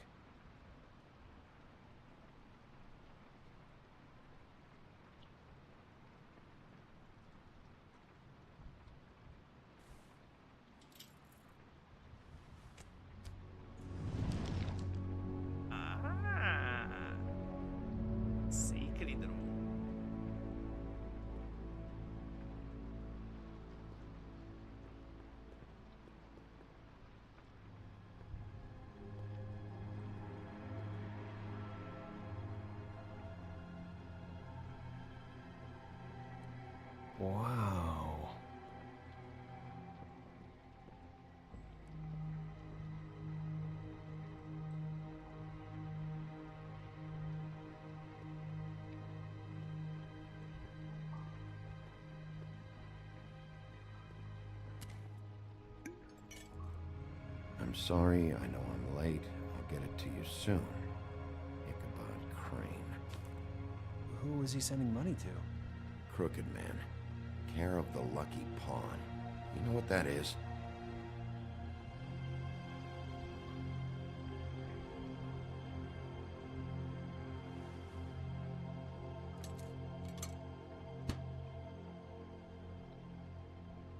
Secret room. Wow. I'm sorry, I know I'm late. I'll get it to you soon. Ichabod Crane. Who was he sending money to? Crooked Man. Care of the Lucky Pawn. You know what that is?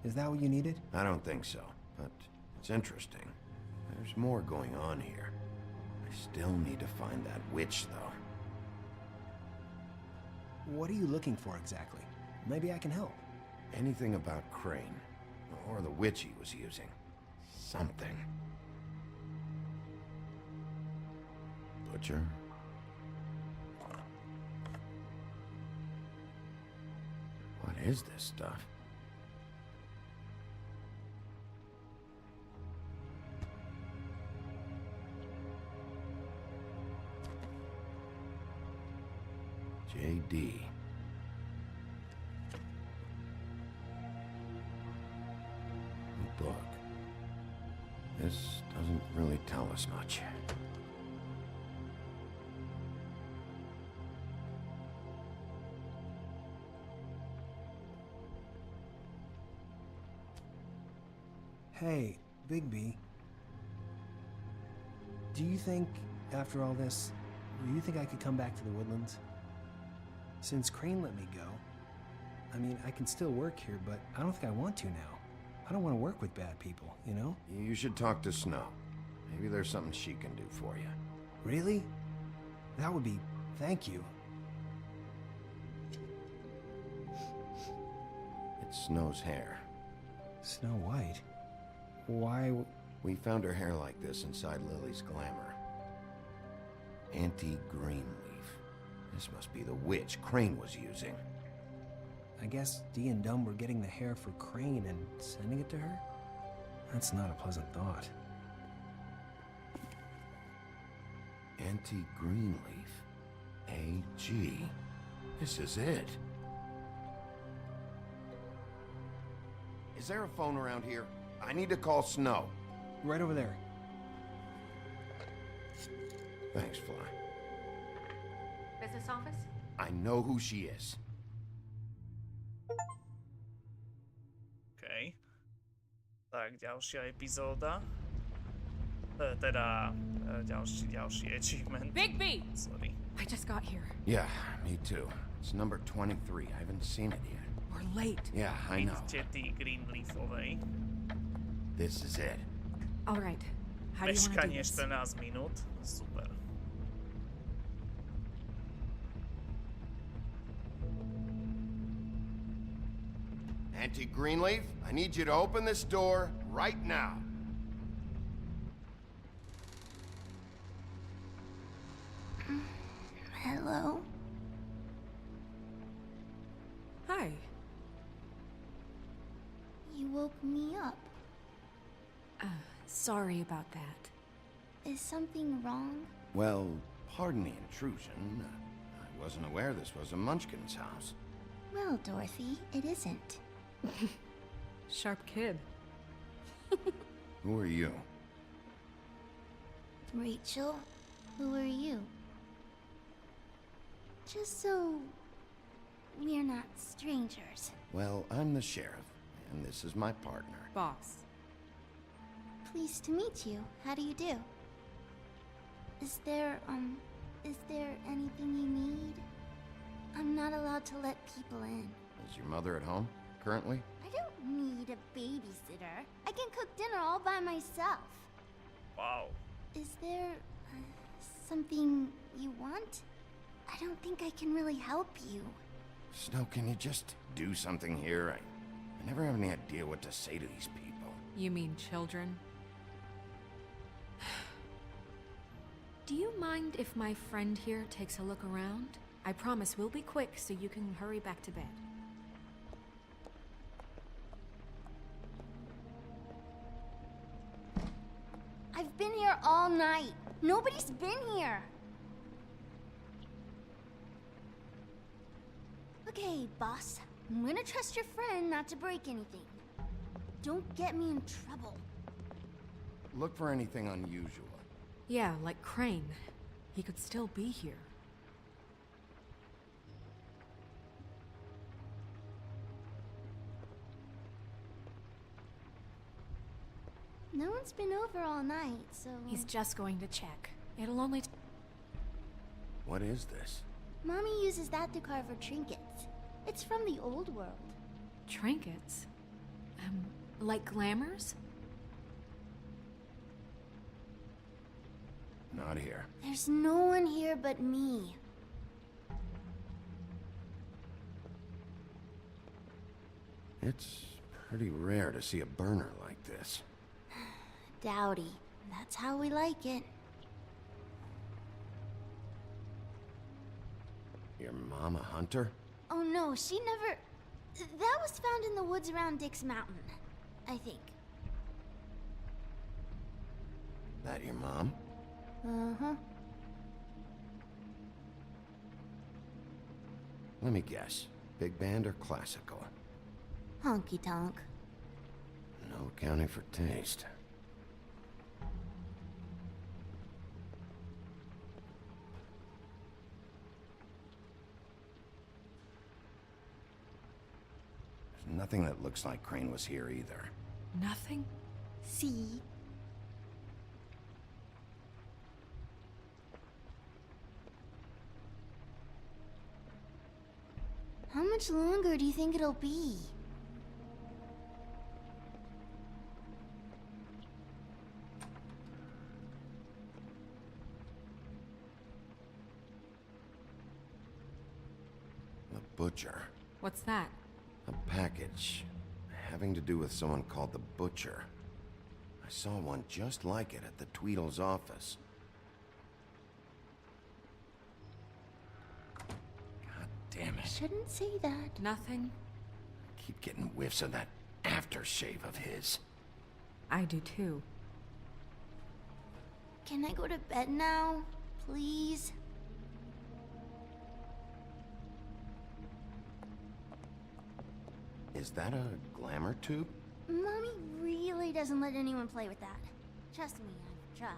Is that what you needed? I don't think so, but it's interesting. There's more going on here. I still need to find that witch, though. What are you looking for exactly? Maybe I can help. Anything about Crane, or the witch he was using. Something. Butcher? What is this stuff? JD. Book. This doesn't really tell us much. Hey, Bigby. Do you think, after all this, do you think I could come back to the Woodlands? Since Crane let me go, I mean, I can still work here, but I don't think I want to now. I don't want to work with bad people, you know? You should talk to Snow. Maybe there's something she can do for you. Really? That would be... thank you. It's Snow's hair. Snow White? Why... We found her hair like this inside Lily's glamour. Anti-green leaf. This must be the witch Crane was using. I guess Dee and Dumb were getting the hair for Crane and sending it to her? That's not a pleasant thought. Anti-Greenleaf. AG. This is it. Is there a phone around here? I need to call Snow. Right over there. Thanks, Fly. Business office? I know who she is. OK. Tak, ďalšia epizóda. Teda, ďalší achievement. Bigby! Sorry. I just got here. Yeah, me too. It's number 23. I haven't seen it yet. We're late. Yeah, I know. Idete Greenleafovej. This is it. All right. How do you want to do Meškanie this? 14 minút. Super. Anti-Greenleaf, I need you to open this door right now. Hello? Hi. You woke me up. Sorry about that. Is something wrong? Well, pardon the intrusion. I wasn't aware this was a Munchkin's house. Well, Dorothy, it isn't. Sharp kid. Who are you? Rachel, who are you? Just so we're not strangers. Well, I'm the sheriff, and this is my partner. Boss. Pleased to meet you. How do you do? Is there anything you need? I'm not allowed to let people in. Is your mother at home, currently? I don't need a babysitter. I can cook dinner all by myself. Wow. Is there something you want? I don't think I can really help you. Snow, can you just do something here? I never have any idea what to say to these people. You mean children? Do you mind if my friend here takes a look around? I promise we'll be quick so you can hurry back to bed. I've been here all night. Nobody's been here. Okay, boss. I'm gonna trust your friend not to break anything. Don't get me in trouble. Look for anything unusual. Yeah, like Crane. He could still be here. No one's been over all night, so... He's just going to check. It'll only... What is this? Mommy uses that to carve her trinkets. It's from the old world. Trinkets? Like glamours? Not here. There's no one here but me. It's pretty rare to see a burner like this. Dowdy. That's how we like it. Your mom a hunter? Oh no, she never... That was found in the woods around Dick's Mountain, I think. That your mom? Uh-huh. Let me guess. Big band or classical? Honky-tonk. No accounting for taste. There's nothing that looks like Crane was here either. Nothing? See? How much longer do you think it'll be? The Butcher. What's that? A package having to do with someone called the Butcher. I saw one just like it at the Tweedle's office. God damn it. Shouldn't say that. Nothing? I keep getting whiffs of that aftershave of his. I do too. Can I go to bed now, please? Is that a glamour tube? Mommy really doesn't let anyone play with that. Trust me, I've tried.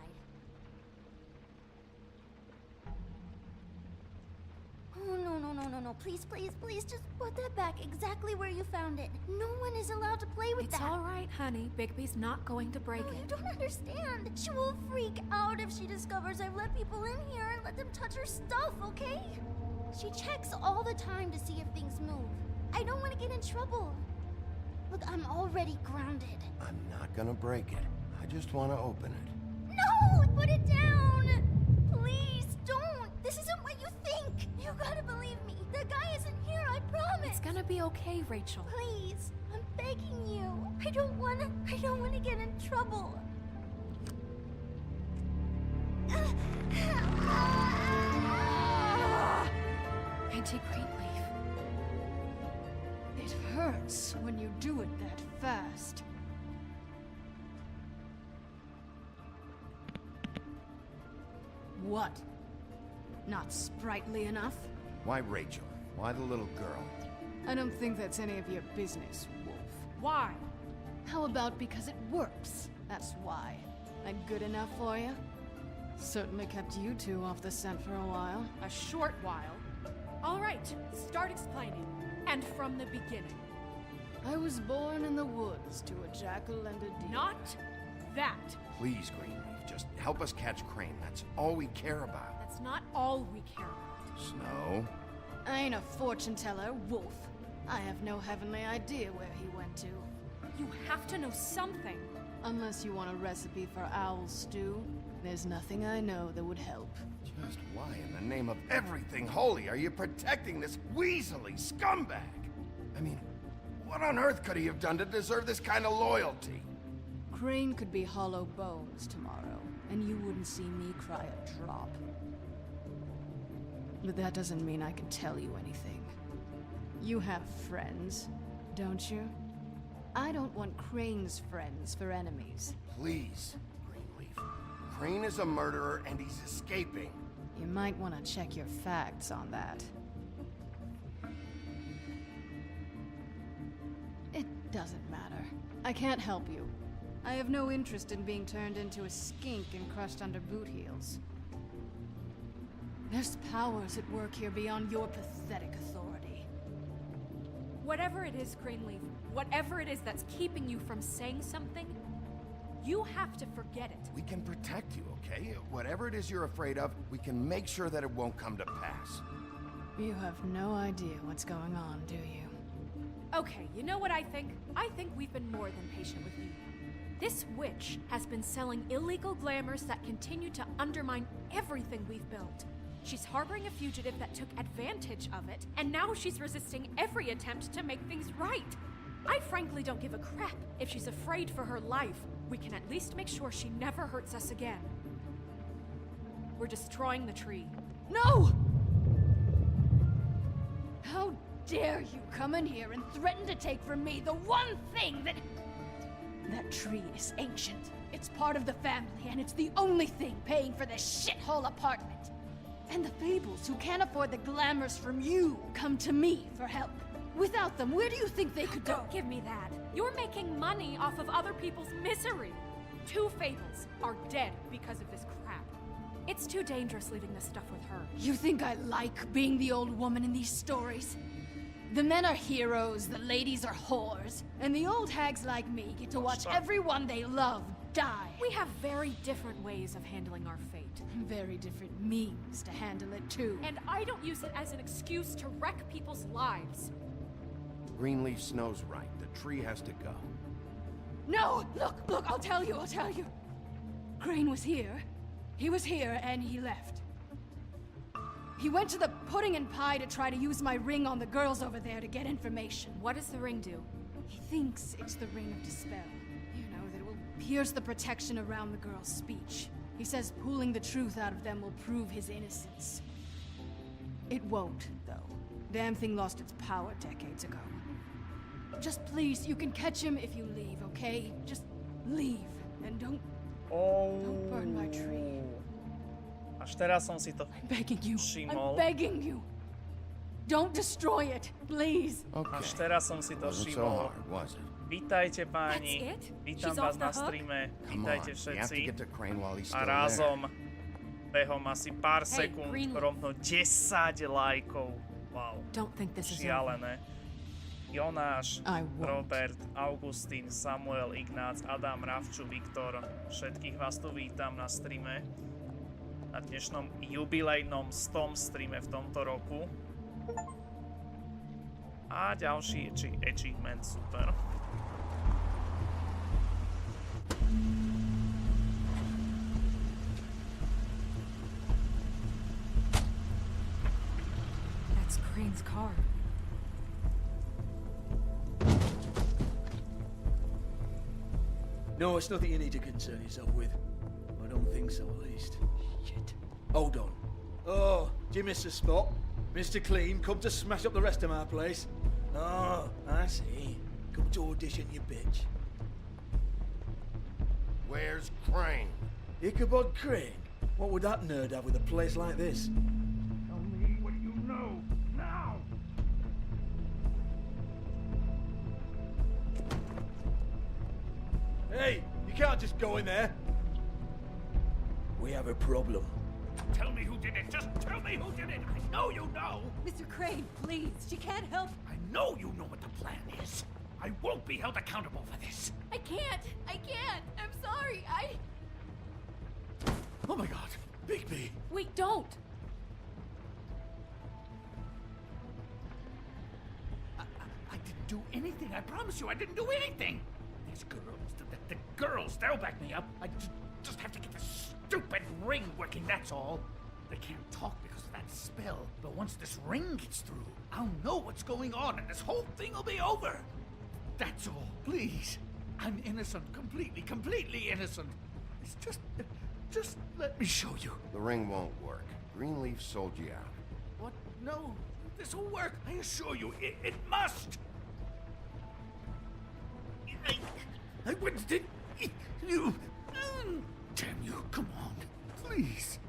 Oh, no. Please, just put that back exactly where you found it. No one is allowed to play with that. It's all right, honey. Bigby's not going to break No, it. you don't understand. She will freak out if she discovers I've let people in here and let them touch her stuff, okay? She checks all the time to see if things move. I don't want to get in trouble. Look, I'm already grounded. I'm not gonna break it. I just want to open it. No! Put it down! Please, don't! This isn't what you think! You gotta believe me. That guy isn't here, I promise! It's gonna be okay, Rachel. Please, I'm begging you. I don't wanna get in trouble. Auntie Greenleaf. It hurts when you do it that fast. What? Not sprightly enough? Why Rachel? Why the little girl? I don't think that's any of your business, Wolf. Why? How about because it works? That's why. That good enough for you? Certainly kept you two off the scent for a while. A short while. All right, start explaining. And from the beginning. I was born in the woods to a jackal and a deer. Not that. Please, Greenleaf, just help us catch Crane. That's all we care about. That's not all we care about. Snow? I ain't a fortune teller, Wolf. I have no heavenly idea where he went to. You have to know something. Unless you want a recipe for owl stew, there's nothing I know that would help. Just why in the name of everything holy are you protecting this weaselly scumbag? I mean, what on earth could he have done to deserve this kind of loyalty? Crane could be hollow bones tomorrow, and you wouldn't see me cry a drop. But that doesn't mean I can tell you anything. You have friends, don't you? I don't want Crane's friends for enemies. Please, Greenleaf. Crane is a murderer and he's escaping. You might want to check your facts on that. It doesn't matter. I can't help you. I have no interest in being turned into a skink and crushed under boot heels. There's powers at work here beyond your pathetic authority. Whatever it is, Greenleaf, whatever it is that's keeping you from saying something, you have to forget it. We can protect you, okay? Whatever it is you're afraid of, we can make sure that it won't come to pass. You have no idea what's going on, do you? Okay, you know what I think? I think we've been more than patient with you. This witch has been selling illegal glamours that continue to undermine everything we've built. She's harboring a fugitive that took advantage of it, and now she's resisting every attempt to make things right. I frankly don't give a crap if she's afraid for her life. We can at least make sure she never hurts us again. We're destroying the tree. No! How dare you come in here and threaten to take from me the one thing that... That tree is ancient. It's part of the family, and it's the only thing paying for this shithole apartment. And the Fables, who can't afford the glamours from you, come to me for help. Without them, where do you think they could go? Don't give me that. You're making money off of other people's misery. 2 Fables are dead because of this crap. It's too dangerous leaving this stuff with her. You think I like being the old woman in these stories? The men are heroes, the ladies are whores, and the old hags like me get to watch everyone they love die. We have very different ways of handling our fate. Very different means to handle it, too. And I don't use it as an excuse to wreck people's lives. Greenleaf Snow's right. The tree has to go. No! Look, I'll tell you. Crane was here. He was here, and he left. He went to the pudding and pie to try to use my ring on the girls over there to get information. What does the ring do? He thinks it's the ring of dispel. You know, that it will pierce the protection around the girls' speech. He says pulling the truth out of them will prove his innocence. It won't, though. Damn thing lost its power decades ago. Just please, you can catch him if you leave, okay? Just Leave and don't burn my tree. Až teraz som si to I'm begging you. všimol. I'm begging you. Don't destroy it, please. Až teraz som si to všimol. Vítajte páni, vítam vás na streame, vítajte všetci. A razom behom asi pár sekúnd rovno 10 lajkov. Wow, šialené. Jonáš, Robert, Augustín, Samuel, Ignác, Adam, Ravču, Viktor, všetkých vás tu vítam na streame. Na dnešnom jubilejnom 100. streame v tomto roku. A ďalší achievement, super. That's Crane's car. No, it's nothing you need to concern yourself with. I don't think so, at least. Shit. Hold on. Oh, do you miss the spot? Mr. Clean, come to smash up the rest of my place. Oh, I see. Come to audition, you bitch. Where's Crane? Ichabod Crane? What would that nerd have with a place like this? Tell me what you know, now! Hey, you can't just go in there. We have a problem. Tell me who did it. Just tell me who did it. I know you know. Mr. Crane, please. She can't help. I know you know what the plan is. I won't be held accountable for this. I can't. I'm sorry. Oh my God, Bigby. Wait, don't. I didn't do anything. I promise you, I didn't do anything. These girls, the girls, they'll back me up. I just have to get this stupid ring working, that's all. They can't talk because of that spell, but once this ring gets through, I'll know what's going on and this whole thing will be over. That's all, please. I'm innocent, completely innocent. It's just let me show you. The ring won't work. Greenleaf sold you out. What? No, this will work. I assure you, it must. I wouldn't did you. Damn you! Come on, please.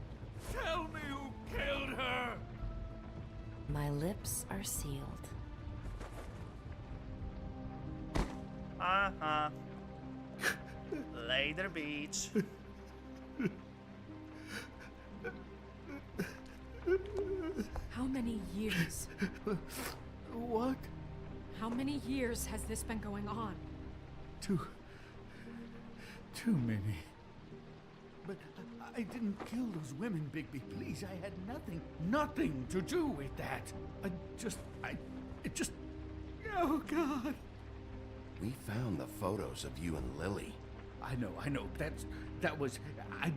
Tell me who killed her. My lips are sealed. Later, beach. How many years? What? How many years has this been going on? Too many. But I didn't kill those women, Bigby. Please, I had nothing to do with that. It just. Oh God. We found the photos of you and Lily. I know. That was. I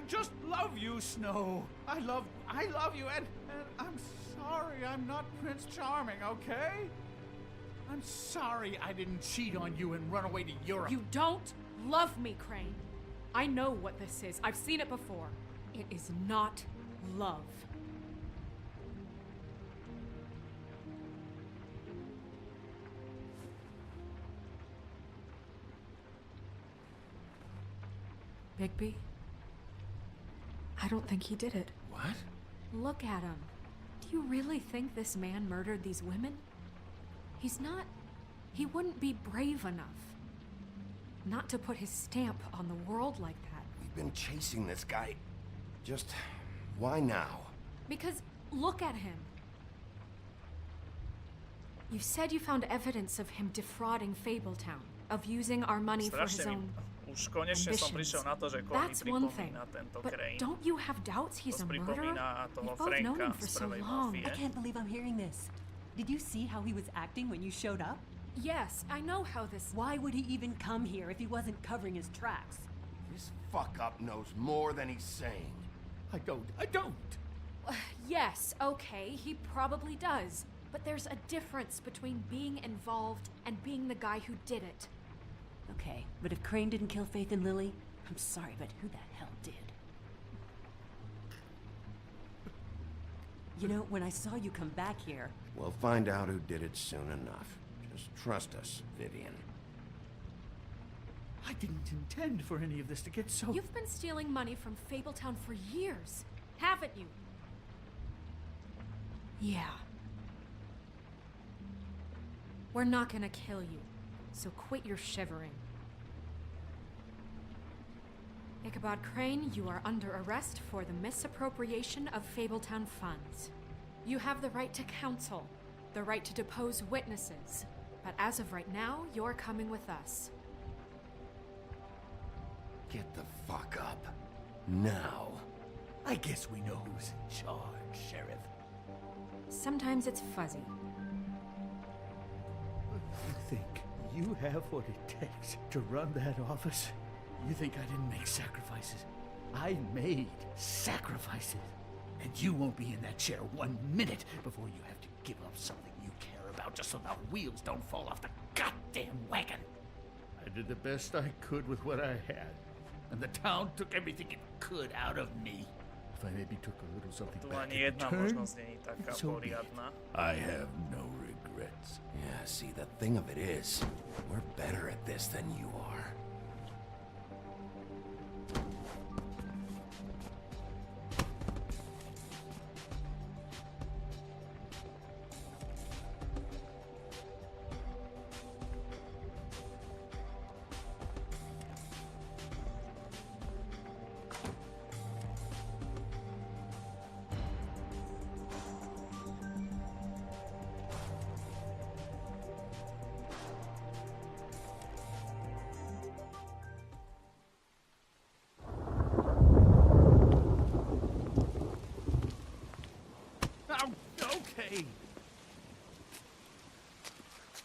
just love you, Snow. I love you, and I'm sorry I'm not Prince Charming, okay? I'm sorry I didn't cheat on you and run away to Europe. You don't love me, Crane. I know what this is. I've seen it before. It is not love. Bigby? I don't think he did it. What? Look at him. Do you really think this man murdered these women? He wouldn't be brave enough. Not to put his stamp on the world like that. We've been chasing this guy. Just, why now? Because, look at him. You said you found evidence of him defrauding Fabletown, of using our money for his own Už konečne som prišiel na to, že koho mi pripomína tento Crane. Don't you have doubts he's a murderer? Pripomína toho We've both known him Franka for z so prvej long. mafie. I can't believe I'm hearing this. Did you see how he was acting when you showed up? Yes, I know how this... Why would he even come here if he wasn't covering his tracks? This fuck-up knows more than he's saying. I don't. Yes, okay, he probably does. But there's a difference between being involved and being the guy who did it. Okay, but if Crane didn't kill Faith and Lily, I'm sorry, but who the hell did? You know, when I saw you come back here... We'll find out who did it soon enough. Just trust us, Vivian. I didn't intend for any of this to get so... You've been stealing money from Fabletown for years, haven't you? Yeah. We're not gonna kill you, so quit your shivering. Ichabod Crane, you are under arrest for the misappropriation of Fabletown funds. You have the right to counsel, the right to depose witnesses, but as of right now, you're coming with us. Get the fuck up. Now. I guess we know who's in charge, Sheriff. Sometimes it's fuzzy. You think you have what it takes to run that office? You think I didn't make sacrifices? I made sacrifices. And you won't be in that chair 1 minute before you have to give up something you care about just so the wheels don't fall off the goddamn wagon. I did the best I could with what I had. And the town took everything it could out of me. If I maybe took a little something back in return, so be it. I have no regrets. Yeah, see, the thing of it is, we're better at this than you are. Okay.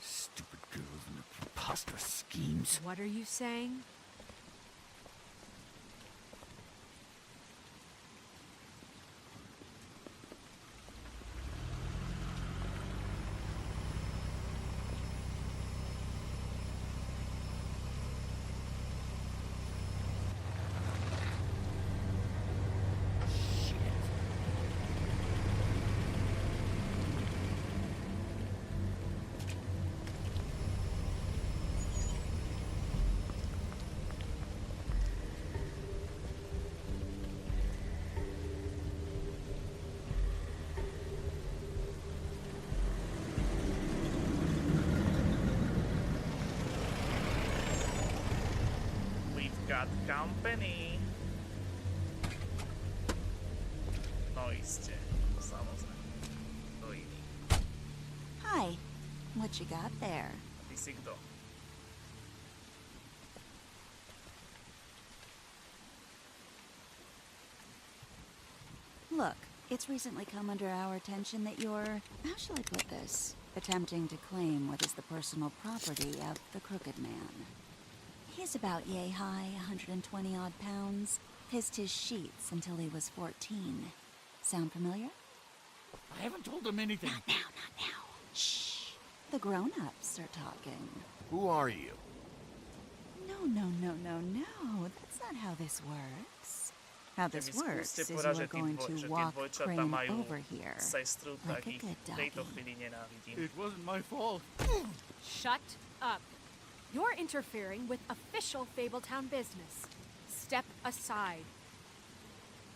Stupid girls and their preposterous schemes. What are you saying? Got company. No iste, samozrejme. To iný. Hi. What you got there? Ty si kto? Look, it's recently come under our attention that you're, how shall I put this, attempting to claim what is the personal property of the Crooked Man. He's about yay high, 120 odd pounds. Pissed his sheets until he was 14. Sound familiar? I haven't told him anything. Not now, not now. Shh. The grown-ups are talking. Who are you? No. That's not how this works. How this works is you are going to walk Crane over here. Like a good doggy. It wasn't my fault. Shut up. You're interfering with official Fabletown business. Step aside.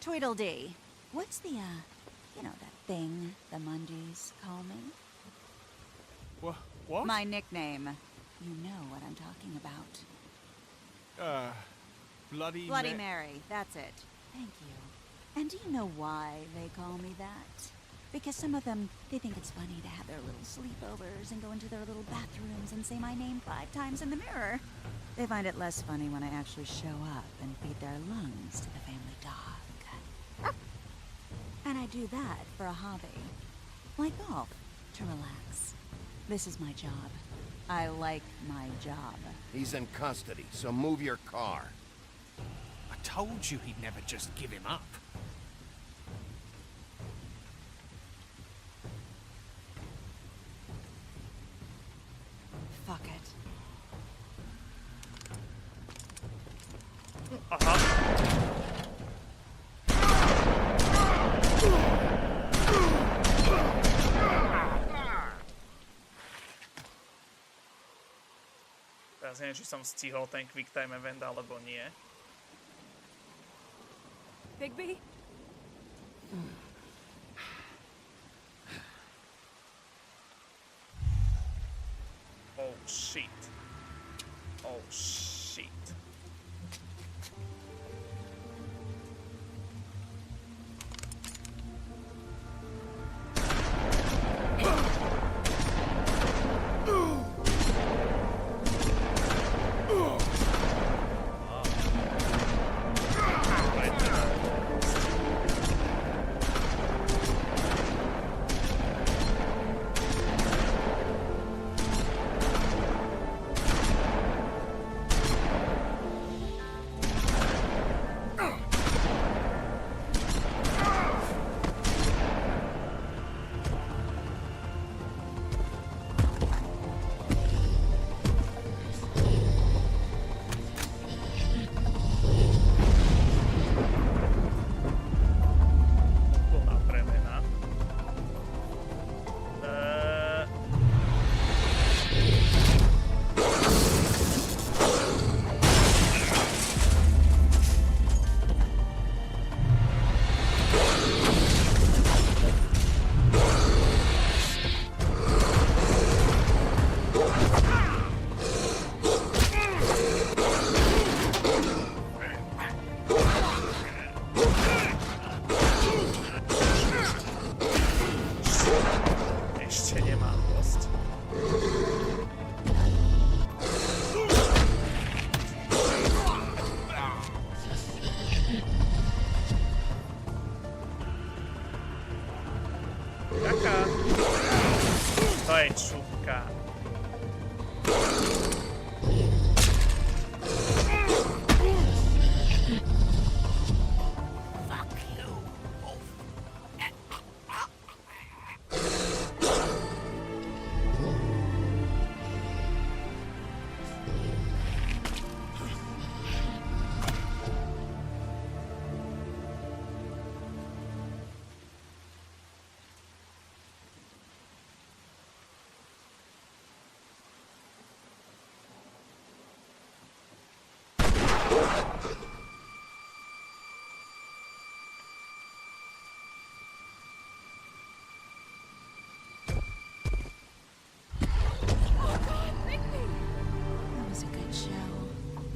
Tweedledee. What's the, you know, that thing the Mundies call me? What? My nickname. You know what I'm talking about. Bloody Mary, that's it. Thank you. And do you know why they call me that? Because some of them, they think it's funny to have their little sleepovers and go into their little bathrooms and say my name 5 times in the mirror. They find it less funny when I actually show up and feed their lungs to the family dog. And I do that for a hobby. Like golf, to relax. This is my job. I like my job. He's in custody, so move your car. I told you he'd never just give him up. Fuck it. Teraz Teraz neviem, či som stihol ten quick time event, alebo nie. Bigby? Oh shit. Oh shit.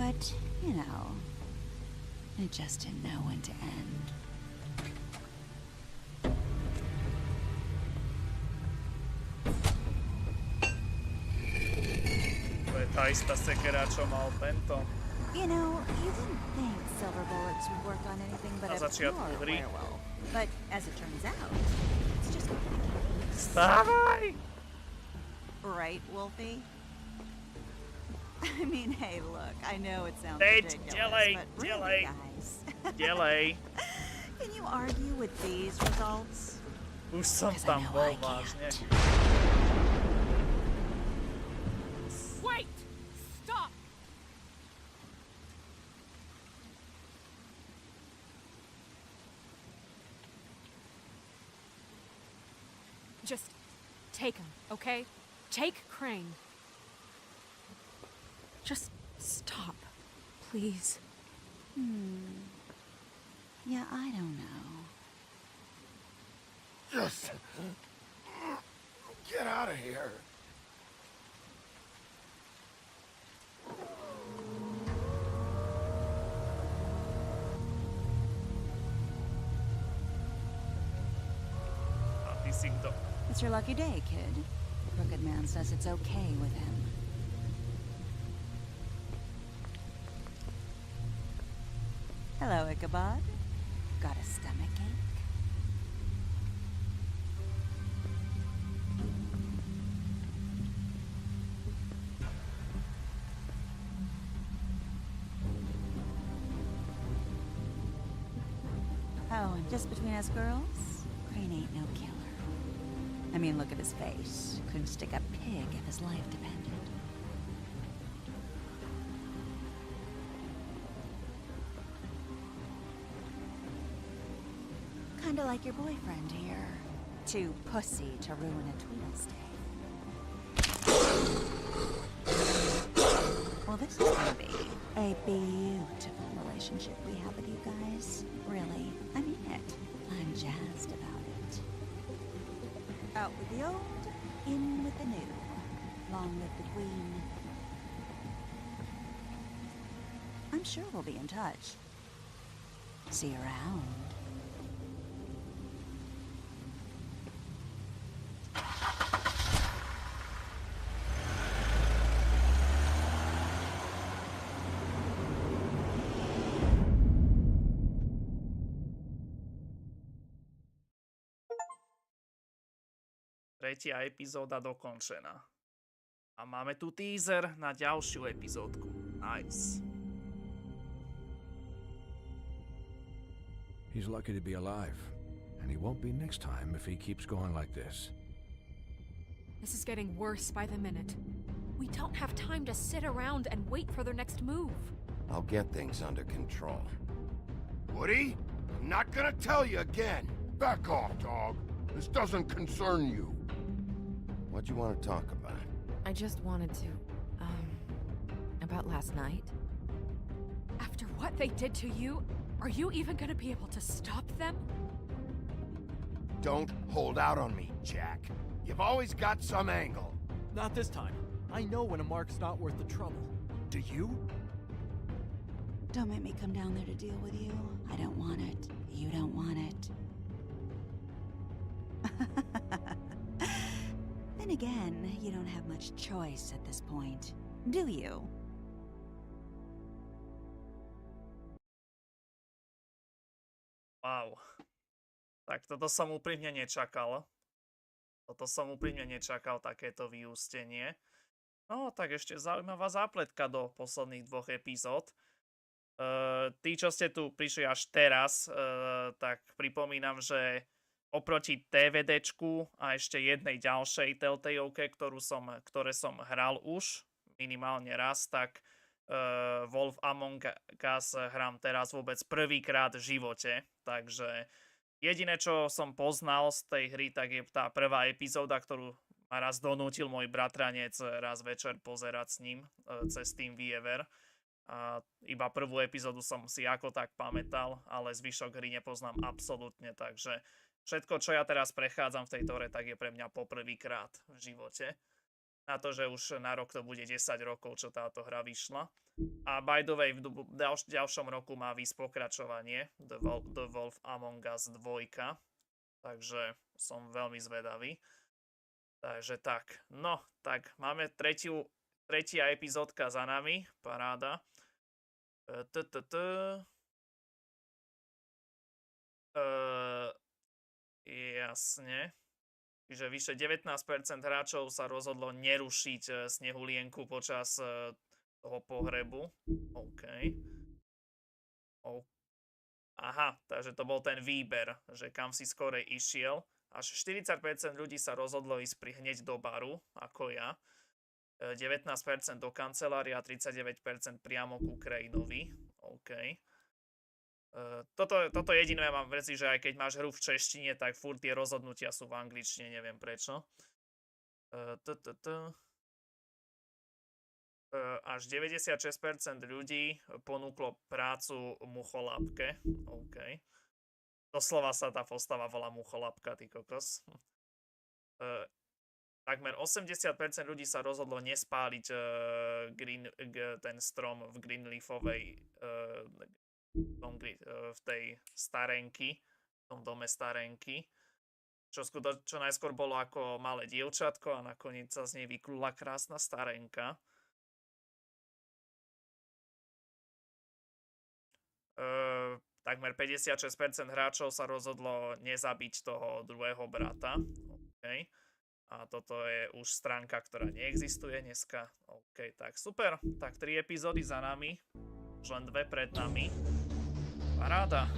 But, you know, it just didn't know when to end. To je tá istá sekera, čo mal tento. You know, you didn't think silver bullets would work on anything but a pure werewolf. But as it turns out, it's just Stávaj! Right, Wolfie? I mean, hey, look, I know it sounds ridiculous, but really, guys. Can you argue with these results? Už som tam bol vážne. Wait! Stop! Just take him, okay? Take Crane. Just stop, please. Yeah, I don't know. Just get out of here. It's your lucky day, kid. Crooked Man says it's okay with him. Hello, Ichabod. Got a stomachache? Oh, and just between us girls, Crane ain't no killer. I mean, look at his face. Couldn't stick a pig if his life depended. Kinda like your boyfriend here. Too pussy to ruin a Tweedle's day. Well, this is gonna be a beautiful relationship we have with you guys. Really, I mean it. I'm jazzed about it. Out with the old, in with the new. Long live the Queen. I'm sure we'll be in touch. See you around. Tretia epizóda dokončená. A máme tu teaser na ďalšiu epizódku. Nice. He's lucky to be alive, and he won't be next time if he keeps going like this. This is getting worse by the minute. We don't have time to sit around and wait for their next move. I'll get things under control. Woody, I'm not gonna tell you again. Back off, dog. This doesn't concern you. What do you want to talk about? I just wanted to, about last night. After what they did to you, are you even gonna be able to stop them? Don't hold out on me, Jack. You've always got some angle. Not this time. I know when a mark's not worth the trouble. Do you? Don't make me come down there to deal with you. I don't want it. You don't want it. Then again, you don't have much choice at this point, do you? Wow. Tak toto som úprimne nečakal. Takéto vyústenie. No, tak ešte zaujímavá zápletka do posledných dvoch epizód. Tí, čo ste tu prišli až teraz, tak pripomínam, že oproti TVDčku a ešte jednej ďalšej Telltaleovke, ktoré som hral už minimálne raz, tak Wolf Among Us hrám teraz vôbec prvýkrát v živote. Takže jediné, čo som poznal z tej hry, tak je tá prvá epizóda, ktorú ma raz donútil môj bratranec raz večer pozerať s ním cez Team Viewer. A iba prvú epizódu som si ako tak pamätal, ale zvyšok hry nepoznám absolútne, takže všetko, čo ja teraz prechádzam v tejto hre, tak je pre mňa poprvýkrát v živote. Na to, že už na rok to bude 10 rokov, čo táto hra vyšla. A by the way, v ďalšom roku má výsť pokračovanie The Wolf Among Us 2. Takže som veľmi zvedavý. Takže tak. No, tak máme tretia epizódka za nami. Paráda. Jasne. Čiže vyše 19% hráčov sa rozhodlo nerušiť snehulienku počas toho pohrebu. OK. Aha, takže to bol ten výber, že kam si skorej išiel. Až 40% ľudí sa rozhodlo ísť hneď do baru, ako ja. 19% do kancelária a 39% priamo ku Craneovi. OK. Toto jediné mám veci, že aj keď máš hru v češtine, tak furt tie rozhodnutia sú v angličtine, neviem prečo. Až 96% ľudí ponúklo prácu mucholapke. OK. Doslova sa tá postava volá mucholapka, ty kokos. Takmer 80% ľudí sa rozhodlo nespáliť ten strom v Greenleafovej v tej starenky, v tom dome starenky, čo najskôr bolo ako malé dievčatko a nakoniec sa z nej vyklula krásna starenka. Takmer 56% hráčov sa rozhodlo nezabiť toho druhého brata. Okay. A toto je už stránka, ktorá neexistuje dneska. OK, tak super. Tak 3 epizódy za nami. Už len 2 pred nami. Paráda.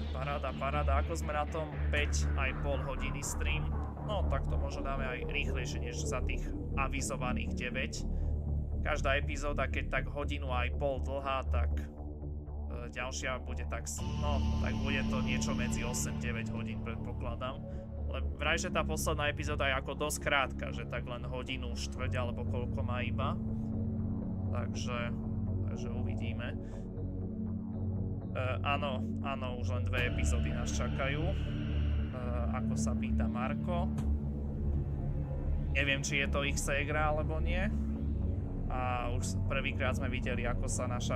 Ako sme na tom 5,5 hodiny stream. No, tak to možno dáme aj rýchlejšie, než za tých avizovaných 9. Každá epizóda, keď tak hodinu aj pol dlhá, tak ďalšia bude tak, no, tak bude to niečo medzi 8-9 hodín, predpokladám. Ale vraj, že tá posledná epizóda je ako dosť krátka, že tak len hodinu, štvrť alebo koľko má iba. Takže Takže uvidíme. Áno, už len 2 epizódy nás čakajú. Ako sa pýta Marko. Neviem, či je to ich ségra, alebo nie. A už prvýkrát sme videli, ako sa náš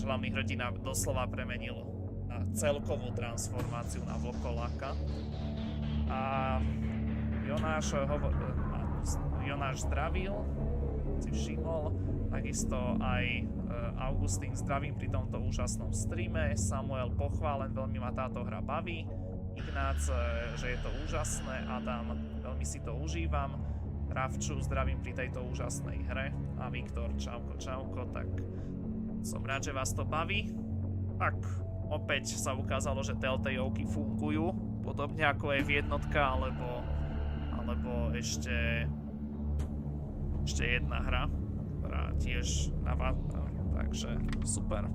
hlavný hrdina doslova premenil na celkovú transformáciu na vlkoláka. A Jonáš zdravil, si všimol, takisto aj Augustín zdravím pri tomto úžasnom streame, Samuel pochválen, veľmi ma táto hra baví, Ignác, že je to úžasné, Adam, veľmi si to užívam, Ravču zdravím pri tejto úžasnej hre a Viktor, čauko, tak som rád, že vás to baví. Tak, opäť sa ukázalo, že TELLTALEky fungujú, podobne ako je v jednotka, alebo ešte jedna hra, ktorá tiež takže super.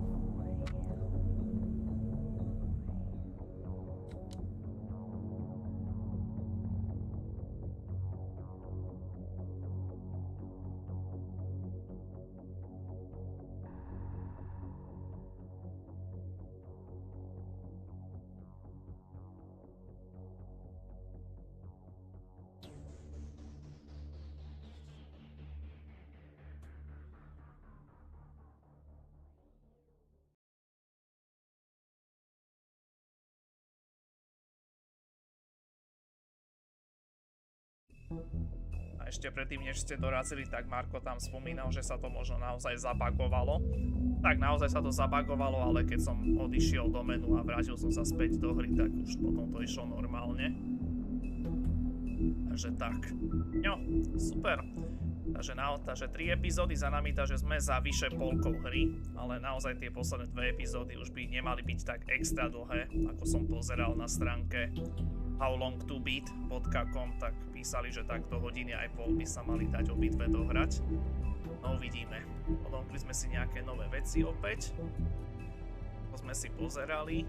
A ešte predtým, než ste dorazili, tak Marko tam spomínal, že sa to možno naozaj zabagovalo. Tak naozaj sa to zabagovalo, ale keď som odišiel do menu a vrátil som sa späť do hry, tak už potom to išlo normálne. Takže tak. Jo, super. Takže 3 epizódy za nami, takže sme za vyše polkou hry, ale naozaj tie posledné 2 epizódy už by nemali byť tak extra dlhé, ako som pozeral na stránke howlongtobeat.com, tak písali, že takto hodiny aj pol by sa mali dať obidve dohrať. No uvidíme. Odomkli sme si nejaké nové veci opäť. To sme si pozerali.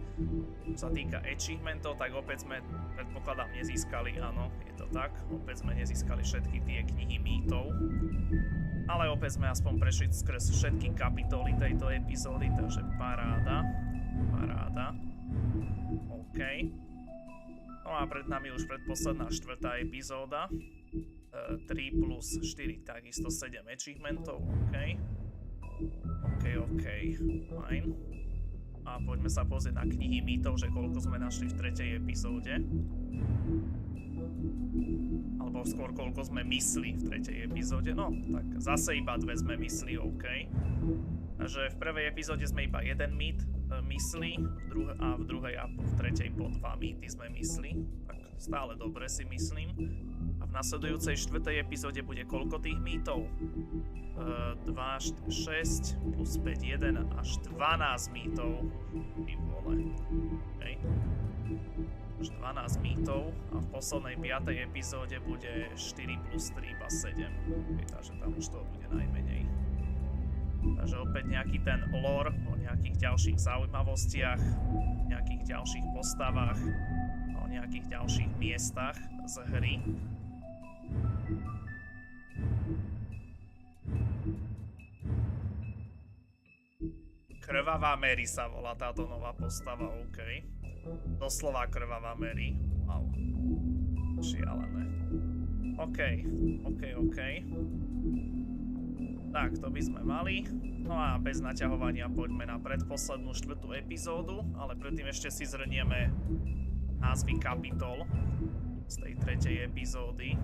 Čo sa týka achievementov, tak opäť sme, predpokladám, nezískali, áno, je to tak, opäť sme nezískali všetky tie knihy mýtov. Ale opäť sme aspoň prešli skrz všetky kapitoly tejto epizódy, takže paráda. OK. No a pred nami už predposledná 4. epizóda. 3 plus 4, takisto 7 achievementov, OK. Fajn. A poďme sa pozrieť na knihy mýtov, že koľko sme našli v 3. epizóde. Alebo skôr koľko sme mysli v 3. epizóde. No, tak zase iba 2 sme mysli, OK. Takže v prvej epizóde sme iba 1 mýt mysli, a v druhej a v 3. po 2 mýty sme mysli. Tak stále dobre si myslím. A v nasledujúcej 4. epizóde bude koľko tých mýtov? 2, 6 plus 5, 1 až 12 mýtov. Ty vole. Okay. Až 12 mýtov a v poslednej 5. epizóde bude 4 plus 3 iba 7. Okay, takže tam už toho bude najmenej. Takže opäť nejaký ten lore o nejakých ďalších zaujímavostiach, nejakých ďalších postavách, o nejakých ďalších miestach z hry. Krvavá Mary sa volá táto nová postava, OK. Doslova Krvavá Mary. Wow. Šialené. OK. Tak, to by sme mali. No a bez naťahovania poďme na predposlednú 4. epizódu, ale predtým ešte si zhrnieme názvy kapitol z tej 3. epizódy.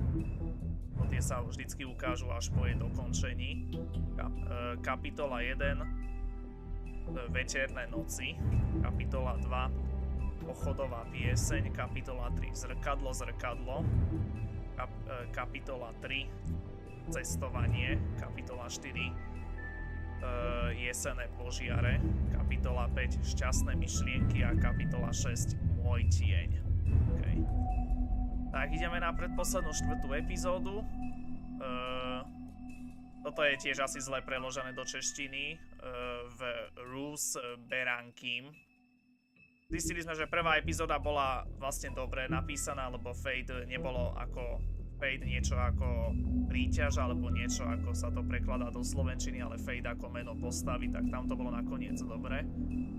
Tie sa vždycky ukážu až po jej dokončení. Kapitola 1 Večerné noci, kapitola 2 Pochodová pieseň, kapitola 3 Zrkadlo, kapitola 3 Cestovanie, kapitola 4 Jesenné požiare, kapitola 5 Šťastné myšlienky a kapitola 6 Môj tieň. Okay. Tak ideme na predposlednú 4. epizódu. Toto je tiež asi zle preložené do češtiny. V Rus Berankim. Zistili sme, že prvá epizóda bola vlastne dobre napísaná, lebo Fate nebolo ako v Fade niečo ako príťaž, alebo niečo ako sa to prekladá do slovenčiny, ale Fade ako meno postavy, tak tam to bolo nakoniec dobre.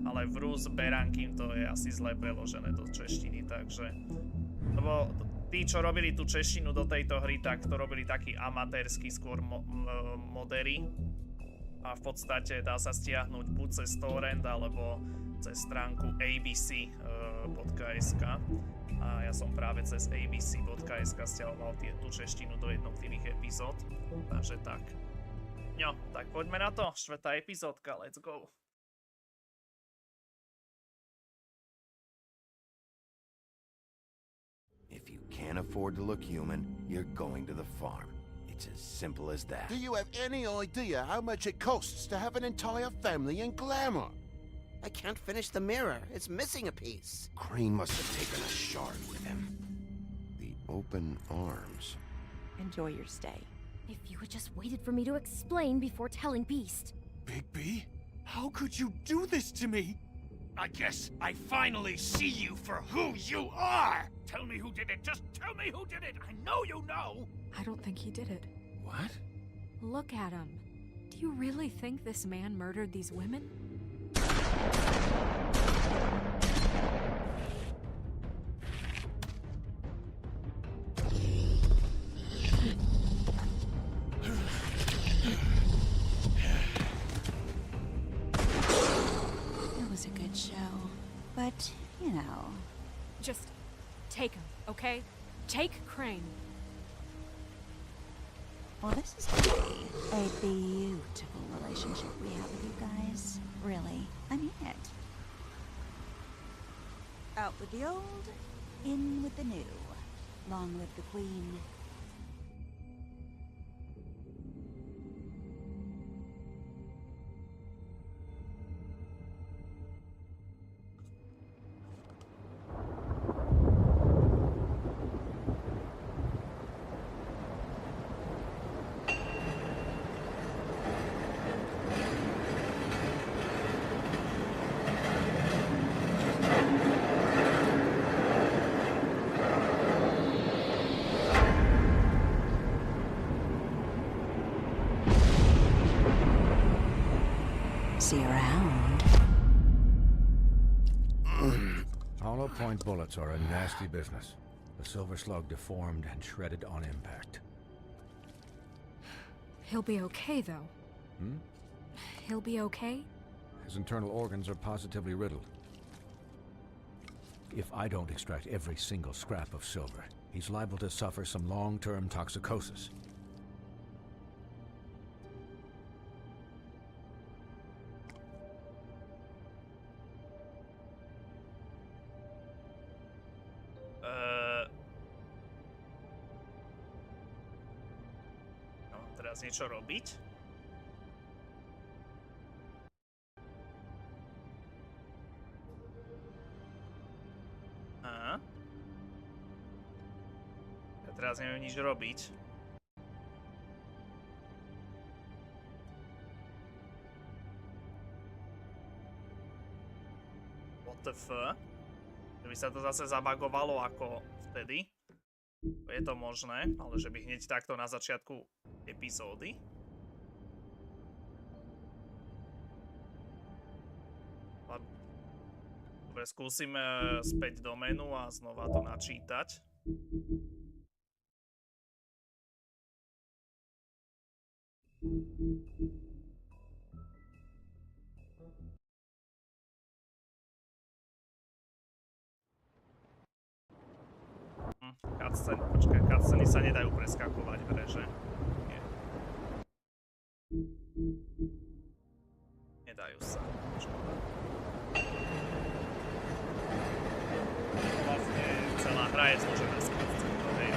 Ale Bruce Berankin to je asi zle preložené do češtiny, takže... Lebo tí, čo robili tú češtinu do tejto hry, tak to robili taký amatérsky skôr modery. A v podstate dá sa stiahnuť buď cez torrent, alebo cez stránku abc.sk. A ja som práve cez abc.sk stiahoval tú češtinu do jednotlivých epizód. Takže tak. No, tak poďme na to. 4. epizódka, let's go. If you can't afford to look human, you're going to the farm. It's as simple as that. Do you have any idea how much it costs to have an entire family in glamour? I can't finish the mirror. It's missing a piece. Crane must have taken a shard with him. The open arms. Enjoy your stay. If you had just waited for me to explain before telling Beast. Bigby? How could you do this to me? I guess I finally see you for who you are! Tell me who did it! Just tell me who did it! I know you know! I don't think he did it. What? Look at him. Do you really think this man murdered these women? It was a good show, but, you know... Just take him, okay? Take Crane. Well, this is gonna be a beautiful relationship we have with you guys. Really, I mean it. Out with the old, in with the new. Long live the Queen. See you around. Hollow point bullets are a nasty business. The silver slug deformed and shredded on impact. He'll be okay, though. Hmm? He'll be okay? His internal organs are positively riddled. If I don't extract every single scrap of silver, he's liable to suffer some long-term toxicosis. Teraz niečo robiť? Aha. Ja teraz neviem nič robiť. What the fuck? Že by sa to zase zabagovalo ako vtedy? Je to možné, ale že by hneď takto na začiatku epizódy. Dobre, skúsime späť do menu a znova to načítať. Cutsceny sa nedajú preskakovať v hre, že? Nie. Nedajú sa. Škoda. Vlastne celá hra je zložená z cutscén, hej.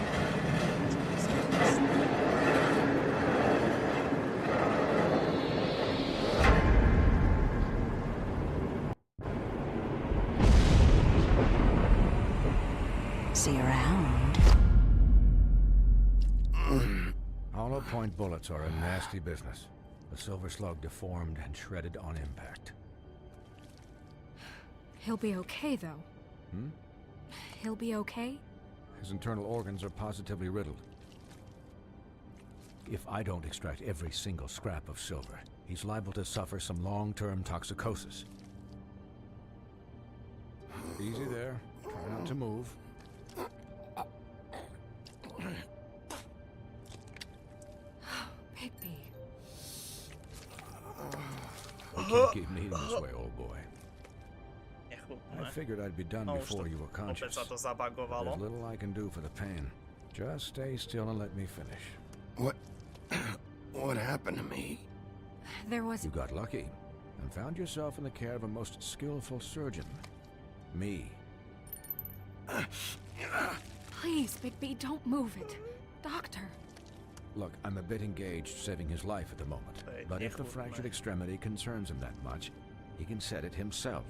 See you around. Hollow point bullets are a nasty business. The silver slug deformed and shredded on impact. He'll be okay, though. Hmm? He'll be okay? His internal organs are positively riddled. If I don't extract every single scrap of silver, he's liable to suffer some long-term toxicosis. Easy there. Try not to move. Bigby. You can't keep me eating this way, old boy. I figured I'd be done before you were conscious. There's little I can do for the pain. Just stay still and let me finish. What happened to me? There was... You got lucky and found yourself in the care of a most skillful surgeon. Me. Please, Bigby, don't move it. Doctor. Look, I'm a bit engaged saving his life at the moment. But if the fractured extremity concerns him that much, he can set it himself.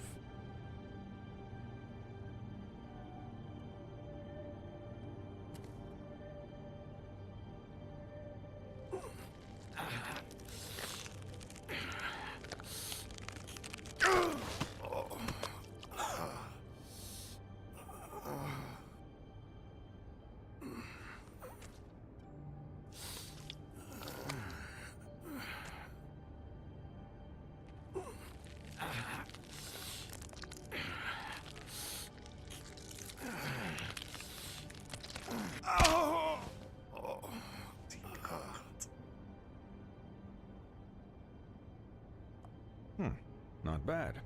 Not bad.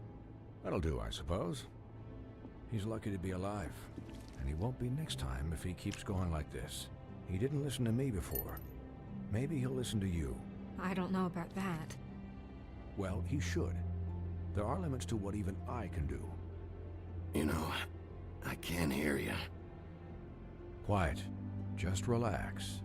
That'll do, I suppose. He's lucky to be alive, and he won't be next time if he keeps going like this. He didn't listen to me before. Maybe he'll listen to you. I don't know about that. Well, he should. There are limits to what even I can do. You know, I can't hear you. Quiet. Just relax.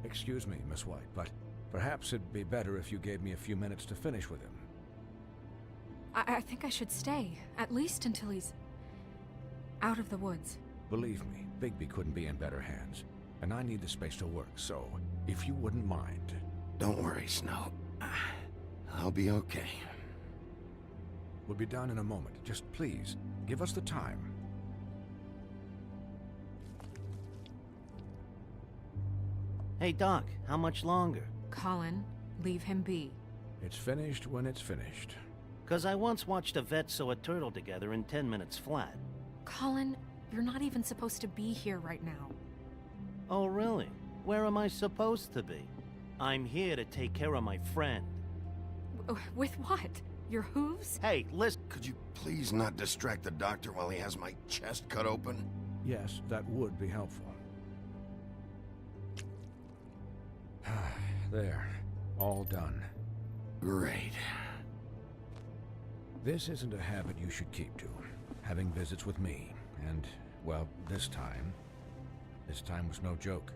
Excuse me, Miss White, but perhaps it'd be better if you gave me a few minutes to finish with him. I think I should stay, at least until he's out of the woods. Believe me, Bigby couldn't be in better hands, and I need the space to work, so if you wouldn't mind... Don't worry, Snow. I'll be okay. We'll be done in a moment. Just please, give us the time. Hey, Doc, how much longer? Colin, leave him be. It's finished when it's finished. 'Cause I once watched a vet sew a turtle together in 10 minutes flat. Colin, you're not even supposed to be here right now. Oh, really? Where am I supposed to be? I'm here to take care of my friend. With what? Your hooves? Hey, listen. Could you please not distract the doctor while he has my chest cut open? Yes, that would be helpful. There. All done. Great. This isn't a habit you should keep to. Having visits with me. And, well, this time was no joke.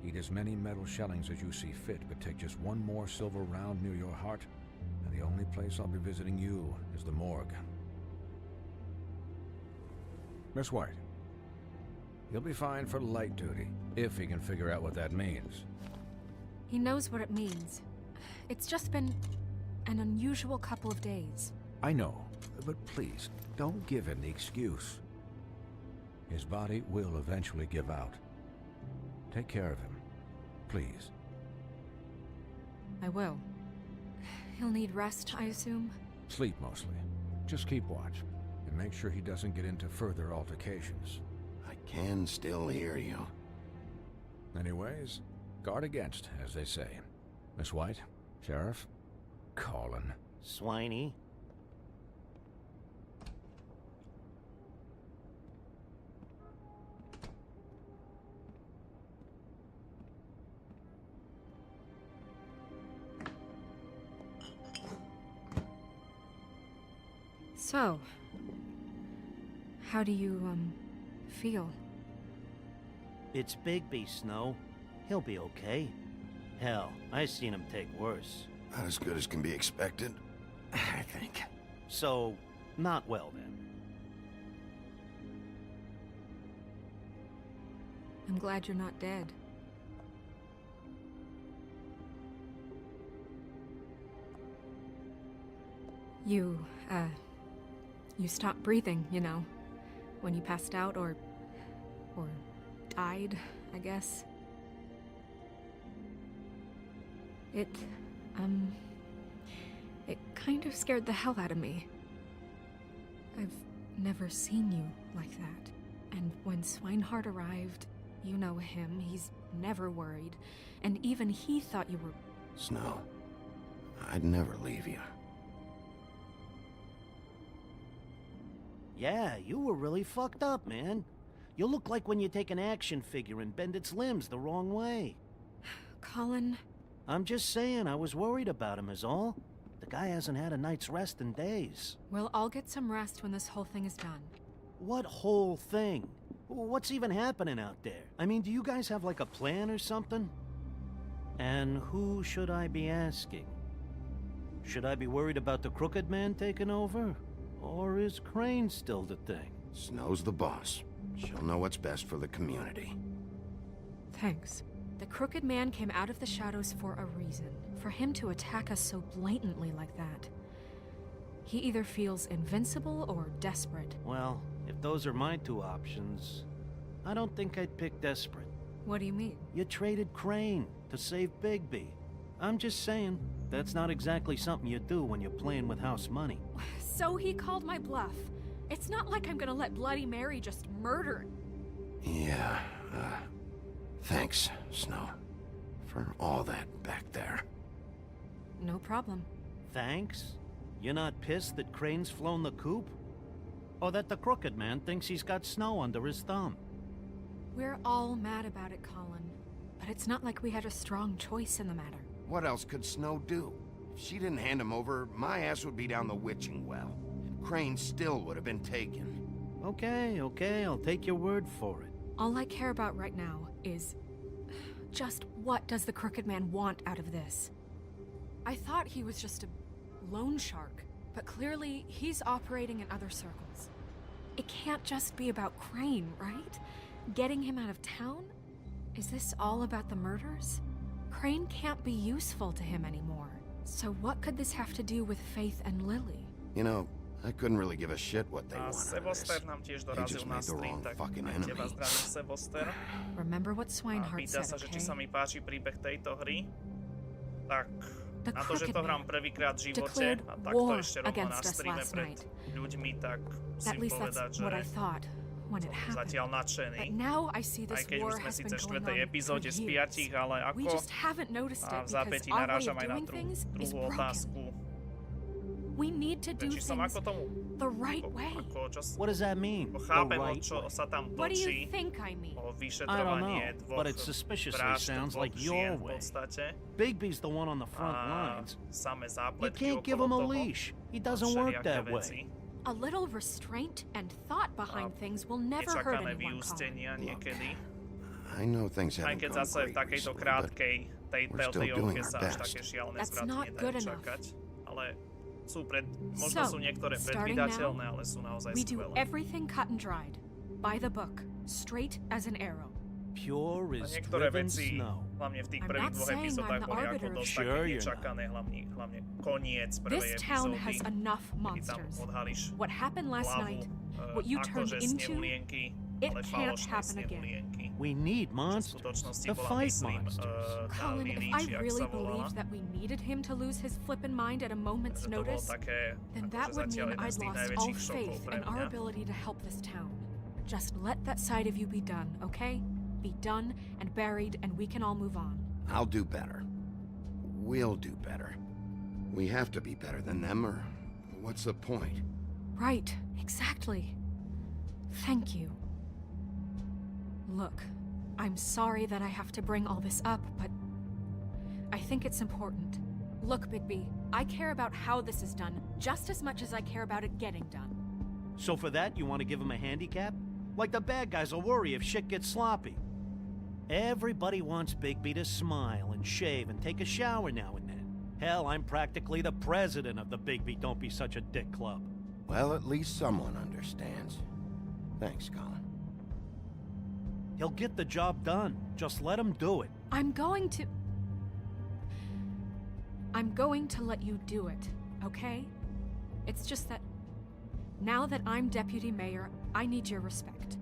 Eat as many metal shellings as you see fit, but take just one more silver round near your heart, and the only place I'll be visiting you is the morgue. Miss White, he'll be fine for light duty, if he can figure out what that means. He knows what it means. It's just been an unusual couple of days. I know, but please, don't give him the excuse. His body will eventually give out. Take care of him, please. I will. He'll need rest, I assume? Sleep, mostly. Just keep watch, and make sure he doesn't get into further altercations. I can still hear you. Anyways, guard against, as they say. Miss White, Sheriff, Colin. Swiney. So, how do you, feel? It's Bigby, Snow. He'll be okay. Hell, I've seen him take worse. Not as good as can be expected, I think. So, not well then. I'm glad you're not dead. You stopped breathing, you know. when you passed out or died, I guess. It kind of scared the hell out of me. I've never seen you like that. And when Swinehart arrived, you know him, he's never worried. And even he thought you were... Snow, I'd never leave you. Yeah, you were really fucked up, man. You look like when you take an action figure and bend its limbs the wrong way. Colin... I'm just saying, I was worried about him is all. The guy hasn't had a night's rest in days. We'll all get some rest when this whole thing is done. What whole thing? What's even happening out there? I mean, do you guys have like a plan or something? And who should I be asking? Should I be worried about the Crooked Man taking over? Or is Crane still the thing? Snow's the boss. She'll know what's best for the community. Thanks. The Crooked Man came out of the shadows for a reason. For him to attack us so blatantly like that. He either feels invincible or desperate. Well, if those are my two options, I don't think I'd pick desperate. What do you mean? You traded Crane to save Bigby. I'm just saying, that's not exactly something you do when you're playing with house money. So he called my bluff. It's not like I'm gonna let Bloody Mary just murder... Yeah, thanks, Snow, for all that back there. No problem. Thanks? You're not pissed that Crane's flown the coop? Or that the Crooked Man thinks he's got Snow under his thumb? We're all mad about it, Colin. But it's not like we had a strong choice in the matter. What else could Snow do? If she didn't hand him over, my ass would be down the witching well. And Crane still would have been taken. Okay, I'll take your word for it. All I care about right now is... just what does the Crooked Man want out of this? I thought he was just a loan shark, but clearly he's operating in other circles. It can't just be about Crane, right? Getting him out of town? Is this all about the murders? Crane can't be useful to him anymore. So what could this have to do with Faith and Lily? You know, I couldn't really give a shit what they want out of this. Nám tiež They dorazil just na made the stream, wrong tak fucking aj enemy. teba zdravím, Seboster. Remember what Swinehart Pýta said, sa, že okay? či sa mi páči príbeh tejto hry. Tak, The na to, že to hrám prvýkrát v živote declared a takto war ešte rovno na against us streame last pred night. ľuďmi, tak At musím least povedať, that's že what I thought when it happened. zatiaľ nadšený. But now I see this Aj keď war už sme has síce been v going štvrtej on epizóde for z years. 5, ale We ako just haven't noticed a it v because zápätí our way narážam of aj na doing things is druhú broken. otázku. We need to do Či som things ako tomu the right way. What does that mean? Chápem, The right čo way? sa tam What do točí. you think I mean? O I don't vyšetrovanie know, dvoch but it suspiciously vražd sounds dvoch like your žien v way. podstate. Bigby's the one on the front A lines. same You zápletky can't give him okolo a toho. leash. He doesn't work that way. A little restraint and thought behind things will never hurt Nečakané anyone, Colin. vyústenia niekedy. I know things Aj haven't keď gone zase v great takejto recently, krátkej tej we're still TELLTALE doing our sa až best. také šialené That's zvraty not nedajú good enough. čakať. Ale možno So, sú niektoré starting predvídateľné, now, ale sú naozaj we do skvelé. everything cut and dried, by the book, straight as an arrow. Pure A as niektoré driven veci, snow. hlavne v tých I'm prvých not dvoch saying epizódach, I'm the boli ako arbiter. dosť Sure také you're not. nečakané, hlavne koniec This prvej town epizódy. has enough Kedy tam monsters. odhalíš What happened last hlavu, night, what you turned akože into, snehulienky, it ale can't falošné happen again. snehulienky. We need V monsters skutočnosti to bola, fight myslím, monsters. tá Colin, if Lily, I či jak really sa volala. believed that we needed him to lose his flippin' mind at a moment's Že to bolo notice, také, then akože that would zatiaľ mean jeden I'd z tých lost all najväčších šokov faith pre in our mňa. ability to help this town. Just let that side of you be done, okay? Be done and buried, and we can all move on. I'll do better. We'll do better. We have to be better than them, or what's the point? Right, exactly. Thank you. Look, I'm sorry that I have to bring all this up, but I think it's important. Look, Bigby, I care about how this is done just as much as I care about it getting done. So for that, you want to give him a handicap? Like the bad guys will worry if shit gets sloppy. Everybody wants Bigby to smile and shave and take a shower now and then. Hell, I'm practically the president of the Bigby Don't Be Such a Dick Club. Well, at least someone understands. Thanks, Colin. He'll get the job done. Just let him do it. I'm going to let you do it, okay? It's just that Now that I'm deputy mayor, I need your respect.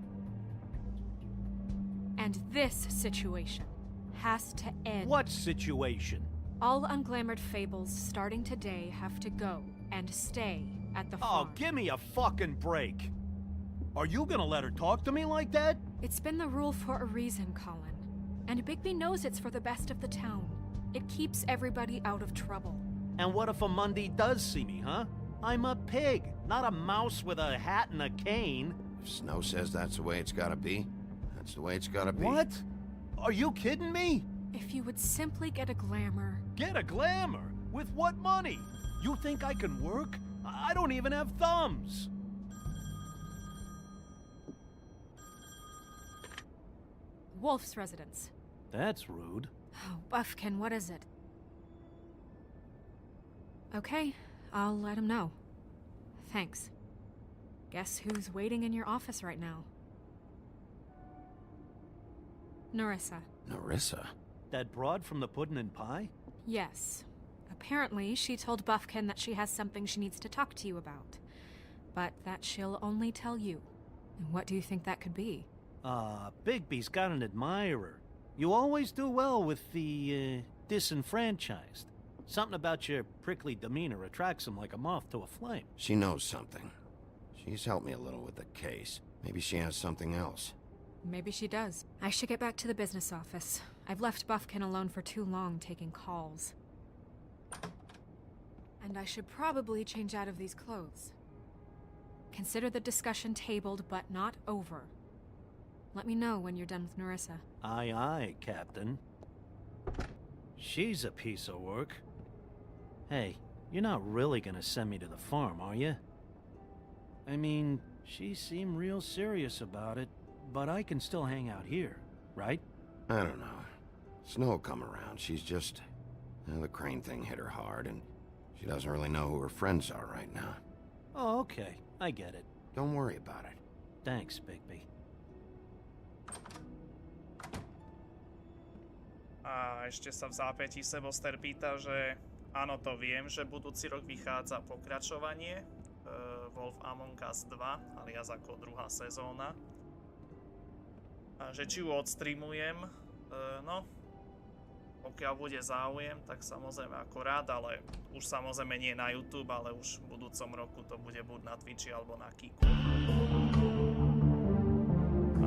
And this situation has to end. What situation? All unglamored fables starting today have to go and stay at the farm. Oh, give me a fucking break. Are you gonna let her talk to me like that? It's been the rule for a reason, Colin. And Bigby knows it's for the best of the town. It keeps everybody out of trouble. And what if a Mundy does see me, huh? I'm a pig, not a mouse with a hat and a cane. If Snow says that's the way it's gotta be, that's the way it's gotta be. What? Are you kidding me? If you would simply get a glamour. Get a glamour? With what money? You think I can work? I don't even have thumbs. Wolf's residence. That's rude. Oh, Buffkin, what is it? Okay, I'll let him know. Thanks. Guess who's waiting in your office right now? Nerissa. Nerissa? That broad from the puddin' and pie? Yes. Apparently, she told Buffkin that she has something she needs to talk to you about. But that she'll only tell you. And what do you think that could be? Bigby's got an admirer. You always do well with the, disenfranchised. Something about your prickly demeanor attracts him like a moth to a flame. She knows something. She's helped me a little with the case. Maybe she has something else. Maybe she does. I should get back to the business office. I've left Buffkin alone for too long taking calls. And I should probably change out of these clothes. Consider the discussion tabled but not over. Let me know when you're done with Nerissa. Aye, aye, Captain. She's a piece of work. Hey, you're not really gonna send me to the farm, are you? I mean, she seemed real serious about it, but I can still hang out here, right? I don't know. Snow will come around. She's just... the Crane thing hit her hard, and she doesn't really know who her friends are right now. Oh, okay. I get it. Don't worry about it. Thanks, Bigby. A ešte sa v zápätí Seboster pýta, že áno, to viem, že budúci rok vychádza pokračovanie Wolf Among Us 2, alias ako druhá sezóna. A že či ju odstreamujem, no, pokiaľ bude záujem, tak samozrejme ako rád, ale už samozrejme nie na YouTube, ale už v budúcom roku to bude buď na Twitchi alebo na Kiku.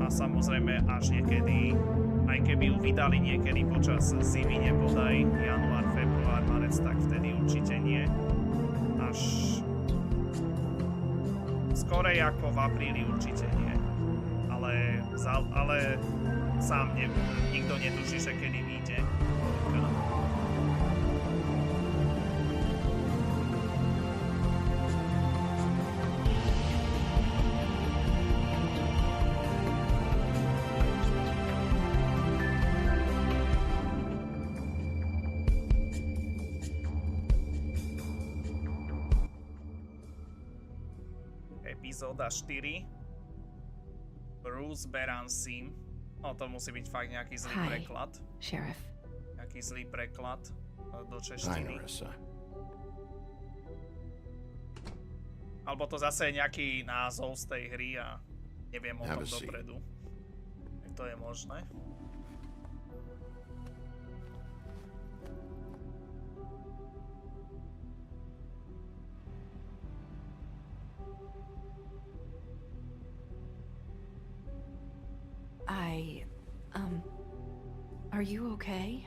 A samozrejme až niekedy, aj keby ju vydali niekedy počas zimy, nebodaj január, február, marec, tak vtedy určite nie. Až skorej ako v apríli určite nie. Ale sám nikto netuší, že kedy vyjde. Epizóda 4. Bruce Beransim. No to musí byť fakt nejaký zlý preklad. Sheriff. Nejaký zlý preklad do češtiny. Alebo to zase je nejaký názov z tej hry a neviem o tom dopredu. To je možné. Are you okay?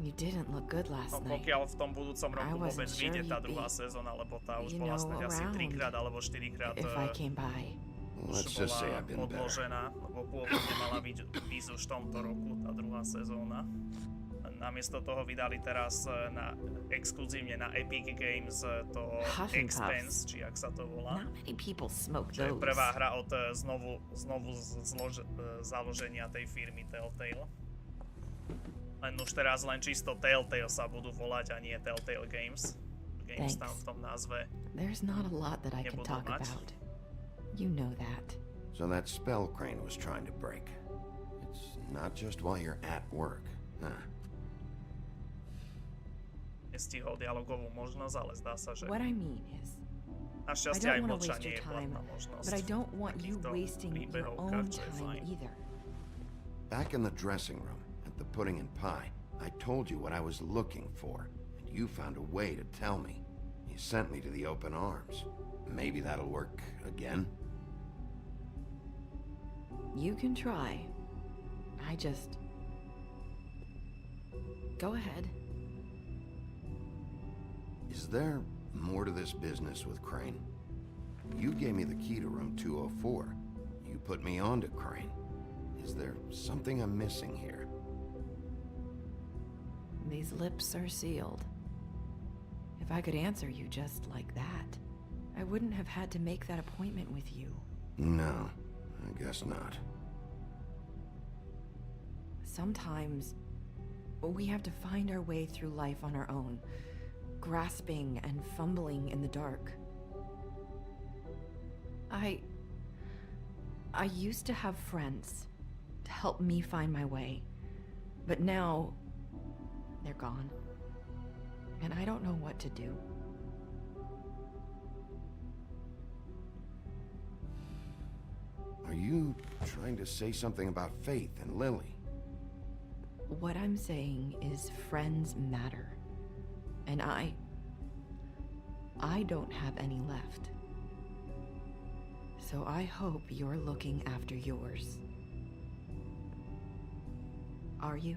You didn't look good last night. Pokiaľ v tom budúcom roku vôbec vyjde tá druhá sezóna, lebo tá už bola snáď asi 3-krát alebo 4-krát už bola odložená, lebo pôvodne mala výjsť už v tomto roku tá druhá sezóna. Namiesto toho vydali teraz exkluzívne na Epic Games to Expanse, či jak sa to volá. Čo je prvá hra od znovu založenia tej firmy TELLTALE. Len už teraz len čisto TELLTALE sa budú volať a nie TELLTALE Games. Games tam v tom názve There's not a lot that I can talk about. You know that. So that spell Crane was trying to break. It's not just while you're at work, huh? Nestihol dialogovú možnosť, ale zdá sa, že... What I mean is, Našťastie aj mlčanie je platná možnosť. But I don't want you wasting your own time either. Back in the dressing room, at the pudding and pie, I told you what I was looking for, and you found a way to tell me. You sent me to the open arms. Maybe that'll work again? You can try. I just... Go ahead. Is there more to this business with Crane? You gave me the key to room 204. You put me on to Crane. Is there something I'm missing here? These lips are sealed. If I could answer you just like that, I wouldn't have had to make that appointment with you. No, I guess not. Sometimes we have to find our way through life on our own, grasping and fumbling in the dark. I used to have friends to help me find my way, but now they're gone, and I don't know what to do. Are you trying to say something about Faith and Lily? What I'm saying is friends matter, and I don't have any left. So I hope you're looking after yours. Are you?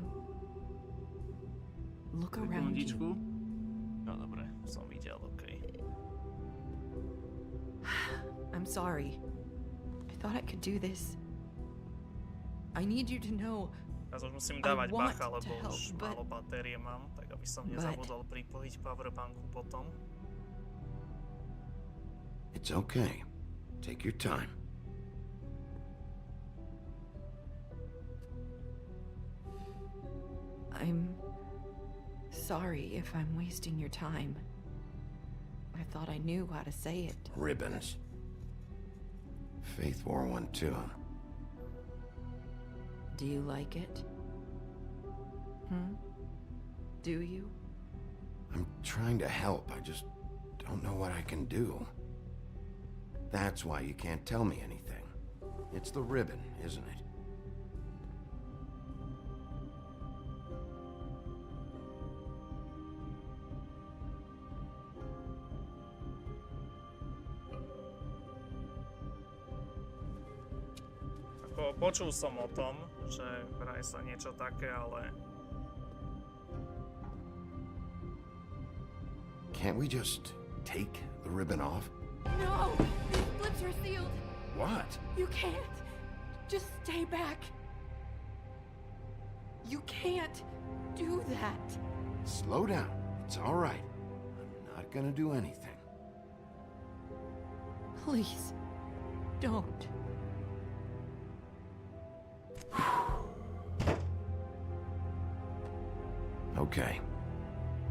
Look around you. No dobre, som videl, okej. I'm sorry. I thought I could do this. I need you to know. Teraz už musím dávať bacha, lebo už málo batérie mám, tak aby som nezabudol pripojiť powerbanku potom. It's okay. Take your time. I'm sorry if I'm wasting your time. I thought I knew how to say it. Ribbons. Faith wore one too. Do you like it? Do you? I'm trying to help. I just don't know what I can do. That's why you can't tell me anything. It's the ribbon, isn't it? Počul som o tom, že vraj sa niečo také, ale... Can't we just take the ribbon off? No! These lips are sealed! What? You can't! Just stay back! You can't do that! Slow down. It's all right. I'm not gonna do anything. Please, don't. Okay,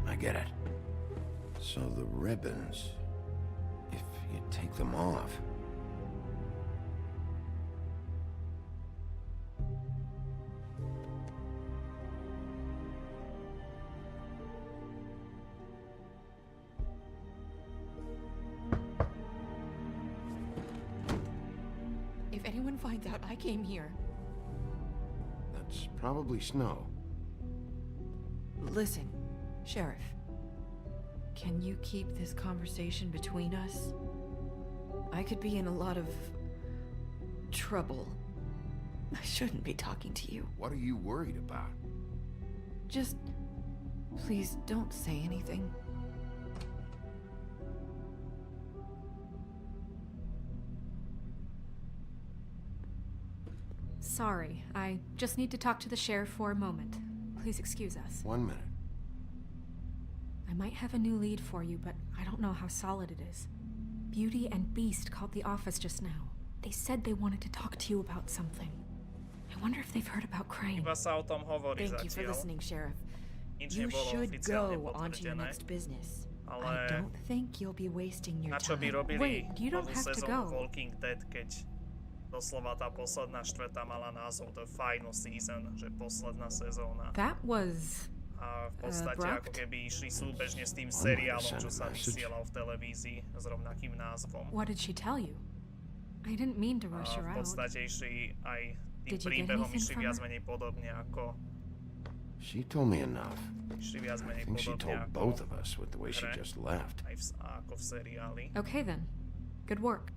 I get it. So the ribbons, if you take them off... If anyone finds out I came here... That's probably Snow. Listen, Sheriff. Can you keep this conversation between us? I could be in a lot of... trouble. I shouldn't be talking to you. What are you worried about? Just... please don't say anything. Sorry, I just need to talk to the sheriff for a moment. Please excuse us. 1 minute. I might have a new lead for you, but I don't know how solid it is. Beauty and Beast called the office just now. They said they wanted to talk to you about something. I wonder if they've heard about Crane. Iba sa o tom hovorí Thank you for zatiaľ. listening, Sheriff. Nič You nebolo should oficiálne go on to your potvrdené. next business. Ale I don't think you'll be wasting your na čo by time. robili Wait, you don't novú have to sezónu go. Walking Dead, keď doslova tá posledná štvrtá mala názov The Final Season, že posledná sezóna. That was A v podstate ako keby išli súbežne s tým seriálom, čo sa vysielal v televízii s rovnakým názvom. What did she tell you? I didn't mean to rush her V out. podstate išli aj tým príbehom išli viac menej podobne ako... She told me enough. Išli viac I menej think she podobne told ako both of us with the way she just left. Aj ako v seriáli. Okay then. Good work.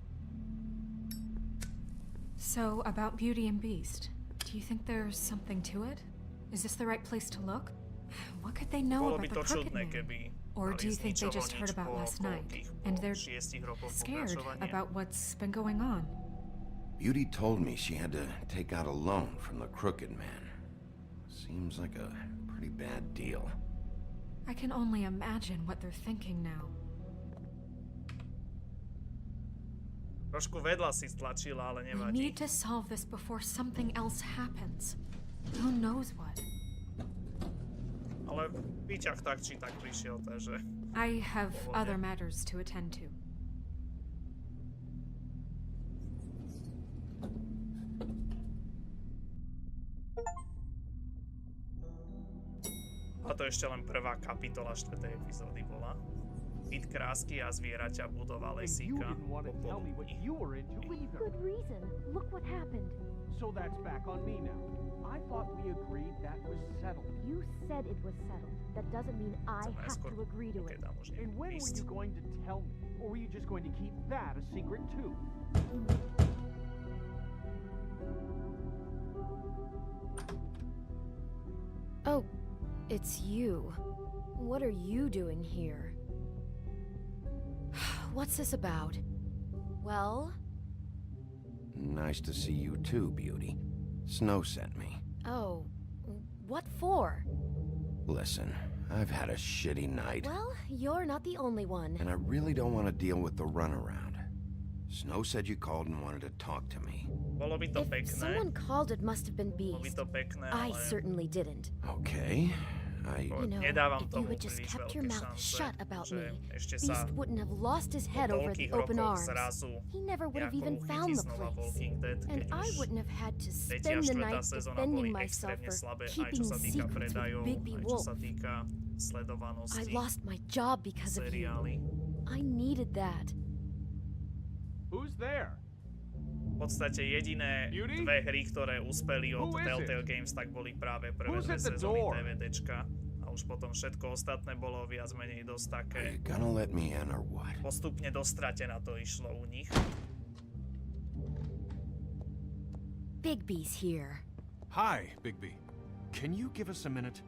So, about Beauty and Beast. Do you think there's something to it? Is this the right place to look? What could they know about the Crooked Man? Or do you think they just heard about last night, and they're scared about what's been going on? Beauty told me she had to take out a loan from the Crooked Man. Seems like a pretty bad deal. I can only imagine what they're thinking now. Trošku vedľa si stlačila, ale We nevadí. need to solve this before something else happens. Who knows what? Ale výťah tak či tak prišiel, takže... I have other matters to attend to. A to ešte len prvá kapitola 4. epizódy bola. Byt krásky a zvieraťa budova lesíka. Good reason. Look what happened. So that's back on me now. I thought we agreed that was settled. You said it was settled. That doesn't mean I have to agree to it. And when were you going to tell me? Or were you just going to keep that a secret too? Oh, it's you. What are you doing here? What's this about? Well? Nice to see you too, Beauty. Snow sent me. Oh, what for? Listen, I've had a shitty night. Well, you're not the only one. And I really don't want to deal with the runaround. Snow said you called and wanted to talk to me. If someone called, it must have been Beast. I certainly didn't. Okay. You know, if you had just kept your mouth shut about me, Beast wouldn't have lost his head over the open arms. He never would have even found the place. And I wouldn't have had to spend the night defending myself for keeping secrets with Bigby Wolf. I lost my job because of you. I needed that. Who's there? V podstate jediné dve hry, ktoré uspeli od Telltale Games, tak boli práve prvé dve sezóny DVDčka. A už potom všetko ostatné bolo viac menej dosť také... Postupne dostratená to išlo u nich. Bigby's here. Hi, Bigby. Can you give us a minute?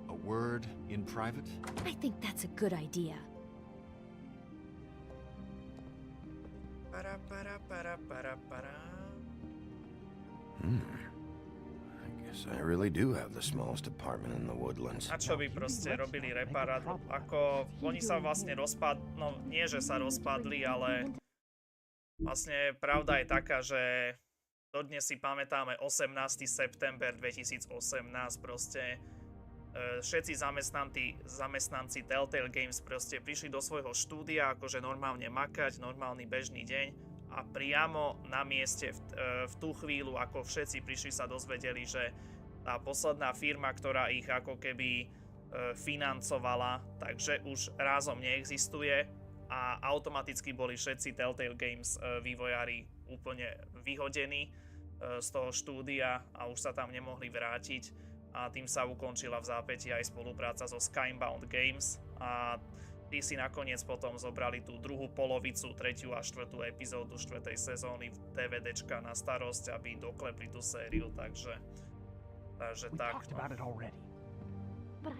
A word in private? I think that's a good idea. I guess I really do have the smallest apartment in the woodlands. A čo by proste robili reparát? Ako oni sa vlastne no nie že sa rozpadli, ale vlastne pravda je taká, že dodnes si pamätáme 18. september 2018 proste všetci zamestnanci Telltale Games proste prišli do svojho štúdia akože normálne makať, normálny bežný deň a priamo na mieste v tú chvíľu, ako všetci prišli, sa dozvedeli, že tá posledná firma, ktorá ich ako keby financovala, takže už rázom neexistuje a automaticky boli všetci Telltale Games vývojári úplne vyhodení z toho štúdia a už sa tam nemohli vrátiť. A tým sa ukončila v zápätí aj spolupráca so Skybound Games a tí si nakoniec potom zobrali tú druhú polovicu, 3. a 4. epizódu 4. sezóny DVDčka na starosť, aby doklepli tú sériu, takže tak. But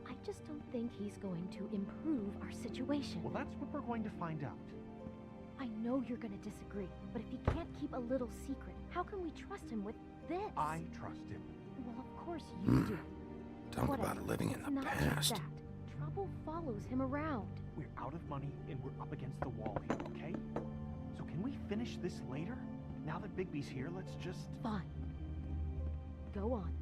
I just don't think he's going to improve our situation. Well, that's what we're going to find out. I know you're going to disagree, but if he can't keep a little secret, how can we trust him with this? I trust him. Well, of course you do. Talk about living in the past. Trouble follows him around. We're out of money and we're up against the wall here, okay? So can we finish this later? Now that Bigby's here, let's just... Fine. Go on.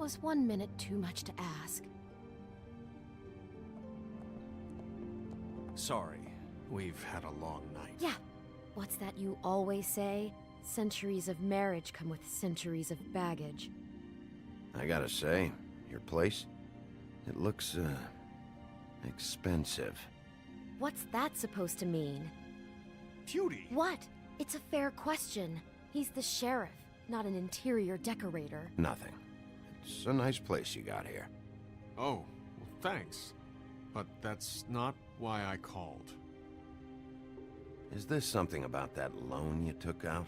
Was 1 minute too much to ask? Sorry. We've had a long night. Yeah, What's that you always say? Centuries of marriage come with centuries of baggage. I gotta say, your place, it looks, expensive. What's that supposed to mean? Beauty! What? It's a fair question. He's the sheriff, not an interior decorator. Nothing. It's a nice place you got here. Oh, well, thanks. But that's not why I called. Is this something about that loan you took out?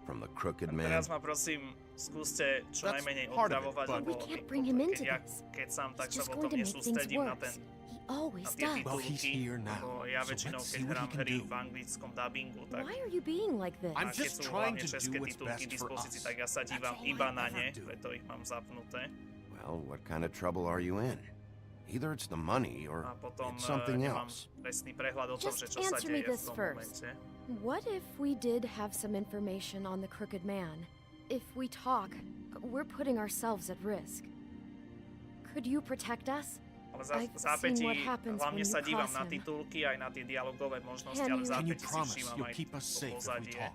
From the crooked man? Teraz ma prosím, skúste čo najmenej otravovať, lebo keď sám tak sa potom nesústredím na tie titulky, lebo ja väčšinou, keď hrám hry v anglickom dubbingu, tak a keď sú hlavne české titulky k dispozícii, tak ja sa dívam iba na ne, preto ich mám zapnuté. Well, what kind of trouble are you in? Either it's the money or it's something else. Presný prehľad o tom, že čo sa deje v tom momente. What if we did have some information on the crooked man? If we talk, we're putting ourselves at risk. Could you protect us? Ale zápätí, hlavne sa dívam na titulky aj na tie dialogové možnosti, ale zápätí si všímam aj pozadie.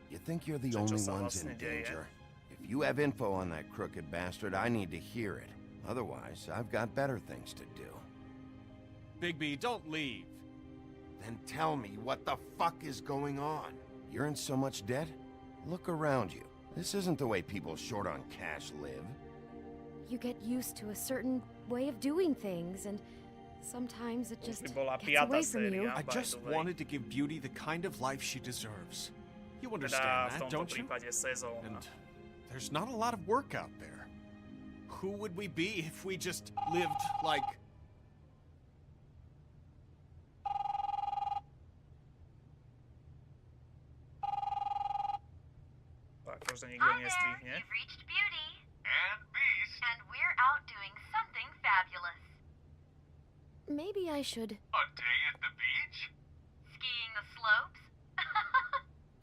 You think you're the only ones in danger? If you have info on that crooked bastard, I need to hear it. Otherwise, I've got better things to do. Bigby, don't leave. Then tell me what the fuck is going on. You're in so much debt? Look around you. This isn't the way people short on cash live. You get used to a certain way of doing things, and sometimes it just gets away from you. I just wanted to give Beauty the kind of life she deserves. You understand that, don't you? And there's not a lot of work out there. Who would we be if we just lived like... You've reached Beauty. And Beast. And we're out doing something fabulous. Maybe I should... A day at the beach? Skiing the slopes?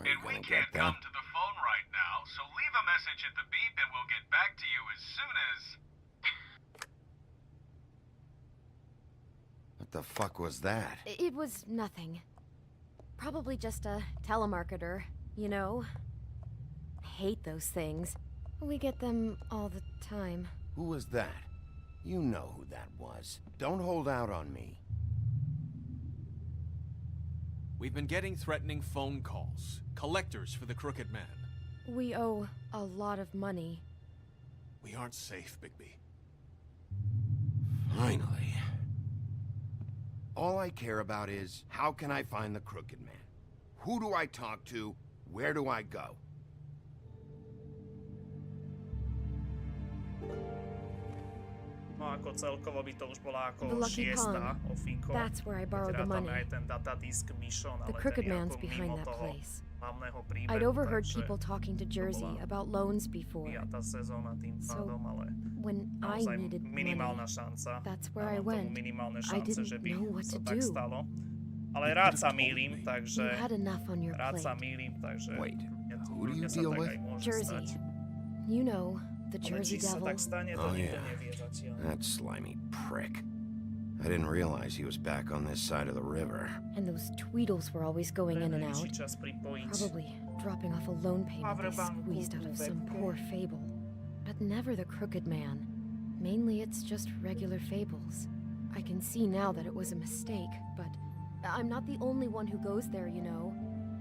And we can't come to the phone right now, so leave a message at the beep and we'll get back to you as soon as... What the fuck was that? It was nothing. Probably just a telemarketer, you know? I hate those things. We get them all the time. Who was that? You know who that was. Don't hold out on me. We've been getting threatening phone calls. Collectors for the crooked man. We owe a lot of money. We aren't safe, Bigby. Finally. All I care about is, how can I find the crooked man? Who do I talk to? Where do I go? No ako celkovo by to už bola ako šiesta ofinko. That's where I borrowed the money. Aj ten datadisk mission, the ale crooked ten man's ako behind mimo that toho place. hlavného príbehu. I'd overheard people talking to Jersey about loans before. Piatá sezóna tým pádom, ale when I needed minimálna money, šanca. that's where I went. Minimálne I šance, že didn't by know what sa to tak do. stalo. Ale rád sa mýlim, takže... You had enough on your Rád sa plate. mýlim, takže... Wait, who do you deal with? Jersey. You know, the Jersey Devil. Oh yeah, that slimy prick. I didn't realize he was back on this side of the river. And those Tweedles were always going in and out. Probably dropping off a loan payment they squeezed out of some poor fable. But never the crooked man. Mainly it's just regular fables. I can see now that it was a mistake, but I'm not the only one who goes there, you know.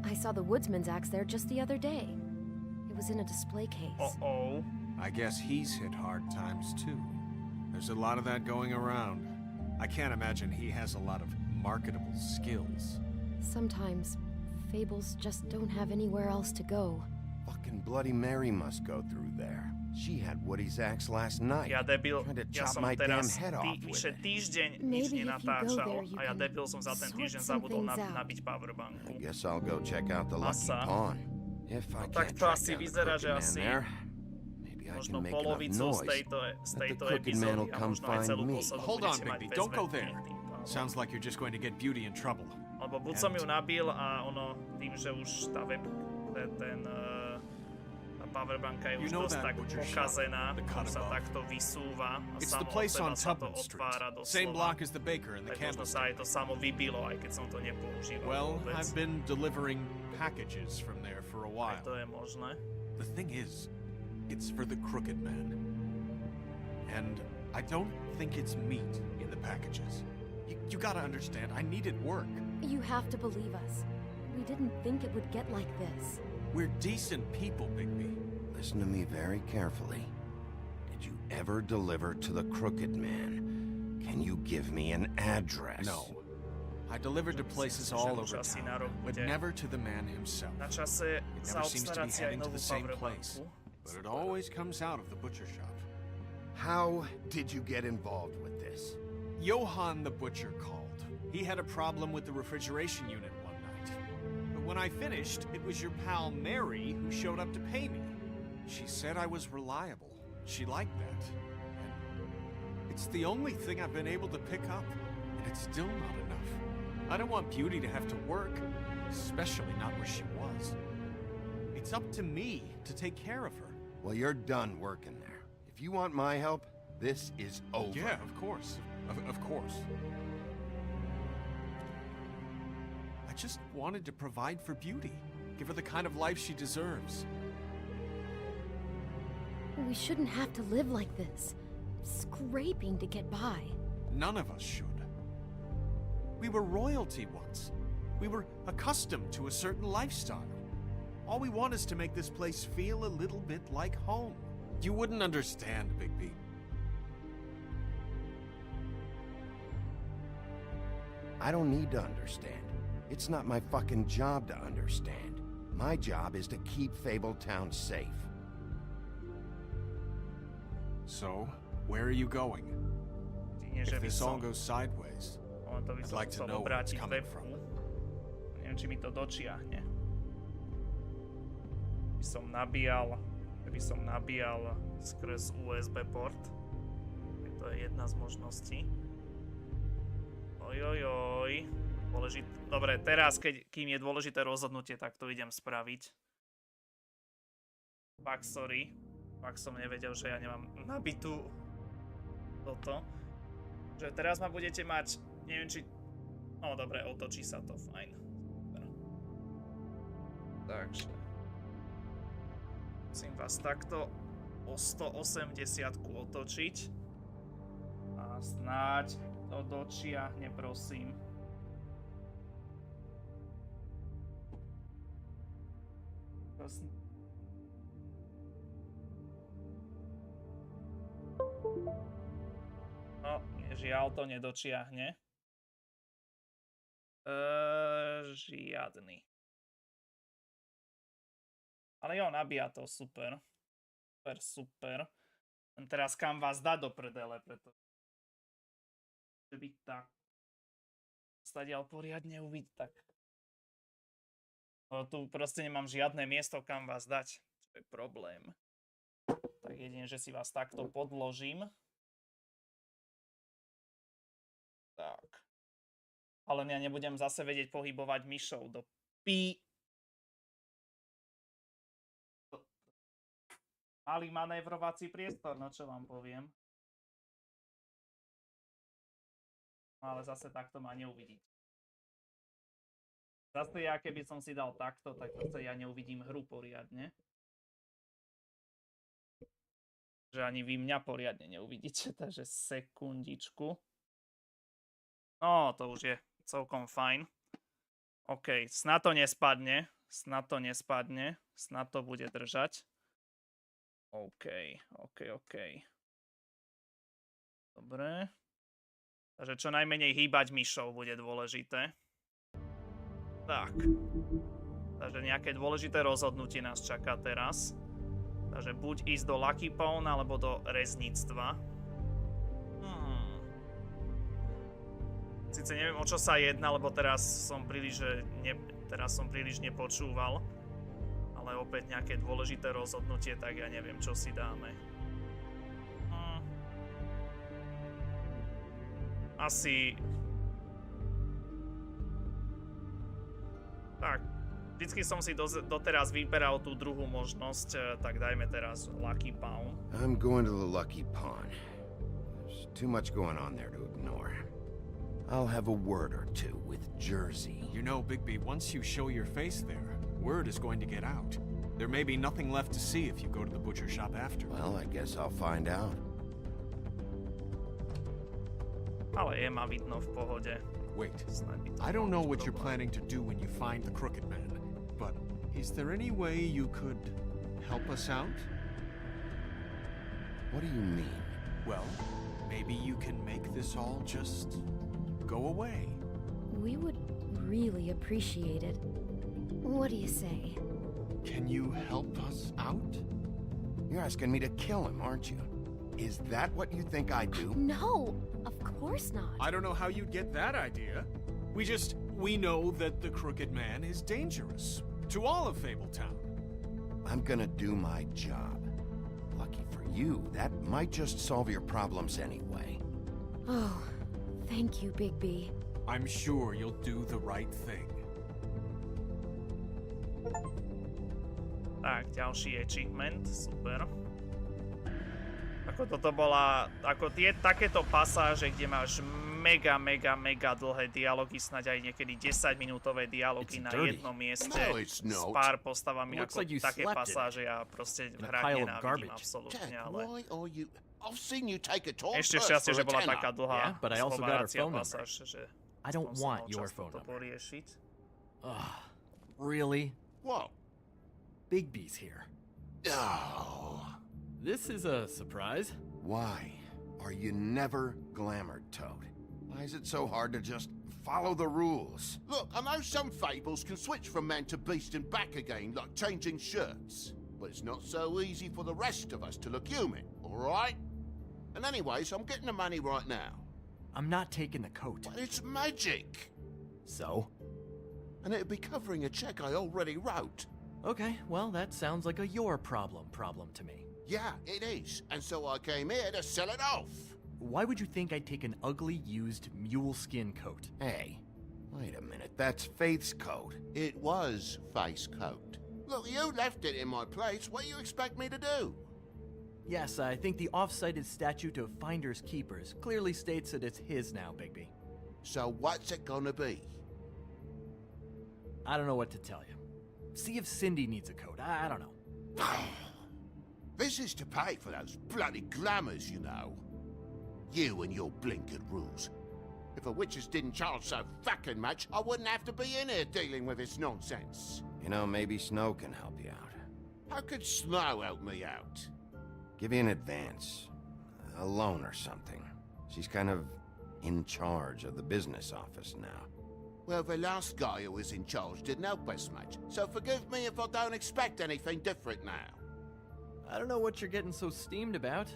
I saw the woodsman's axe there just the other day. It was in a display case. Uh-oh. I guess he's hit hard times too. There's a lot of that going around. I can't imagine he has a lot of marketable skills. Sometimes fables just don't have anywhere else to go. Fucking Bloody Mary must go through there. She had Woody's axe last night. Ja debil, Trying to ja chop som my damn teraz head off with vyše it. týždeň nič nenatáčal a ja debil som za ten týždeň zabudol nabiť powerbanku. I guess I'll go check out the lucky Masa. pawn. If I Tak can't to track asi down the vyzerá, že crooked man asi there, maybe I možno can make enough polovicu z noise tejto that the crooked man will epizódy a come možno aj find celú me. poslednú Hold on, budete mať Bigby, bez don't go vetky there. tým pádom. Sounds like you're just going to get Beauty in trouble. Lebo buď som ju nabil a ono, tým, že už tá powerbanka je už dosť tak pokazená, sa takto vysúva a samo od seba sa to otvára doslova. Tak možno sa aj to samo vybilo, aj keď som to nepoužíval vôbec. I've been delivering packages from there for a while. Aj to je možné. The thing is, it's for the Crooked Man. And I don't think it's meat in the packages. You gotta understand, I needed work. You have to believe us. We didn't think it would get like this. We're decent people, Bigby. Listen to me very carefully. Did you ever deliver to the Crooked Man? Can you give me an address? No. I delivered to places all over town, but never to the man himself. He never seems to be heading to the same place, but it always comes out of the butcher shop. How did you get involved with this? Johann the butcher called. He had a problem with the refrigeration unit one night. But when I finished, it was your pal Mary who showed up to pay me. She said I was reliable. She liked that. And it's the only thing I've been able to pick up, and it's still not enough. I don't want Beauty to have to work, especially not where she was. It's up to me to take care of her. Well, you're done working there. If you want my help, this is over. Yeah, of course. Of course. I just wanted to provide for Beauty. Give her the kind of life she deserves. We shouldn't have to live like this. Scraping to get by. None of us should. We were royalty once. We were accustomed to a certain lifestyle. All we want is to make this place feel a little bit like home. You wouldn't understand, Bigby. I don't need to understand. It's not my fucking job to understand. My job is to keep Fabletown safe. So, where are you going? If this all goes sideways, I'd like to know where it's coming from. Neviem, či mi to dočiahne. Keby som nabíjal skrz USB port. To je jedna z možností. Ojojoj. Dobre, teraz, kým je dôležité rozhodnutie, tak to idem spraviť. Fakt sorry. Fakt som nevedel, že ja nemám nabitú toto. Že teraz ma budete mať, neviem či... No dobre, otočí sa to, fajn. Takže... Musím vás takto o 180 otočiť. A snáď to dočiahne, prosím. No, žiaľ to nedočiahne. Žiadny. Ale jo, nabíja to, super. Super. Len teraz kam vás dá do prdele, preto... Byť tak... Stadiaľ poriadne uvidieť, tak... No, tu proste nemám žiadne miesto, kam vás dať. Čo je problém. Tak jedine, že si vás takto podložím. Tak. Ale ja nebudem zase vedieť pohybovať myšou do Malý manévrovací priestor, no čo vám poviem. Ale zase takto ma neuvidíte. Zase ja, keby som si dal takto, tak zase ja neuvidím hru poriadne. Že ani vy mňa poriadne neuvidíte, takže sekundičku. No, to už je celkom fajn. OK, snad to nespadne. Snad to bude držať. OK. Dobre. Takže čo najmenej hýbať myšou bude dôležité. Tak. Takže nejaké dôležité rozhodnutie nás čaká teraz. Takže buď ísť do Lucky Pawn, alebo do rezníctva. Sice neviem, o čo sa jedná, lebo teraz som príliš nepočúval. Ale opäť nejaké dôležité rozhodnutie, tak ja neviem, čo si dáme. Asi... Tak, Vždycky som si doteraz vyberal tú druhú možnosť, tak dajme teraz Lucky Pawn. I'm going to the Lucky Pawn. There's too much going on there to ignore. I'll have a word or two with Jersey. You know, Bigby, once you show your face there, word is going to get out. There may be nothing left to see if you go to the butcher shop after. Well, I guess I'll find out. Ale Emma vidno v pohode. Wait, I don't know what you're planning to do when you find the Crooked Man, but is there any way you could help us out? What do you mean? Well, maybe you can make this all just go away. We would really appreciate it. What do you say? Can you help us out? You're asking me to kill him, aren't you? Is that what you think I do? No, of course not. I don't know how you'd get that idea. We know that the Crooked Man is dangerous to all of Fabletown. I'm gonna do my job. Lucky for you, that might just solve your problems anyway. Oh, thank you, Bigby. I'm sure you'll do the right thing. Tak, ďalší achievement, super. Ako toto bola, ako takéto pasáže, kde máš mega dlhé dialógy, snáď aj niekedy 10-minútové dialógy na jednom mieste s pár postavami, ako také pasáže ja proste hrať nenávidím absolútne, ale ešte šťastie, že bola taká dlhá schovávacia pasáž, že som sa mal čas toto poriešiť. Really? What? Bigby's here. Oh. This is a surprise. Why are you never glamored, Toad? Why is it so hard to just follow the rules? Look, I know some fables can switch from man to beast and back again, like changing shirts. But it's not so easy for the rest of us to look human, alright? And anyways, I'm getting the money right now. I'm not taking the coat. But it's magic! So? And it'd be covering a check I already wrote. Okay, well, that sounds like a your problem to me. Yeah, it is. And so I came here to sell it off. Why would you think I'd take an ugly, used mule skin coat? Hey, wait a minute. That's Faith's coat. It was Faith's coat. Look, you left it in my place. What do you expect me to do? Yes, I think the off-cited statute of Finders Keepers clearly states that it's his now, Bigby. So what's it gonna be? I don't know what to tell you. See if Cindy needs a coat. I don't know. This is to pay for those bloody glamours, you know. You and your blinkered rules. If the witches didn't charge so fucking much, I wouldn't have to be in here dealing with this nonsense. You know, maybe Snow can help you out. How could Snow help me out? Give you an advance. A loan or something. She's kind of in charge of the business office now. Well, the last guy who was in charge didn't help us much, so forgive me if I don't expect anything different now. I don't know what you're getting so steamed about.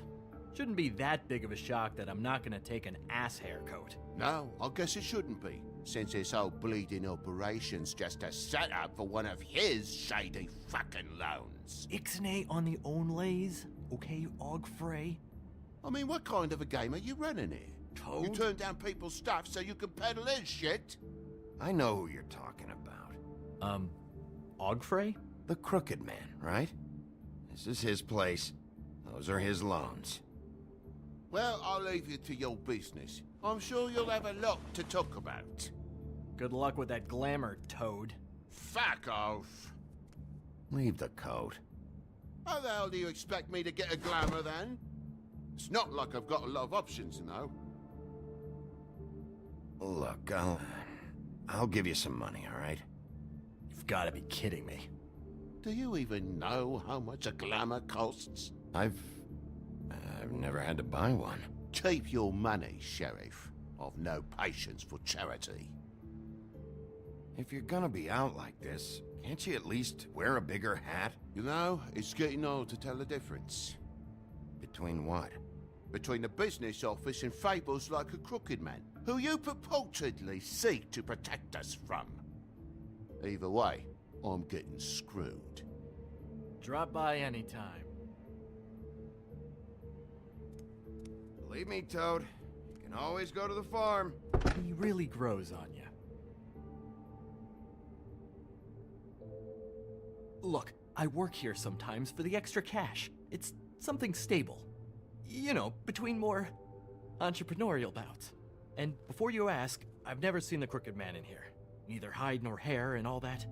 Shouldn't be that big of a shock that I'm not gonna take an ass hair coat. No, I guess it shouldn't be, since this whole bleeding operation's just a setup for one of his shady fucking loans. Ixnay on the onlays, okay, Ogfrey? I mean, what kind of a game are you running here? Toad? You turn down people's stuff so you can peddle his shit? I know who you're talking about. Ogfrey? The Crooked Man, right? This is his place. Those are his loans. Well, I'll leave you to your business. I'm sure you'll have a lot to talk about. Good luck with that glamour, Toad. Fuck off. Leave the coat. How the hell do you expect me to get a glamour then? It's not like I've got a lot of options, you know. Look, I'll give you some money, all right? You've got to be kidding me. Do you even know how much a glamour costs? I've never had to buy one. Keep your money, Sheriff. I've no patience for charity. If you're gonna be out like this, can't you at least wear a bigger hat? You know, it's getting old to tell the difference. Between what? Between the business office and fables like a Crooked Man, who you purportedly seek to protect us from. Either way, I'm getting screwed. Drop by anytime. Believe me, Toad, you can always go to the farm. He really grows on you. Look, I work here sometimes for the extra cash. It's something stable. You know, between more entrepreneurial bouts. And before you ask, I've never seen the Crooked Man in here. Neither hide nor hair and all that.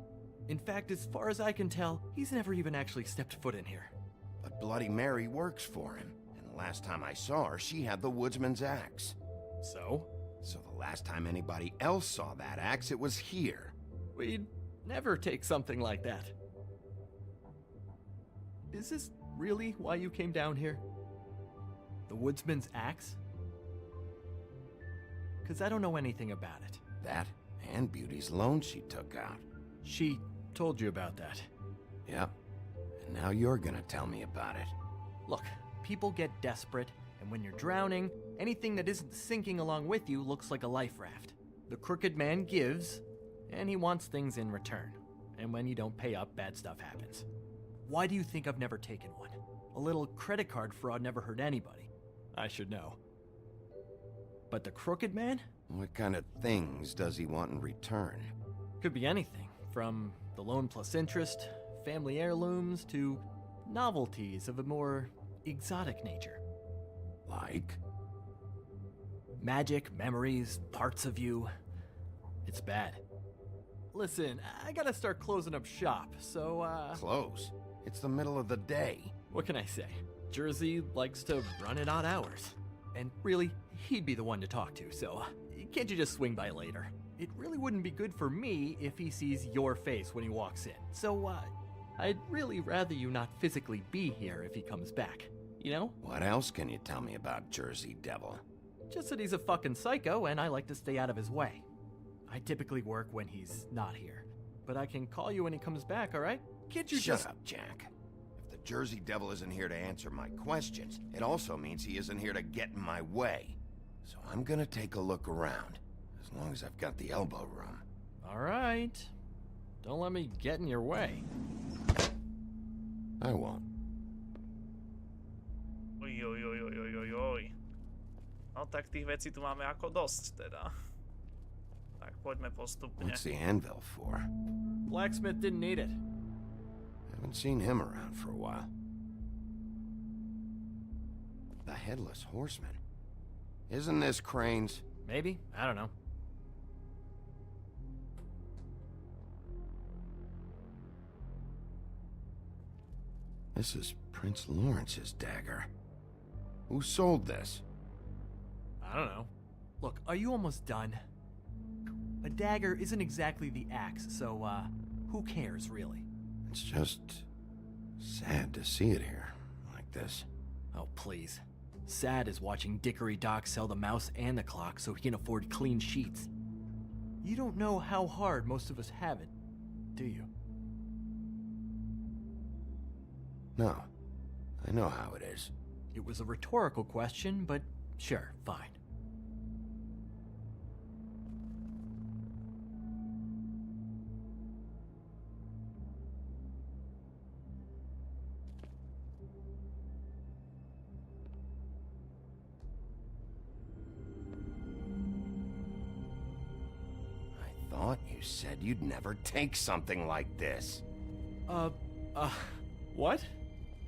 In fact, as far as I can tell, he's never even actually stepped foot in here. But Bloody Mary works for him. And the last time I saw her, she had the woodsman's axe. So? So the last time anybody else saw that axe, it was here. We'd never take something like that. Is this really why you came down here? The woodsman's axe? 'Cause I don't know anything about it. That and Beauty's loan she took out. She told you about that. Yep. And now you're gonna tell me about it. Look, people get desperate, and when you're drowning, anything that isn't sinking along with you looks like a life raft. The Crooked Man gives, and he wants things in return. And when you don't pay up, bad stuff happens. Why do you think I've never taken one? A little credit card fraud never hurt anybody. I should know. But the Crooked Man? What kind of things does he want in return? Could be anything, from the loan plus interest, family heirlooms, to novelties of a more exotic nature. Like? Magic, memories, parts of you. It's bad. Listen, I gotta start closing up shop, so, Close? It's the middle of the day. What can I say? Jersey likes to run at odd hours. And really, he'd be the one to talk to, so can't you just swing by later? It really wouldn't be good for me if he sees your face when he walks in. So, I'd really rather you not physically be here if he comes back. You know? What else can you tell me about Jersey Devil? Just that he's a fucking psycho and I like to stay out of his way. I typically work when he's not here. But I can call you when he comes back, alright? Can't you Shut up, Jack. If the Jersey Devil isn't here to answer my questions, it also means he isn't here to get in my way. So I'm gonna take a look around, as long as I've got the elbow room. Alright. Don't let me get in your way. I won't. Oj. No tak tých vecí tu máme ako dosť teda. Tak poďme postupne. What's the anvil for? Blacksmith didn't need it. Haven't seen him around for a while. The Headless Horseman. Isn't this Crane's? Maybe. I don't know. This is Prince Lawrence's dagger. Who sold this? I don't know. Look, are you almost done? A dagger isn't exactly the axe, so, who cares, really? It's just sad to see it here, like this. Oh, please. Sad is watching Dickory Doc sell the mouse and the clock so he can afford clean sheets. You don't know how hard most of us have it, do you? No. I know how it is. It was a rhetorical question, but sure, fine. I thought you said you'd never take something like this. What?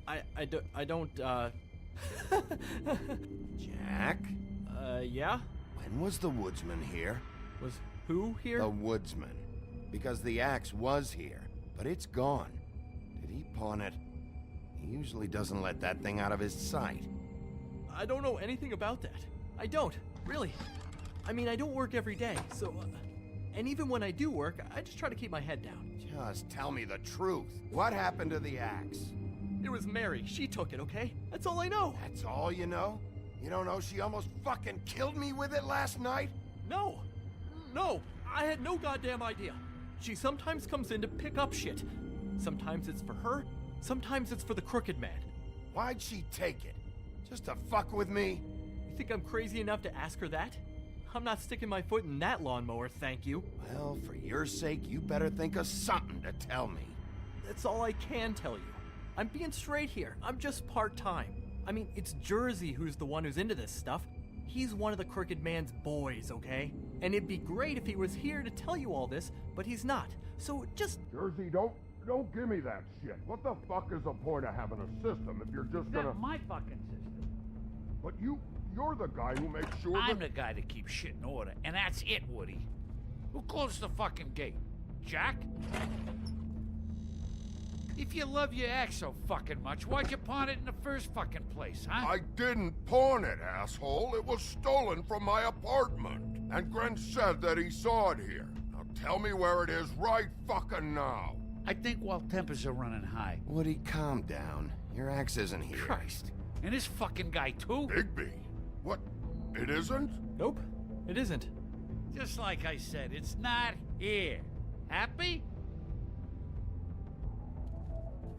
I don't, Jack? Yeah? When was the woodsman here? Was who here? The woodsman. Because the axe was here, but it's gone. Did he pawn it? He usually doesn't let that thing out of his sight. I don't know anything about that. I don't, really. I mean, I don't work every day, so, and even when I do work, I just try to keep my head down. Just tell me the truth. What happened to the axe? It was Mary. She took it, okay? That's all I know. That's all you know? You don't know she almost fucking killed me with it last night? No. No. I had no goddamn idea. She sometimes comes in to pick up shit. Sometimes it's for her. Sometimes it's for the Crooked Man. Why'd she take it? Just to fuck with me? You think I'm crazy enough to ask her that? I'm not sticking my foot in that lawnmower, thank you. Well, for your sake, you better think of something to tell me. That's all I can tell you. I'm being straight here. I'm just part-time. I mean, it's Jersey who's the one who's into this stuff. He's one of the Crooked Man's boys, okay? And it'd be great if he was here to tell you all this, but he's not. So just... Jersey, don't Don't give me that shit. What the fuck is the point of having a system if you're just gonna... That's my fucking system. But you're the guy who makes sure I'm the guy that keeps shit in order, and that's it, Woody. Who closed the fucking gate? Jack? If you love your ex so fucking much, why'd you pawn it in the first fucking place, huh? I didn't pawn it, asshole. It was stolen from my apartment. And Gren said that he saw it here. Now tell me where it is right fucking now. I think while tempers are running high. Woody, calm down. Your ex isn't here. Christ. And this fucking guy, too? Bigby? What? It isn't? Nope, it isn't. Just like I said, it's not here. Happy?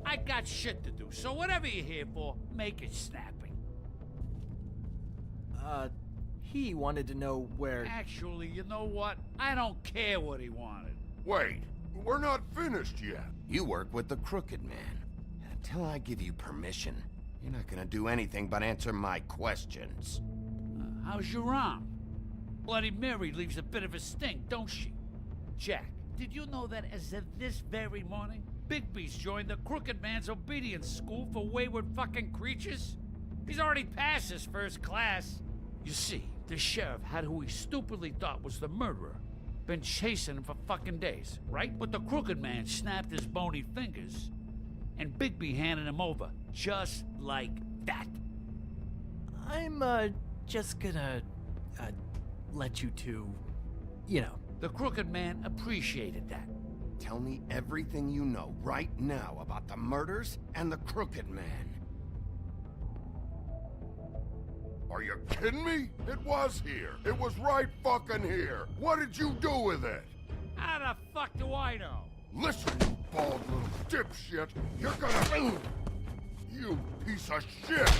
I got shit to do, so whatever you're here for, make it snappy. He wanted to know where... Actually, you know what? I don't care what he wanted. Wait, we're not finished yet. You work with the Crooked Man. Until I give you permission, you're not gonna do anything but answer my questions. How's your arm? Bloody Mary leaves a bit of a stink, don't she? Jack, did you know that as of this very morning, Bigby's joined the Crooked Man's obedience school for wayward fucking creatures? He's already passed his first class. You see, the sheriff had who he stupidly thought was the murderer. Been chasing him for fucking days, right? But the Crooked Man snapped his bony fingers, and Bigby handed him over, just like that. I'm, just gonna, let you two, you know. The Crooked Man appreciated that. Tell me everything you know right now about the murders and the Crooked Man. Are you kidding me? It was here. It was right fucking here. What did you do with it? How the fuck do I know? Listen, you bald little dipshit. You're gonna... You piece of shit!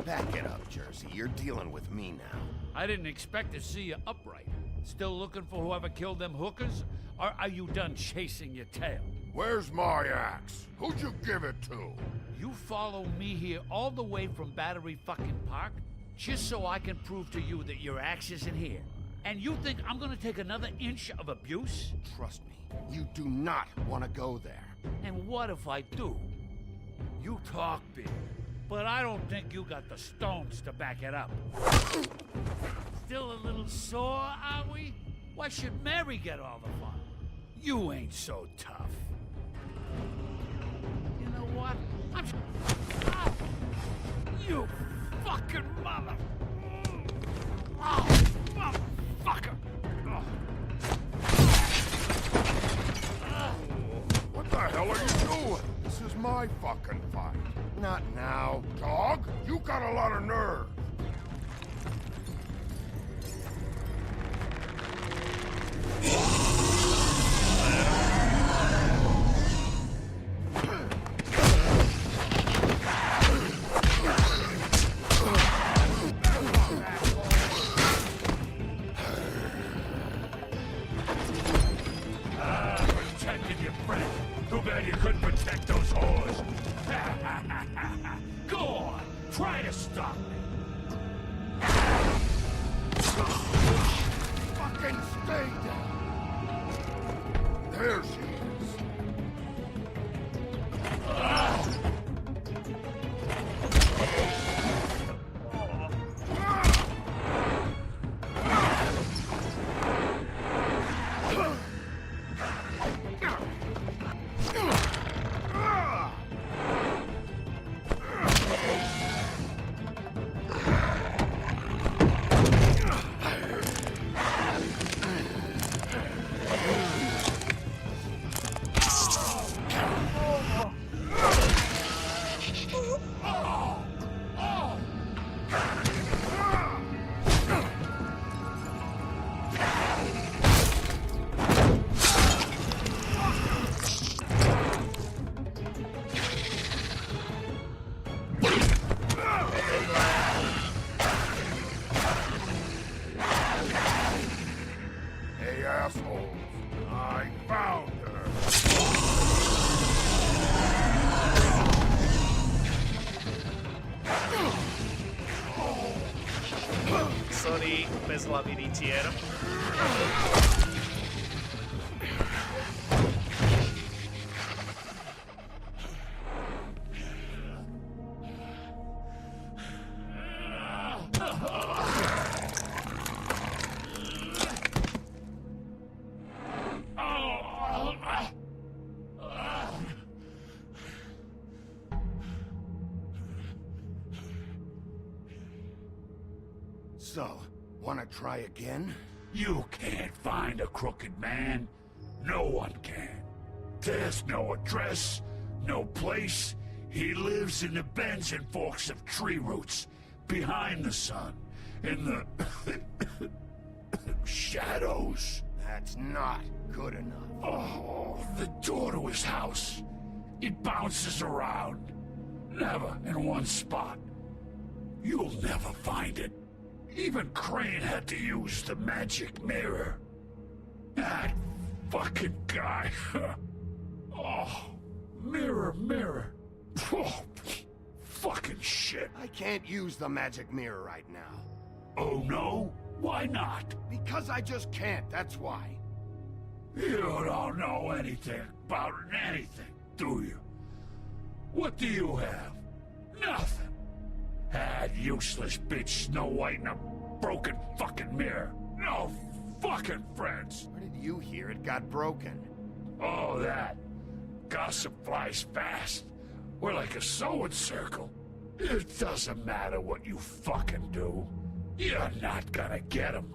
Back it up, Jersey. You're dealing with me now. I didn't expect to see you upright. Still looking for whoever killed them hookers? Or are you done chasing your tail? Where's my axe? Who'd you give it to? You follow me here all the way from Battery fucking Park just so I can prove to you that your axe isn't here. And you think I'm gonna take another inch of abuse? Trust me, you do not want to go there. And what if I do? You talk big, but I don't think you got the stones to back it up. Still a little sore, are we? Why should Mary get all the fun? You ain't so tough. You know what? You fucking mother... Oh, motherfucker! What the hell are you doing? This is my fucking fight. Not now. Dog, you got a lot of nerve. Protected your friend. Too bad you couldn't protect those whores. Go on, try to stop me. Fucking stay down. There she is. cez hlavy rytier. So, wanna try again? You can't find a crooked man. No one can. There's no address, no place. He lives in the bends and forks of tree roots, behind the sun, in the shadows. That's not good enough. Oh, the door to his house. It bounces around. Never in one spot. You'll never find it. Even Crane had to use the magic mirror. That fucking guy. Oh, mirror, mirror. Oh, fucking shit. I can't use the magic mirror right now. Oh no? Why not? Because I just can't, that's why. You don't know anything about anything, do you? What do you have? Nothing. Had useless bitch Snow White and a broken fucking mirror. No fucking friends. Where did you hear it got broken? Oh, that. Gossip flies fast. We're like a sewing circle. It doesn't matter what you fucking do. You're not gonna get him.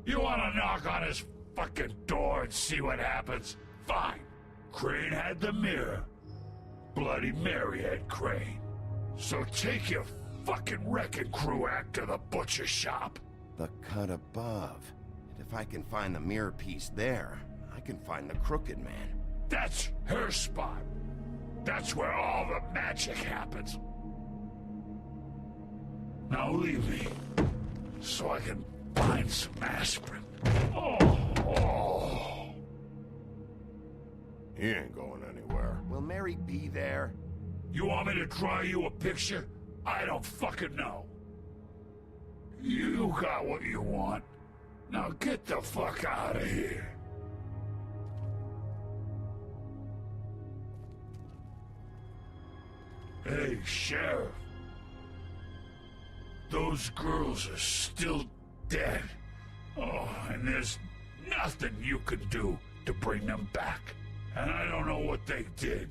You wanna knock on his fucking door and see what happens? Fine. Crane had the mirror. Bloody Mary had Crane. So take your fucking wrecking crew act to the butcher shop. The cut above. If I can find the mirror piece there, I can find the crooked man. That's her spot. That's where all the magic happens. Now leave me, so I can find some aspirin. Oh. He ain't going anywhere. Will Mary be there? You want me to draw you a picture? I don't fucking know. You got what you want. Now get the fuck out of here. Hey, Sheriff. Those girls are still dead. Oh, and there's nothing you can do to bring them back. And I don't know what they did.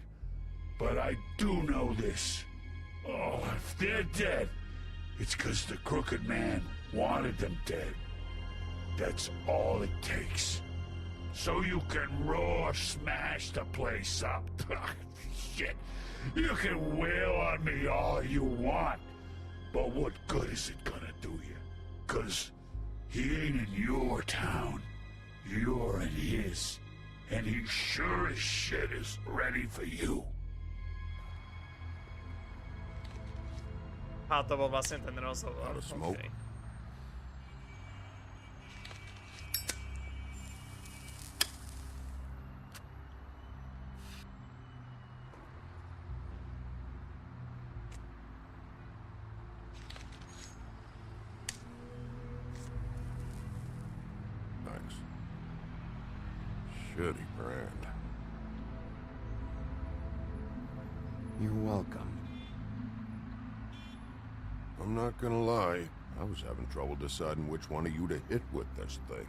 But I do know this. Oh, if they're dead, it's because the crooked man wanted them dead. That's all it takes. So you can roar smash the place up. Shit. You can wail on me all you want. But what good is it gonna do you? 'Cause he ain't in your town. You're in his. And he sure as shit is ready for you. A to bol vlastne ten rozhovor. Okay. Thanks. Shitty brand. You're welcome. I'm not gonna lie, I was having trouble deciding which one of you to hit with this thing.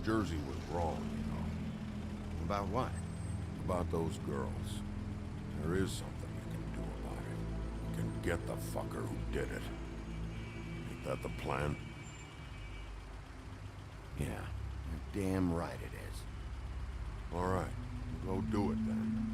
Jersey was wrong, you know. About what? About those girls. There is something you can do about it. You can get the fucker who did it. Ain't that the plan? Yeah, you're damn right it is. All right, go do it then.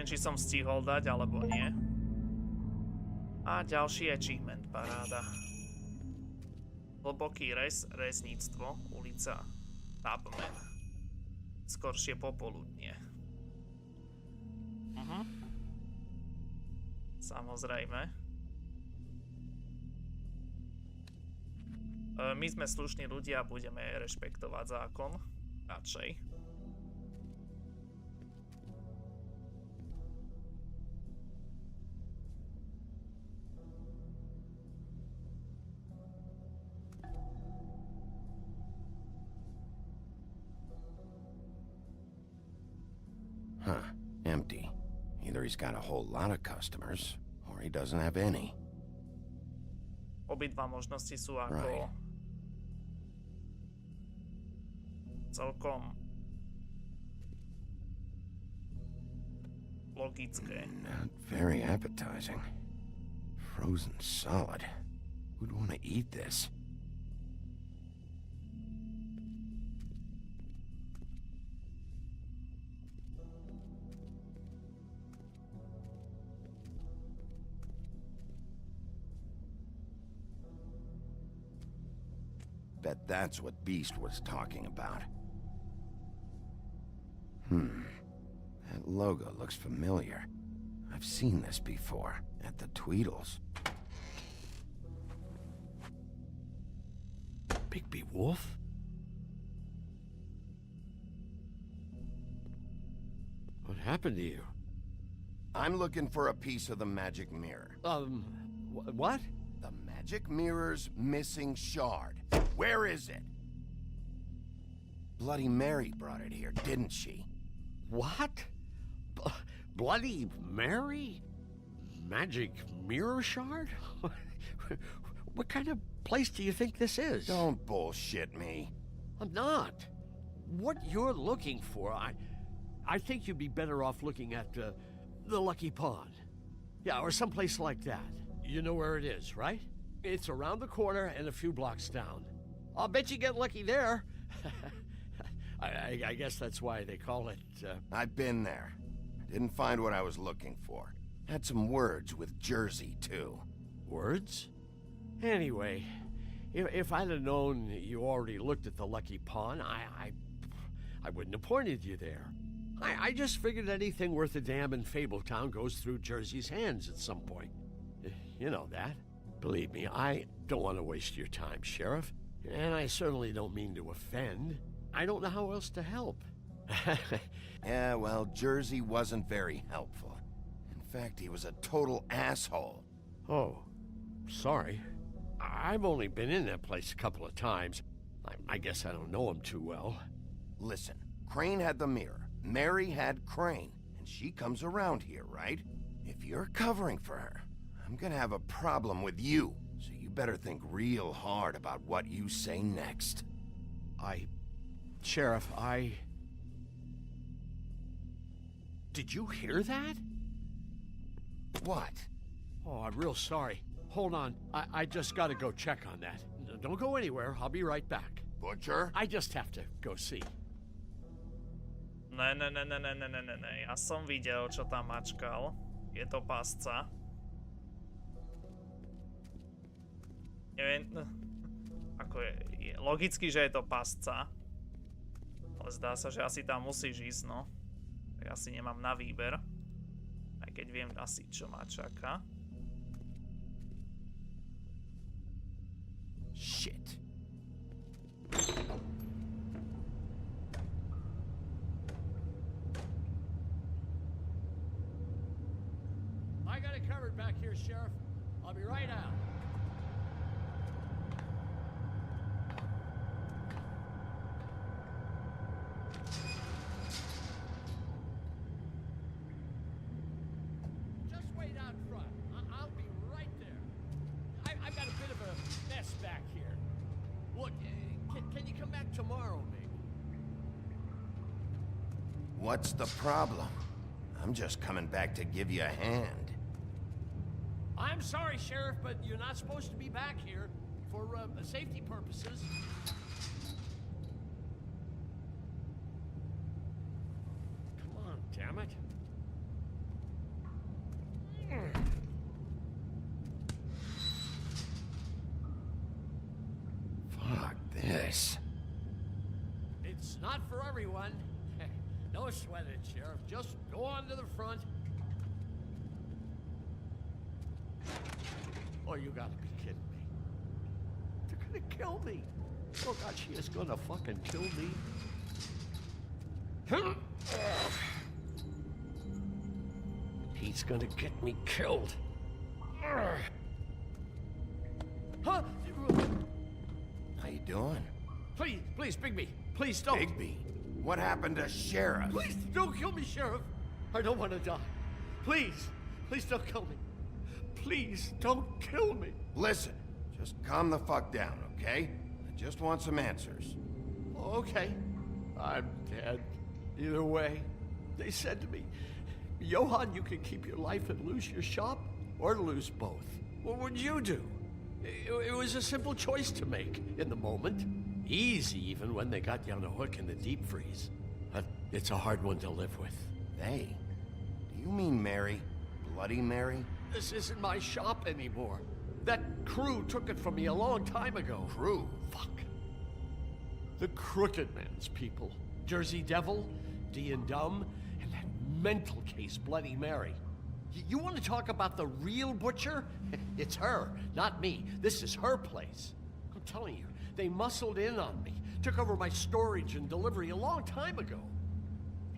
Neviem, či som stihol dať, alebo nie. A ďalší achievement, paráda. Hlboký rezníctvo, ulica Tubman. Skoršie popoludnie. Samozrejme. My sme slušní ľudia a budeme rešpektovať zákon. Radšej. Huh. Empty. Either he's got a whole lot of customers, or he doesn't have any. Obidva možnosti sú ako... celkom... logické. Not very appetizing. Frozen solid. Who'd want to eat this? Bet that's what Beast was talking about. That logo looks familiar. I've seen this before, at the Tweedles. Bigby Wolf? What happened to you? I'm looking for a piece of the magic mirror. What? The magic mirror's missing shard. Where is it? Bloody Mary brought it here, didn't she? What? Bloody Mary? Magic mirror shard? What kind of place do you think this is? Don't bullshit me. I'm not. What you're looking for, I think you'd be better off looking at the Lucky Pond. Yeah, or someplace like that. You know where it is, right? It's around the corner and a few blocks down. I'll bet you get lucky there. I guess that's why they call it, I've been there. Didn't find what I was looking for. Had some words with Jersey, too. Words? Anyway, if I'd have known you already looked at the Lucky Pond, I wouldn't have pointed you there. I just figured anything worth a damn in Fabletown goes through Jersey's hands at some point. You know that. Believe me, I don't want to waste your time, Sheriff. And I certainly don't mean to offend. I don't know how else to help. Yeah, well, Jersey wasn't very helpful. In fact, he was a total asshole. Oh, sorry. I've only been in that place a couple of times. I guess I don't know him too well. Listen, Crane had the mirror. Mary had Crane. And she comes around here, right? If you're covering for her, I'm gonna have a problem with you. So you better think real hard about what you say next. Sheriff, Did you hear that? What? Oh, I'm real sorry. Hold on. I just gotta go check on that. Don't go anywhere. I'll be right back. Butcher? I just have to go see. Ne. Ja som videl, čo tam mačkal. Je to pasca. Neviem, ako je logicky, že je to pasca. Ale zdá sa, že asi tam musíš ísť, no. Tak asi nemám na výber. Aj keď viem asi, čo ma čaká. Shit. I got it covered back here, Sheriff. I'll be right out. Just wait out front. I'll be right there. I've got a bit of a mess back here. Look, can you come back tomorrow, maybe? What's the problem? I'm just coming back to give you a hand. I'm sorry, Sheriff, but you're not supposed to be back here for safety purposes. Come on, damn it. this? It's not for everyone. No sweat it, Sheriff. Just go on to the front. Oh, you gotta be kidding me. They're gonna kill me. Oh, God, she is gonna fucking kill me. He's gonna get me killed. Huh? How you doing? Please, Bigby. Please don't. Bigby? What happened to Sheriff? Please don't kill me, Sheriff. I don't want to die. Please don't kill me. Please don't kill me. Listen, just calm the fuck down, okay? I just want some answers. Okay. I'm dead. Either way, they said to me, Johann, you can keep your life and lose your shop, or lose both. What would you do? It was a simple choice to make in the moment. Easy, even when they got you on a hook in the deep freeze. But it's a hard one to live with. They? Do you mean Mary? Bloody Mary? This isn't my shop anymore. That crew took it from me a long time ago. Crew? Fuck. The Crooked Man's people. Jersey Devil, D and Dumb, and that mental case, Bloody Mary. You want to talk about the real butcher? It's her, not me. This is her place. I'm telling you, they muscled in on me, took over my storage and delivery a long time ago.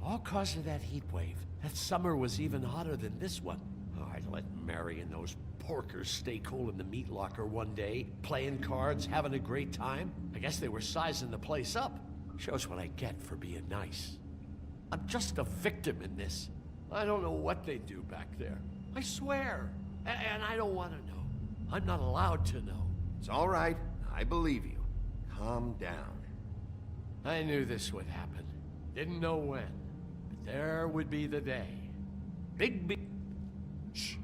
All cause of that heat wave. That summer was even hotter than this one. Oh, I let Mary and those porkers stay cool in the meat locker one day, playing cards, having a great time. I guess they were sizing the place up. Shows what I get for being nice. I'm just a victim in this. I don't know what they do back there. I swear. And I don't want to know. I'm not allowed to know. It's all right. I believe you. Calm down. I knew this would happen. Didn't know when. But there would be the day. Big. Shh.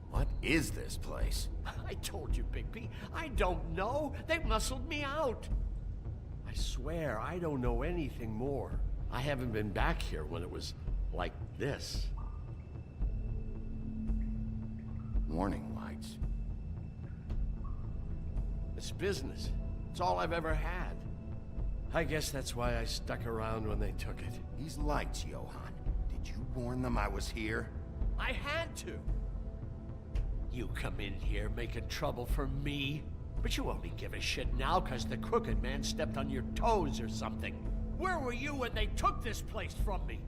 What is this place? I told you, Bigby. I don't know. They muscled me out. I swear, I don't know anything more. I haven't been back here when it was like this. Warning lights. It's business. It's all I've ever had. I guess that's why I stuck around when they took it. These lights, Johann. Did you warn them I was here? I had to. You come in here making trouble for me, but you only give a shit now because the Crooked Man stepped on your toes or something. Where were you when they took this place from me?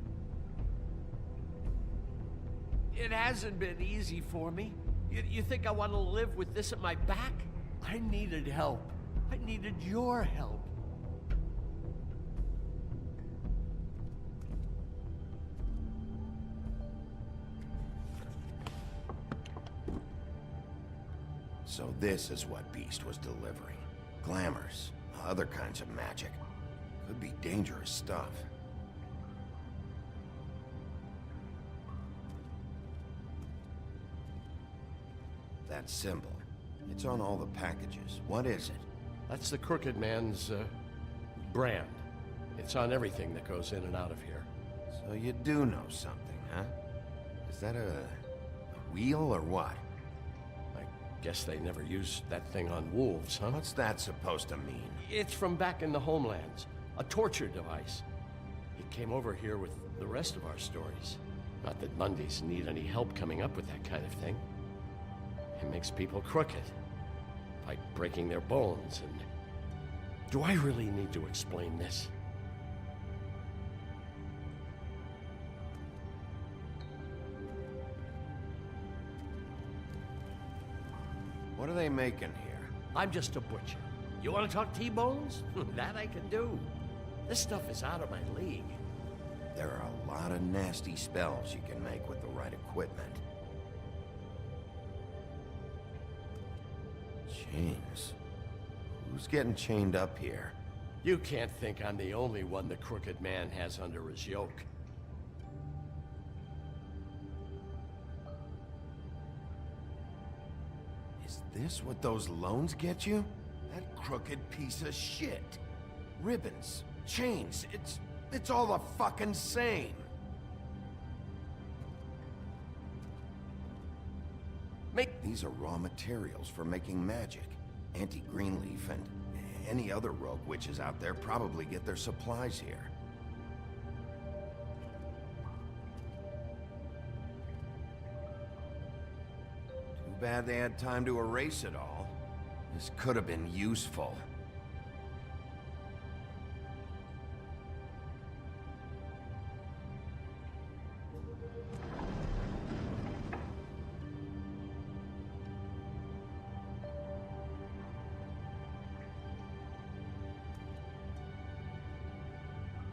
It hasn't been easy for me. You think I want to live with this at my back? I needed help. I needed your help. So this is what Beast was delivering. Glamours, other kinds of magic. Could be dangerous stuff. That symbol. It's on all the packages. What is it? That's the Crooked Man's, brand. It's on everything that goes in and out of here. So you do know something, huh? Is that a wheel or what? Guess they never used that thing on wolves, huh? What's that supposed to mean? It's from back in the homelands. A torture device. It came over here with the rest of our stories. Not that Mundies need any help coming up with that kind of thing. It makes people crooked. Like breaking their bones and... Do I really need to explain this? What are they making here? I'm just a butcher. You want to talk T-bones? That I can do. This stuff is out of my league. There are a lot of nasty spells you can make with the right equipment. Chains. Who's getting chained up here? You can't think I'm the only one the Crooked Man has under his yoke. Is this what those loans get you? That crooked piece of shit. Ribbons, chains, it's all the fucking same. These are raw materials for making magic. Auntie Greenleaf and any other rogue witches out there probably get their supplies here. Too bad they had time to erase it all. This could have been useful.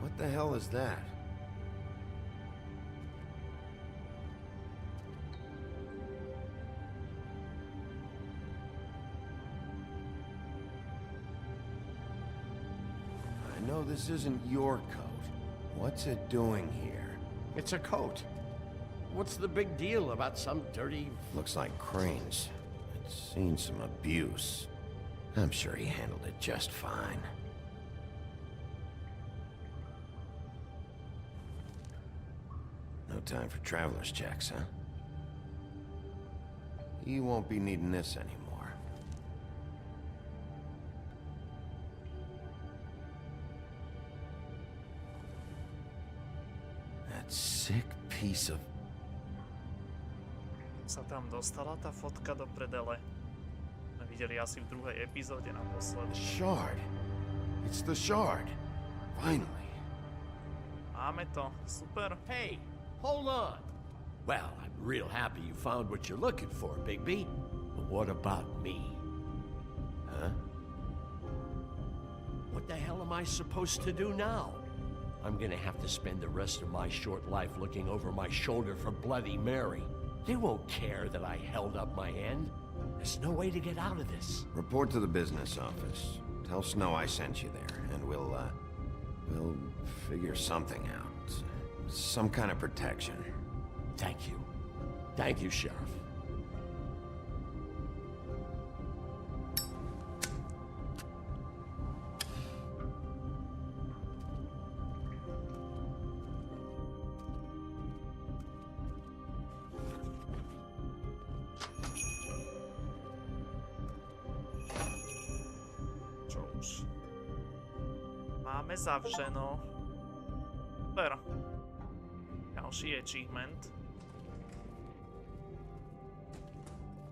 What the hell is that? I know this isn't your coat. What's it doing here? It's a coat. What's the big deal about some dirty... Looks like Crane's. It's seen some abuse. I'm sure he handled it just fine. No time for traveler's checks, huh? You won't be needing this anymore. That sick piece of... Sa tam dostala tá fotka do predele. Videli asi v druhej epizóde naposledy. Shard. It's the shard. Finally. Máme to. Super. Hey, hold on. Well, I'm real happy you found what you're looking for, Bigby. But what about me? Huh? What the hell am I supposed to do now? I'm gonna have to spend the rest of my short life looking over my shoulder for Bloody Mary. They won't care that I held up my end. There's no way to get out of this. Report to the business office. Tell Snow I sent you there, and we'll figure something out. Some kind of protection. Thank you. Thank you, Sheriff. Máme zavřeno. Super. Ďalší achievement.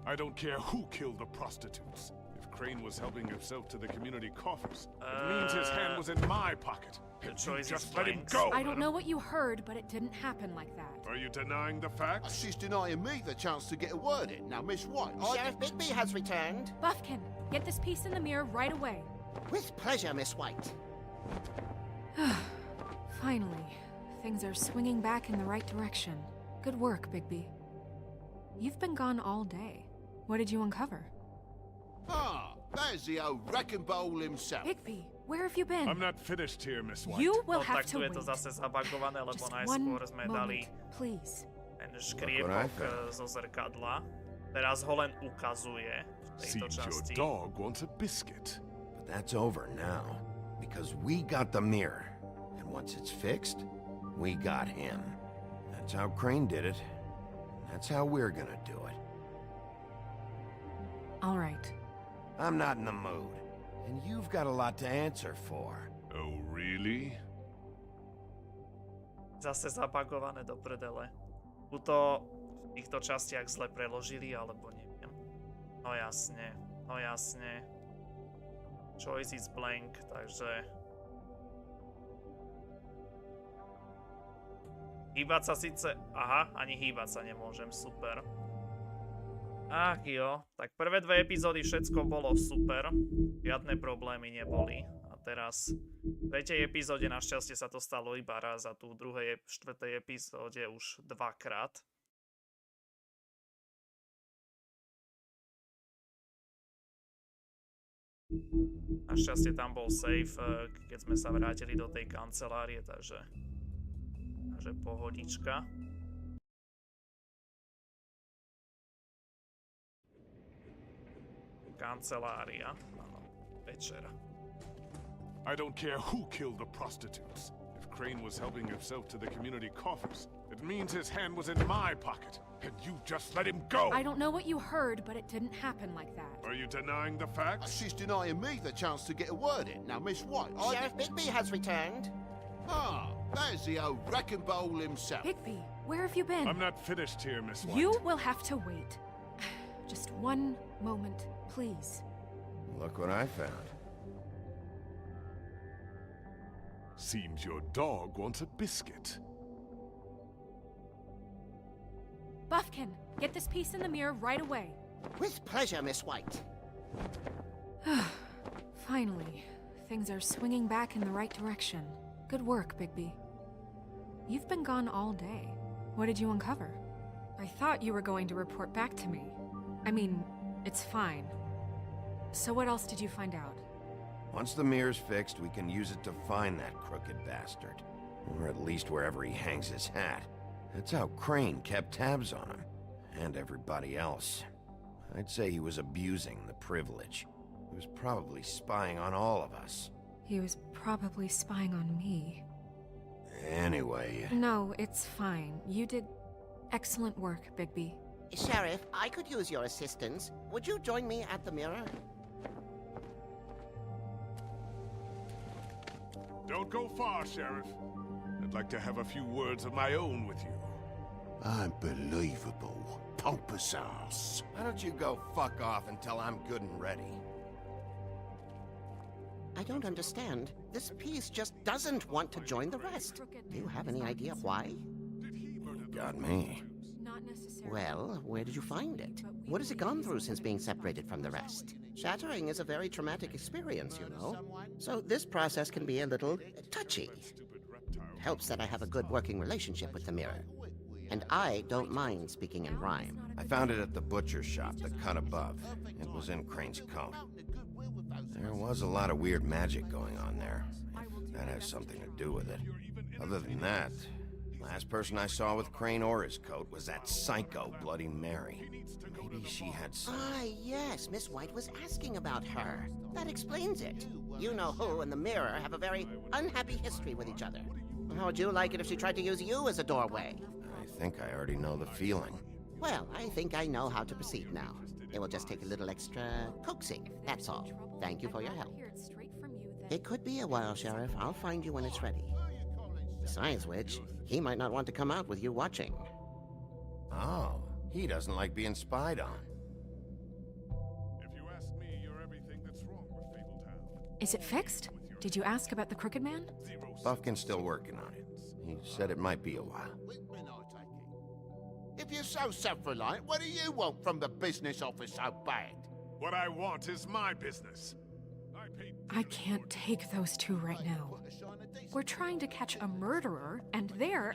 I don't care who killed the prostitutes. If Crane was helping himself to the community coffers, it means his hand was in my pocket. Just let him go. I don't know what you heard, but it didn't happen like that. Are you denying the facts? She's denying me the chance to get a word in. Now, Miss White, Sheriff Bigby has returned. Buffkin, get this piece in the mirror right away. With pleasure, Miss White. Finally, things are swinging back in the right direction. Good work, Bigby. You've been gone all day. What did you uncover? Ah, there's the old wrecking bowl himself. Bigby, where have you been? I'm not finished here, Miss White. You will No, have tak to tu je wait. to zase zabagované, lebo Just najskôr one sme dali moment, please. ten škriepok zo zrkadla. Teraz ho len ukazuje v tejto Seems časti. your dog wants a biscuit. But that's over now, because we got the mirror. And once it's fixed, we got him. That's how Crane did it. That's how we're gonna do it. All right. I'm not in the mood. And you've got a lot to answer for. Oh, really? Zase zabagované do prdele. Tuto v týchto častiach zle preložili, alebo neviem. No jasne, no jasne. Choice is blank, takže... Hýbať sa síce... Aha, ani hýbať sa nemôžem, super. Ach jo, tak prvé dve epizódy všetko bolo super, žiadne problémy neboli. A teraz v tretej epizóde našťastie sa to stalo iba raz a tu v druhej, štvrtej epizóde už dvakrát. Našťastie tam bol save, keď sme sa vrátili do tej kancelárie, takže pohodička. Kancelária, áno, večera. I don't care who killed the prostitutes. If Crane was helping himself to the community coffers, it means his hand was in my pocket, and you just let him go! I don't know what you heard, but it didn't happen like that. Are you denying the facts? She's denying me the chance to get a word in. Now, Miss White, Sheriff Bigby has returned. Ah, there's the old wrecking bowl himself. Bigby, where have you been? I'm not finished here, Miss White. You will have to wait. Just one moment, please. Look what I found. Seems your dog wants a biscuit. Buffkin, get this piece in the mirror right away. With pleasure, Miss White. Finally, things are swinging back in the right direction. Good work, Bigby. You've been gone all day. What did you uncover? I thought you were going to report back to me. I mean, it's fine. So what else did you find out? Once the mirror's fixed, we can use it to find that crooked bastard. Or at least wherever he hangs his hat. That's how Crane kept tabs on him. And everybody else. I'd say he was abusing the privilege. He was probably spying on all of us. He was probably spying on me. Anyway... No, it's fine. You did excellent work, Bigby. Sheriff, I could use your assistance. Would you join me at the mirror? Don't go far, Sheriff. I'd like to have a few words of my own with you. Unbelievable. Pompous ass. Why don't you go fuck off until I'm good and ready? I don't understand. This piece just doesn't want to join the rest. Do you have any idea why? Got me. Well, where did you find it? What has it gone through since being separated from the rest? Shattering is a very traumatic experience, you know. So this process can be a little touchy. It helps that I have a good working relationship with the mirror. And I don't mind speaking in rhyme. I found it at the butcher shop, the cut above. It was in Crane's coat. There was a lot of weird magic going on there. If that has something to do with it. Other than that, last person I saw with Crane or his coat was that psycho Bloody Mary. Maybe she had some... Ah, yes, Miss White was asking about her. That explains it. You know who and the mirror have a very unhappy history with each other. How would you like it if she tried to use you as a doorway? I think I already know the feeling. Well, I think I know how to proceed now. It will just take a little extra coaxing, that's all. Thank you for your help. It could be a while, Sheriff. I'll find you when it's ready. Besides which, he might not want to come out with you watching. Oh, he doesn't like being spied on. If you ask me, you're everything that's wrong with Fabletown. Is it fixed? Did you ask about the Crooked Man? Buffkin's still working on it. He said it might be a while. If you're so self-reliant, what do you want from the business office so bad? What I want is my business. I can't take those two right now. We're trying to catch a murderer, and they're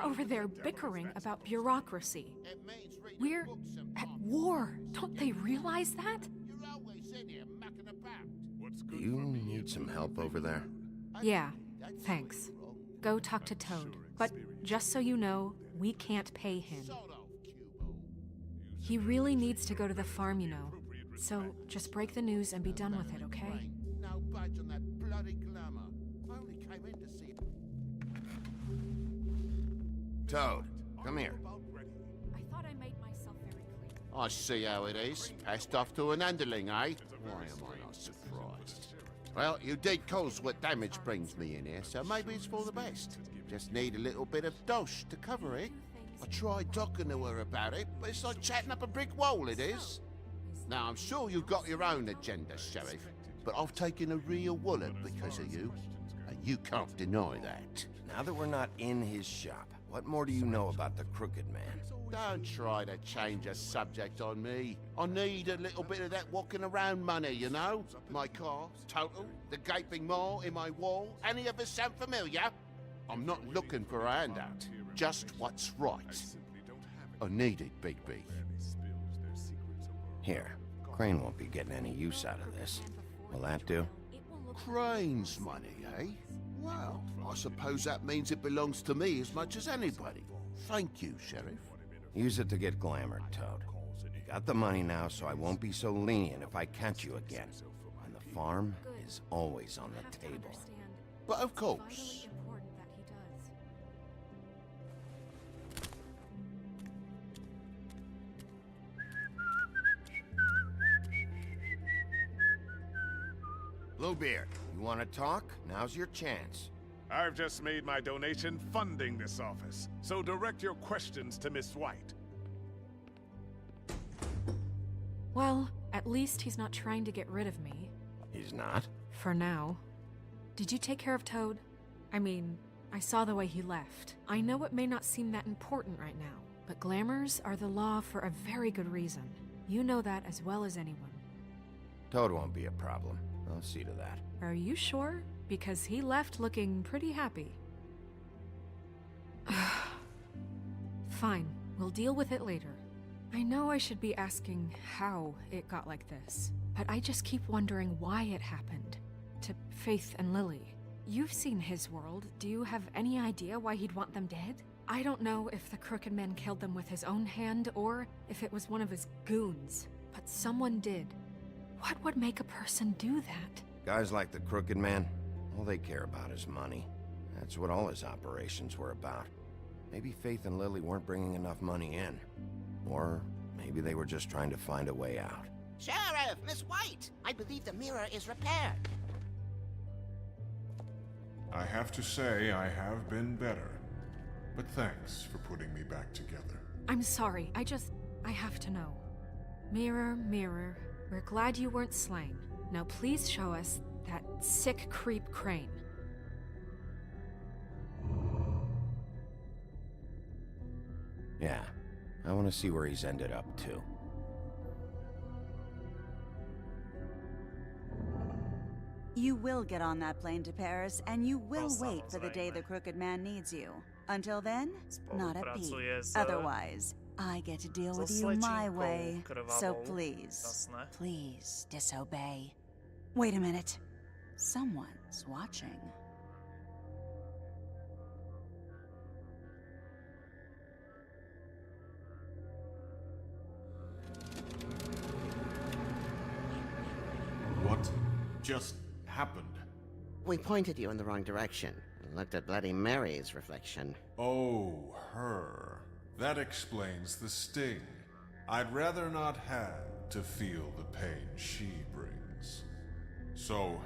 over there bickering about bureaucracy. We're at war. Don't they realize that? Do you need some help over there? Yeah, thanks. Go talk to Toad. But just so you know, we can't pay him. He really needs to go to the farm, you know. So just break the news and be done with it, okay? No budge on that bloody glamour. I only came in to see... Toad, come here. I thought I made myself very clear. I see how it is. Passed off to an underling, eh? Why am I not surprised? Well, you did cause what damage brings me in here, so maybe it's for the best. Just need a little bit of dosh to cover it. I tried talking to her about it, but it's like chatting up a brick wall, it is. Now, I'm sure you've got your own agenda, Sheriff, but I've taken a real wallet because of you, and you can't deny that. Now that we're not in his shop, What more do you know about the Crooked Man? Don't try to change a subject on me. I need a little bit of that walking around money, you know? My car, total, the gaping maw in my wall. Any of us sound familiar? I'm not looking for a handout. Just what's right. I need it, Bigby. Here, Crane won't be getting any use out of this. Will that do? Crane's money, eh? Well, I suppose that means it belongs to me as much as anybody. Thank you, Sheriff. Use it to get glamored, Toad. Got the money now, so I won't be so lenient if I catch you again. And the farm is always on the table. But of course. Bluebeard, you want to talk? Now's your chance. I've just made my donation funding this office, so direct your questions to Miss White. Well, at least he's not trying to get rid of me. He's not? For now. Did you take care of Toad? I mean, I saw the way he left. I know it may not seem that important right now, but glamours are the law for a very good reason. You know that as well as anyone. Toad won't be a problem. I'll see to that. Are you sure? Because he left looking pretty happy. Fine, we'll deal with it later. I know I should be asking how it got like this, but I just keep wondering why it happened. To Faith and Lily. You've seen his world. Do you have any idea why he'd want them dead? I don't know if the Crooked Man killed them with his own hand or if it was one of his goons, but someone did. What would make a person do that? Guys like the Crooked Man, all they care about is money. That's what all his operations were about. Maybe Faith and Lily weren't bringing enough money in. Or maybe they were just trying to find a way out. Sheriff, Miss White, I believe the mirror is repaired. I have to say I have been better. But thanks for putting me back together. I'm sorry, I have to know. Mirror, mirror, we're glad you weren't slain. Now please show us that sick creep Crane. Yeah, I want to see where he's ended up, too. You will get on that plane to Paris, and you will wait for the day the Crooked Man needs you. Until then, not a peep. Otherwise, I get to deal with you my way. So please, please disobey. Wait a minute. Someone's watching. What just happened? We pointed you in the wrong direction and looked at Bloody Mary's reflection. Oh, her. That explains the sting. I'd rather not have to feel the pain she brings. So,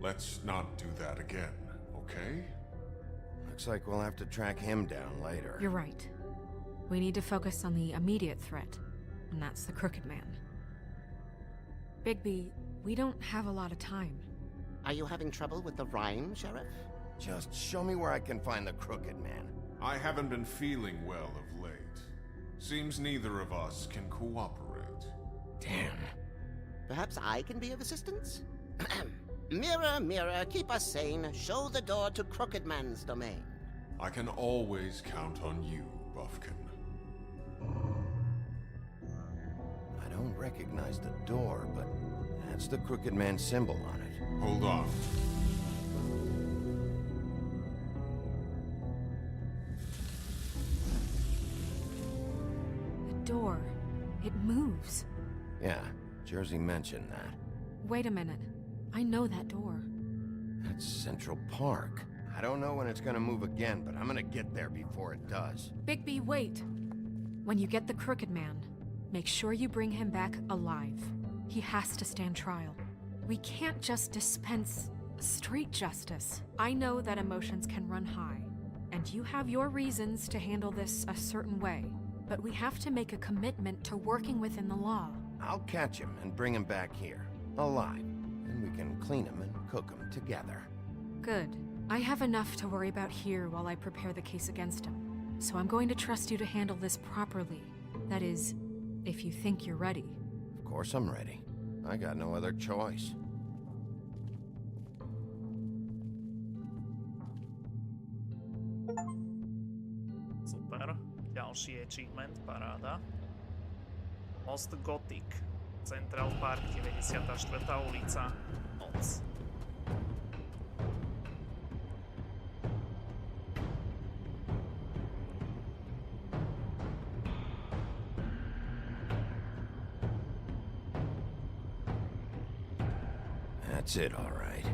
let's not do that again, okay? Looks like we'll have to track him down later. You're right. We need to focus on the immediate threat, and that's the Crooked Man. Bigby, we don't have a lot of time. Are you having trouble with the rhyme, Sheriff? Just show me where I can find the Crooked Man. I haven't been feeling well of late. Seems neither of us can cooperate. Damn. Perhaps I can be of assistance? Mirror, mirror, keep us sane. Show the door to Crooked Man's domain. I can always count on you, Buffkin. I don't recognize the door, but that's the Crooked Man symbol on it. Hold on. The door. It moves. Yeah, Jersey mentioned that. Wait a minute. I know that door. That's Central Park. I don't know when it's gonna move again, but I'm gonna get there before it does. Bigby, wait. When you get the Crooked Man, make sure you bring him back alive. He has to stand trial. We can't just dispense street justice. I know that emotions can run high, and you have your reasons to handle this a certain way, but we have to make a commitment to working within the law. I'll catch him and bring him back here, alive. Then we can clean him and cook him together. Good. I have enough to worry about here while I prepare the case against him. So I'm going to trust you to handle this properly. That is, if you think you're ready. Of course I'm ready. I got no other choice. Super. Ďalší achievement, paráda. Most Gothic. Central Park, 94. ulica. Noc. That's it, all right.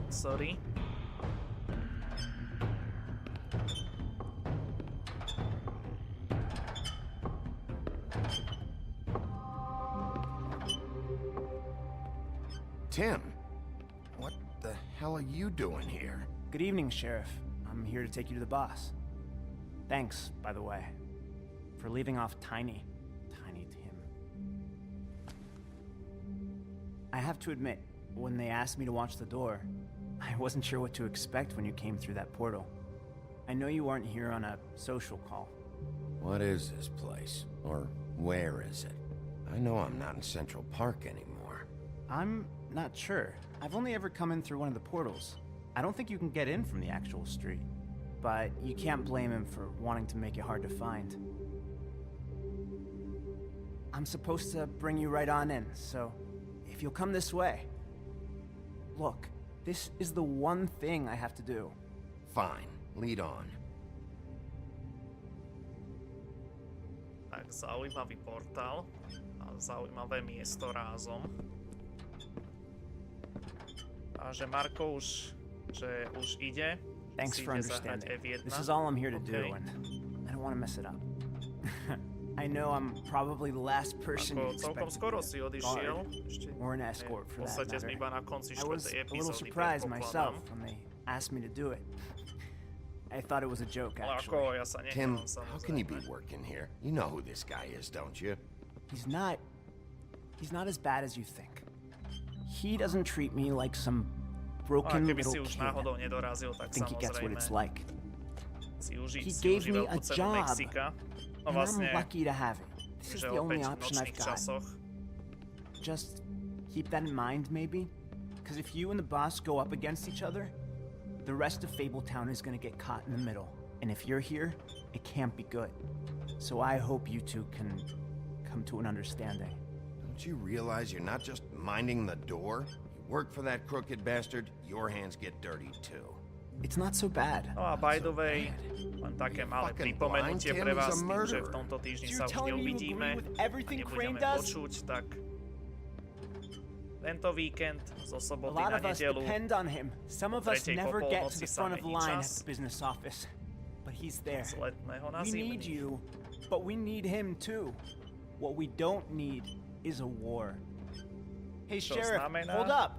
Sorry. Tim, what the hell are you doing here? Good evening, Sheriff. I'm here to take you to the boss. Thanks, by the way, for leaving off Tiny Tim. I have to admit, when they asked me to watch the door, I wasn't sure what to expect when you came through that portal. I know you aren't here on a social call. What is this place? Or where is it? I know I'm not in Central Park anymore. I'm not sure. I've only ever come in through one of the portals. I don't think you can get in from the actual street. But you can't blame him for wanting to make it hard to find. I'm supposed to bring you right on in, so if you'll come this way. Look, this is the one thing I have to do. Fine, lead on. Tak, zaujímavý portál a zaujímavé miesto rázom. A že Marko už ide. Thanks for understanding. This is all I'm here to do, and I don't want to mess it up. I know I'm probably the last person you expect to be or an escort for that matter. I was a little surprised myself when they asked me to do it. I thought it was a joke, actually. Tim, how can you be working here? You know who this guy is, don't you? He's not as bad as you think. He doesn't treat me like some broken little kid. I think he gets what it's like. He gave me a job, and I'm lucky to have it. This is the only option I've got. Just keep that in mind, maybe? Because if you and the boss go up against each other, the rest of Fabletown is gonna get caught in the middle. And if you're here, it can't be good. So I hope you two can come to an understanding. Don't you realize you're not just minding the door? You work for that crooked bastard, your hands get dirty too. It's not so bad. No a by the way, len také malé pripomenutie pre vás, že v tomto týždni sa už neuvidíme a nebudeme počuť, tak tento víkend zo soboty na nedeľu tretej po polnoci sa mení čas z letného na We need zimný. you, but we need him too. What we don't need is a war. Hey, Čo Sheriff, znamená, hold up.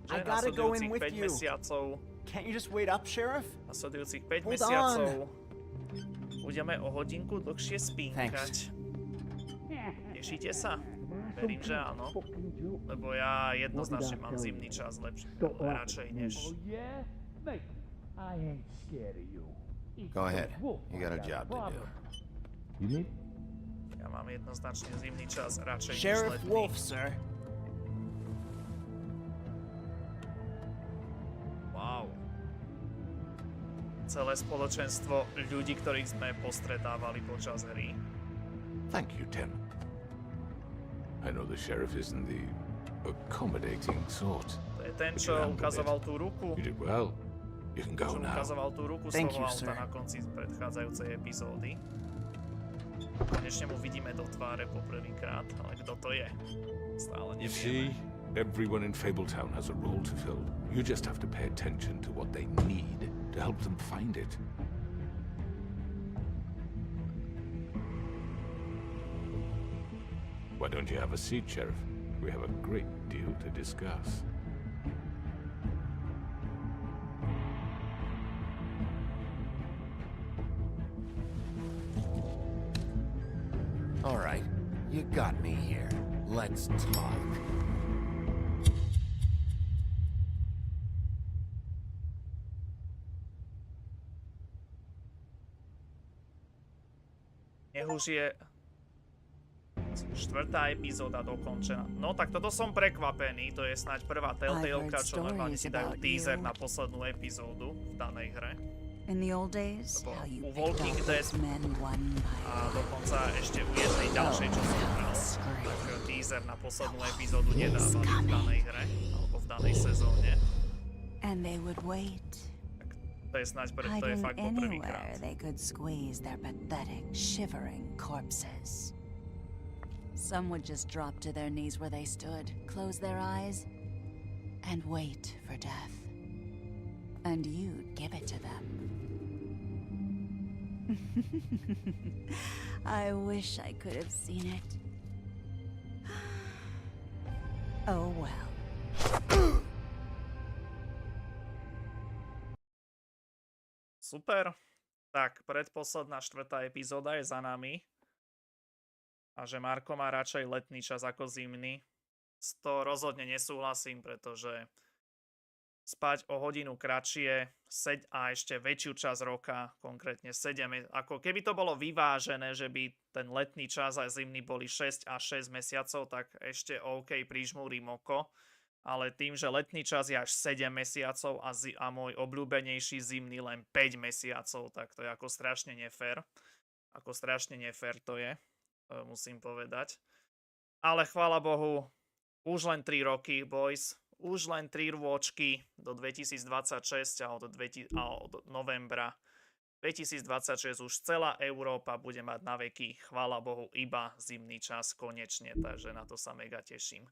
že I gotta go in nasledujúcich with 5 you. mesiacov Can't you just wait up, Sheriff? Nasledujúcich 5 Hold mesiacov budeme o hodinku dlhšie spínkať. Tešíte sa? Verím, že áno. Lebo ja jednoznačne mám zimný čas radšej než... Go ahead. You got a job to do. Ja mám jednoznačne zimný čas radšej než Sheriff letný. Wolf, sir. Wow. Celé spoločenstvo ľudí, ktorých sme postretávali počas hry. Thank you, Tim. I know the sheriff isn't the accommodating sort. To je ten, čo ukazoval tú ruku. You did well. You can go Čo now. ukazoval tú ruku z toho auta na konci predchádzajúcej epizódy. Konečne mu vidíme do tváre poprvýkrát, ale kto to je? Stále You nevieme. see, everyone in Fabletown has a role to fill. You just have to pay attention to what they need to help them find it. Why don't you have a seat, Sheriff? We have a great deal to discuss. All right, you got me here. Let's talk. Nech už je 4. epizóda dokončená. No tak toto som prekvapený, to je snáď prvá TELLTALEka, čo normálne si dajú teaser na poslednú epizódu v danej hre. U Walking Dead a dokonca ešte u jednej ďalšej, čo som hral, tak teaser na poslednú epizódu nedávali v danej hre, alebo v danej sezóne. To je snáď to je fakt po prvýkrát. Some would just drop to their knees where they stood, close their eyes, and wait for death. And you'd give it to them. I wish I could have seen it. Oh well. Super. Tak, predposledná 4. epizóda je za nami. A že Marko má radšej letný čas ako zimný. S to rozhodne nesúhlasím, pretože spať o hodinu kratšie a ešte väčšiu časť roka, konkrétne 7, ako keby to bolo vyvážené, že by ten letný čas a zimný boli 6 až 6 mesiacov, tak ešte OK, prižmúrim oko. Ale tým, že letný čas je až 7 mesiacov a môj obľúbenejší zimný len 5 mesiacov, tak to je ako strašne nefér. Ako strašne nefér to je. Musím povedať. Ale chvála Bohu, už len 3 roky, boys. Už len 3 rôčky do 2026 a od novembra 2026 už celá Európa bude mať na veky, chvála Bohu, iba zimný čas konečne, takže na to sa mega teším.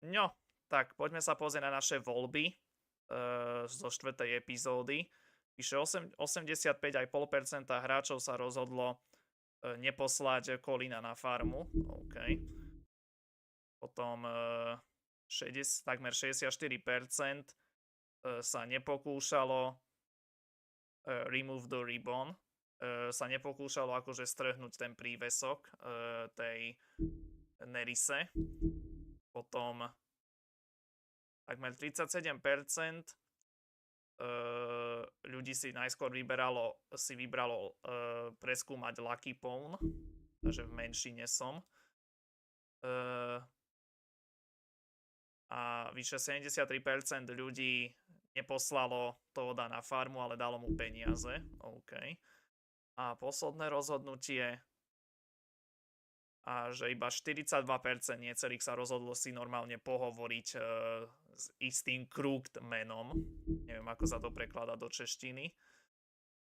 No, tak poďme sa pozrieť na naše voľby zo 4. epizódy. Píše 85,5% hráčov sa rozhodlo neposlať Colina na farmu. OK. Potom takmer 64% sa nepokúšalo remove the ribbon. Sa nepokúšalo akože strhnúť ten prívesok tej Nerise. Potom takmer 37% ľudí si najskôr vybralo preskúmať Lucky Pawn, takže v menšine som. A vyše 73% ľudí neposlalo Toada na farmu, ale dalo mu peniaze. OK. A posledné rozhodnutie, a že iba 42% niecerých sa rozhodlo si normálne pohovoriť s istým Crooked menom. Neviem, ako sa to prekladá do češtiny.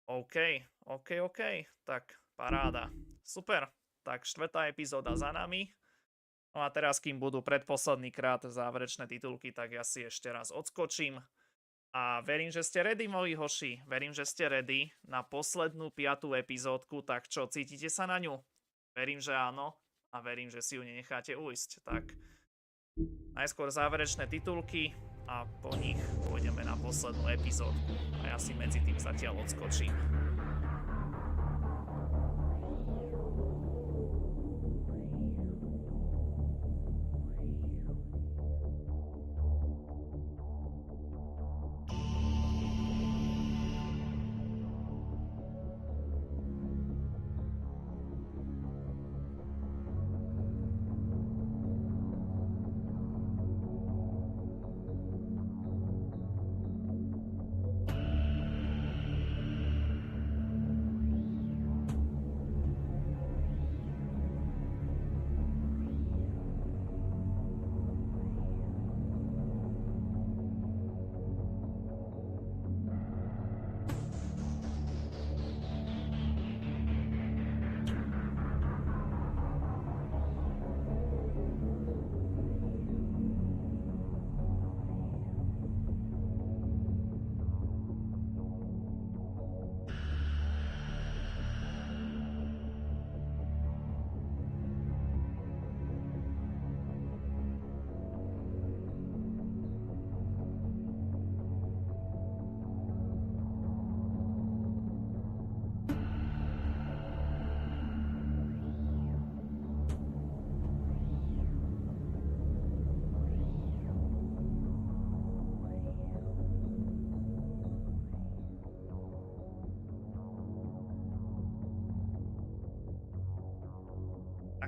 OK. Tak, paráda. Super. Tak, 4. epizóda za nami. No a teraz, kým budú predposledný krát záverečné titulky, tak ja si ešte raz odskočím. A verím, že ste ready, moji hoši. Verím, že ste ready na poslednú 5. epizódku. Tak čo, cítite sa na ňu? Verím, že áno. A verím, že si ju nenecháte ujsť. Tak, najskôr záverečné titulky a po nich pôjdeme na poslednú epizódku. A ja si medzi tým zatiaľ odskočím.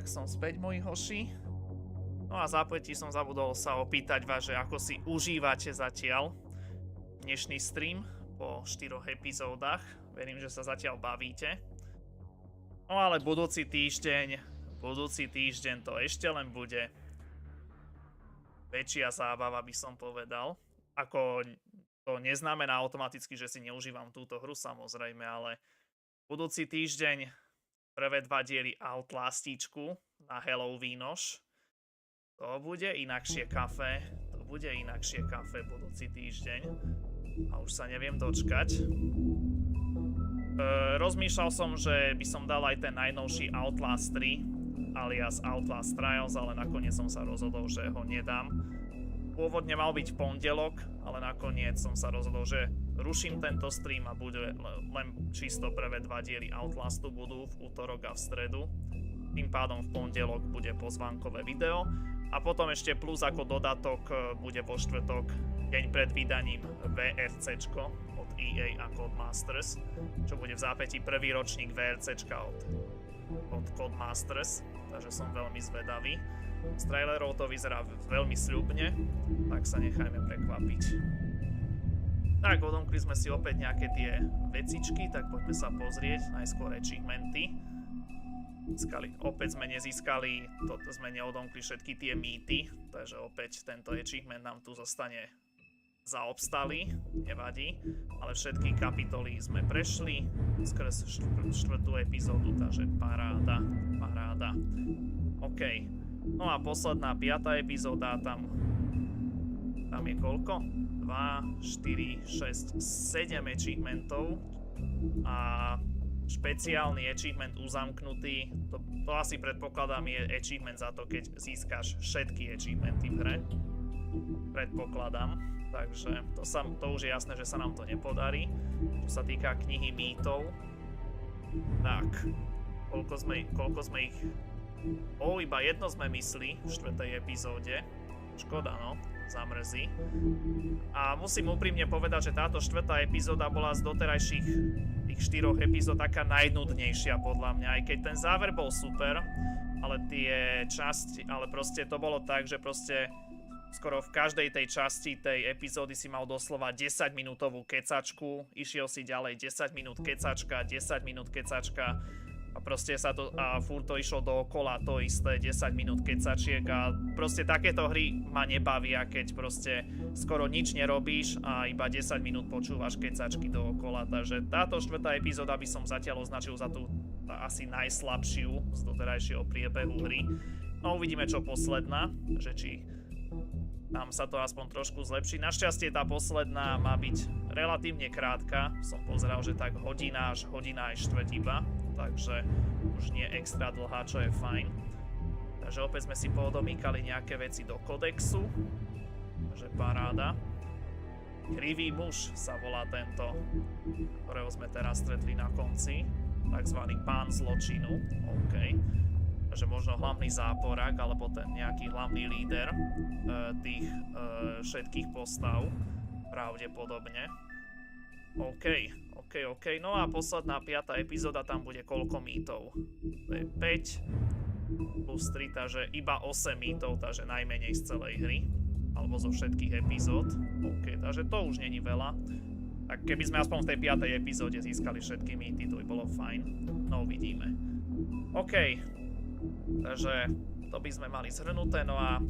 Tak, som späť, moji hoši. No a zápätí som zabudol sa opýtať vás, že ako si užívate zatiaľ dnešný stream po 4 epizódach. Verím, že sa zatiaľ bavíte. No ale budúci týždeň to ešte len bude väčšia zábava, by som povedal. Ako to neznamená automaticky, že si neužívam túto hru, samozrejme, ale budúci týždeň prvé 2 diely Outlastičku na Halloweenoš. To bude inakšie kafe. Budúci týždeň. A už sa neviem dočkať. Rozmýšľal som, že by som dal aj ten najnovší Outlast 3 alias Outlast Trials, ale nakoniec som sa rozhodol, že ho nedám. Pôvodne mal byť v pondelok, ale nakoniec som sa rozhodol, že ruším tento stream a bude len čisto prvé 2 diely Outlastu budú v útorok a v stredu. Tým pádom v pondelok bude pozvánkové video a potom ešte plus ako dodatok bude vo štvrtok deň pred vydaním VRCčko od EA a Codemasters, čo bude v zápätí prvý ročník VRCčka od Codemasters, takže som veľmi zvedavý. Z trailerov to vyzerá veľmi sľubne, tak sa nechajme prekvapiť. Tak, odomkli sme si opäť nejaké tie vecičky, tak poďme sa pozrieť, najskôr achievementy. Opäť sme nezískali, sme neodomkli všetky tie mýty, takže opäť tento achievement nám tu zostane zaobstalý, nevadí, ale všetky kapitoly sme prešli skrz 4. epizódu, takže paráda. OK. No a posledná 5. epizóda, tam je koľko? 2, 4, 6, 7 achievementov a špeciálny achievement uzamknutý, to asi predpokladám je achievement za to, keď získaš všetky achievementy v hre. Predpokladám, takže to už je jasné, že sa nám to nepodarí. Čo sa týka knihy mýtov, tak, koľko sme ich... iba jedno sme mysli v 4. epizóde. Škoda, no, zamrzí. A musím úprimne povedať, že táto 4. epizóda bola z doterajších tých 4 epizód taká najnudnejšia podľa mňa. Aj keď ten záver bol super, ale tie časti, ale proste to bolo tak, že proste skoro v každej tej časti tej epizódy si mal doslova 10-minútovú kecačku, išiel si ďalej 10 minút kecačka, 10 minút kecačka. A proste a furt to išlo dookola to isté, 10 minút kecačiek a proste takéto hry ma nebavia, keď proste skoro nič nerobíš a iba 10 minút počúvaš kecačky dookola, takže táto 4. epizóda by som zatiaľ označil za tú asi najslabšiu z doterajšieho priebehu hry. No uvidíme čo posledná, že či tam sa to aspoň trošku zlepší. Našťastie tá posledná má byť relatívne krátka, som pozeral, že tak hodina až štvrť iba. Takže už nie extra dlhá, čo je fajn. Takže opäť sme si poodomýkali nejaké veci do kodexu. Takže paráda. Krivý muž sa volá tento, ktorého sme teraz stretli na konci. Takzvaný pán zločinu. OK. Takže možno hlavný záporák, alebo ten nejaký hlavný líder tých všetkých postav. Pravdepodobne. OK. No a posledná 5. epizóda, tam bude koľko mýtov? To je 5 plus 3, takže iba 8 mýtov, takže najmenej z celej hry. Alebo zo všetkých epizód. OK, takže to už není veľa. Tak keby sme aspoň v tej 5. epizóde získali všetky mýty, to by bolo fajn. No uvidíme. OK. Takže to by sme mali zhrnuté, no a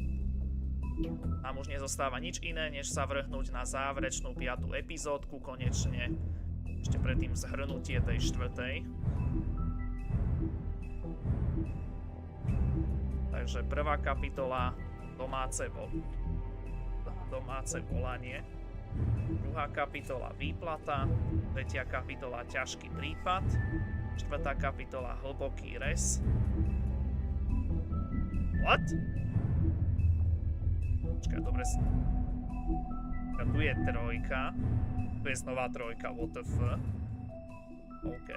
nám už nezostáva nič iné, než sa vrhnúť na záverečnú 5. epizódku konečne. Ešte predtým zhrnutie tej 4. Takže prvá kapitola domáce volanie. Druhá kapitola výplata. Tretia kapitola ťažký prípad. Štvrtá kapitola hlboký rez. What? Počkaj, dobre si... Tu je 3. Tu je znova 3, what the f. OK.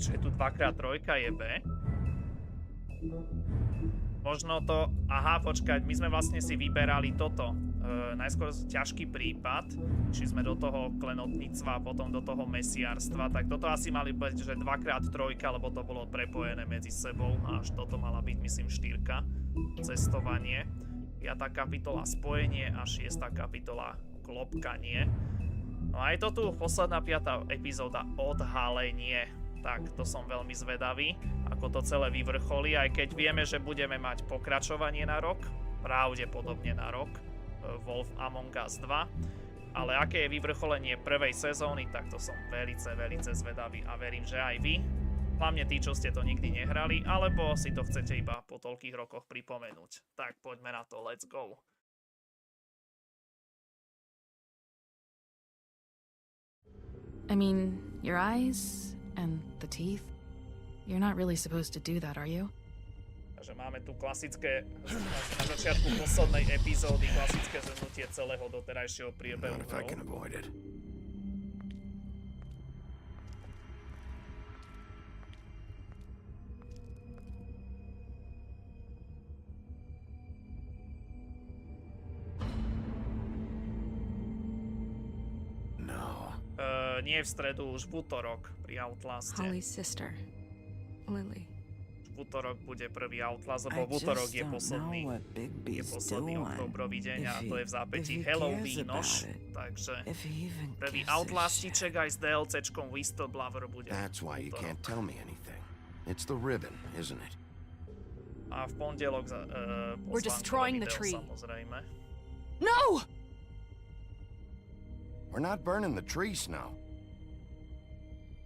Čiže tu 2x3 je B. Možno to... Aha, počkať, my sme vlastne si vyberali toto. najskôr ťažký prípad, išli sme do toho klenotníctva a potom do toho mesiarstva, tak toto asi mali byť, že 2x3, lebo to bolo prepojené medzi sebou, až toto mala byť, myslím, 4, cestovanie, 5. kapitola spojenie a 6. kapitola klopkanie. No a je to tu posledná 5. epizóda odhalenie, tak to som veľmi zvedavý, ako to celé vyvrcholí, aj keď vieme, že budeme mať pokračovanie na rok, pravdepodobne na rok, Wolf Among Us 2, ale aké je vyvrcholenie prvej sezóny, tak to som veľmi zvedavý a verím, že aj vy, hlavne tí, čo ste to nikdy nehrali, alebo si to chcete iba po toľkých rokoch pripomenúť. Tak poďme na to, let's go. I mean, your eyes and the teeth, you're not really supposed to do that, are you? Takže máme tu klasické, na začiatku poslednej epizódy, klasické zhrnutie celého doterajšieho priebehu. Nie v stredu, už v útorok pri Outlaste. Holly's sister, Lily. V útorok bude prvý Outlast, lebo v útorok je posledný októbrový deň a to je v zápätí Halloweenoš, takže prvý Outlastiček aj s DLCčkom Whistleblower bude That's why you can't tell me anything. It's the ribbon, isn't it? A v pondelok destroying the tree. Samozrejme. No! We're not burning the tree, Snow.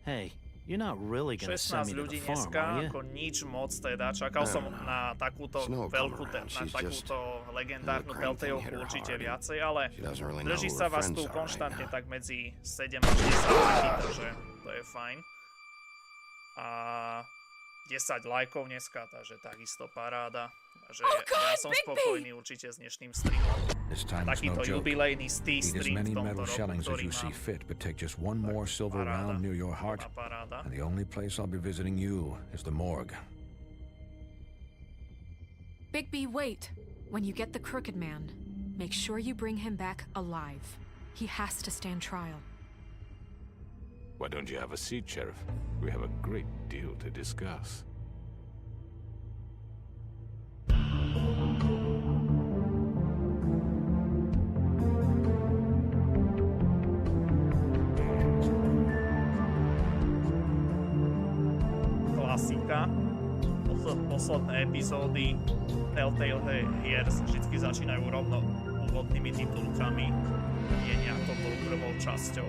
Hey, you're not really gonna send me to the farm, dneska, are you? ako nič moc teda. Čakal som na takúto veľkú, na takúto legendárnu TELLTALEovku určite viacej, ale drží sa vás tu konštantne tak medzi 7 až 10 ľudí, takže to je fajn. A 10 lajkov dneska, takže takisto paráda. Takže ja som spokojný určite s dnešným streamom. Takýto jubilejný stream v tomto roku, ktorý mám. Paráda. And the only place I'll be visiting you is the morgue. Bigby, wait. When you get the Crooked Man, make sure you bring him back alive. He has to stand trial. Why don't you have a seat, Sheriff? We have a great deal to discuss. Klasika. Posledné epizódy TELLTALE hier vždy začínajú rovno úvodnými titulkami. Je nejakou tou prvou časťou.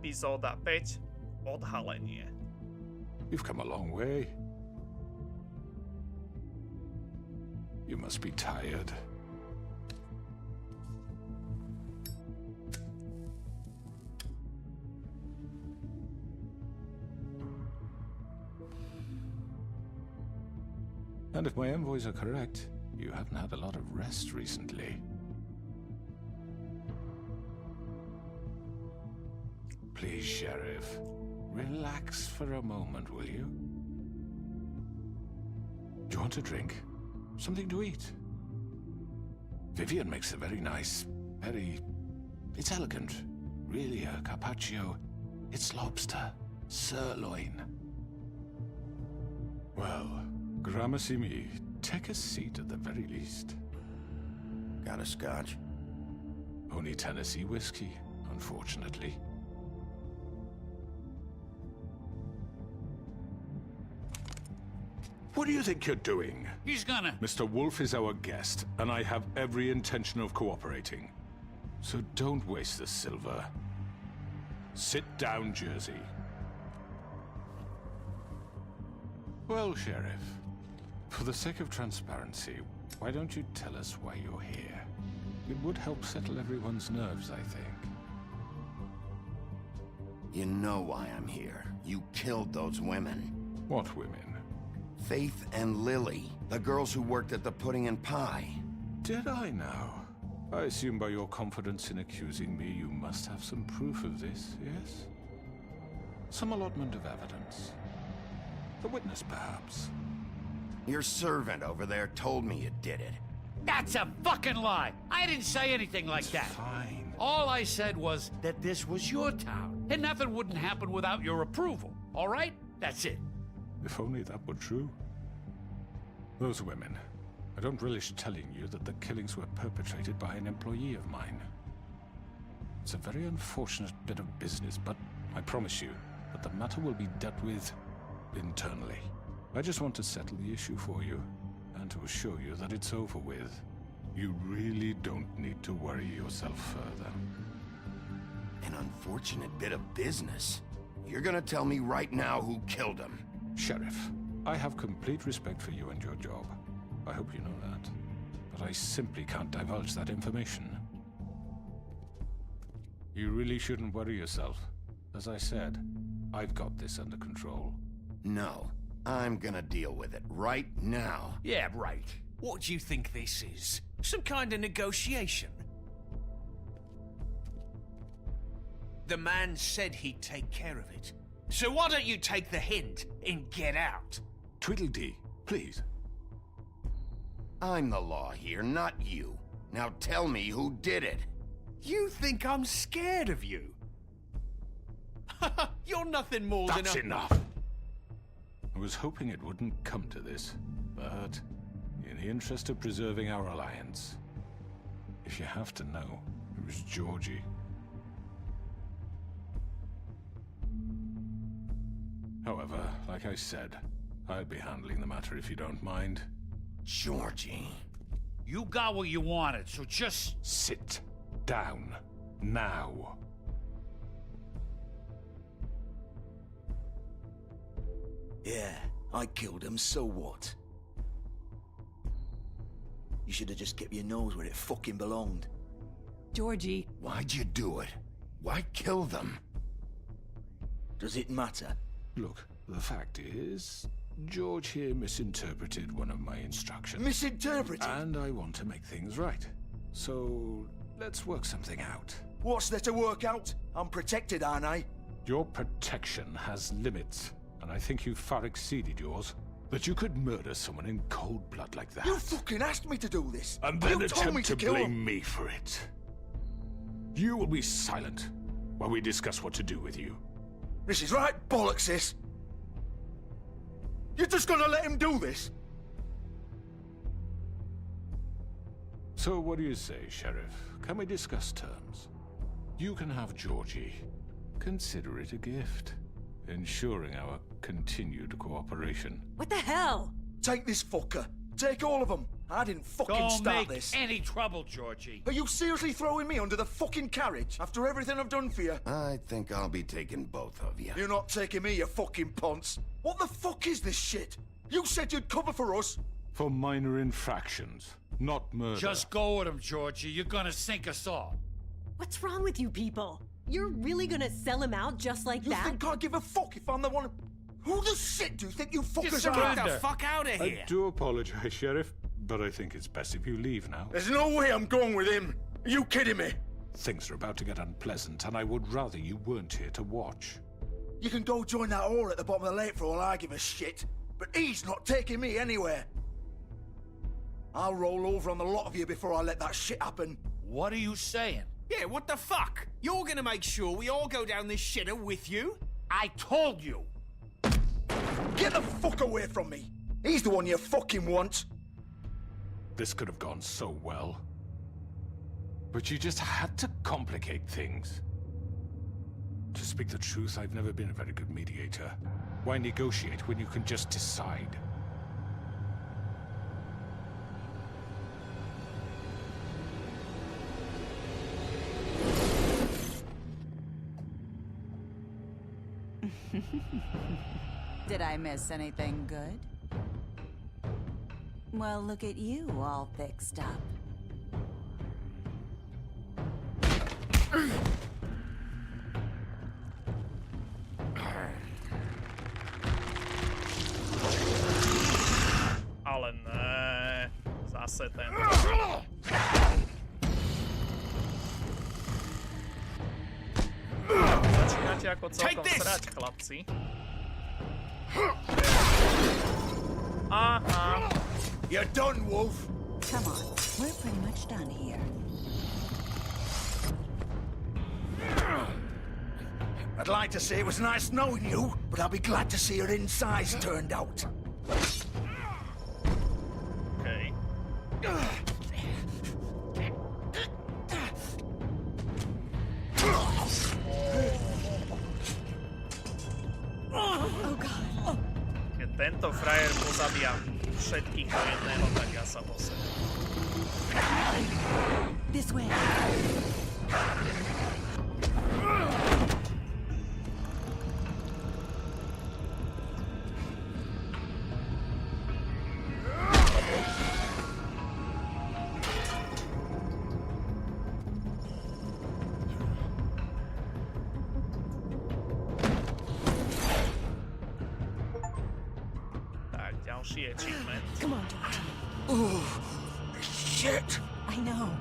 Epizóda 5. Odhalenie. You've come a long way. You must be tired. And if my envoys are correct, you haven't had a lot of rest recently. Please, Sheriff, relax for a moment, will you? Do you want a drink? Something to eat? Vivian makes a very nice, it's elegant. Really a carpaccio. It's lobster, sirloin. Well, gramercy me, take a seat at the very least. Got a scotch? Only Tennessee whiskey, unfortunately. What do you think you're doing? He's gonna... Mr. Wolf is our guest, and I have every intention of cooperating. So don't waste the silver. Sit down, Jersey. Well, Sheriff, for the sake of transparency, why don't you tell us why you're here? It would help settle everyone's nerves, I think. You know why I'm here. You killed those women. What women? Faith and Lily, the girls who worked at the Pudding and Pie. Did I now? I assume by your confidence in accusing me, you must have some proof of this, yes? Some allotment of evidence. A witness, perhaps. Your servant over there told me you did it. That's a fucking lie! I didn't say anything like that. Fine. All I said was that this was your town, and nothing wouldn't happen without your approval, all right? That's it. If only that were true. Those women. I don't relish telling you that the killings were perpetrated by an employee of mine. It's a very unfortunate bit of business, but I promise you that the matter will be dealt with internally. I just want to settle the issue for you, and to assure you that it's over with. You really don't need to worry yourself further. An unfortunate bit of business? You're gonna tell me right now who killed him? Sheriff, I have complete respect for you and your job. I hope you know that. But I simply can't divulge that information. You really shouldn't worry yourself. As I said, I've got this under control. No, I'm gonna deal with it right now. Yeah, right. What do you think this is? Some kind of negotiation? The man said he'd take care of it. So why don't you take the hint and get out? Tweedledee, please. I'm the law here, not you. Now tell me who did it. You think I'm scared of you? You're nothing more than a... That's enough! I was hoping it wouldn't come to this, but in the interest of preserving our alliance, if you have to know, it was Georgie. However, like I said, I'll be handling the matter if you don't mind. Georgie. You got what you wanted, so just... Sit down. Now. Yeah, I killed him, so what? You should have just kept your nose where it fucking belonged. Georgie. Why'd you do it? Why kill them? Does it matter? Look, the fact is, George here misinterpreted one of my instructions. Misinterpreted? And I want to make things right. So, let's work something out. What's there to work out? I'm protected, aren't I? Your protection has limits, and I think you've far exceeded yours. That you could murder someone in cold blood like that. You fucking asked me to do this! And then you told me attempt to kill blame him. me for it. You will be silent while we discuss what to do with you. This is right bollocks, this! You're just gonna let him do this? So what do you say, Sheriff? Can we discuss terms? You can have Georgie. Consider it a gift, ensuring our continued cooperation. What the hell? Take this fucker. Take all of them. I didn't fucking start this. Don't make any trouble, Georgie. Are you seriously throwing me under the fucking carriage after everything I've done for you? I think I'll be taking both of you. You're not taking me, you fucking ponce. What the fuck is this shit? You said you'd cover for us. For minor infractions, not murder. Just go with him, Georgie. You're gonna sink us all. What's wrong with you people? You're really gonna sell him out just like that? You think I give a fuck if I'm the one... Who the shit do you think you fuckers are? Get the fuck out of here! I do apologize, Sheriff, but I think it's best if you leave now. There's no way I'm going with him. Are you kidding me? Things are about to get unpleasant, and I would rather you weren't here to watch. You can go join that whore at the bottom of the lake for all I give a shit. But he's not taking me anywhere. I'll roll over on the lot of you before I let that shit happen. What are you saying? Yeah, what the fuck? You're gonna make sure we all go down this shitter with you? I told you! Get the fuck away from me! He's the one you fucking want! This could have gone so well. But you just had to complicate things. To speak the truth, I've never been a very good mediator. Why negotiate when you can just decide? Did I miss anything good? Well, look at you, all fixed up. máte ako celkom srať, chlapci. Aha. You're done, Wolf. Come on, we're pretty much done here. I'd like to say it was nice knowing you, but I'll be glad to see your insides turned out. Okay. Keď tento frajer pozabíja všetkých do jedného, tak ja sa posedem. This way. Tak, ďalší achievement. Come on, Doctor. Oh, shit. I know.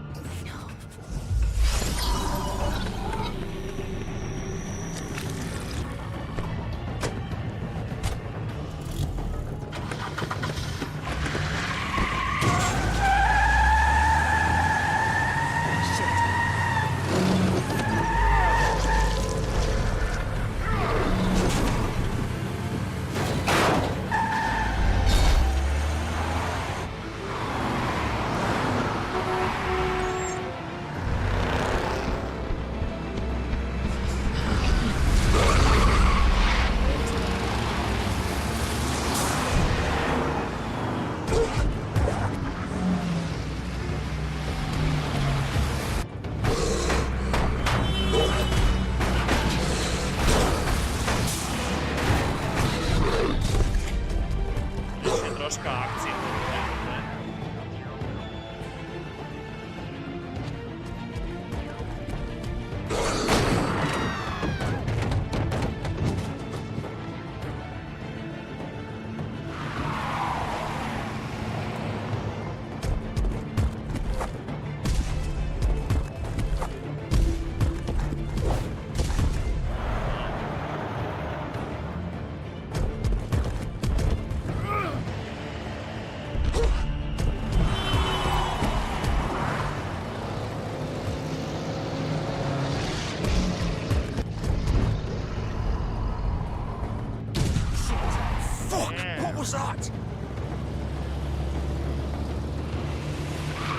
was that?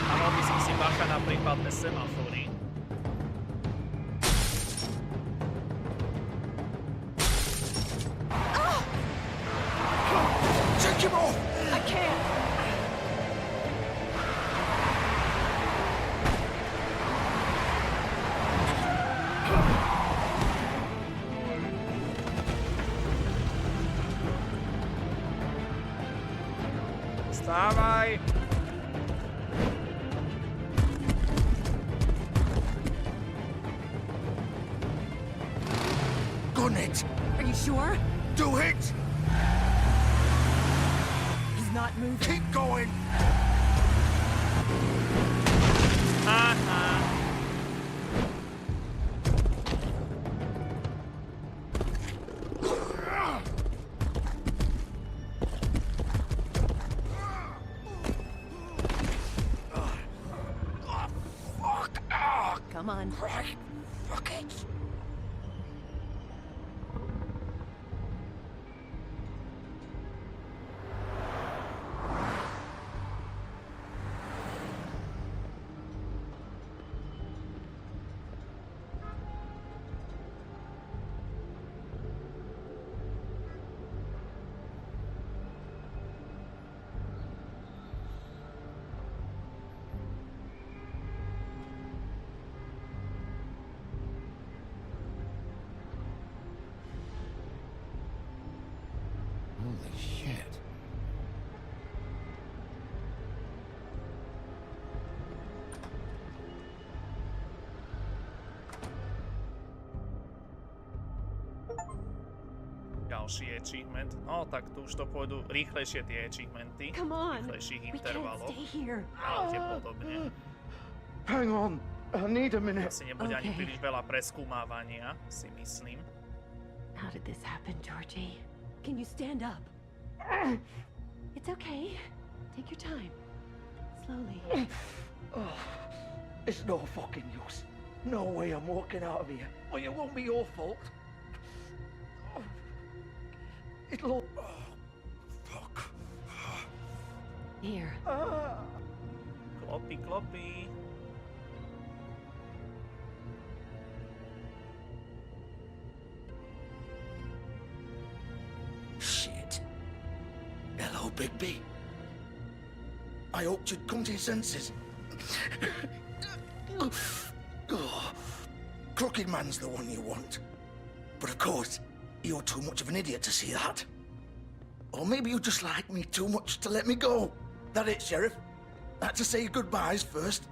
A mal by som si bacha na prípadné semafory. Take him off! I can't! Vstávaj! Gun it! Are you sure? Do it! He's not moving. Keep going! Come on. Right. Fuck it. Holy shit. Ďalší achievement. No, tak tu už to pôjdu rýchlejšie tie achievementy. Come on. Rýchlejších We can't intervaloch. stay here. Pravdepodobne. Hang on. I need a minute. Asi nebude ani príliš veľa preskúmávania, si myslím. How did this happen, Georgie? Can you stand up? It's okay. Take your time. Slowly. Oh, it's no fucking use. No way I'm walking out of here. Well, it won't be your fault. Oh, it'll... Oh, fuck. Here. Kloppy, kloppy. Shit. Hello, Bigby. I hoped you'd come to your senses. Oh, Crooked Man's the one you want. But of course, you're too much of an idiot to see that. Or maybe you just like me too much to let me go. That it, Sheriff? Had to say goodbyes first.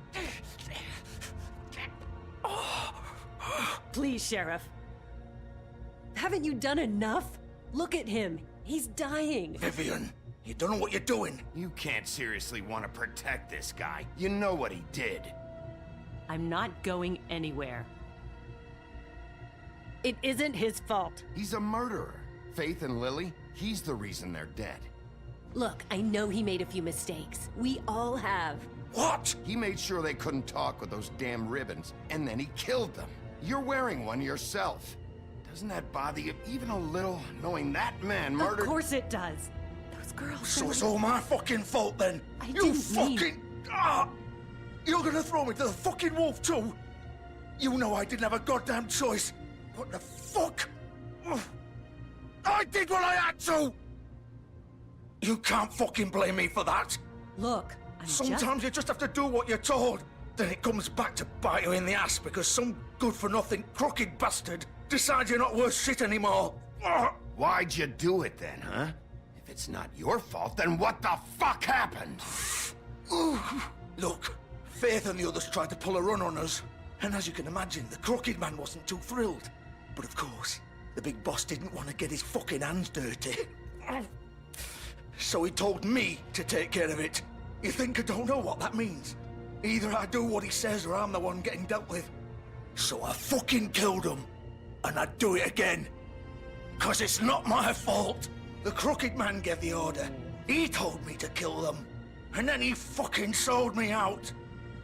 Please, Sheriff. Haven't you done enough? Look at him. He's dying. Vivian, you don't know what you're doing. You can't seriously want to protect this guy. You know what he did. I'm not going anywhere. It isn't his fault. He's a murderer. Faith and Lily, he's the reason they're dead. Look, I know he made a few mistakes. We all have. What? He made sure they couldn't talk with those damn ribbons, and then he killed them. You're wearing one yourself. Doesn't that bother you even a little, knowing that man murdered... Of course it does. Those girls... So it's all my fucking fault then? You fucking... You're gonna throw me to the fucking wolf too? You know I didn't have a goddamn choice. What the fuck? I did what I had to! You can't fucking blame me for that. Look, Sometimes you just have to do what you're told. Then it comes back to bite you in the ass because some good-for-nothing crooked bastard decides you're not worth shit anymore. Why'd you do it then, huh? If it's not your fault, then what the fuck happened? Look, Faith and the others tried to pull a run on us. And as you can imagine, the Crooked Man wasn't too thrilled. But of course, the big boss didn't want to get his fucking hands dirty. So he told me to take care of it. You think I don't know what that means? Either I do what he says or I'm the one getting dealt with. So I fucking killed him. And I'd do it again. 'Cause it's not my fault. The Crooked Man gave the order. He told me to kill them. And then he fucking sold me out.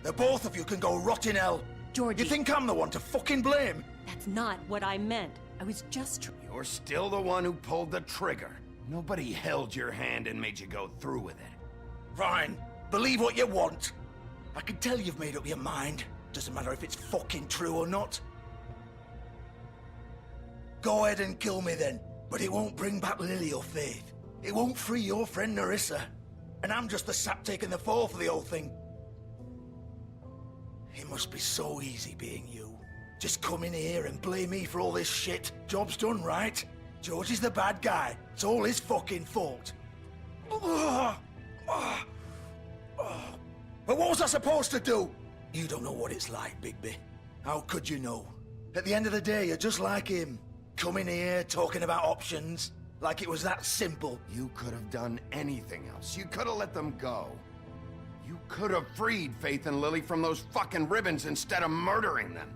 The both of you can go rot in hell. Georgie. You think I'm the one to fucking blame? That's not what I meant. I was just... You're still the one who pulled the trigger. Nobody held your hand and made you go through with it. Fine. Believe what you want. I can tell you've made up your mind. Doesn't matter if it's fucking true or not. Go ahead and kill me then. But it won't bring back Lily or Faith. It won't free your friend Nerissa. And I'm just the sap taking the fall for the whole thing. It must be so easy being you. Just come in here and blame me for all this shit. Job's done, right? George is the bad guy. It's all his fucking fault. But what was I supposed to do? You don't know what it's like, Bigby. How could you know? At the end of the day, you're just like him. Coming here, talking about options. Like it was that simple. You could have done anything else. You could have let them go. You could have freed Faith and Lily from those fucking ribbons instead of murdering them.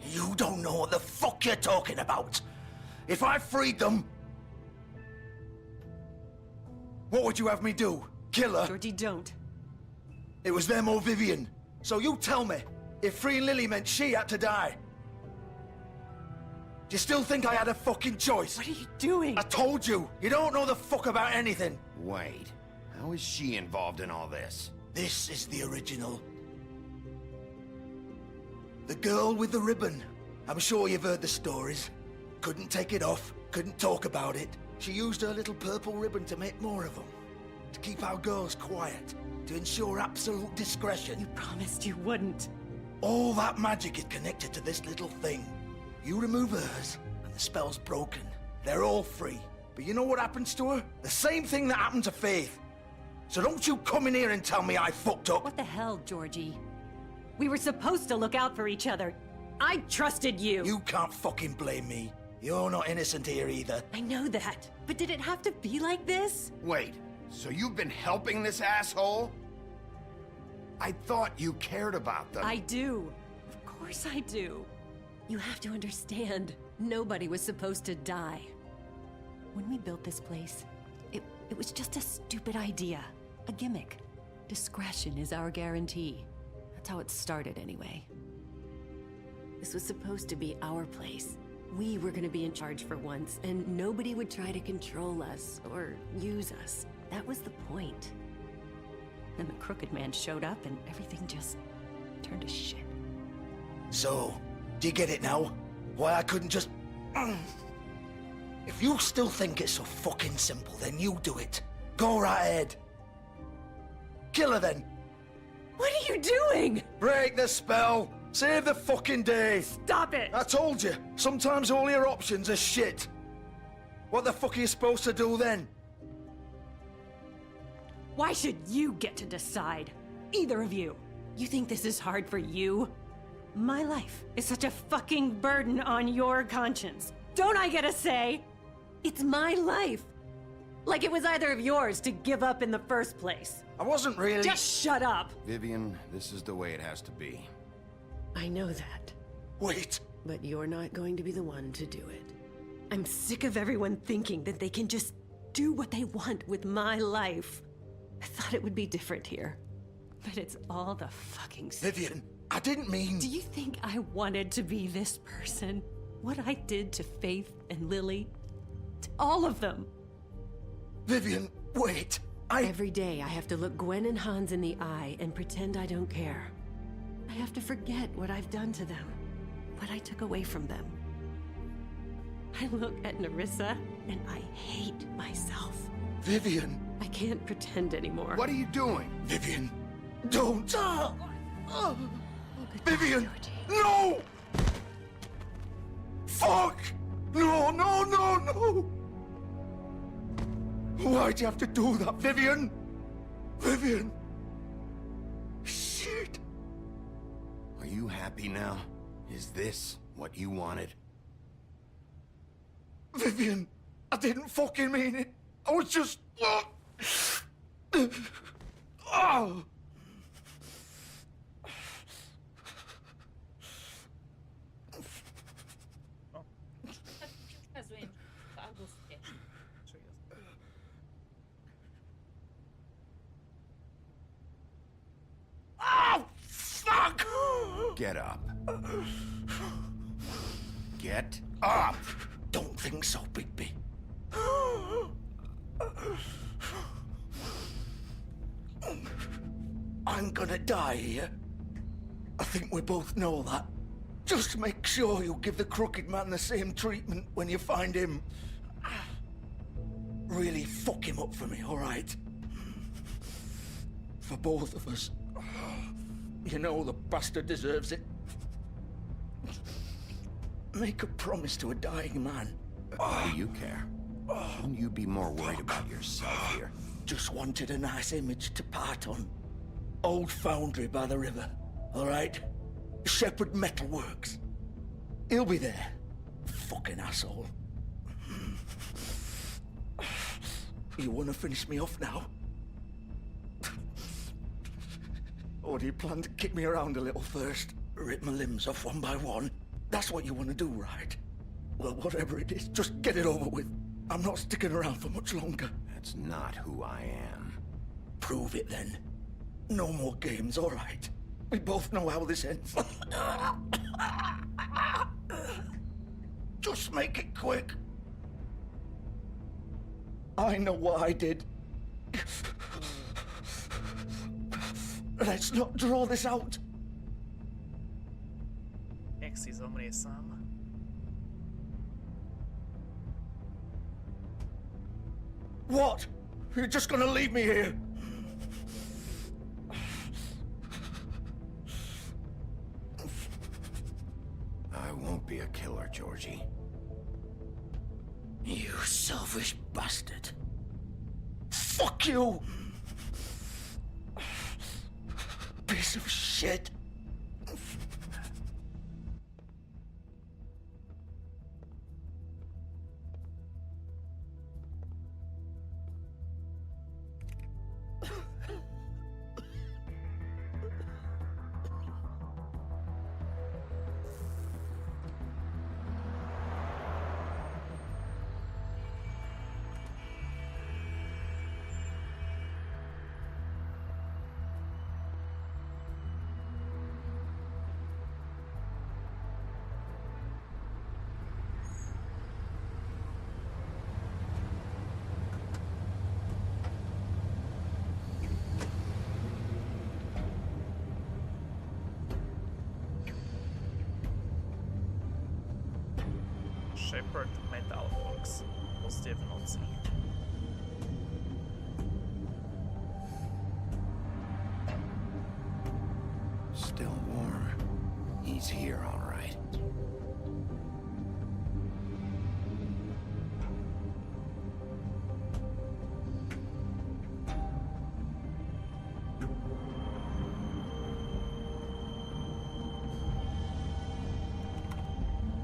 You don't know what the fuck you're talking about. If I freed them... What would you have me do? Kill her? Georgie, don't. It was them or Vivian. So you tell me, if freeing Lily meant she had to die. Do you still think I had a fucking choice? What are you doing? I told you, you don't know the fuck about anything. Wait, how is she involved in all this? This is the original. The girl with the ribbon. I'm sure you've heard the stories. Couldn't take it off, couldn't talk about it. She used her little purple ribbon to make more of them. To keep our girls quiet. To ensure absolute discretion. You promised you wouldn't. All that magic is connected to this little thing. You remove hers, and the spell's broken. They're all free. But you know what happens to her? The same thing that happened to Faith. So don't you come in here and tell me I fucked up. What the hell, Georgie? We were supposed to look out for each other. I trusted you. You can't fucking blame me. You're not innocent here either. I know that. But did it have to be like this? Wait, so you've been helping this asshole? I thought you cared about them. I do. Of course I do. You have to understand, nobody was supposed to die. When we built this place, it was just a stupid idea, a gimmick. Discretion is our guarantee. That's how it started anyway. This was supposed to be our place. We were gonna be in charge for once, and nobody would try to control us or use us. That was the point. Then the Crooked Man showed up and everything just turned to shit. So, do you get it now? Why I couldn't just... If you still think it's so fucking simple, then you do it. Go right ahead. Kill her then. What are you doing? Break the spell. Save the fucking day. Stop it. I told you, sometimes all your options are shit. What the fuck are you supposed to do then? Why should you get to decide? Either of you. You think this is hard for you? My life is such a fucking burden on your conscience. Don't I get a say? It's my life. Like it was either of yours to give up in the first place. I wasn't really... Just shut up. Vivian, this is the way it has to be. I know that. Wait. But you're not going to be the one to do it. I'm sick of everyone thinking that they can just do what they want with my life. I thought it would be different here. But it's all the fucking same. Vivian, I didn't mean... Do you think I wanted to be this person? What I did to Faith and Lily? To all of them. Vivian, wait. Every day I have to look Gwen and Hans in the eye and pretend I don't care. I have to forget what I've done to them. What I took away from them. I look at Nerissa and I hate myself. Vivian. I can't pretend anymore. What are you doing? Vivian, don't. Vivian, no! Fuck! No, no, no, no! Why'd you have to do that, Vivian? Vivian! Shit! Are you happy now? Is this what you wanted? Vivian, I didn't fucking mean it. I was just... Oh! Oh, fuck! Get up. Get up! Don't think so, Bigby. I'm gonna die here. I think we both know that. Just make sure you give the Crooked Man the same treatment when you find him. Really fuck him up for me, all right? For both of us. You know the bastard deserves it. Make a promise to a dying man. Why do you care? Shouldn't you be more worried about yourself here? Just wanted a nice image to part on. Old foundry by the river, all right? Shepherd Metalworks. He'll be there. Fucking asshole. You wanna finish me off now? Or do you plan to kick me around a little first? Rip my limbs off one by one? That's what you wanna do, right? Well, whatever it is, just get it over with. I'm not sticking around for much longer. That's not who I am. Prove it then. No more games, all right? We both know how this ends. Just make it quick. I know what I did. Let's not draw this out. Nech si zomrie sám. What? You're just gonna leave me here? I won't be a killer, Georgie. You selfish bastard. Fuck you! Piece of shit. Shepherd Metalworks. Pozdě v noci. Still warm. He's here, all right.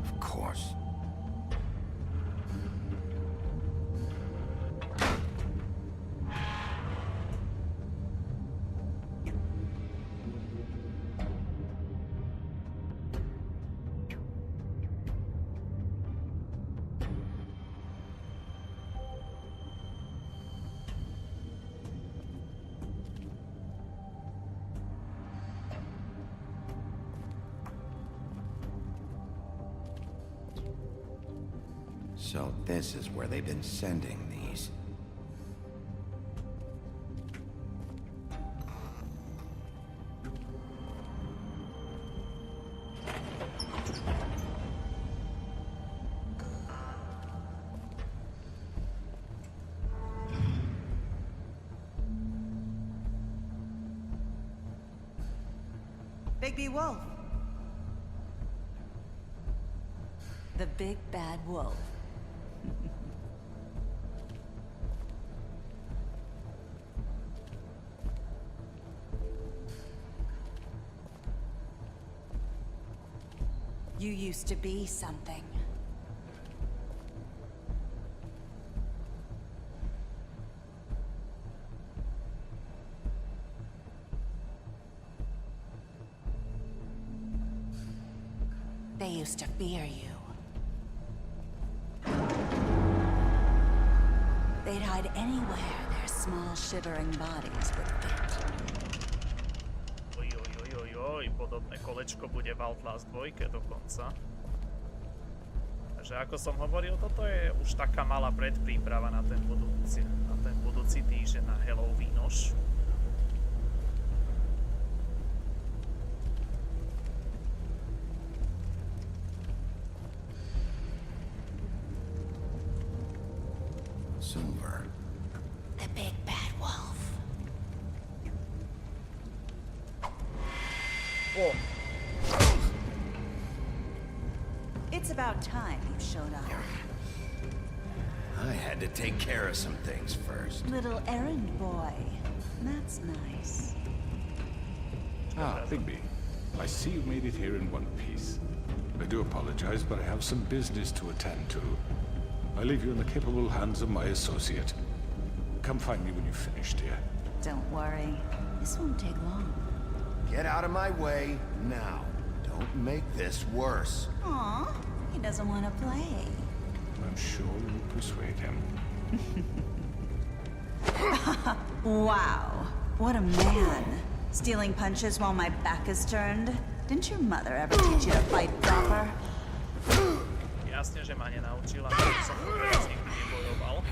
Of course. So this is where they've been sending these. Bigby Wolf. The big bad wolf. You used to be something. They used to fear you. They'd hide anywhere their small shivering bodies would fit. Podobné kolečko bude v Outlast 2 dokonca. Takže ako som hovoril, toto je už taká malá predpríprava na ten budúci týždeň na Halloweenoš. Silver. The big bad wolf. Whoa. It's about time you showed up. I had to take care of some things first. Little errand boy. That's nice. Ah, Bigby. I see you made it here in one piece. I do apologize, but I have some business to attend to. I leave you in the capable hands of my associate. Come find me when you've finished here. Don't worry. This won't take long. Get out of my way now. Don't make this worse. Aw, he doesn't want to play. I'm sure you'll persuade him. Wow, what a man. Stealing punches while my back is turned? Didn't your mother ever teach you to fight proper? Jasne, že ma nenaučila, že som teraz nikdy nebojoval.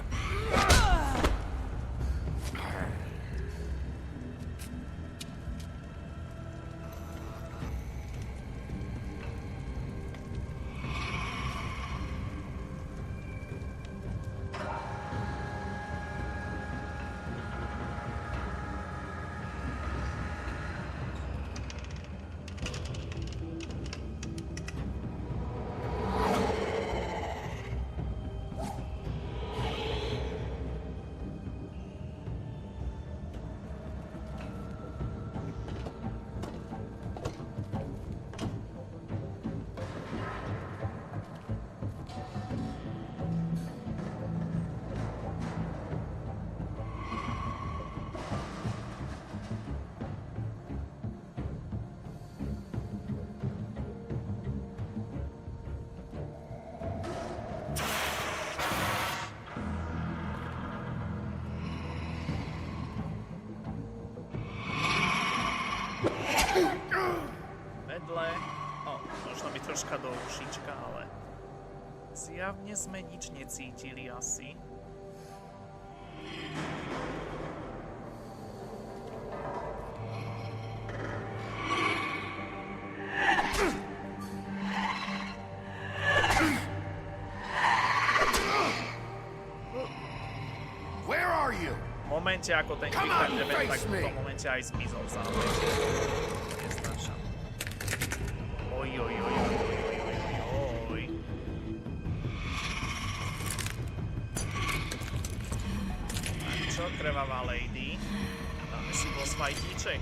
Troška do ušička, ale zjavne sme nič necítili asi. momente, ako ten quick time event, tak v tom momente aj zmizol sa. Neznášam. Oj. Tak čo, krvavá lady? Dáme si boss fightíček.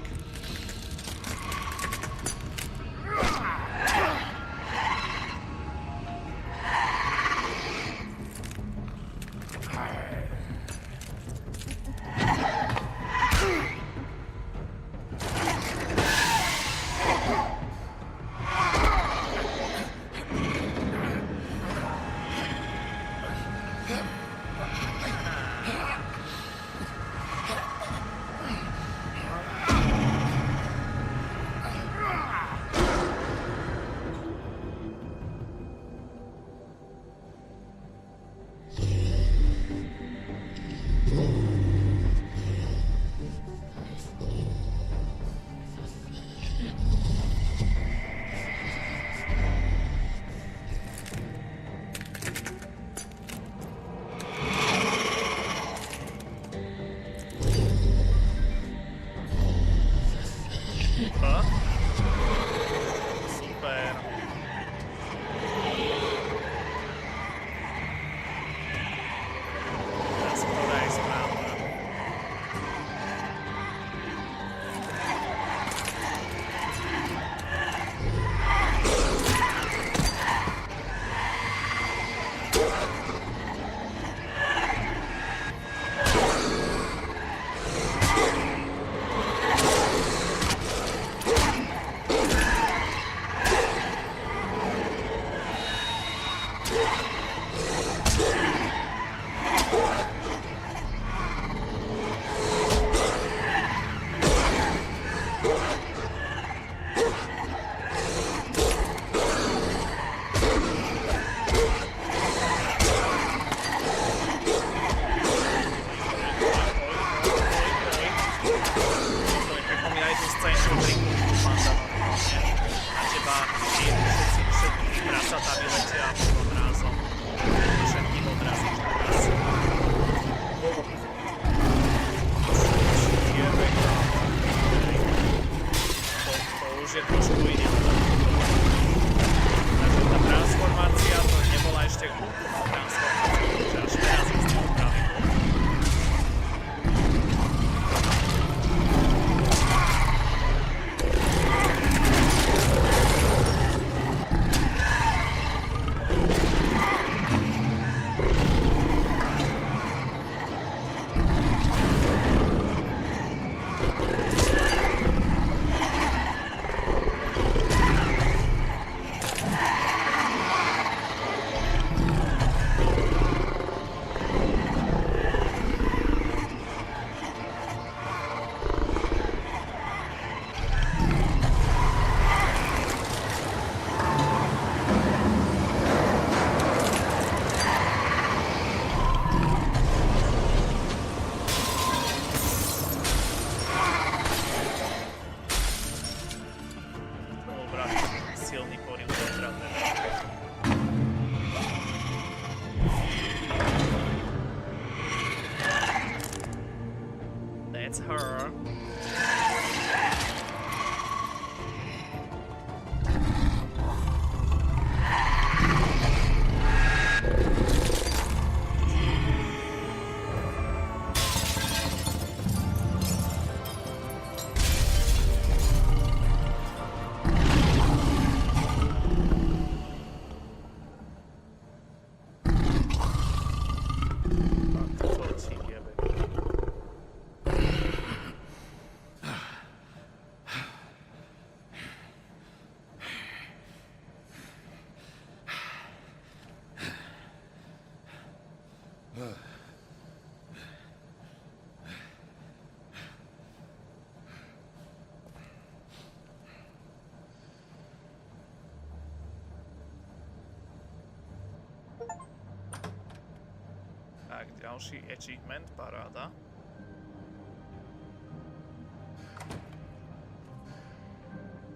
Tak, ďalší achievement, paráda.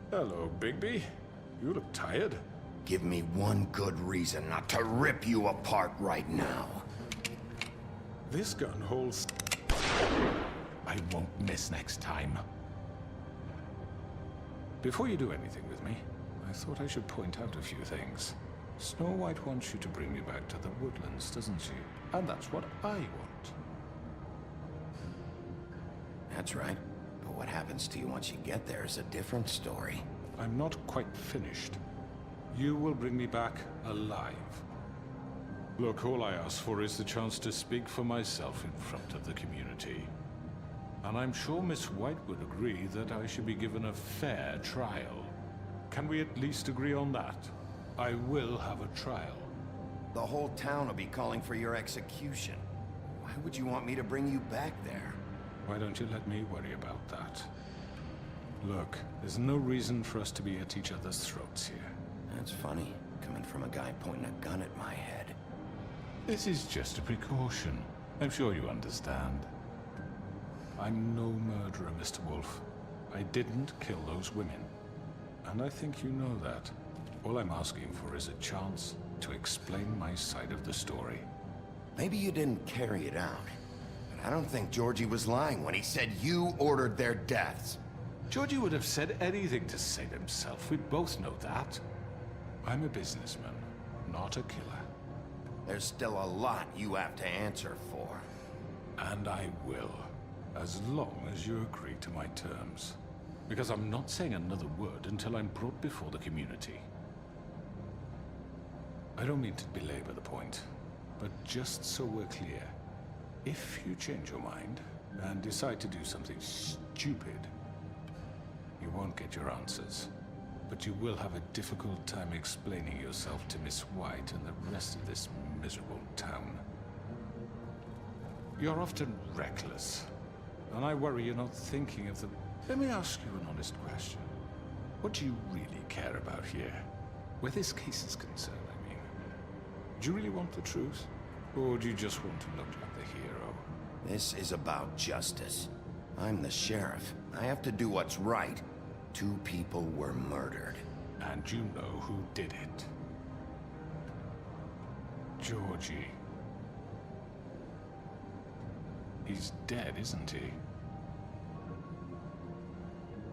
Hello, Bigby. You look tired. Give me one good reason not to rip you apart right now. This gun holds... I won't miss next time. Before you do anything with me, I thought I should point out a few things. Snow White wants you to bring me back to the woodlands, doesn't she? And that's what I want. That's right. But what happens to you once you get there is a different story. I'm not quite finished. You will bring me back alive. Look, all I ask for is the chance to speak for myself in front of the community. And I'm sure Miss White would agree that I should be given a fair trial. Can we at least agree on that? I will have a trial. The whole town will be calling for your execution. Why would you want me to bring you back there? Why don't you let me worry about that? Look, there's no reason for us to be at each other's throats here. That's funny, coming from a guy pointing a gun at my head. This is just a precaution. I'm sure you understand. I'm no murderer, Mr. Wolf. I didn't kill those women. And I think you know that. All I'm asking for is a chance to explain my side of the story. Maybe you didn't carry it out. But I don't think Georgie was lying when he said you ordered their deaths. Georgie would have said anything to save himself. We both know that. I'm a businessman, not a killer. There's still a lot you have to answer for. And I will, as long as you agree to my terms. Because I'm not saying another word until I'm brought before the community. I don't mean to belabor the point, but just so we're clear, if you change your mind and decide to do something stupid, you won't get your answers. But you will have a difficult time explaining yourself to Miss White and the rest of this miserable town. You're often reckless, and I worry you're not thinking of the... Let me ask you an honest question. What do you really care about here? Where this case is concerned, I mean. Do you really want the truth? Or do you just want to look like the hero? This is about justice. I'm the sheriff. I have to do what's right. 2 people were murdered. And you know who did it. Georgie. He's dead, isn't he?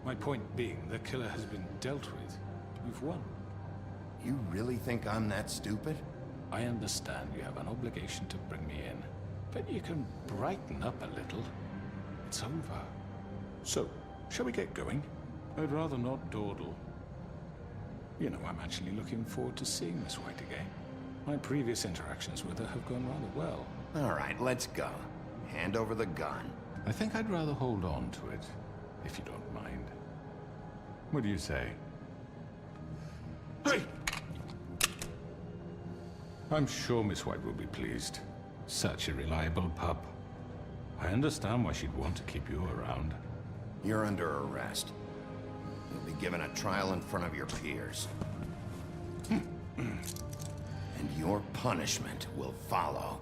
My point being, the killer has been dealt with. You've won. You really think I'm that stupid? I understand you have an obligation to bring me in, but you can brighten up a little. It's over. So, shall we get going? I'd rather not dawdle. You know, I'm actually looking forward to seeing Miss White again. My previous interactions with her have gone rather well. All right, let's go. Hand over the gun. I think I'd rather hold on to it, if you don't mind. What do you say? Hey! I'm sure Miss White will be pleased. Such a reliable pup. I understand why she'd want to keep you around. You're under arrest. You'll be given a trial in front of your peers. And your punishment will follow.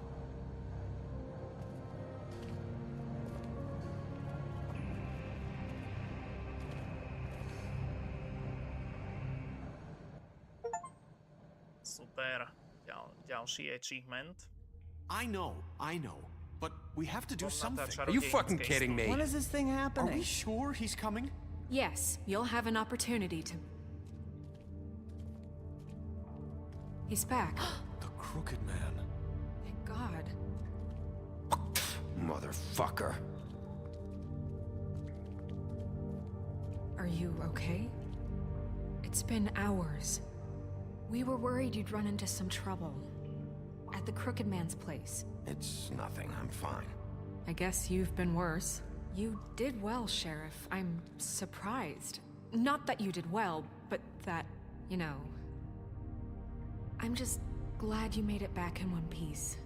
Super. Ďalší achievement. I know. But we have to do something. Are you fucking kidding me? When is this thing happening? Are we sure he's coming? Yes, you'll have an opportunity to... He's back. The Crooked Man. Thank God. Motherfucker. Are you okay? It's been hours. We were worried you'd run into some trouble. At the Crooked Man's place. It's nothing, I'm fine. I guess you've been worse. You did well, Sheriff. I'm surprised. Not that you did well, but that, you know... I'm just glad you made it back in one piece.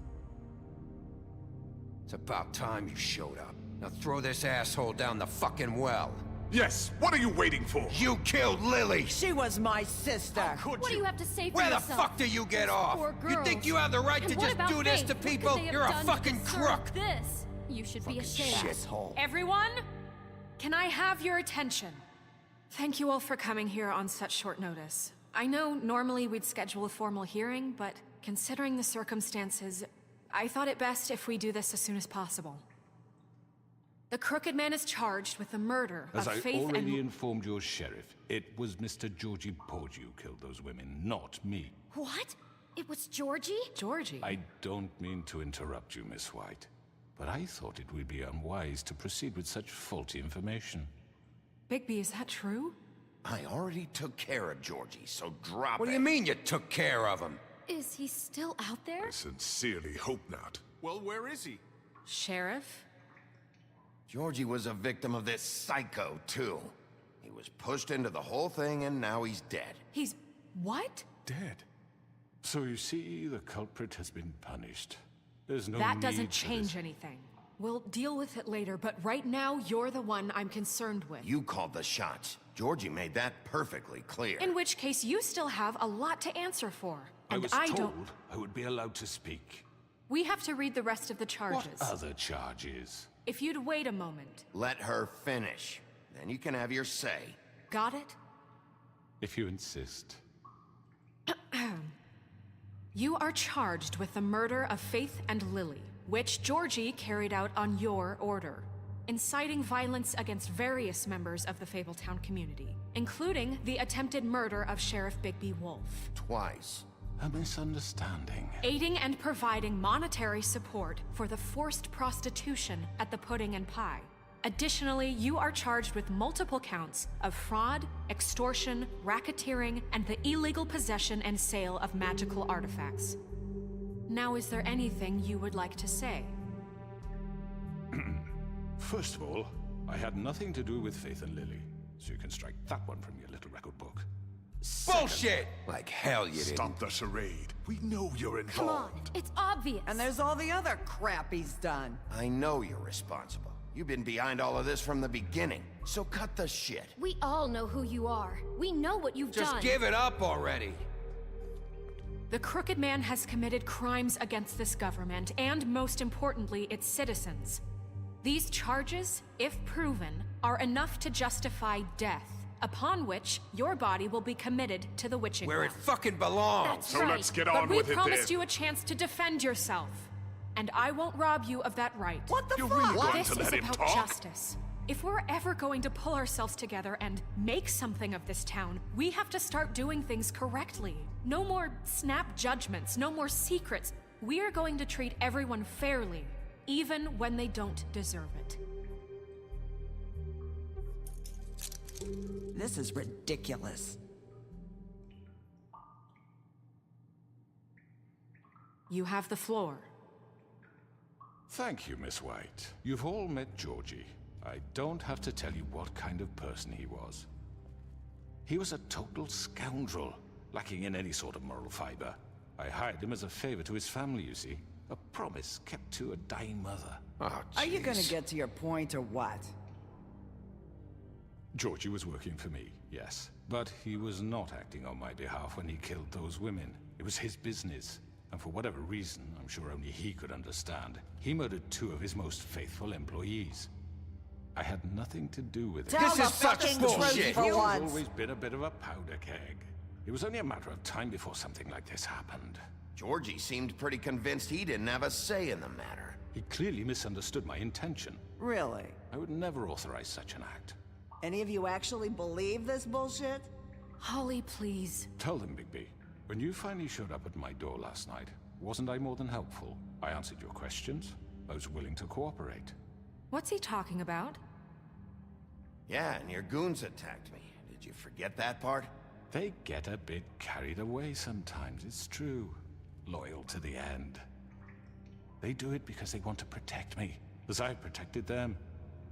It's about time you showed up. Now throw this asshole down the fucking well. Yes, what are you waiting for? You killed Lily! She was my sister! What do you have to say for Where yourself? the fuck do you get off? You think you have the right to just do this to people? You're a fucking crook! This? You should be ashamed. Shithole. Everyone, can I have your attention? Thank you all for coming here on such short notice. I know normally we'd schedule a formal hearing, but considering the circumstances, I thought it best if we do this as soon as possible. The Crooked Man is charged with the murder As of I Faith already and... informed your sheriff, it was Mr. Georgie Porgy who killed those women, not me. What? It was Georgie? Georgie? I don't mean to interrupt you, Miss White, but I thought it would be unwise to proceed with such faulty information. Bigby, is that true? I already took care of Georgie, so drop it. What do you mean you took care of him? Is he still out there? I sincerely hope not. Well, where is he? Sheriff? Georgie was a victim of this psycho, too. He was pushed into the whole thing, and now he's dead. He's... what? Dead. So you see, the culprit has been punished. There's no That need doesn't for change this. anything. We'll deal with it later, but right now, you're the one I'm concerned with. You called the shots. Georgie made that perfectly clear. In which case, you still have a lot to answer for. I And was I told don't... I would be allowed to speak. We have to read the rest of the charges. What other charges? If you'd wait a moment. Let her finish. Then you can have your say. Got it? If you insist. You are charged with the murder of Faith and Lily, which Georgie carried out on your order, inciting violence against various members of the Fabletown community, including the attempted murder of Sheriff Bigby Wolf. Twice. A misunderstanding. Aiding and providing monetary support for the forced prostitution at the Pudding and Pie. Additionally, you are charged with multiple counts of fraud, extortion, racketeering, and the illegal possession and sale of magical artifacts. Now, is there anything you would like to say? First of all, I had nothing to do with Faith and Lily, so you can strike that one from your little record book. Bullshit! Like hell you didn't. Stop the charade. We know you're involved. Come on, it's obvious. And there's all the other crap he's done. I know you're responsible. You've been behind all of this from the beginning, so cut the shit. We all know who you are. We know what you've done. Just give it up already. The Crooked Man has committed crimes against this government and, most importantly, its citizens. These charges, if proven, are enough to justify death, upon which your body will be committed to the witching Where well. it fucking belongs. That's So right. let's get But on we with it promised then. you a chance to defend yourself, and I won't rob you of that right. What the You're fuck? really going This to is let him about talk? justice. If we're ever going to pull ourselves together and make something of this town, we have to start doing things correctly. No more snap judgments, no more secrets. We are going to treat everyone fairly, even when they don't deserve it. This is ridiculous. You have the floor. Thank you, Miss White. You've all met Georgie. I don't have to tell you what kind of person he was. He was a total scoundrel, lacking in any sort of moral fiber. I hired him as a favor to his family, you see. A promise kept to a dying mother. Oh, Are you gonna jeez. get to your point or what? Georgie was working for me, yes. But he was not acting on my behalf when he killed those women. It was his business. And for whatever reason, I'm sure only he could understand, he murdered 2 of his most faithful employees. I had nothing to do with it. Tell the fucking truth for He's once. always been a bit of a powder keg. It was only a matter of time before something like this happened. Georgie seemed pretty convinced he didn't have a say in the matter. He clearly misunderstood my intention. Really? I would never authorize such an act. Any of you actually believe this bullshit? Holly, please. Tell them, Bigby. When you finally showed up at my door last night, wasn't I more than helpful? I answered your questions. I was willing to cooperate. What's he talking about? Yeah, and your goons attacked me. Did you forget that part? They get a bit carried away sometimes, it's true. Loyal to the end. They do it because they want to protect me, as I protected them.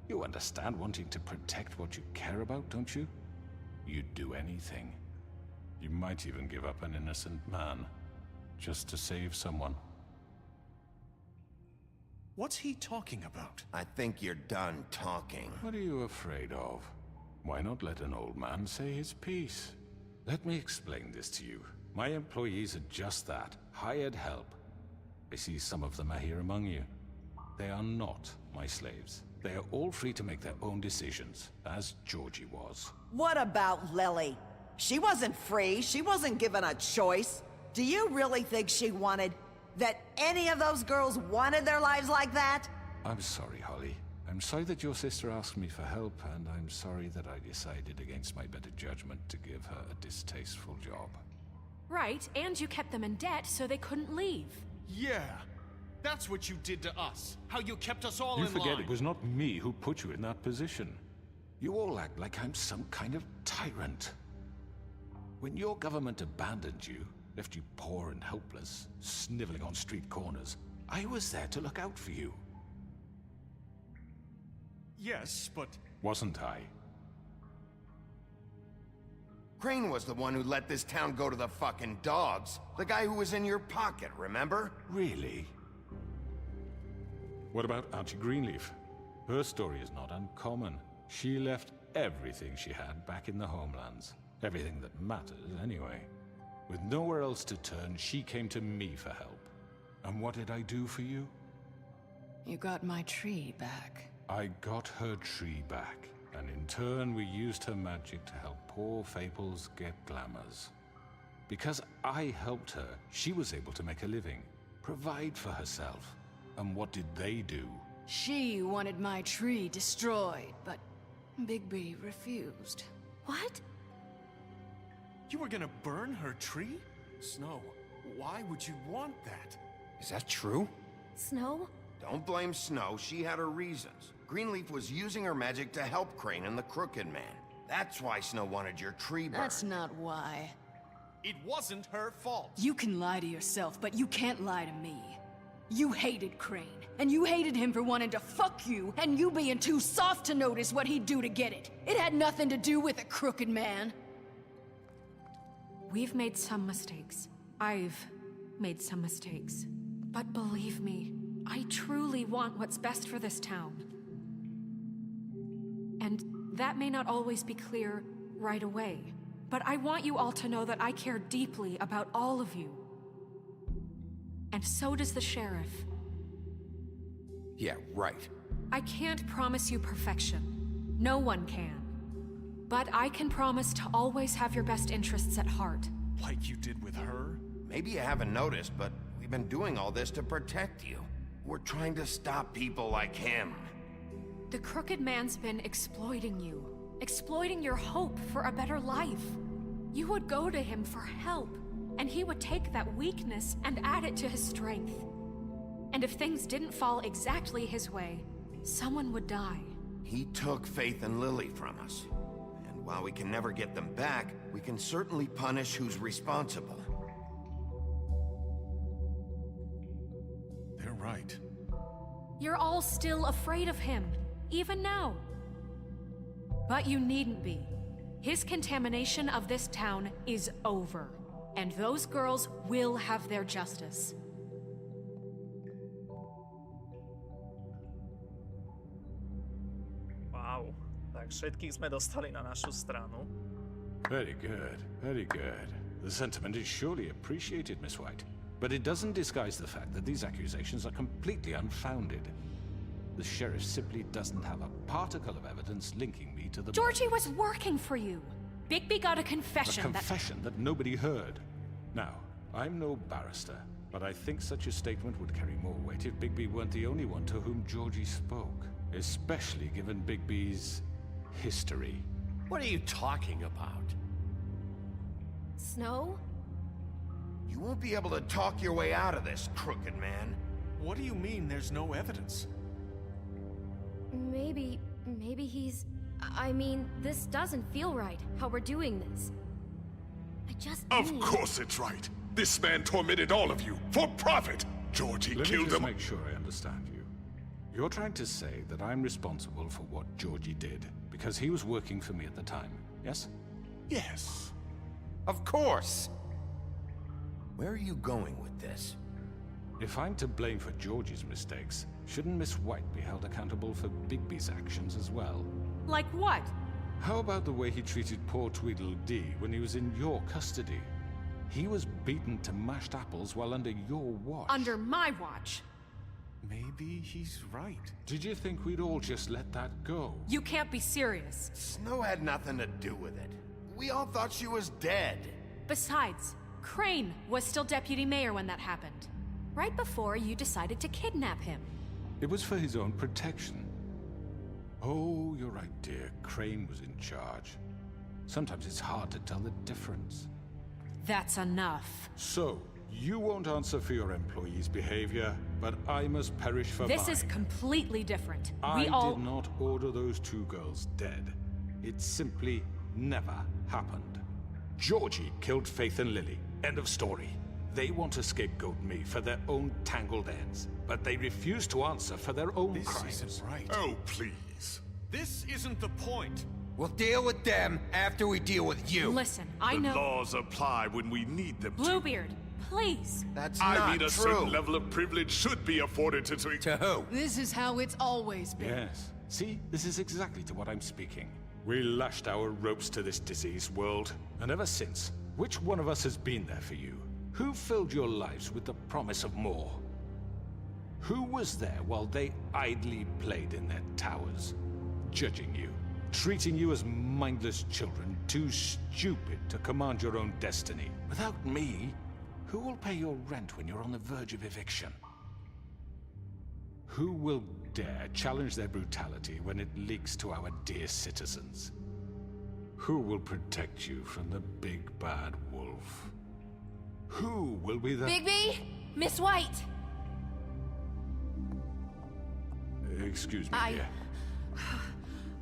You understand wanting to protect what you care about, don't you? You'd do anything. You might even give up an innocent man, just to save someone. What's he talking about? I think you're done talking. What are you afraid of? Why not let an old man say his piece? Let me explain this to you. My employees are just that, hired help. I see some of them are here among you. They are not my slaves. They are all free to make their own decisions, as Georgie was. What about Lily? She wasn't free. She wasn't given a choice. Do you really think she wanted... that any of those girls wanted their lives like that? I'm sorry, Holly. I I'm sorry that your sister asked me for help, and I'm sorry that I decided against my better judgment to give her a distasteful job. Right, and you kept them in debt so they couldn't leave. Yeah, that's what you did to us. How you kept us all in line. You forget it was not me who put you in that position. You all act like I'm some kind of tyrant. When your government abandoned you, left you poor and helpless, sniveling on street corners, I was there to look out for you. Yes, but... Wasn't I? Crane was the one who let this town go to the fucking dogs. The guy who was in your pocket, remember? Really? What about Auntie Greenleaf? Her story is not uncommon. She left everything she had back in the homelands. Everything that matters, anyway. With nowhere else to turn, she came to me for help. And what did I do for you? You got my tree back. I got her tree back, and in turn we used her magic to help poor Fables get glamours. Because I helped her, she was able to make a living, provide for herself. And what did they do? She wanted my tree destroyed, but Bigby refused. What? You were gonna burn her tree? Snow, why would you want that? Is that true? Snow? Don't blame Snow, she had her reasons. Greenleaf was using her magic to help Crane and the Crooked Man. That's why Snow wanted your tree burned. That's not why. It wasn't her fault. You can lie to yourself, but you can't lie to me. You hated Crane, and you hated him for wanting to fuck you, and you being too soft to notice what he'd do to get it. It had nothing to do with a Crooked Man. We've made some mistakes. I've made some mistakes. But believe me, I truly want what's best for this town. And that may not always be clear right away, but I want you all to know that I care deeply about all of you. And so does the sheriff. Yeah, right. I can't promise you perfection. No one can. But I can promise to always have your best interests at heart. Like you did with her? Maybe you haven't noticed, but we've been doing all this to protect you. We're trying to stop people like him. The Crooked Man's been exploiting you. Exploiting your hope for a better life. You would go to him for help, and he would take that weakness and add it to his strength. And if things didn't fall exactly his way, someone would die. He took Faith and Lily from us. And while we can never get them back, we can certainly punish who's responsible. They're right. You're all still afraid of him, even now. But you needn't be. His contamination of this town is over, and those girls will have their justice. Wow, tak všetkých sme dostali na našu stranu. Very good, very good. The sentiment is surely appreciated, Miss White. But it doesn't disguise the fact that these accusations are completely unfounded. The sheriff simply doesn't have a particle of evidence linking me to the... Georgie was working for you. Bigby got a confession. A confession that nobody heard. Now, I'm no barrister, but I think such a statement would carry more weight if Bigby weren't the only one to whom Georgie spoke. Especially given Bigby's history. What are you talking about? Snow? You won't be able to talk your way out of this, Crooked Man. What do you mean there's no evidence? Maybe he's... I mean, this doesn't feel right, how we're doing this. I just Of course it's right. This man tormented all of you, for profit! Georgie Let killed me just him. make sure I understand you. You're trying to say that I'm responsible for what Georgie did, because he was working for me at the time, yes? Yes. Of course! Where are you going with this? If I'm to blame for Georgie's mistakes, shouldn't Miss White be held accountable for Bigby's actions as well? Like what? How about the way he treated poor Tweedledee when he was in your custody? He was beaten to mashed apples while under your watch. Under my watch. Maybe he's right. Did you think we'd all just let that go? You can't be serious. Snow had nothing to do with it. We all thought she was dead. Besides, Crane was still deputy mayor when that happened. Right before you decided to kidnap him. It was for his own protection. Oh, you're right, dear. Crane was in charge. Sometimes it's hard to tell the difference. That's enough. So, you won't answer for your employees' behavior, but I must perish for mine. This is completely different. I did not order those two girls dead. It simply never happened. Georgie killed Faith and Lily. End of story. They want to scapegoat me for their own tangled ends, but they refuse to answer for their own crimes. This isn't right. Oh, please. This isn't the point. We'll deal with them after we deal with you. Listen, I know. The laws apply when we need them to. Bluebeard, please. That's I not mean, true. a certain level of privilege should be afforded to who? This is how it's always been. Yes. See, this is exactly to what I'm speaking. We lashed our ropes to this diseased world, and ever since, which one of us has been there for you? Who filled your lives with the promise of more? Who was there while they idly played in their towers, judging you, treating you as mindless children, too stupid to command your own destiny? Without me, who will pay your rent when you're on the verge of eviction? Who will dare challenge their brutality when it leaks to our dear citizens? Who will protect you from the big bad wolf? Who will be the— Bigby? Miss White! Excuse me, dear.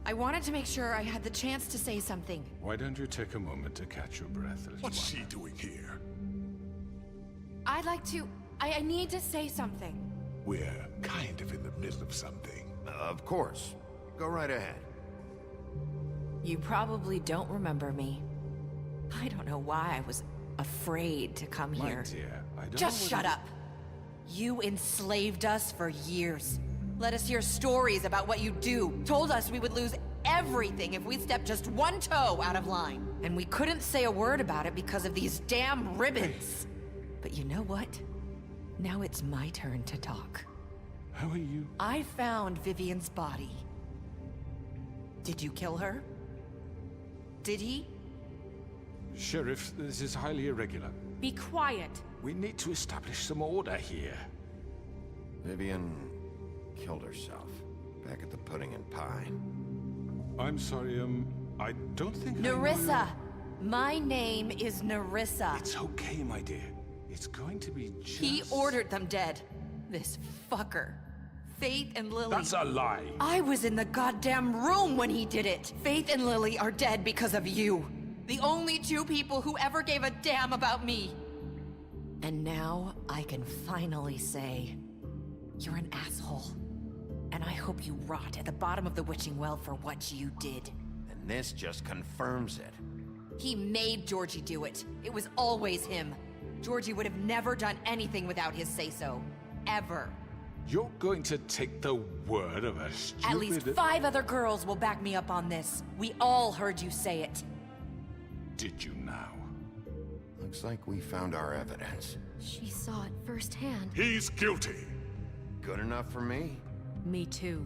I wanted to make sure I had the chance to say something. Why don't you take a moment to catch your breath, little What's one? she doing here? I'd like to... I need to say something. We're kind of in the middle of something. Of course. Go right ahead. You probably don't remember me. I don't know why I was afraid to come My here. dear, I don't Just know shut up. You enslaved us for years. Let us hear stories about what you do. Told us we would lose everything if we stepped just one toe out of line. And we couldn't say a word about it because of these damn ribbons. But you know what? Now it's my turn to talk. How are you? I found Vivian's body. Did you kill her? Did he? Sheriff, this is highly irregular. Be quiet. We need to establish some order here. Vivian killed herself back at the Pudding and Pie. I'm sorry, I don't think Nerissa! My name is Nerissa. It's okay, my dear. It's going to be just... He ordered them dead. This fucker. Faith and Lily. That's a lie. I was in the goddamn room when he did it. Faith and Lily are dead because of you. The only two people who ever gave a damn about me. And now I can finally say, you're an asshole. And I hope you rot at the bottom of the witching well for what you did. And this just confirms it. He made Georgie do it. It was always him. Georgie would have never done anything without his say-so. Ever. You're going to take the word of a stupid... At least 5 other girls will back me up on this. We all heard you say it. Did you now? Looks like we found our evidence. She saw it firsthand. He's guilty. Good enough for me? Me too.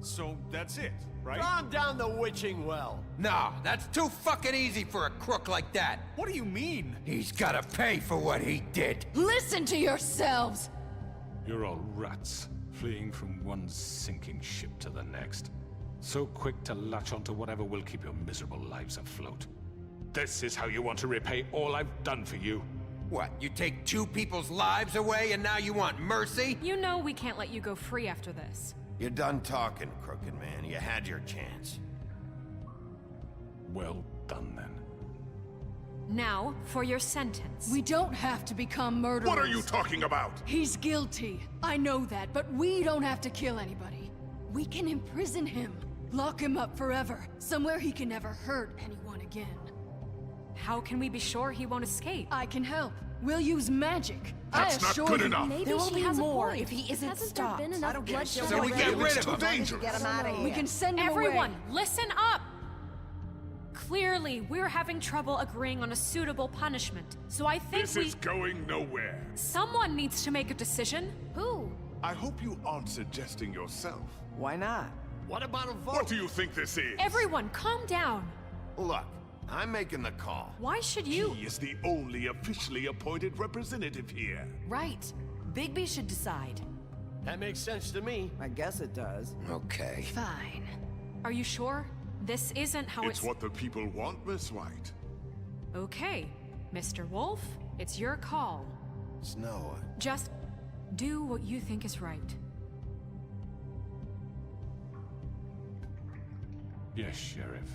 So that's it, right? Calm down the witching well. Nah, that's too fucking easy for a crook like that. What do you mean? He's gotta pay for what he did. Listen to yourselves! You're all rats, fleeing from one sinking ship to the next. So quick to latch onto whatever will keep your miserable lives afloat. This is how you want to repay all I've done for you? What, you take 2 people's lives away and now you want mercy? You know we can't let you go free after this. You're done talking, Crooked Man. You had your chance. Well done, then. Now, for your sentence. We don't have to become murderers. What are you talking about? He's guilty. I know that, but we don't have to kill anybody. We can imprison him. Lock him up forever. Somewhere he can never hurt anyone again. How can we be sure he won't escape? I can help. We'll use magic. That's not good enough. Maybe there will be more if he isn't stopped. I don't get So we get rid of him. Dangerous. Get him out of here. We can send him Everyone, away. listen up! Clearly, we're having trouble agreeing on a suitable punishment, so I think This is going nowhere. Someone needs to make a decision. Who? I hope you aren't suggesting yourself. Why not? What about a vote? What do you think this is? Everyone, calm down. Look, I'm making the call. Why should you? He is the only officially appointed representative here. Right. Bigby should decide. That makes sense to me. I guess it does. Okay. Fine. Are you sure? This isn't how it's what the people want, Miss White. Okay, Mr. Wolf, it's your call. Snow. Just do what you think is right. Yes, Sheriff.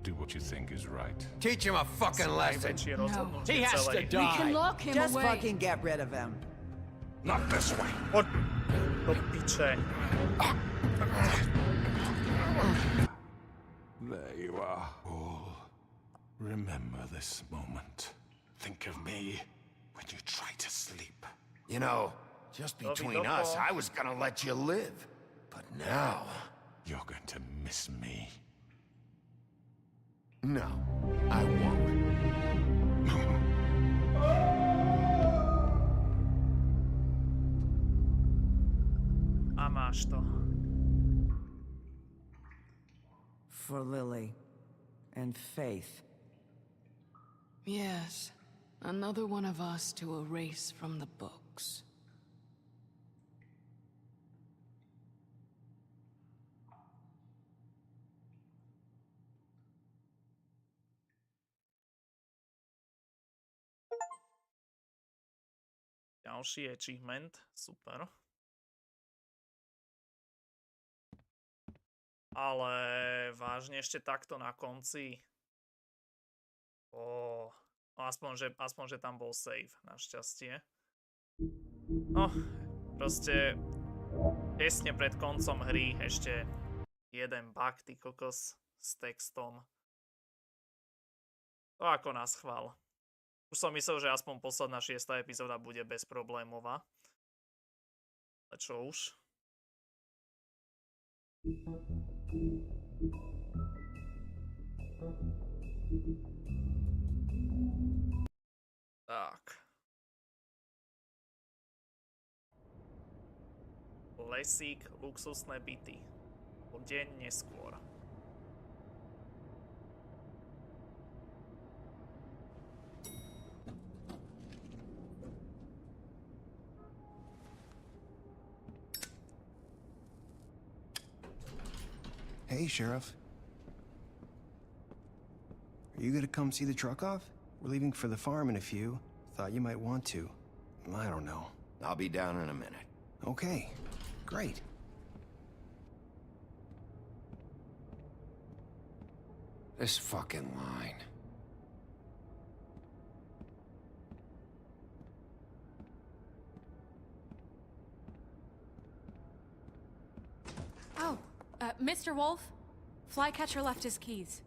Do what you think is right. Teach him a fucking lesson. No. He has to die. We can lock him Just away. fucking get rid of him. Not this way. What? Do piče. There you are. All. Remember this moment. Think of me when you try to sleep. You know, just between us, I was gonna let you live. But now... You're going to miss me. No, I won't. A máš to. For Lily. And Faith. Yes. Another one of us to erase from the books. Ďalší achievement, super. Ale vážne ešte takto na konci. Aspoň, že tam bol save, našťastie. No, proste tesne pred koncom hry ešte jeden bug, ty kokos, s textom. To ako nás chvál. Už som myslel, že aspoň posledná 6. epizóda bude bezproblémová. Ale čo už? Tak. Lesík, luxusné byty. O deň neskôr. Hey, Sheriff. Are you gonna come see the truck off? We're leaving for the farm in a few. Thought you might want to. I don't know. I'll be down in a minute. Okay, great. This fucking line. Oh, Mr. Wolf, Flycatcher left his keys.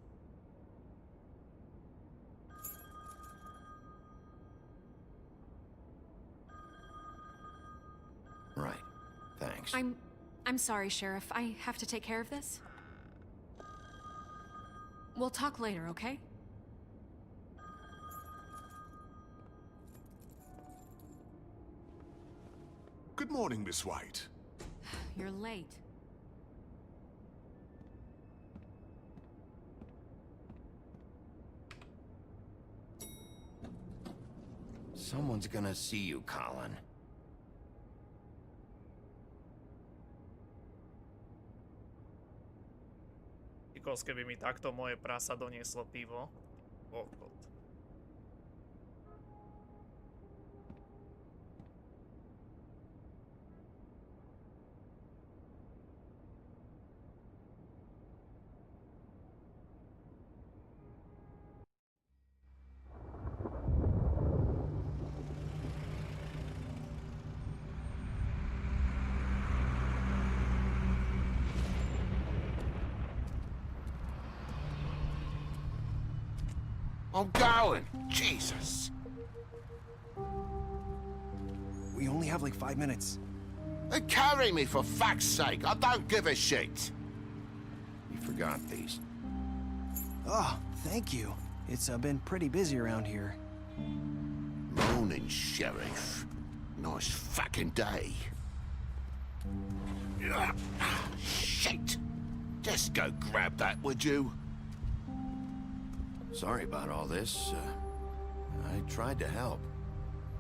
Right. Thanks. I'm sorry, Sheriff. I have to take care of this. We'll talk later, okay? Good morning, Miss White. You're late. Someone's gonna see you, Colin. Ikos, keby mi takto moje prasa donieslo pivo. Kokot. I'm going. Jesus. We only have like 5 minutes. Then carry me for fuck's sake. I don't give a shit. You forgot these. Oh, thank you. It's been pretty busy around here. Morning, Sheriff. Nice fucking day. Shit. Just go grab that, would you? Sorry about all this. I tried to help.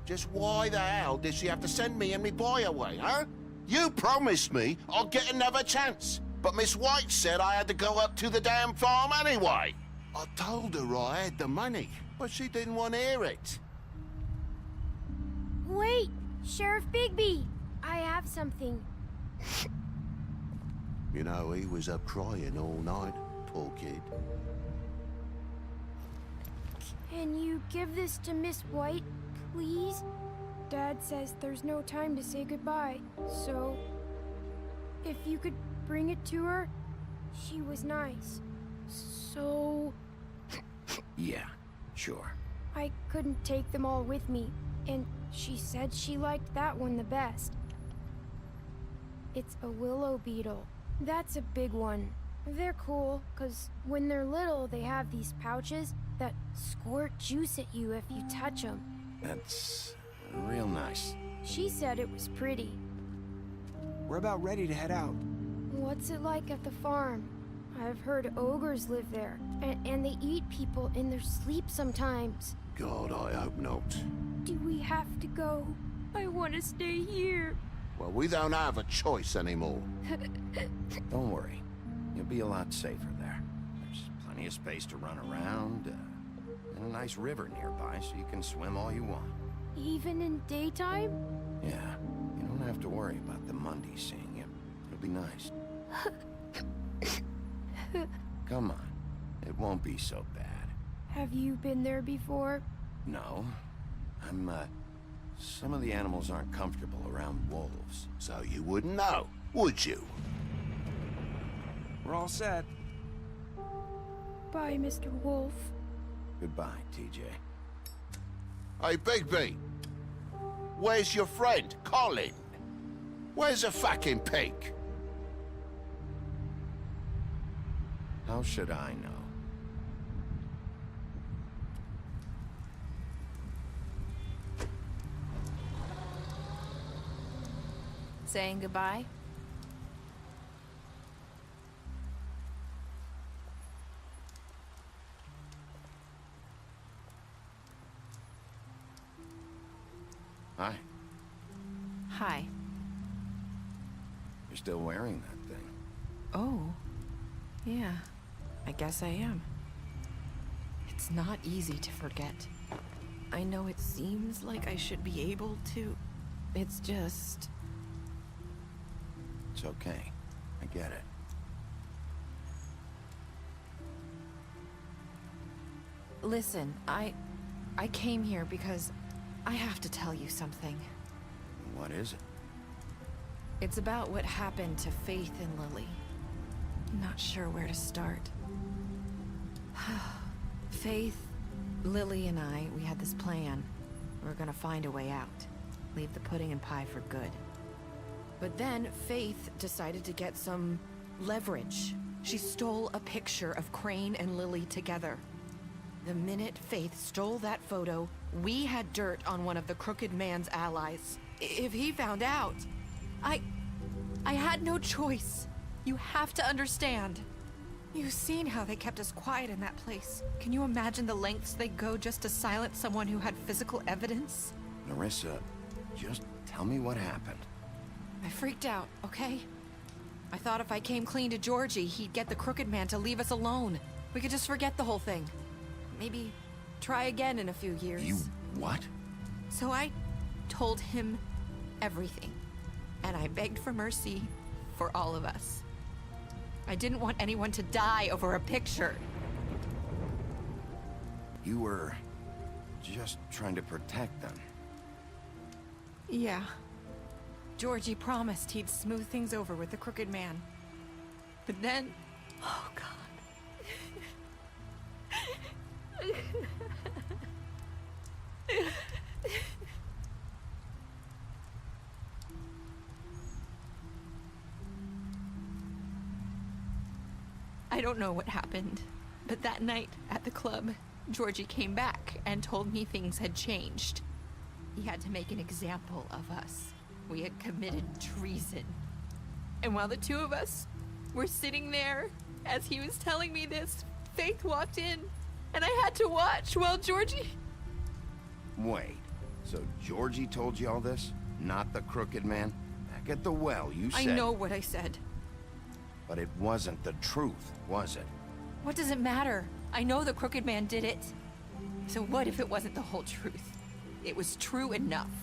Just why the hell did she have to send me and me boy away, huh? You promised me I'll get another chance, but Miss White said I had to go up to the damn farm anyway. I told her I had the money, but she didn't want to hear it. Wait, Sheriff Bigby, I have something. You know, he was up crying all night, poor kid. Can you give this to Miss White, please? Dad says there's no time to say goodbye, so if you could bring it to her, she was nice. So... Yeah, sure. I couldn't take them all with me, and she said she liked that one the best. It's a willow beetle. That's a big one. They're cool, 'cause when they're little, they have these pouches that squirt juice at you if you touch them. That's real nice. She said it was pretty. We're about ready to head out. What's it like at the farm? I've heard ogres live there, and they eat people in their sleep sometimes. God, I hope not. Do we have to go? I want to stay here. Well, we don't have a choice anymore. Don't worry. You'll be a lot safer there. There's plenty of space to run around, and a nice river nearby so you can swim all you want. Even in daytime? Yeah, you don't have to worry about the Mundy seeing you. It'll be nice. Come on. It won't be so bad. Have you been there before? No. Some of the animals aren't comfortable around wolves. So you wouldn't know, would you? We're all set. Bye, Mr. Wolf. Goodbye, TJ. Hey, Bigby. Where's your friend, Colin? Where's the fucking pig? How should I know? Saying goodbye? Hi. Hi. You're still wearing that thing. Oh. Yeah. I guess I am. It's not easy to forget. I know it seems like I should be able to. It's just... It's okay. I get it. Listen, I came here because I have to tell you something. What is it? It's about what happened to Faith and Lily. I'm not sure where to start. Faith, Lily, and I, we had this plan. We were gonna find a way out. Leave the pudding and pie for good. But then Faith decided to get some leverage. She stole a picture of Crane and Lily together. The minute Faith stole that photo, we had dirt on one of the Crooked Man's allies. If he found out, I had no choice. You have to understand. You've seen how they kept us quiet in that place. Can you imagine the lengths they go just to silence someone who had physical evidence? Nerissa, just tell me what happened. I freaked out, okay? I thought if I came clean to Georgie, he'd get the Crooked Man to leave us alone. We could just forget the whole thing. Maybe try again in a few years. You what? So I told him everything. And I begged for mercy for all of us. I didn't want anyone to die over a picture. You were just trying to protect them. Yeah. Georgie promised he'd smooth things over with the Crooked Man. But then... Oh, God. I don't know what happened, but that night at the club, Georgie came back and told me things had changed. He had to make an example of us. We had committed treason. And while the two of us were sitting there, as he was telling me this, Faith walked in, and I had to watch while Georgie... Wait, So Georgie told you all this? Not the crooked man? Back at the well, you said... I know what I said. But it wasn't the truth, was it? What does it matter? I know the crooked man did it. So what if it wasn't the whole truth? It was true enough.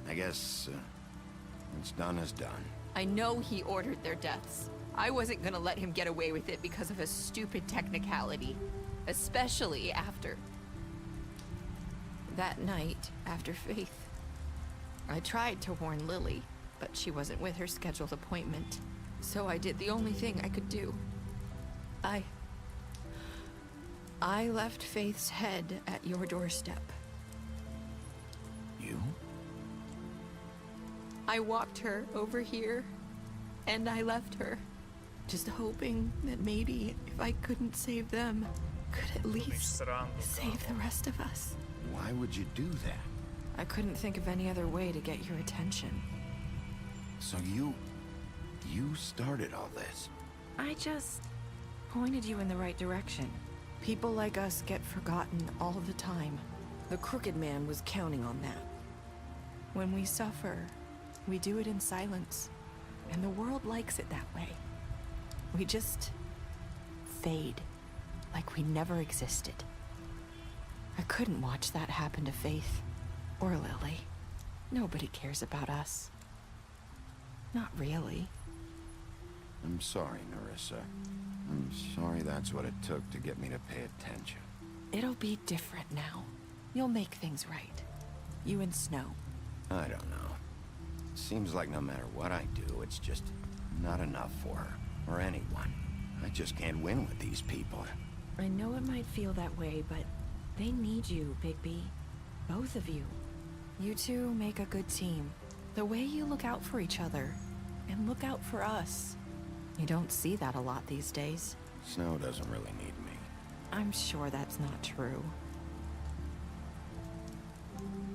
I guess, what's done is done. I know he ordered their deaths. I wasn't gonna let him get away with it because of a stupid technicality. Especially after... that night, after Faith. I tried to warn Lily, but she wasn't with her scheduled appointment. So I did the only thing I could do. I left Faith's head at your doorstep. You? I walked her over here, and I left her. Just hoping that maybe if I couldn't save them, could at least save the rest of us. Why would you do that? I couldn't think of any other way to get your attention. So you started all this? I just pointed you in the right direction. People like us get forgotten all the time. The crooked man was counting on that. When we suffer, we do it in silence, and the world likes it that way. We just fade, like we never existed. I couldn't watch that happen to Faith, or Lily. Nobody cares about us. Not really. I'm sorry, Nerissa. I'm sorry that's what it took to get me to pay attention. It'll be different now. You'll make things right. You and Snow. I don't know. Seems like no matter what I do, it's just not enough for her, or anyone. I just can't win with these people. I know it might feel that way, but they need you, Bigby. Both of you. You two make a good team. The way you look out for each other, and look out for us. You don't see that a lot these days. Snow doesn't really need me. I'm sure that's not true.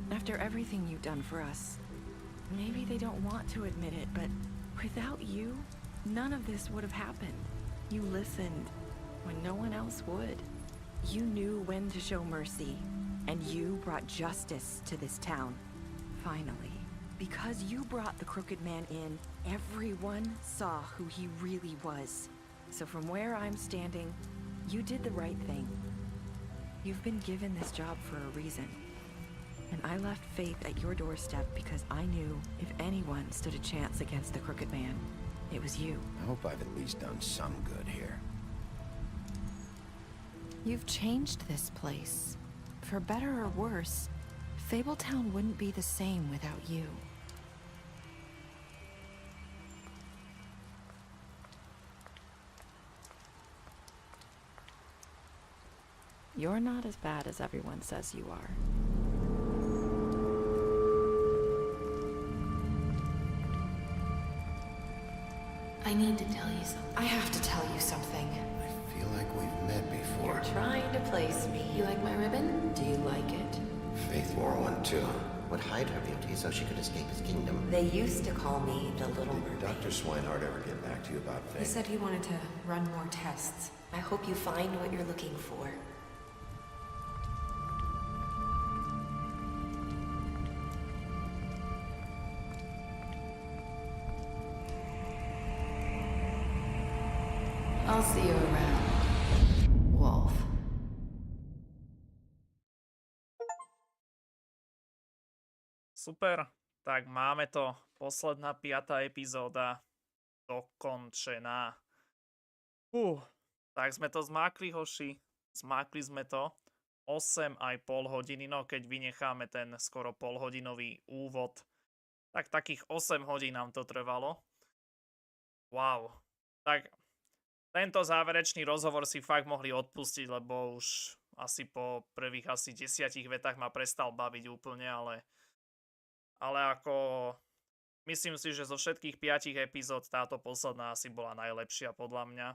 After everything you've done for us, maybe they don't want to admit it, but without you, none of this would have happened. You listened when no one else would. You knew when to show mercy, and you brought justice to this town. Finally. Because you brought the crooked man in, everyone saw who he really was. So from where I'm standing, you did the right thing. You've been given this job for a reason. And I left Faith at your doorstep because I knew if anyone stood a chance against the crooked man, it was you. I hope I've at least done some good here. You've changed this place. For better or worse, Fabletown wouldn't be the same without you. You're not as bad as everyone says you are. I need to tell you something. I have to tell you something. I feel like we've met before. You're trying to place me. You like my ribbon? Do you like it? Faith wore one too. Would hide her beauty so she could escape his kingdom. They used to call me the Little Mermaid. Did Dr. Swinehart ever get back to you about Faith? He said he wanted to run more tests. I hope you find what you're looking for. I'll see you around, Wolf. Super, tak máme to. Posledná 5. epizóda dokončená. Tak sme to zmákli, hoši. Zmákli sme to. 8,5 hodiny, no keď vynecháme ten skoro polhodinový úvod, tak takých 8 hodín nám to trvalo. Wow. Tak tento záverečný rozhovor si fakt mohli odpustiť, lebo už asi po prvých asi 10 vetách ma prestal baviť úplne, ale ako myslím si, že zo všetkých 5 epizód táto posledná asi bola najlepšia podľa mňa.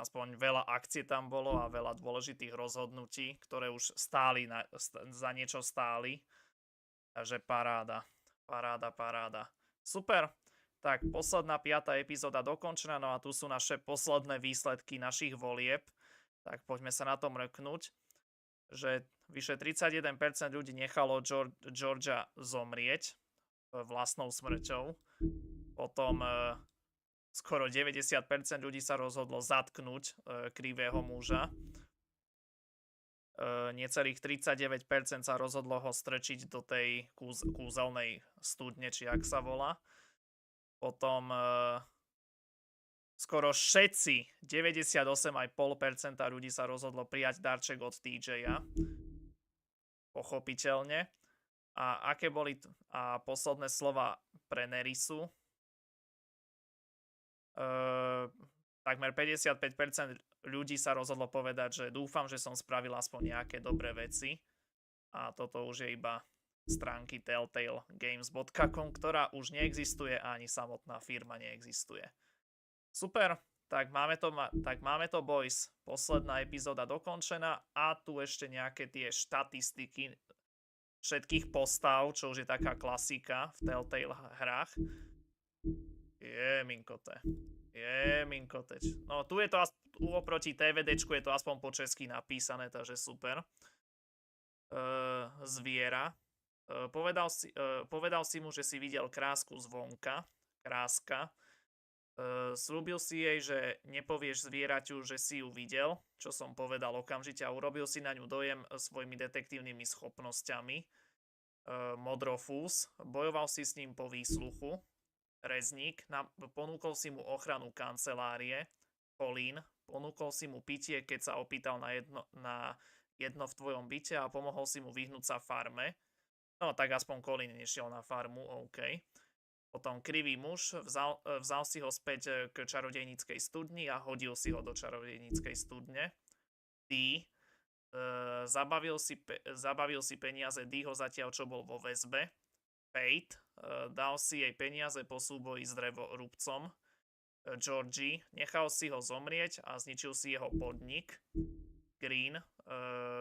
Aspoň veľa akcie tam bolo a veľa dôležitých rozhodnutí, ktoré už stáli za niečo stáli. Takže paráda. Super. Tak, posledná 5. epizóda dokončená, no a tu sú naše posledné výsledky našich volieb. Tak poďme sa na to mrknúť, že vyše 31% ľudí nechalo Georgia zomrieť vlastnou smrťou. Potom skoro 90% ľudí sa rozhodlo zatknúť krivého muža. Necelých 39% sa rozhodlo ho strčiť do tej kúzelnej studne, či jak sa volá. Potom skoro všetci, 98,5% ľudí sa rozhodlo prijať darček od TJ-a. Pochopiteľne. A aké boli posledné slova pre Nerisu? Takmer 55% ľudí sa rozhodlo povedať, že dúfam, že som spravil aspoň nejaké dobré veci. A toto už je iba stránky TELLTALE-games.com, ktorá už neexistuje a ani samotná firma neexistuje. Super, tak máme to, boys. Posledná epizóda dokončená a tu ešte nejaké tie štatistiky všetkých postav, čo už je taká klasika v TELLTALE hrách. Minkote. No tu je to oproti TVDčku je to aspoň po česky napísané, takže super. Zviera. Povedal si mu, že si videl krásku zvonka. Kráska. Slúbil si jej, že nepovieš zvieraťu, že si ju videl, čo som povedal okamžite, a urobil si na ňu dojem svojimi detektívnymi schopnosťami. Modrofús. Bojoval si s ním po výsluchu. Rezník. Ponúkol si mu ochranu kancelárie. Colin. Ponúkol si mu pitie, keď sa opýtal na jedno v tvojom byte a pomohol si mu vyhnúť sa farme. No tak aspoň Colin nešiel na farmu, OK. Potom krivý muž, vzal si ho späť k čarodejníckej studni a hodil si ho do čarodejníckej studne. Ty zabavil si peniaze Dýho zatiaľ, čo bol vo väzbe. Fate, dal si jej peniaze po súboji s drevorúbcom. Georgie, nechal si ho zomrieť a zničil si jeho podnik. Green,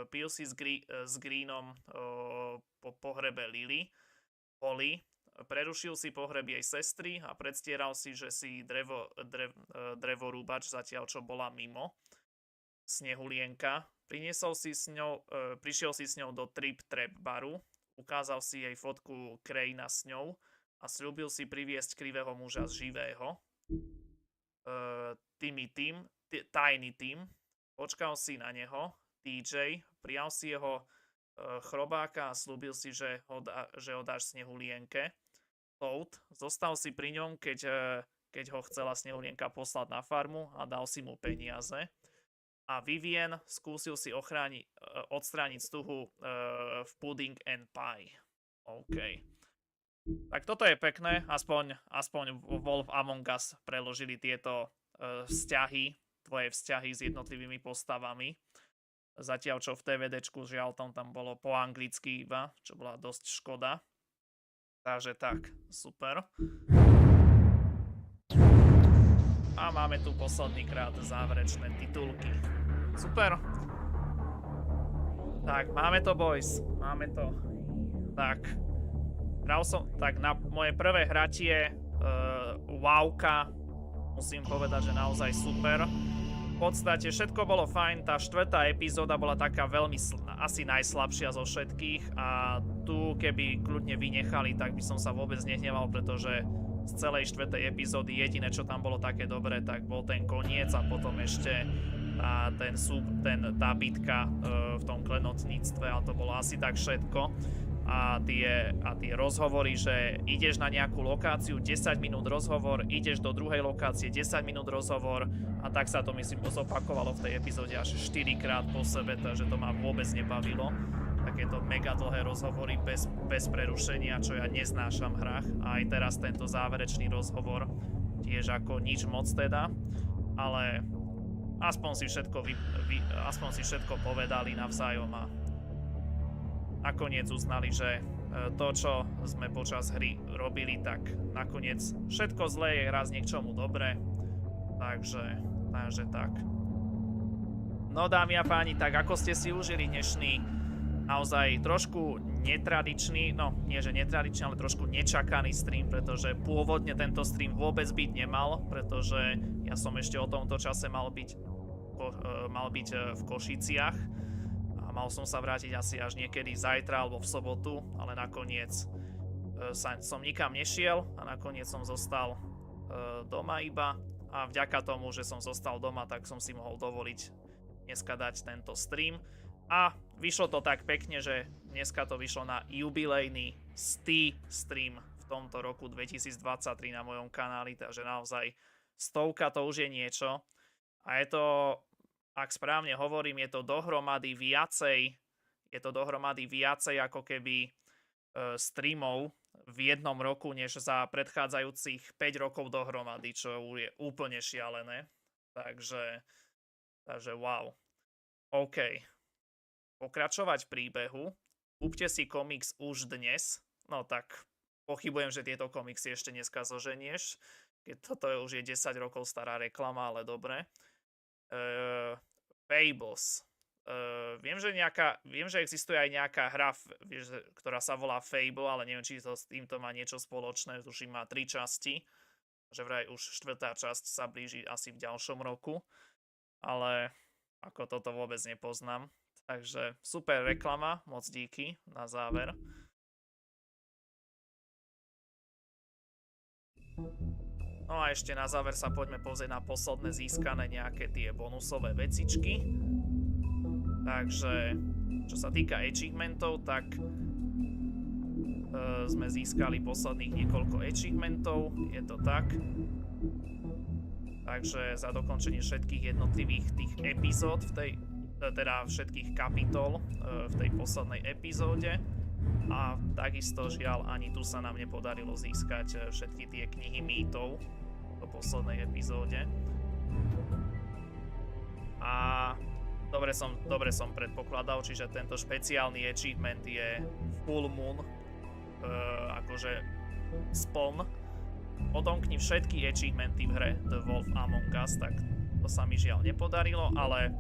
pil si s Greenom po pohrebe Lily. Holly, prerušil si pohreb jej sestry a predstieral si, že si drevorúbač zatiaľ, čo bola mimo. Snehulienka, prišiel si s ňou do Trip Trap baru, ukázal si jej fotku Crane'a s ňou a sľúbil si priviesť krivého muža z živého. Tiny Tim, počkal si na neho. TJ, prijal si jeho chrobáka a slúbil si, že ho dáš Snehulienke. Toad, zostal si pri ňom, keď ho chcela Snehulienka poslať na farmu a dal si mu peniaze. A Vivien, skúsil si odstrániť stuhu v Pudding and Pie. OK. Tak toto je pekné, aspoň Wolf Among Us preložili tieto tvoje vzťahy s jednotlivými postavami. Zatiaľ, čo v TVDčku, žiaľ, tam bolo po anglicky iba, čo bola dosť škoda. Takže tak, super. A máme tu posledný krát záverečné titulky. Super. Tak, máme to, boys. Máme to. Tak. Tak na moje prvé hratie wowka, musím povedať, že naozaj super. V podstate všetko bolo fajn, tá štvrtá epizóda bola taká veľmi asi najslabšia zo všetkých a tu keby kľudne vynechali, tak by som sa vôbec nehneval, pretože z celej štvrtej epizódy jediné, čo tam bolo také dobré, tak bol ten koniec a potom ešte tá bitka v tom klenotníctve, a to bolo asi tak všetko. A tie rozhovory, že ideš na nejakú lokáciu, 10 minút rozhovor, ideš do druhej lokácie, 10 minút rozhovor, a tak sa to, myslím, zopakovalo v tej epizóde až 4 krát po sebe, takže to ma vôbec nebavilo. Takéto mega dlhé rozhovory bez prerušenia, čo ja neznášam v hrách. A aj teraz tento záverečný rozhovor, tiež ako nič moc teda, ale aspoň si všetko povedali navzájom a nakoniec uznali, že to, čo sme počas hry robili, tak nakoniec všetko zlé je raz k niečomu dobré. Takže tak. No dámy a páni, tak ako ste si užili dnešný naozaj trošku netradičný, no nie že netradičný, ale trošku nečakaný stream, pretože pôvodne tento stream vôbec byť nemal, pretože ja som ešte o tomto čase mal byť v Košiciach. mal som sa vrátiť asi až niekedy zajtra alebo v sobotu, ale nakoniec som nikam nešiel a nakoniec som zostal doma iba a vďaka tomu, že som zostal doma, tak som si mohol dovoliť dneska dať tento stream a vyšlo to tak pekne, že dneska to vyšlo na jubilejný stream v tomto roku 2023 na mojom kanáli, takže naozaj 100 to už je niečo a je to, ak správne hovorím, je to dohromady viacej ako keby streamov v jednom roku, než za predchádzajúcich 5 rokov dohromady, čo je úplne šialené. Takže wow. OK. Pokračovať v príbehu. Kúpte si komiks už dnes. No tak pochybujem, že tieto komiksy ešte dneska zoženieš. Toto už je 10 rokov stará reklama, ale dobre. Fables. Viem, že existuje aj nejaká hra, ktorá sa volá Fable, ale neviem, či to s týmto má niečo spoločné. Tuším, má 3 časti. Že vraj už 4. časť sa blíži asi v ďalšom roku. Ale ako toto vôbec nepoznám. Takže super reklama, moc díky na záver. No a ešte na záver sa poďme pozrieť na posledné získané nejaké tie bonusové vecičky. Takže, čo sa týka achievementov, tak sme získali posledných niekoľko achievementov, je to tak. Takže za dokončenie všetkých jednotlivých tých epizód, teda všetkých kapitol v tej poslednej epizóde. A takisto žiaľ ani tu sa nám nepodarilo získať všetky tie knihy mýtov do poslednej epizóde. A dobre som predpokladal, čiže tento špeciálny achievement je Full Moon, akože spln. Odomkni všetky achievementy v hre The Wolf Among Us, tak to sa mi žiaľ nepodarilo, ale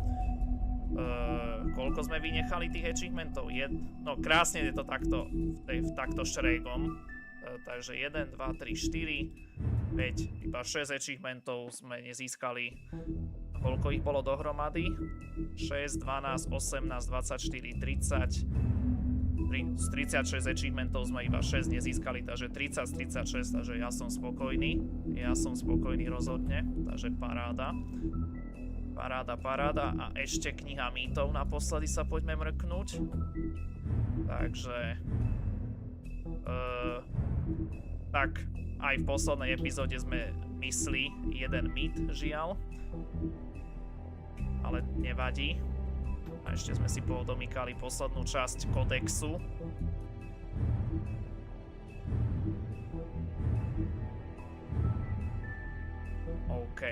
koľko sme vynechali tých achievementov? No krásne je to takto šrejgom. Takže 1, 2, 3, 4, 5, iba 6 achievementov sme nezískali. Koľko ich bolo dohromady? 6, 12, 18, 24, 30. Z 36 achievementov sme iba 6 nezískali, takže 30 z 36, takže ja som spokojný. Ja som spokojný rozhodne, takže paráda. Paráda. A ešte kniha mýtov, naposledy sa poďme mrknúť. Takže... tak, aj v poslednej epizóde sme mysli jeden mýt, žiaľ. Ale nevadí. A ešte sme si podomykali poslednú časť kodexu. OK.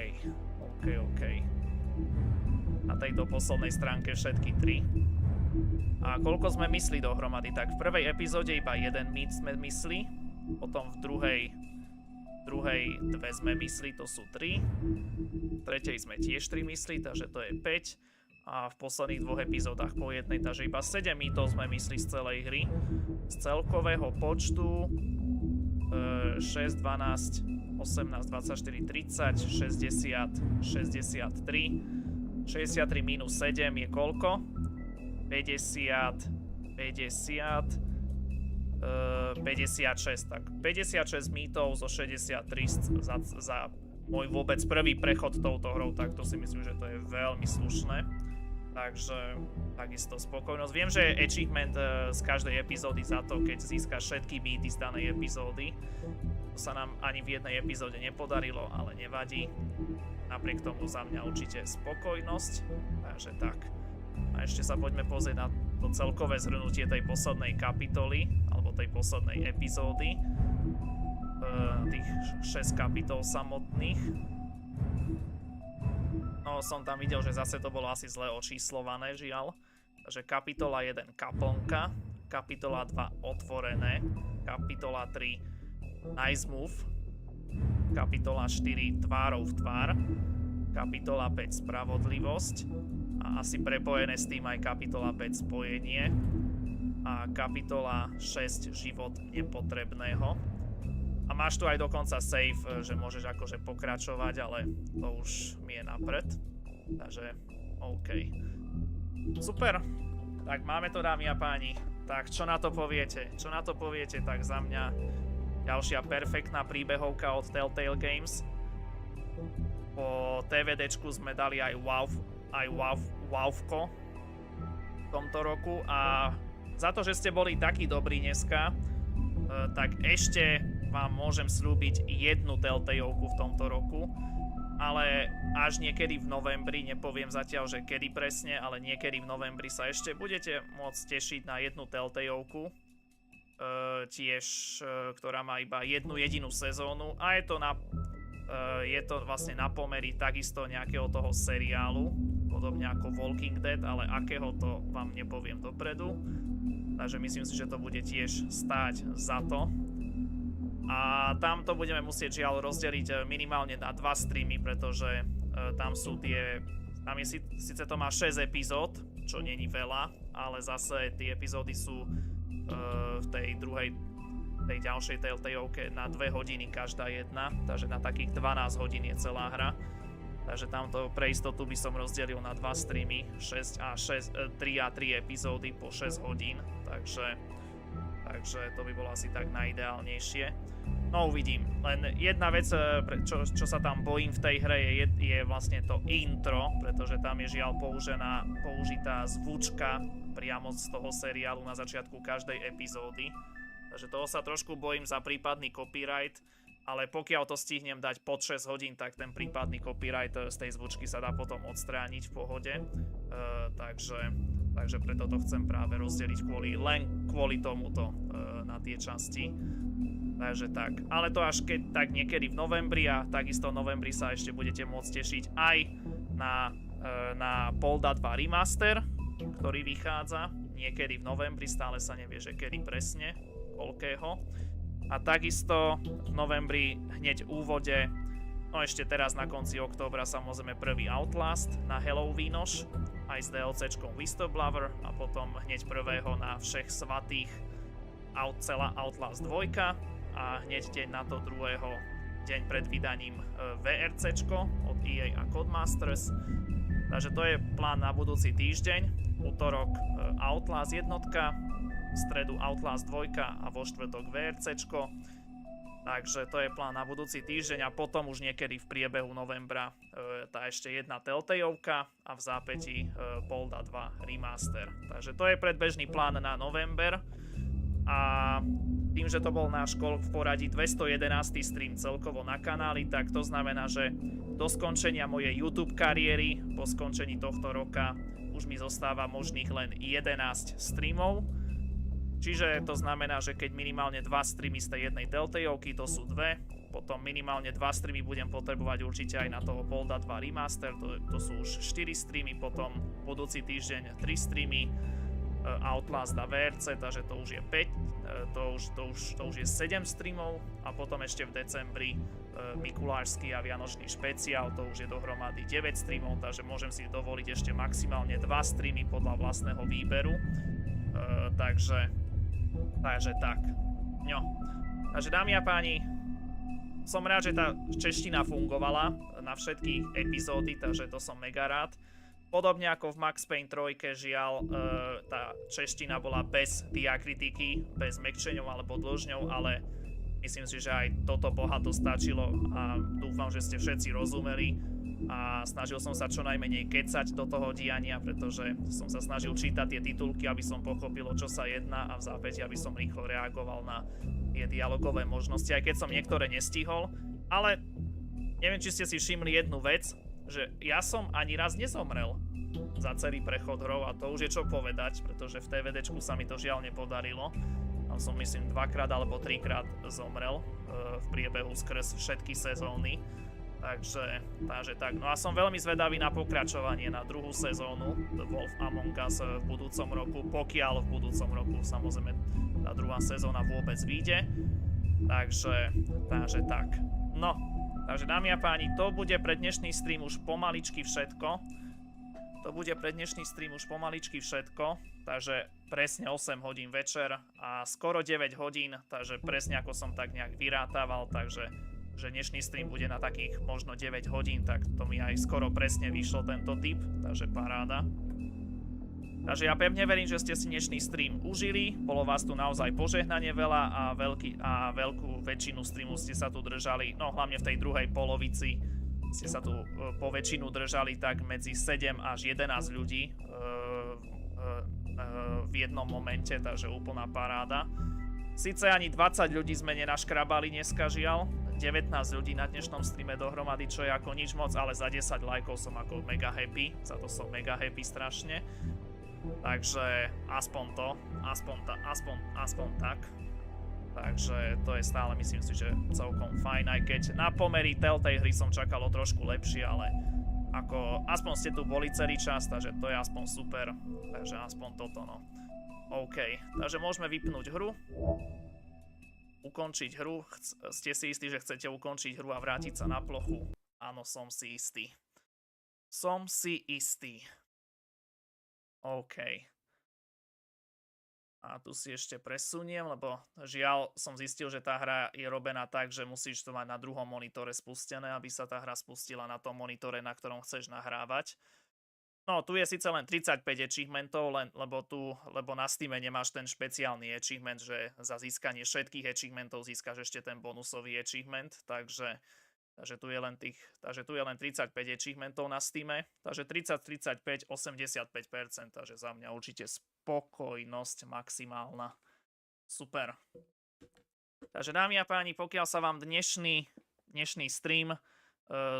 Na tejto poslednej stránke všetky 3. A koľko sme mysli dohromady? Tak v prvej epizóde iba jeden mýt sme mysli, potom v druhej 2 sme mysli, to sú 3. V tretej sme tiež 3 mysli, takže to je 5. A v posledných 2 epizódach po jednej, takže iba 7 mýtov sme mysli z celej hry. Z celkového počtu 6, 12, 18, 24, 30, 60, 63. 63 minus 7 je koľko? 50, 56. Tak 56 mýtov zo 63 za môj vôbec prvý prechod touto hrou, tak to si myslím, že to je veľmi slušné. Takže takisto spokojnosť. Viem, že je achievement z každej epizódy za to, keď získaš všetky mýty z danej epizódy. To sa nám ani v jednej epizóde nepodarilo, ale nevadí. Napriek tomu za mňa určite spokojnosť. Takže tak. A ešte sa poďme pozrieť na to celkové zhrnutie tej poslednej kapitoly, alebo tej poslednej epizódy. Tých 6 kapitol samotných. No, som tam videl, že zase to bolo asi zle očíslované, žiaľ. Takže kapitola 1 kaplnka, kapitola 2 otvorené, kapitola 3 nice move, kapitola 4 tvárov v tvár, kapitola 5 spravodlivosť a asi prepojené s tým aj kapitola 5 spojenie a kapitola 6 život nepotrebného. A máš tu aj dokonca save, že môžeš akože pokračovať, ale to už mi je napred. Takže OK. Super. Tak máme to, dámy a páni. Tak čo na to poviete? Čo na to poviete? Tak za mňa ďalšia perfektná príbehovka od Telltale Games. Po TVDčku sme dali aj Wowko v tomto roku a za to, že ste boli takí dobrí dneska, tak ešte vám môžem slúbiť jednu Telltaleovku v tomto roku, ale až niekedy v novembri, nepoviem zatiaľ, že kedy presne, ale niekedy v novembri sa ešte budete môcť tešiť na jednu Telltaleovku, tiež, ktorá má iba jednu jedinú sezónu a je to vlastne na pomery takisto nejakého toho seriálu, podobne ako Walking Dead, ale akého to vám nepoviem dopredu. Takže myslím si, že to bude tiež stáť za to. A tam to budeme musieť žiaľ rozdeliť minimálne na 2 streamy, pretože tam sú tie... Tam je síce to má 6 epizód, čo není veľa, ale zase tie epizódy sú v tej ďalšej Telltaleovke na 2 hodiny každá jedna, takže na takých 12 hodín je celá hra. Takže tamto pre istotu by som rozdelil na 2 streamy, 3 a 3 epizódy po 6 hodín, takže to by bolo asi tak najideálnejšie. No uvidím, len jedna vec, čo sa tam bojím v tej hre je vlastne to intro, pretože tam je žiaľ použitá zvučka priamo z toho seriálu na začiatku každej epizódy. Takže toho sa trošku bojím za prípadný copyright, ale pokiaľ to stihnem dať pod 6 hodín, tak ten prípadný copyright z tej zvučky sa dá potom odstrániť v pohode. Takže preto to chcem práve rozdeliť len kvôli tomuto na tie časti. Takže tak, ale to až keď tak niekedy v novembri a takisto v novembri sa ešte budete môcť tešiť aj na Polda 2 Remaster, ktorý vychádza niekedy v novembri, stále sa nevie, že kedy presne, koľkého. A takisto v novembri hneď v úvode, no ešte teraz na konci októbra samozrejme prvý Outlast na Halloweenoš, aj s DLCčkom Whistleblower a potom hneď prvého na všech svatých celá Outlast 2 a hneď deň na to druhého, deň pred vydaním VRCčko od EA a Codemasters. Takže to je plán na budúci týždeň, útorok Outlast 1, v stredu Outlast 2 a vo štvrtok VRCčko. Takže to je plán na budúci týždeň a potom už niekedy v priebehu novembra tá ešte jedna Telltaleovka a v zápätí Polda 2 Remaster. Takže to je predbežný plán na november a tým, že to bol náš v poradí 211. stream celkovo na kanáli, tak to znamená, že do skončenia mojej YouTube kariéry po skončení tohto roka už mi zostáva možných len 11 streamov. Čiže to znamená, že keď minimálne 2 streamy z tej jednej Telltaleovky, to sú 2, potom minimálne 2 streamy budem potrebovať určite aj na toho Polda 2 Remaster, to sú už 4 streamy, potom budúci týždeň 3 streamy Outlast a VRC, takže to už je 5, to už je 7 streamov a potom ešte v decembri mikulášsky a vianočný špeciál, to už je dohromady 9 streamov, takže môžem si dovoliť ešte maximálne 2 streamy podľa vlastného výberu, takže tak. No. Takže dámy a páni, som rád, že tá čeština fungovala na všetky epizódy, takže to som mega rád. Podobne ako v Max Payne 3, žiaľ, tá čeština bola bez diakritiky, bez mäkčeňov alebo dĺžňov, ale myslím si, že aj toto bohato stačilo a dúfam, že ste všetci rozumeli a snažil som sa čo najmenej kecať do toho diania, pretože som sa snažil čítať tie titulky, aby som pochopil, o čo sa jedná a v zápäti, aby som rýchlo reagoval na tie dialogové možnosti, aj keď som niektoré nestihol, ale neviem, či ste si všimli jednu vec, že ja som ani raz nezomrel za celý prechod hrou a to už je čo povedať, pretože v TVDčku sa mi to žiaľ nepodarilo. Tam som myslím 2-krát alebo 3-krát zomrel v priebehu skrz všetky sezóny. Takže tak. No a som veľmi zvedavý na pokračovanie, na druhú sezónu The Wolf Among Us v budúcom roku, pokiaľ v budúcom roku samozrejme tá druhá sezóna vôbec vyjde. Takže tak. No, takže dámy a páni, to bude pre dnešný stream už pomaličky všetko. Takže presne 8 hodín večer a skoro 9 hodín, takže presne ako som tak nejak vyrátával, takže že dnešný stream bude na takých možno 9 hodín, tak to mi aj skoro presne vyšlo tento tip, takže paráda. Takže ja pevne verím, že ste si dnešný stream užili. Bolo vás tu naozaj požehnanie veľa a veľkú väčšinu streamu ste sa tu držali, no hlavne v tej druhej polovici ste sa tu po väčšinu držali tak medzi 7 až 11 ľudí v jednom momente, takže úplná paráda. Sice ani 20 ľudí sme nenaškrabali dneska, žiaľ. 19 ľudí na dnešnom streame dohromady, čo je ako nič moc, ale za 10 lajkov som ako mega happy. Za to som mega happy strašne. Takže aspoň to, aspoň tak. Takže to je stále, myslím si, že celkom fajn, aj keď na pomery Telltale hry som čakal o trošku lepšie, ale ako aspoň ste tu boli celý čas, takže to je aspoň super. Takže aspoň toto, no. OK, takže môžeme vypnúť hru. Ukončiť hru. Ste si istí, že chcete ukončiť hru a vrátiť sa na plochu? Áno, som si istý. Som si istý. OK. A tu si ešte presuniem, lebo žiaľ som zistil, že tá hra je robená tak, že musíš to mať na druhom monitore spustené, aby sa tá hra spustila na tom monitore, na ktorom chceš nahrávať. No, tu je síce len 35 achievementov, lebo na Steame nemáš ten špeciálny achievement, že za získanie všetkých achievementov získaš ešte ten bonusový achievement, takže tu je len 35 achievementov na Steame, takže 30, 35, 85%, takže za mňa určite spokojnosť maximálna. Super. Takže dámy a páni, pokiaľ sa vám dnešný stream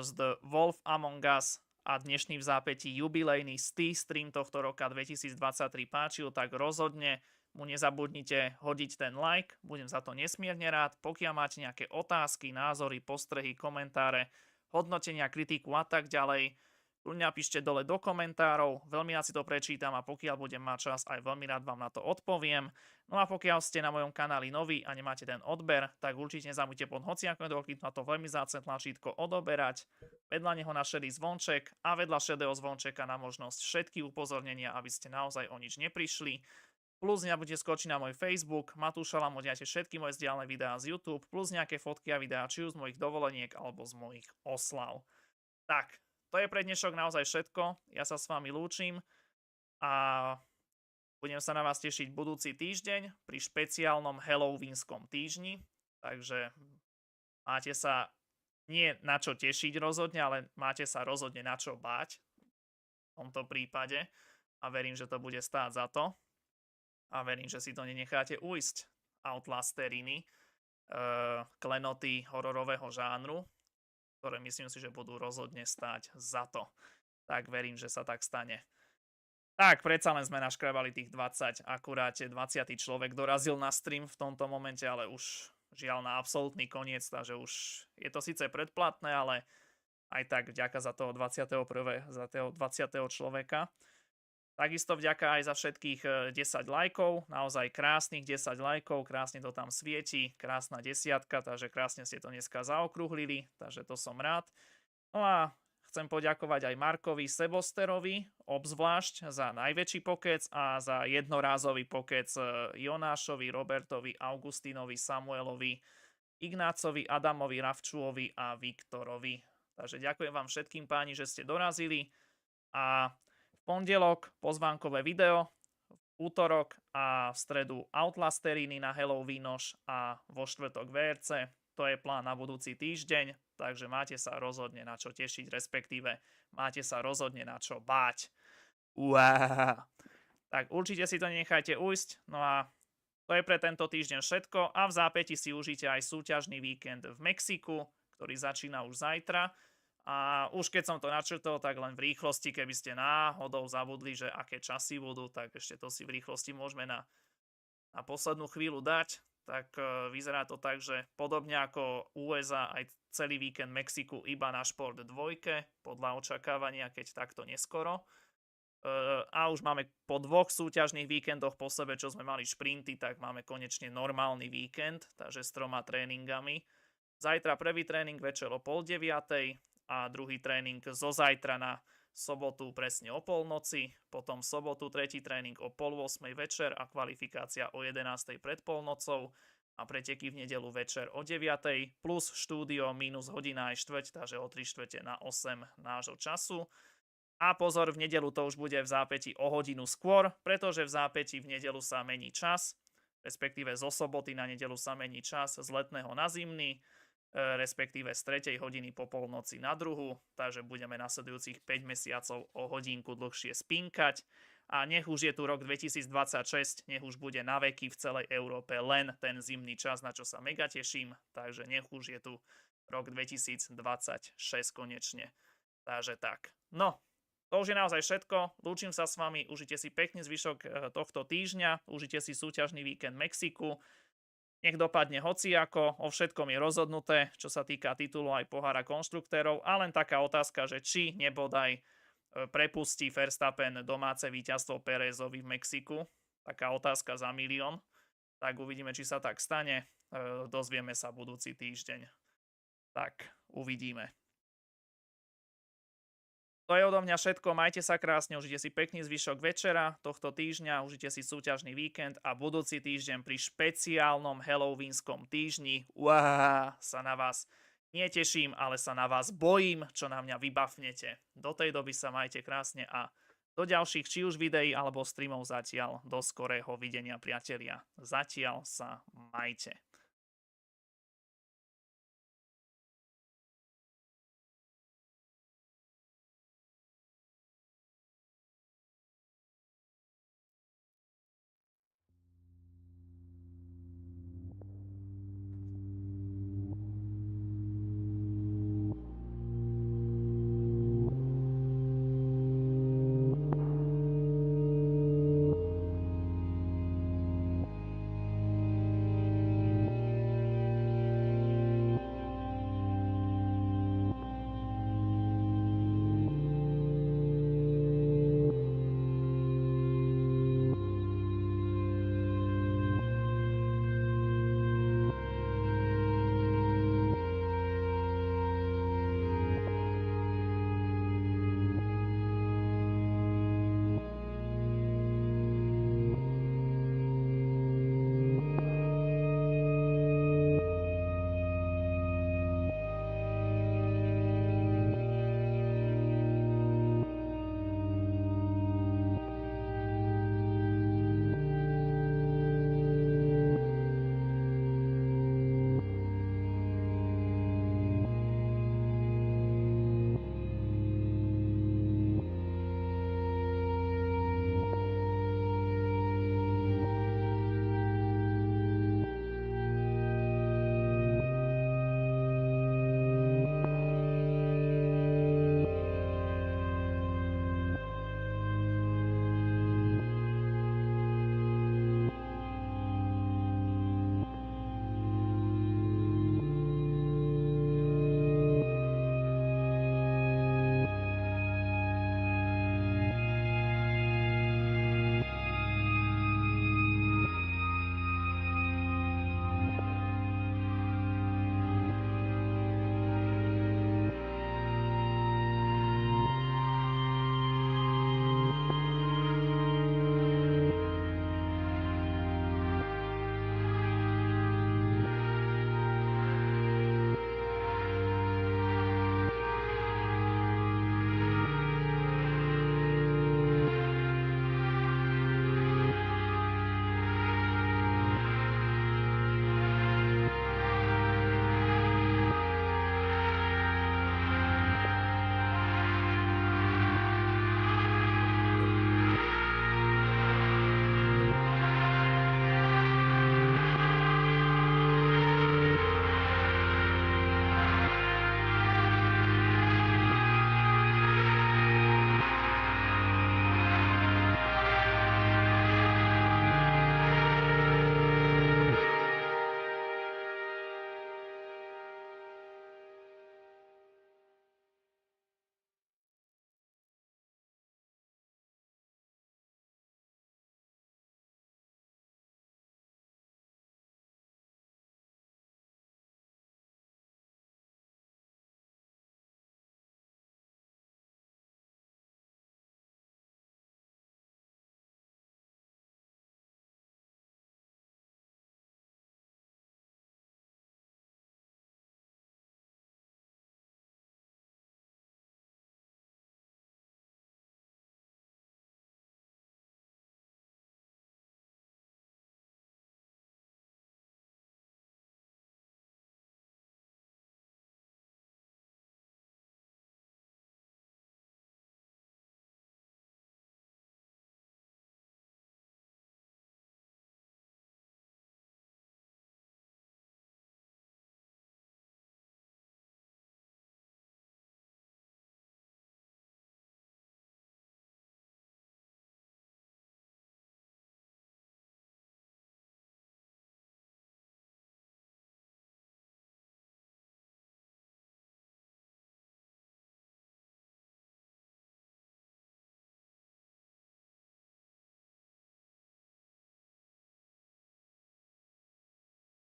z The Wolf Among Us a dnešný v zápätí jubilejný stream tohto roka 2023 páčil, tak rozhodne mu nezabudnite hodiť ten like, budem za to nesmierne rád. Pokiaľ máte nejaké otázky, názory, postrehy, komentáre, hodnotenia, kritiku a tak ďalej, kľudne napíšte dole do komentárov, veľmi rád si to prečítam a pokiaľ budem mať čas, aj veľmi rád vám na to odpoviem. No a pokiaľ ste na mojom kanáli noví a nemáte ten odber, tak určite nezabudnite pod hociakom kliknúť na to veľmi vzácne tlačítko odoberať, vedľa neho na šedý zvonček a vedľa šedého zvončeka na možnosť všetky upozornenia, aby ste naozaj o nič neprišli. Plus nebudete skočiť na môj Facebook, MataLamon, nájdete všetky moje zdieľané videá z YouTube, plus nejaké fotky a videá či už z mojich dovoleniek alebo z mojich oslav. Tak, to je pre dnešok naozaj všetko. Ja sa s vami lúčim a budem sa na vás tešiť budúci týždeň pri špeciálnom Halloweenskom týždni. Takže máte sa nie na čo tešiť rozhodne, ale máte sa rozhodne na čo báť v tomto prípade. A verím, že to bude stáť za to. A verím, že si to nenecháte ujsť. Outlasteriny, klenoty hororového žánru, ktoré myslím si, že budú rozhodne stáť za to. Tak verím, že sa tak stane. Tak, predsa len sme naškrabali tých 20, akurát 20. človek dorazil na stream v tomto momente, ale už žiaľ na absolútny koniec, takže už je to síce predplatné, ale aj tak vďaka za toho 20. človeka. Takisto vďaka aj za všetkých 10 lajkov, naozaj krásnych 10 lajkov, krásne to tam svieti, krásna desiatka, takže krásne ste to dneska zaokrúhlili, takže to som rád. No a chcem poďakovať aj Markovi Sebosterovi, obzvlášť za najväčší pokec a za jednorázový pokec Jonášovi, Robertovi, Augustínovi, Samuelovi, Ignácovi, Adamovi, Ravčuovi a Viktorovi. Takže ďakujem vám všetkým páni, že ste dorazili a v pondelok pozvánkové video, v útorok a v stredu Outlasteriny na Halloweenoš a vo štvrtok VRC. To je plán na budúci týždeň, takže máte sa rozhodne na čo tešiť, respektíve máte sa rozhodne na čo báť. Uá. Tak určite si to nenechajte ujsť. No a to je pre tento týždeň všetko a v zápäti si užite aj súťažný víkend v Mexiku, ktorý začína už zajtra. A už keď som to načrtol, tak len v rýchlosti, keby ste náhodou zabudli, že aké časy budú, tak ešte to si v rýchlosti môžeme na poslednú chvíľu dať. Tak vyzerá to tak, že podobne ako USA aj celý víkend Mexiku iba na šport 2, podľa očakávania, keď takto neskoro. A už máme po 2 súťažných víkendoch po sebe, čo sme mali šprinty, tak máme konečne normálny víkend, takže s 3 tréningami. Zajtra prvý tréning večer o 8:30 a druhý tréning zo zajtra na sobotu presne o polnoci, potom sobotu tretí tréning o 7:30 večer a kvalifikácia o 11:00 pred polnocou a preteky v nedeľu večer o 9:00 plus štúdio minus hodina aj štvrť, takže o 3/4 na 8 nášho času. A pozor, v nedeľu to už bude v zápäti o hodinu skôr, pretože v zápäti v nedeľu sa mení čas, respektíve zo soboty na nedeľu sa mení čas z letného na zimný, respektíve z 3. hodiny po polnoci na 2. Takže budeme nasledujúcich 5 mesiacov o hodinku dlhšie spinkať. A nech už je tu rok 2026, nech už bude na veky v celej Európe len ten zimný čas, na čo sa mega teším. Takže nech už je tu rok 2026 konečne. Takže tak. No, to už je naozaj všetko. Lúčim sa s vami, užite si pekný zvyšok tohto týždňa, užite si súťažný víkend Mexiku. Nech dopadne hociako, o všetkom je rozhodnuté, čo sa týka titulu aj pohára konštruktérov. A len taká otázka, že či nebodaj prepustí Verstappen domáce víťazstvo Pérezovi v Mexiku. Taká otázka za 1 000 000. Tak uvidíme, či sa tak stane. Dozvieme sa budúci týždeň. Tak, uvidíme. To je odo mňa všetko. Majte sa krásne, užite si pekný zvyšok večera tohto týždňa, užite si súťažný víkend a budúci týždeň pri špeciálnom halloweenskom týždni sa na vás neteším, ale sa na vás bojím, čo na mňa vybafnete. Do tej doby sa majte krásne a do ďalších či už videí alebo streamov zatiaľ do skorého videnia, priatelia. Zatiaľ sa majte.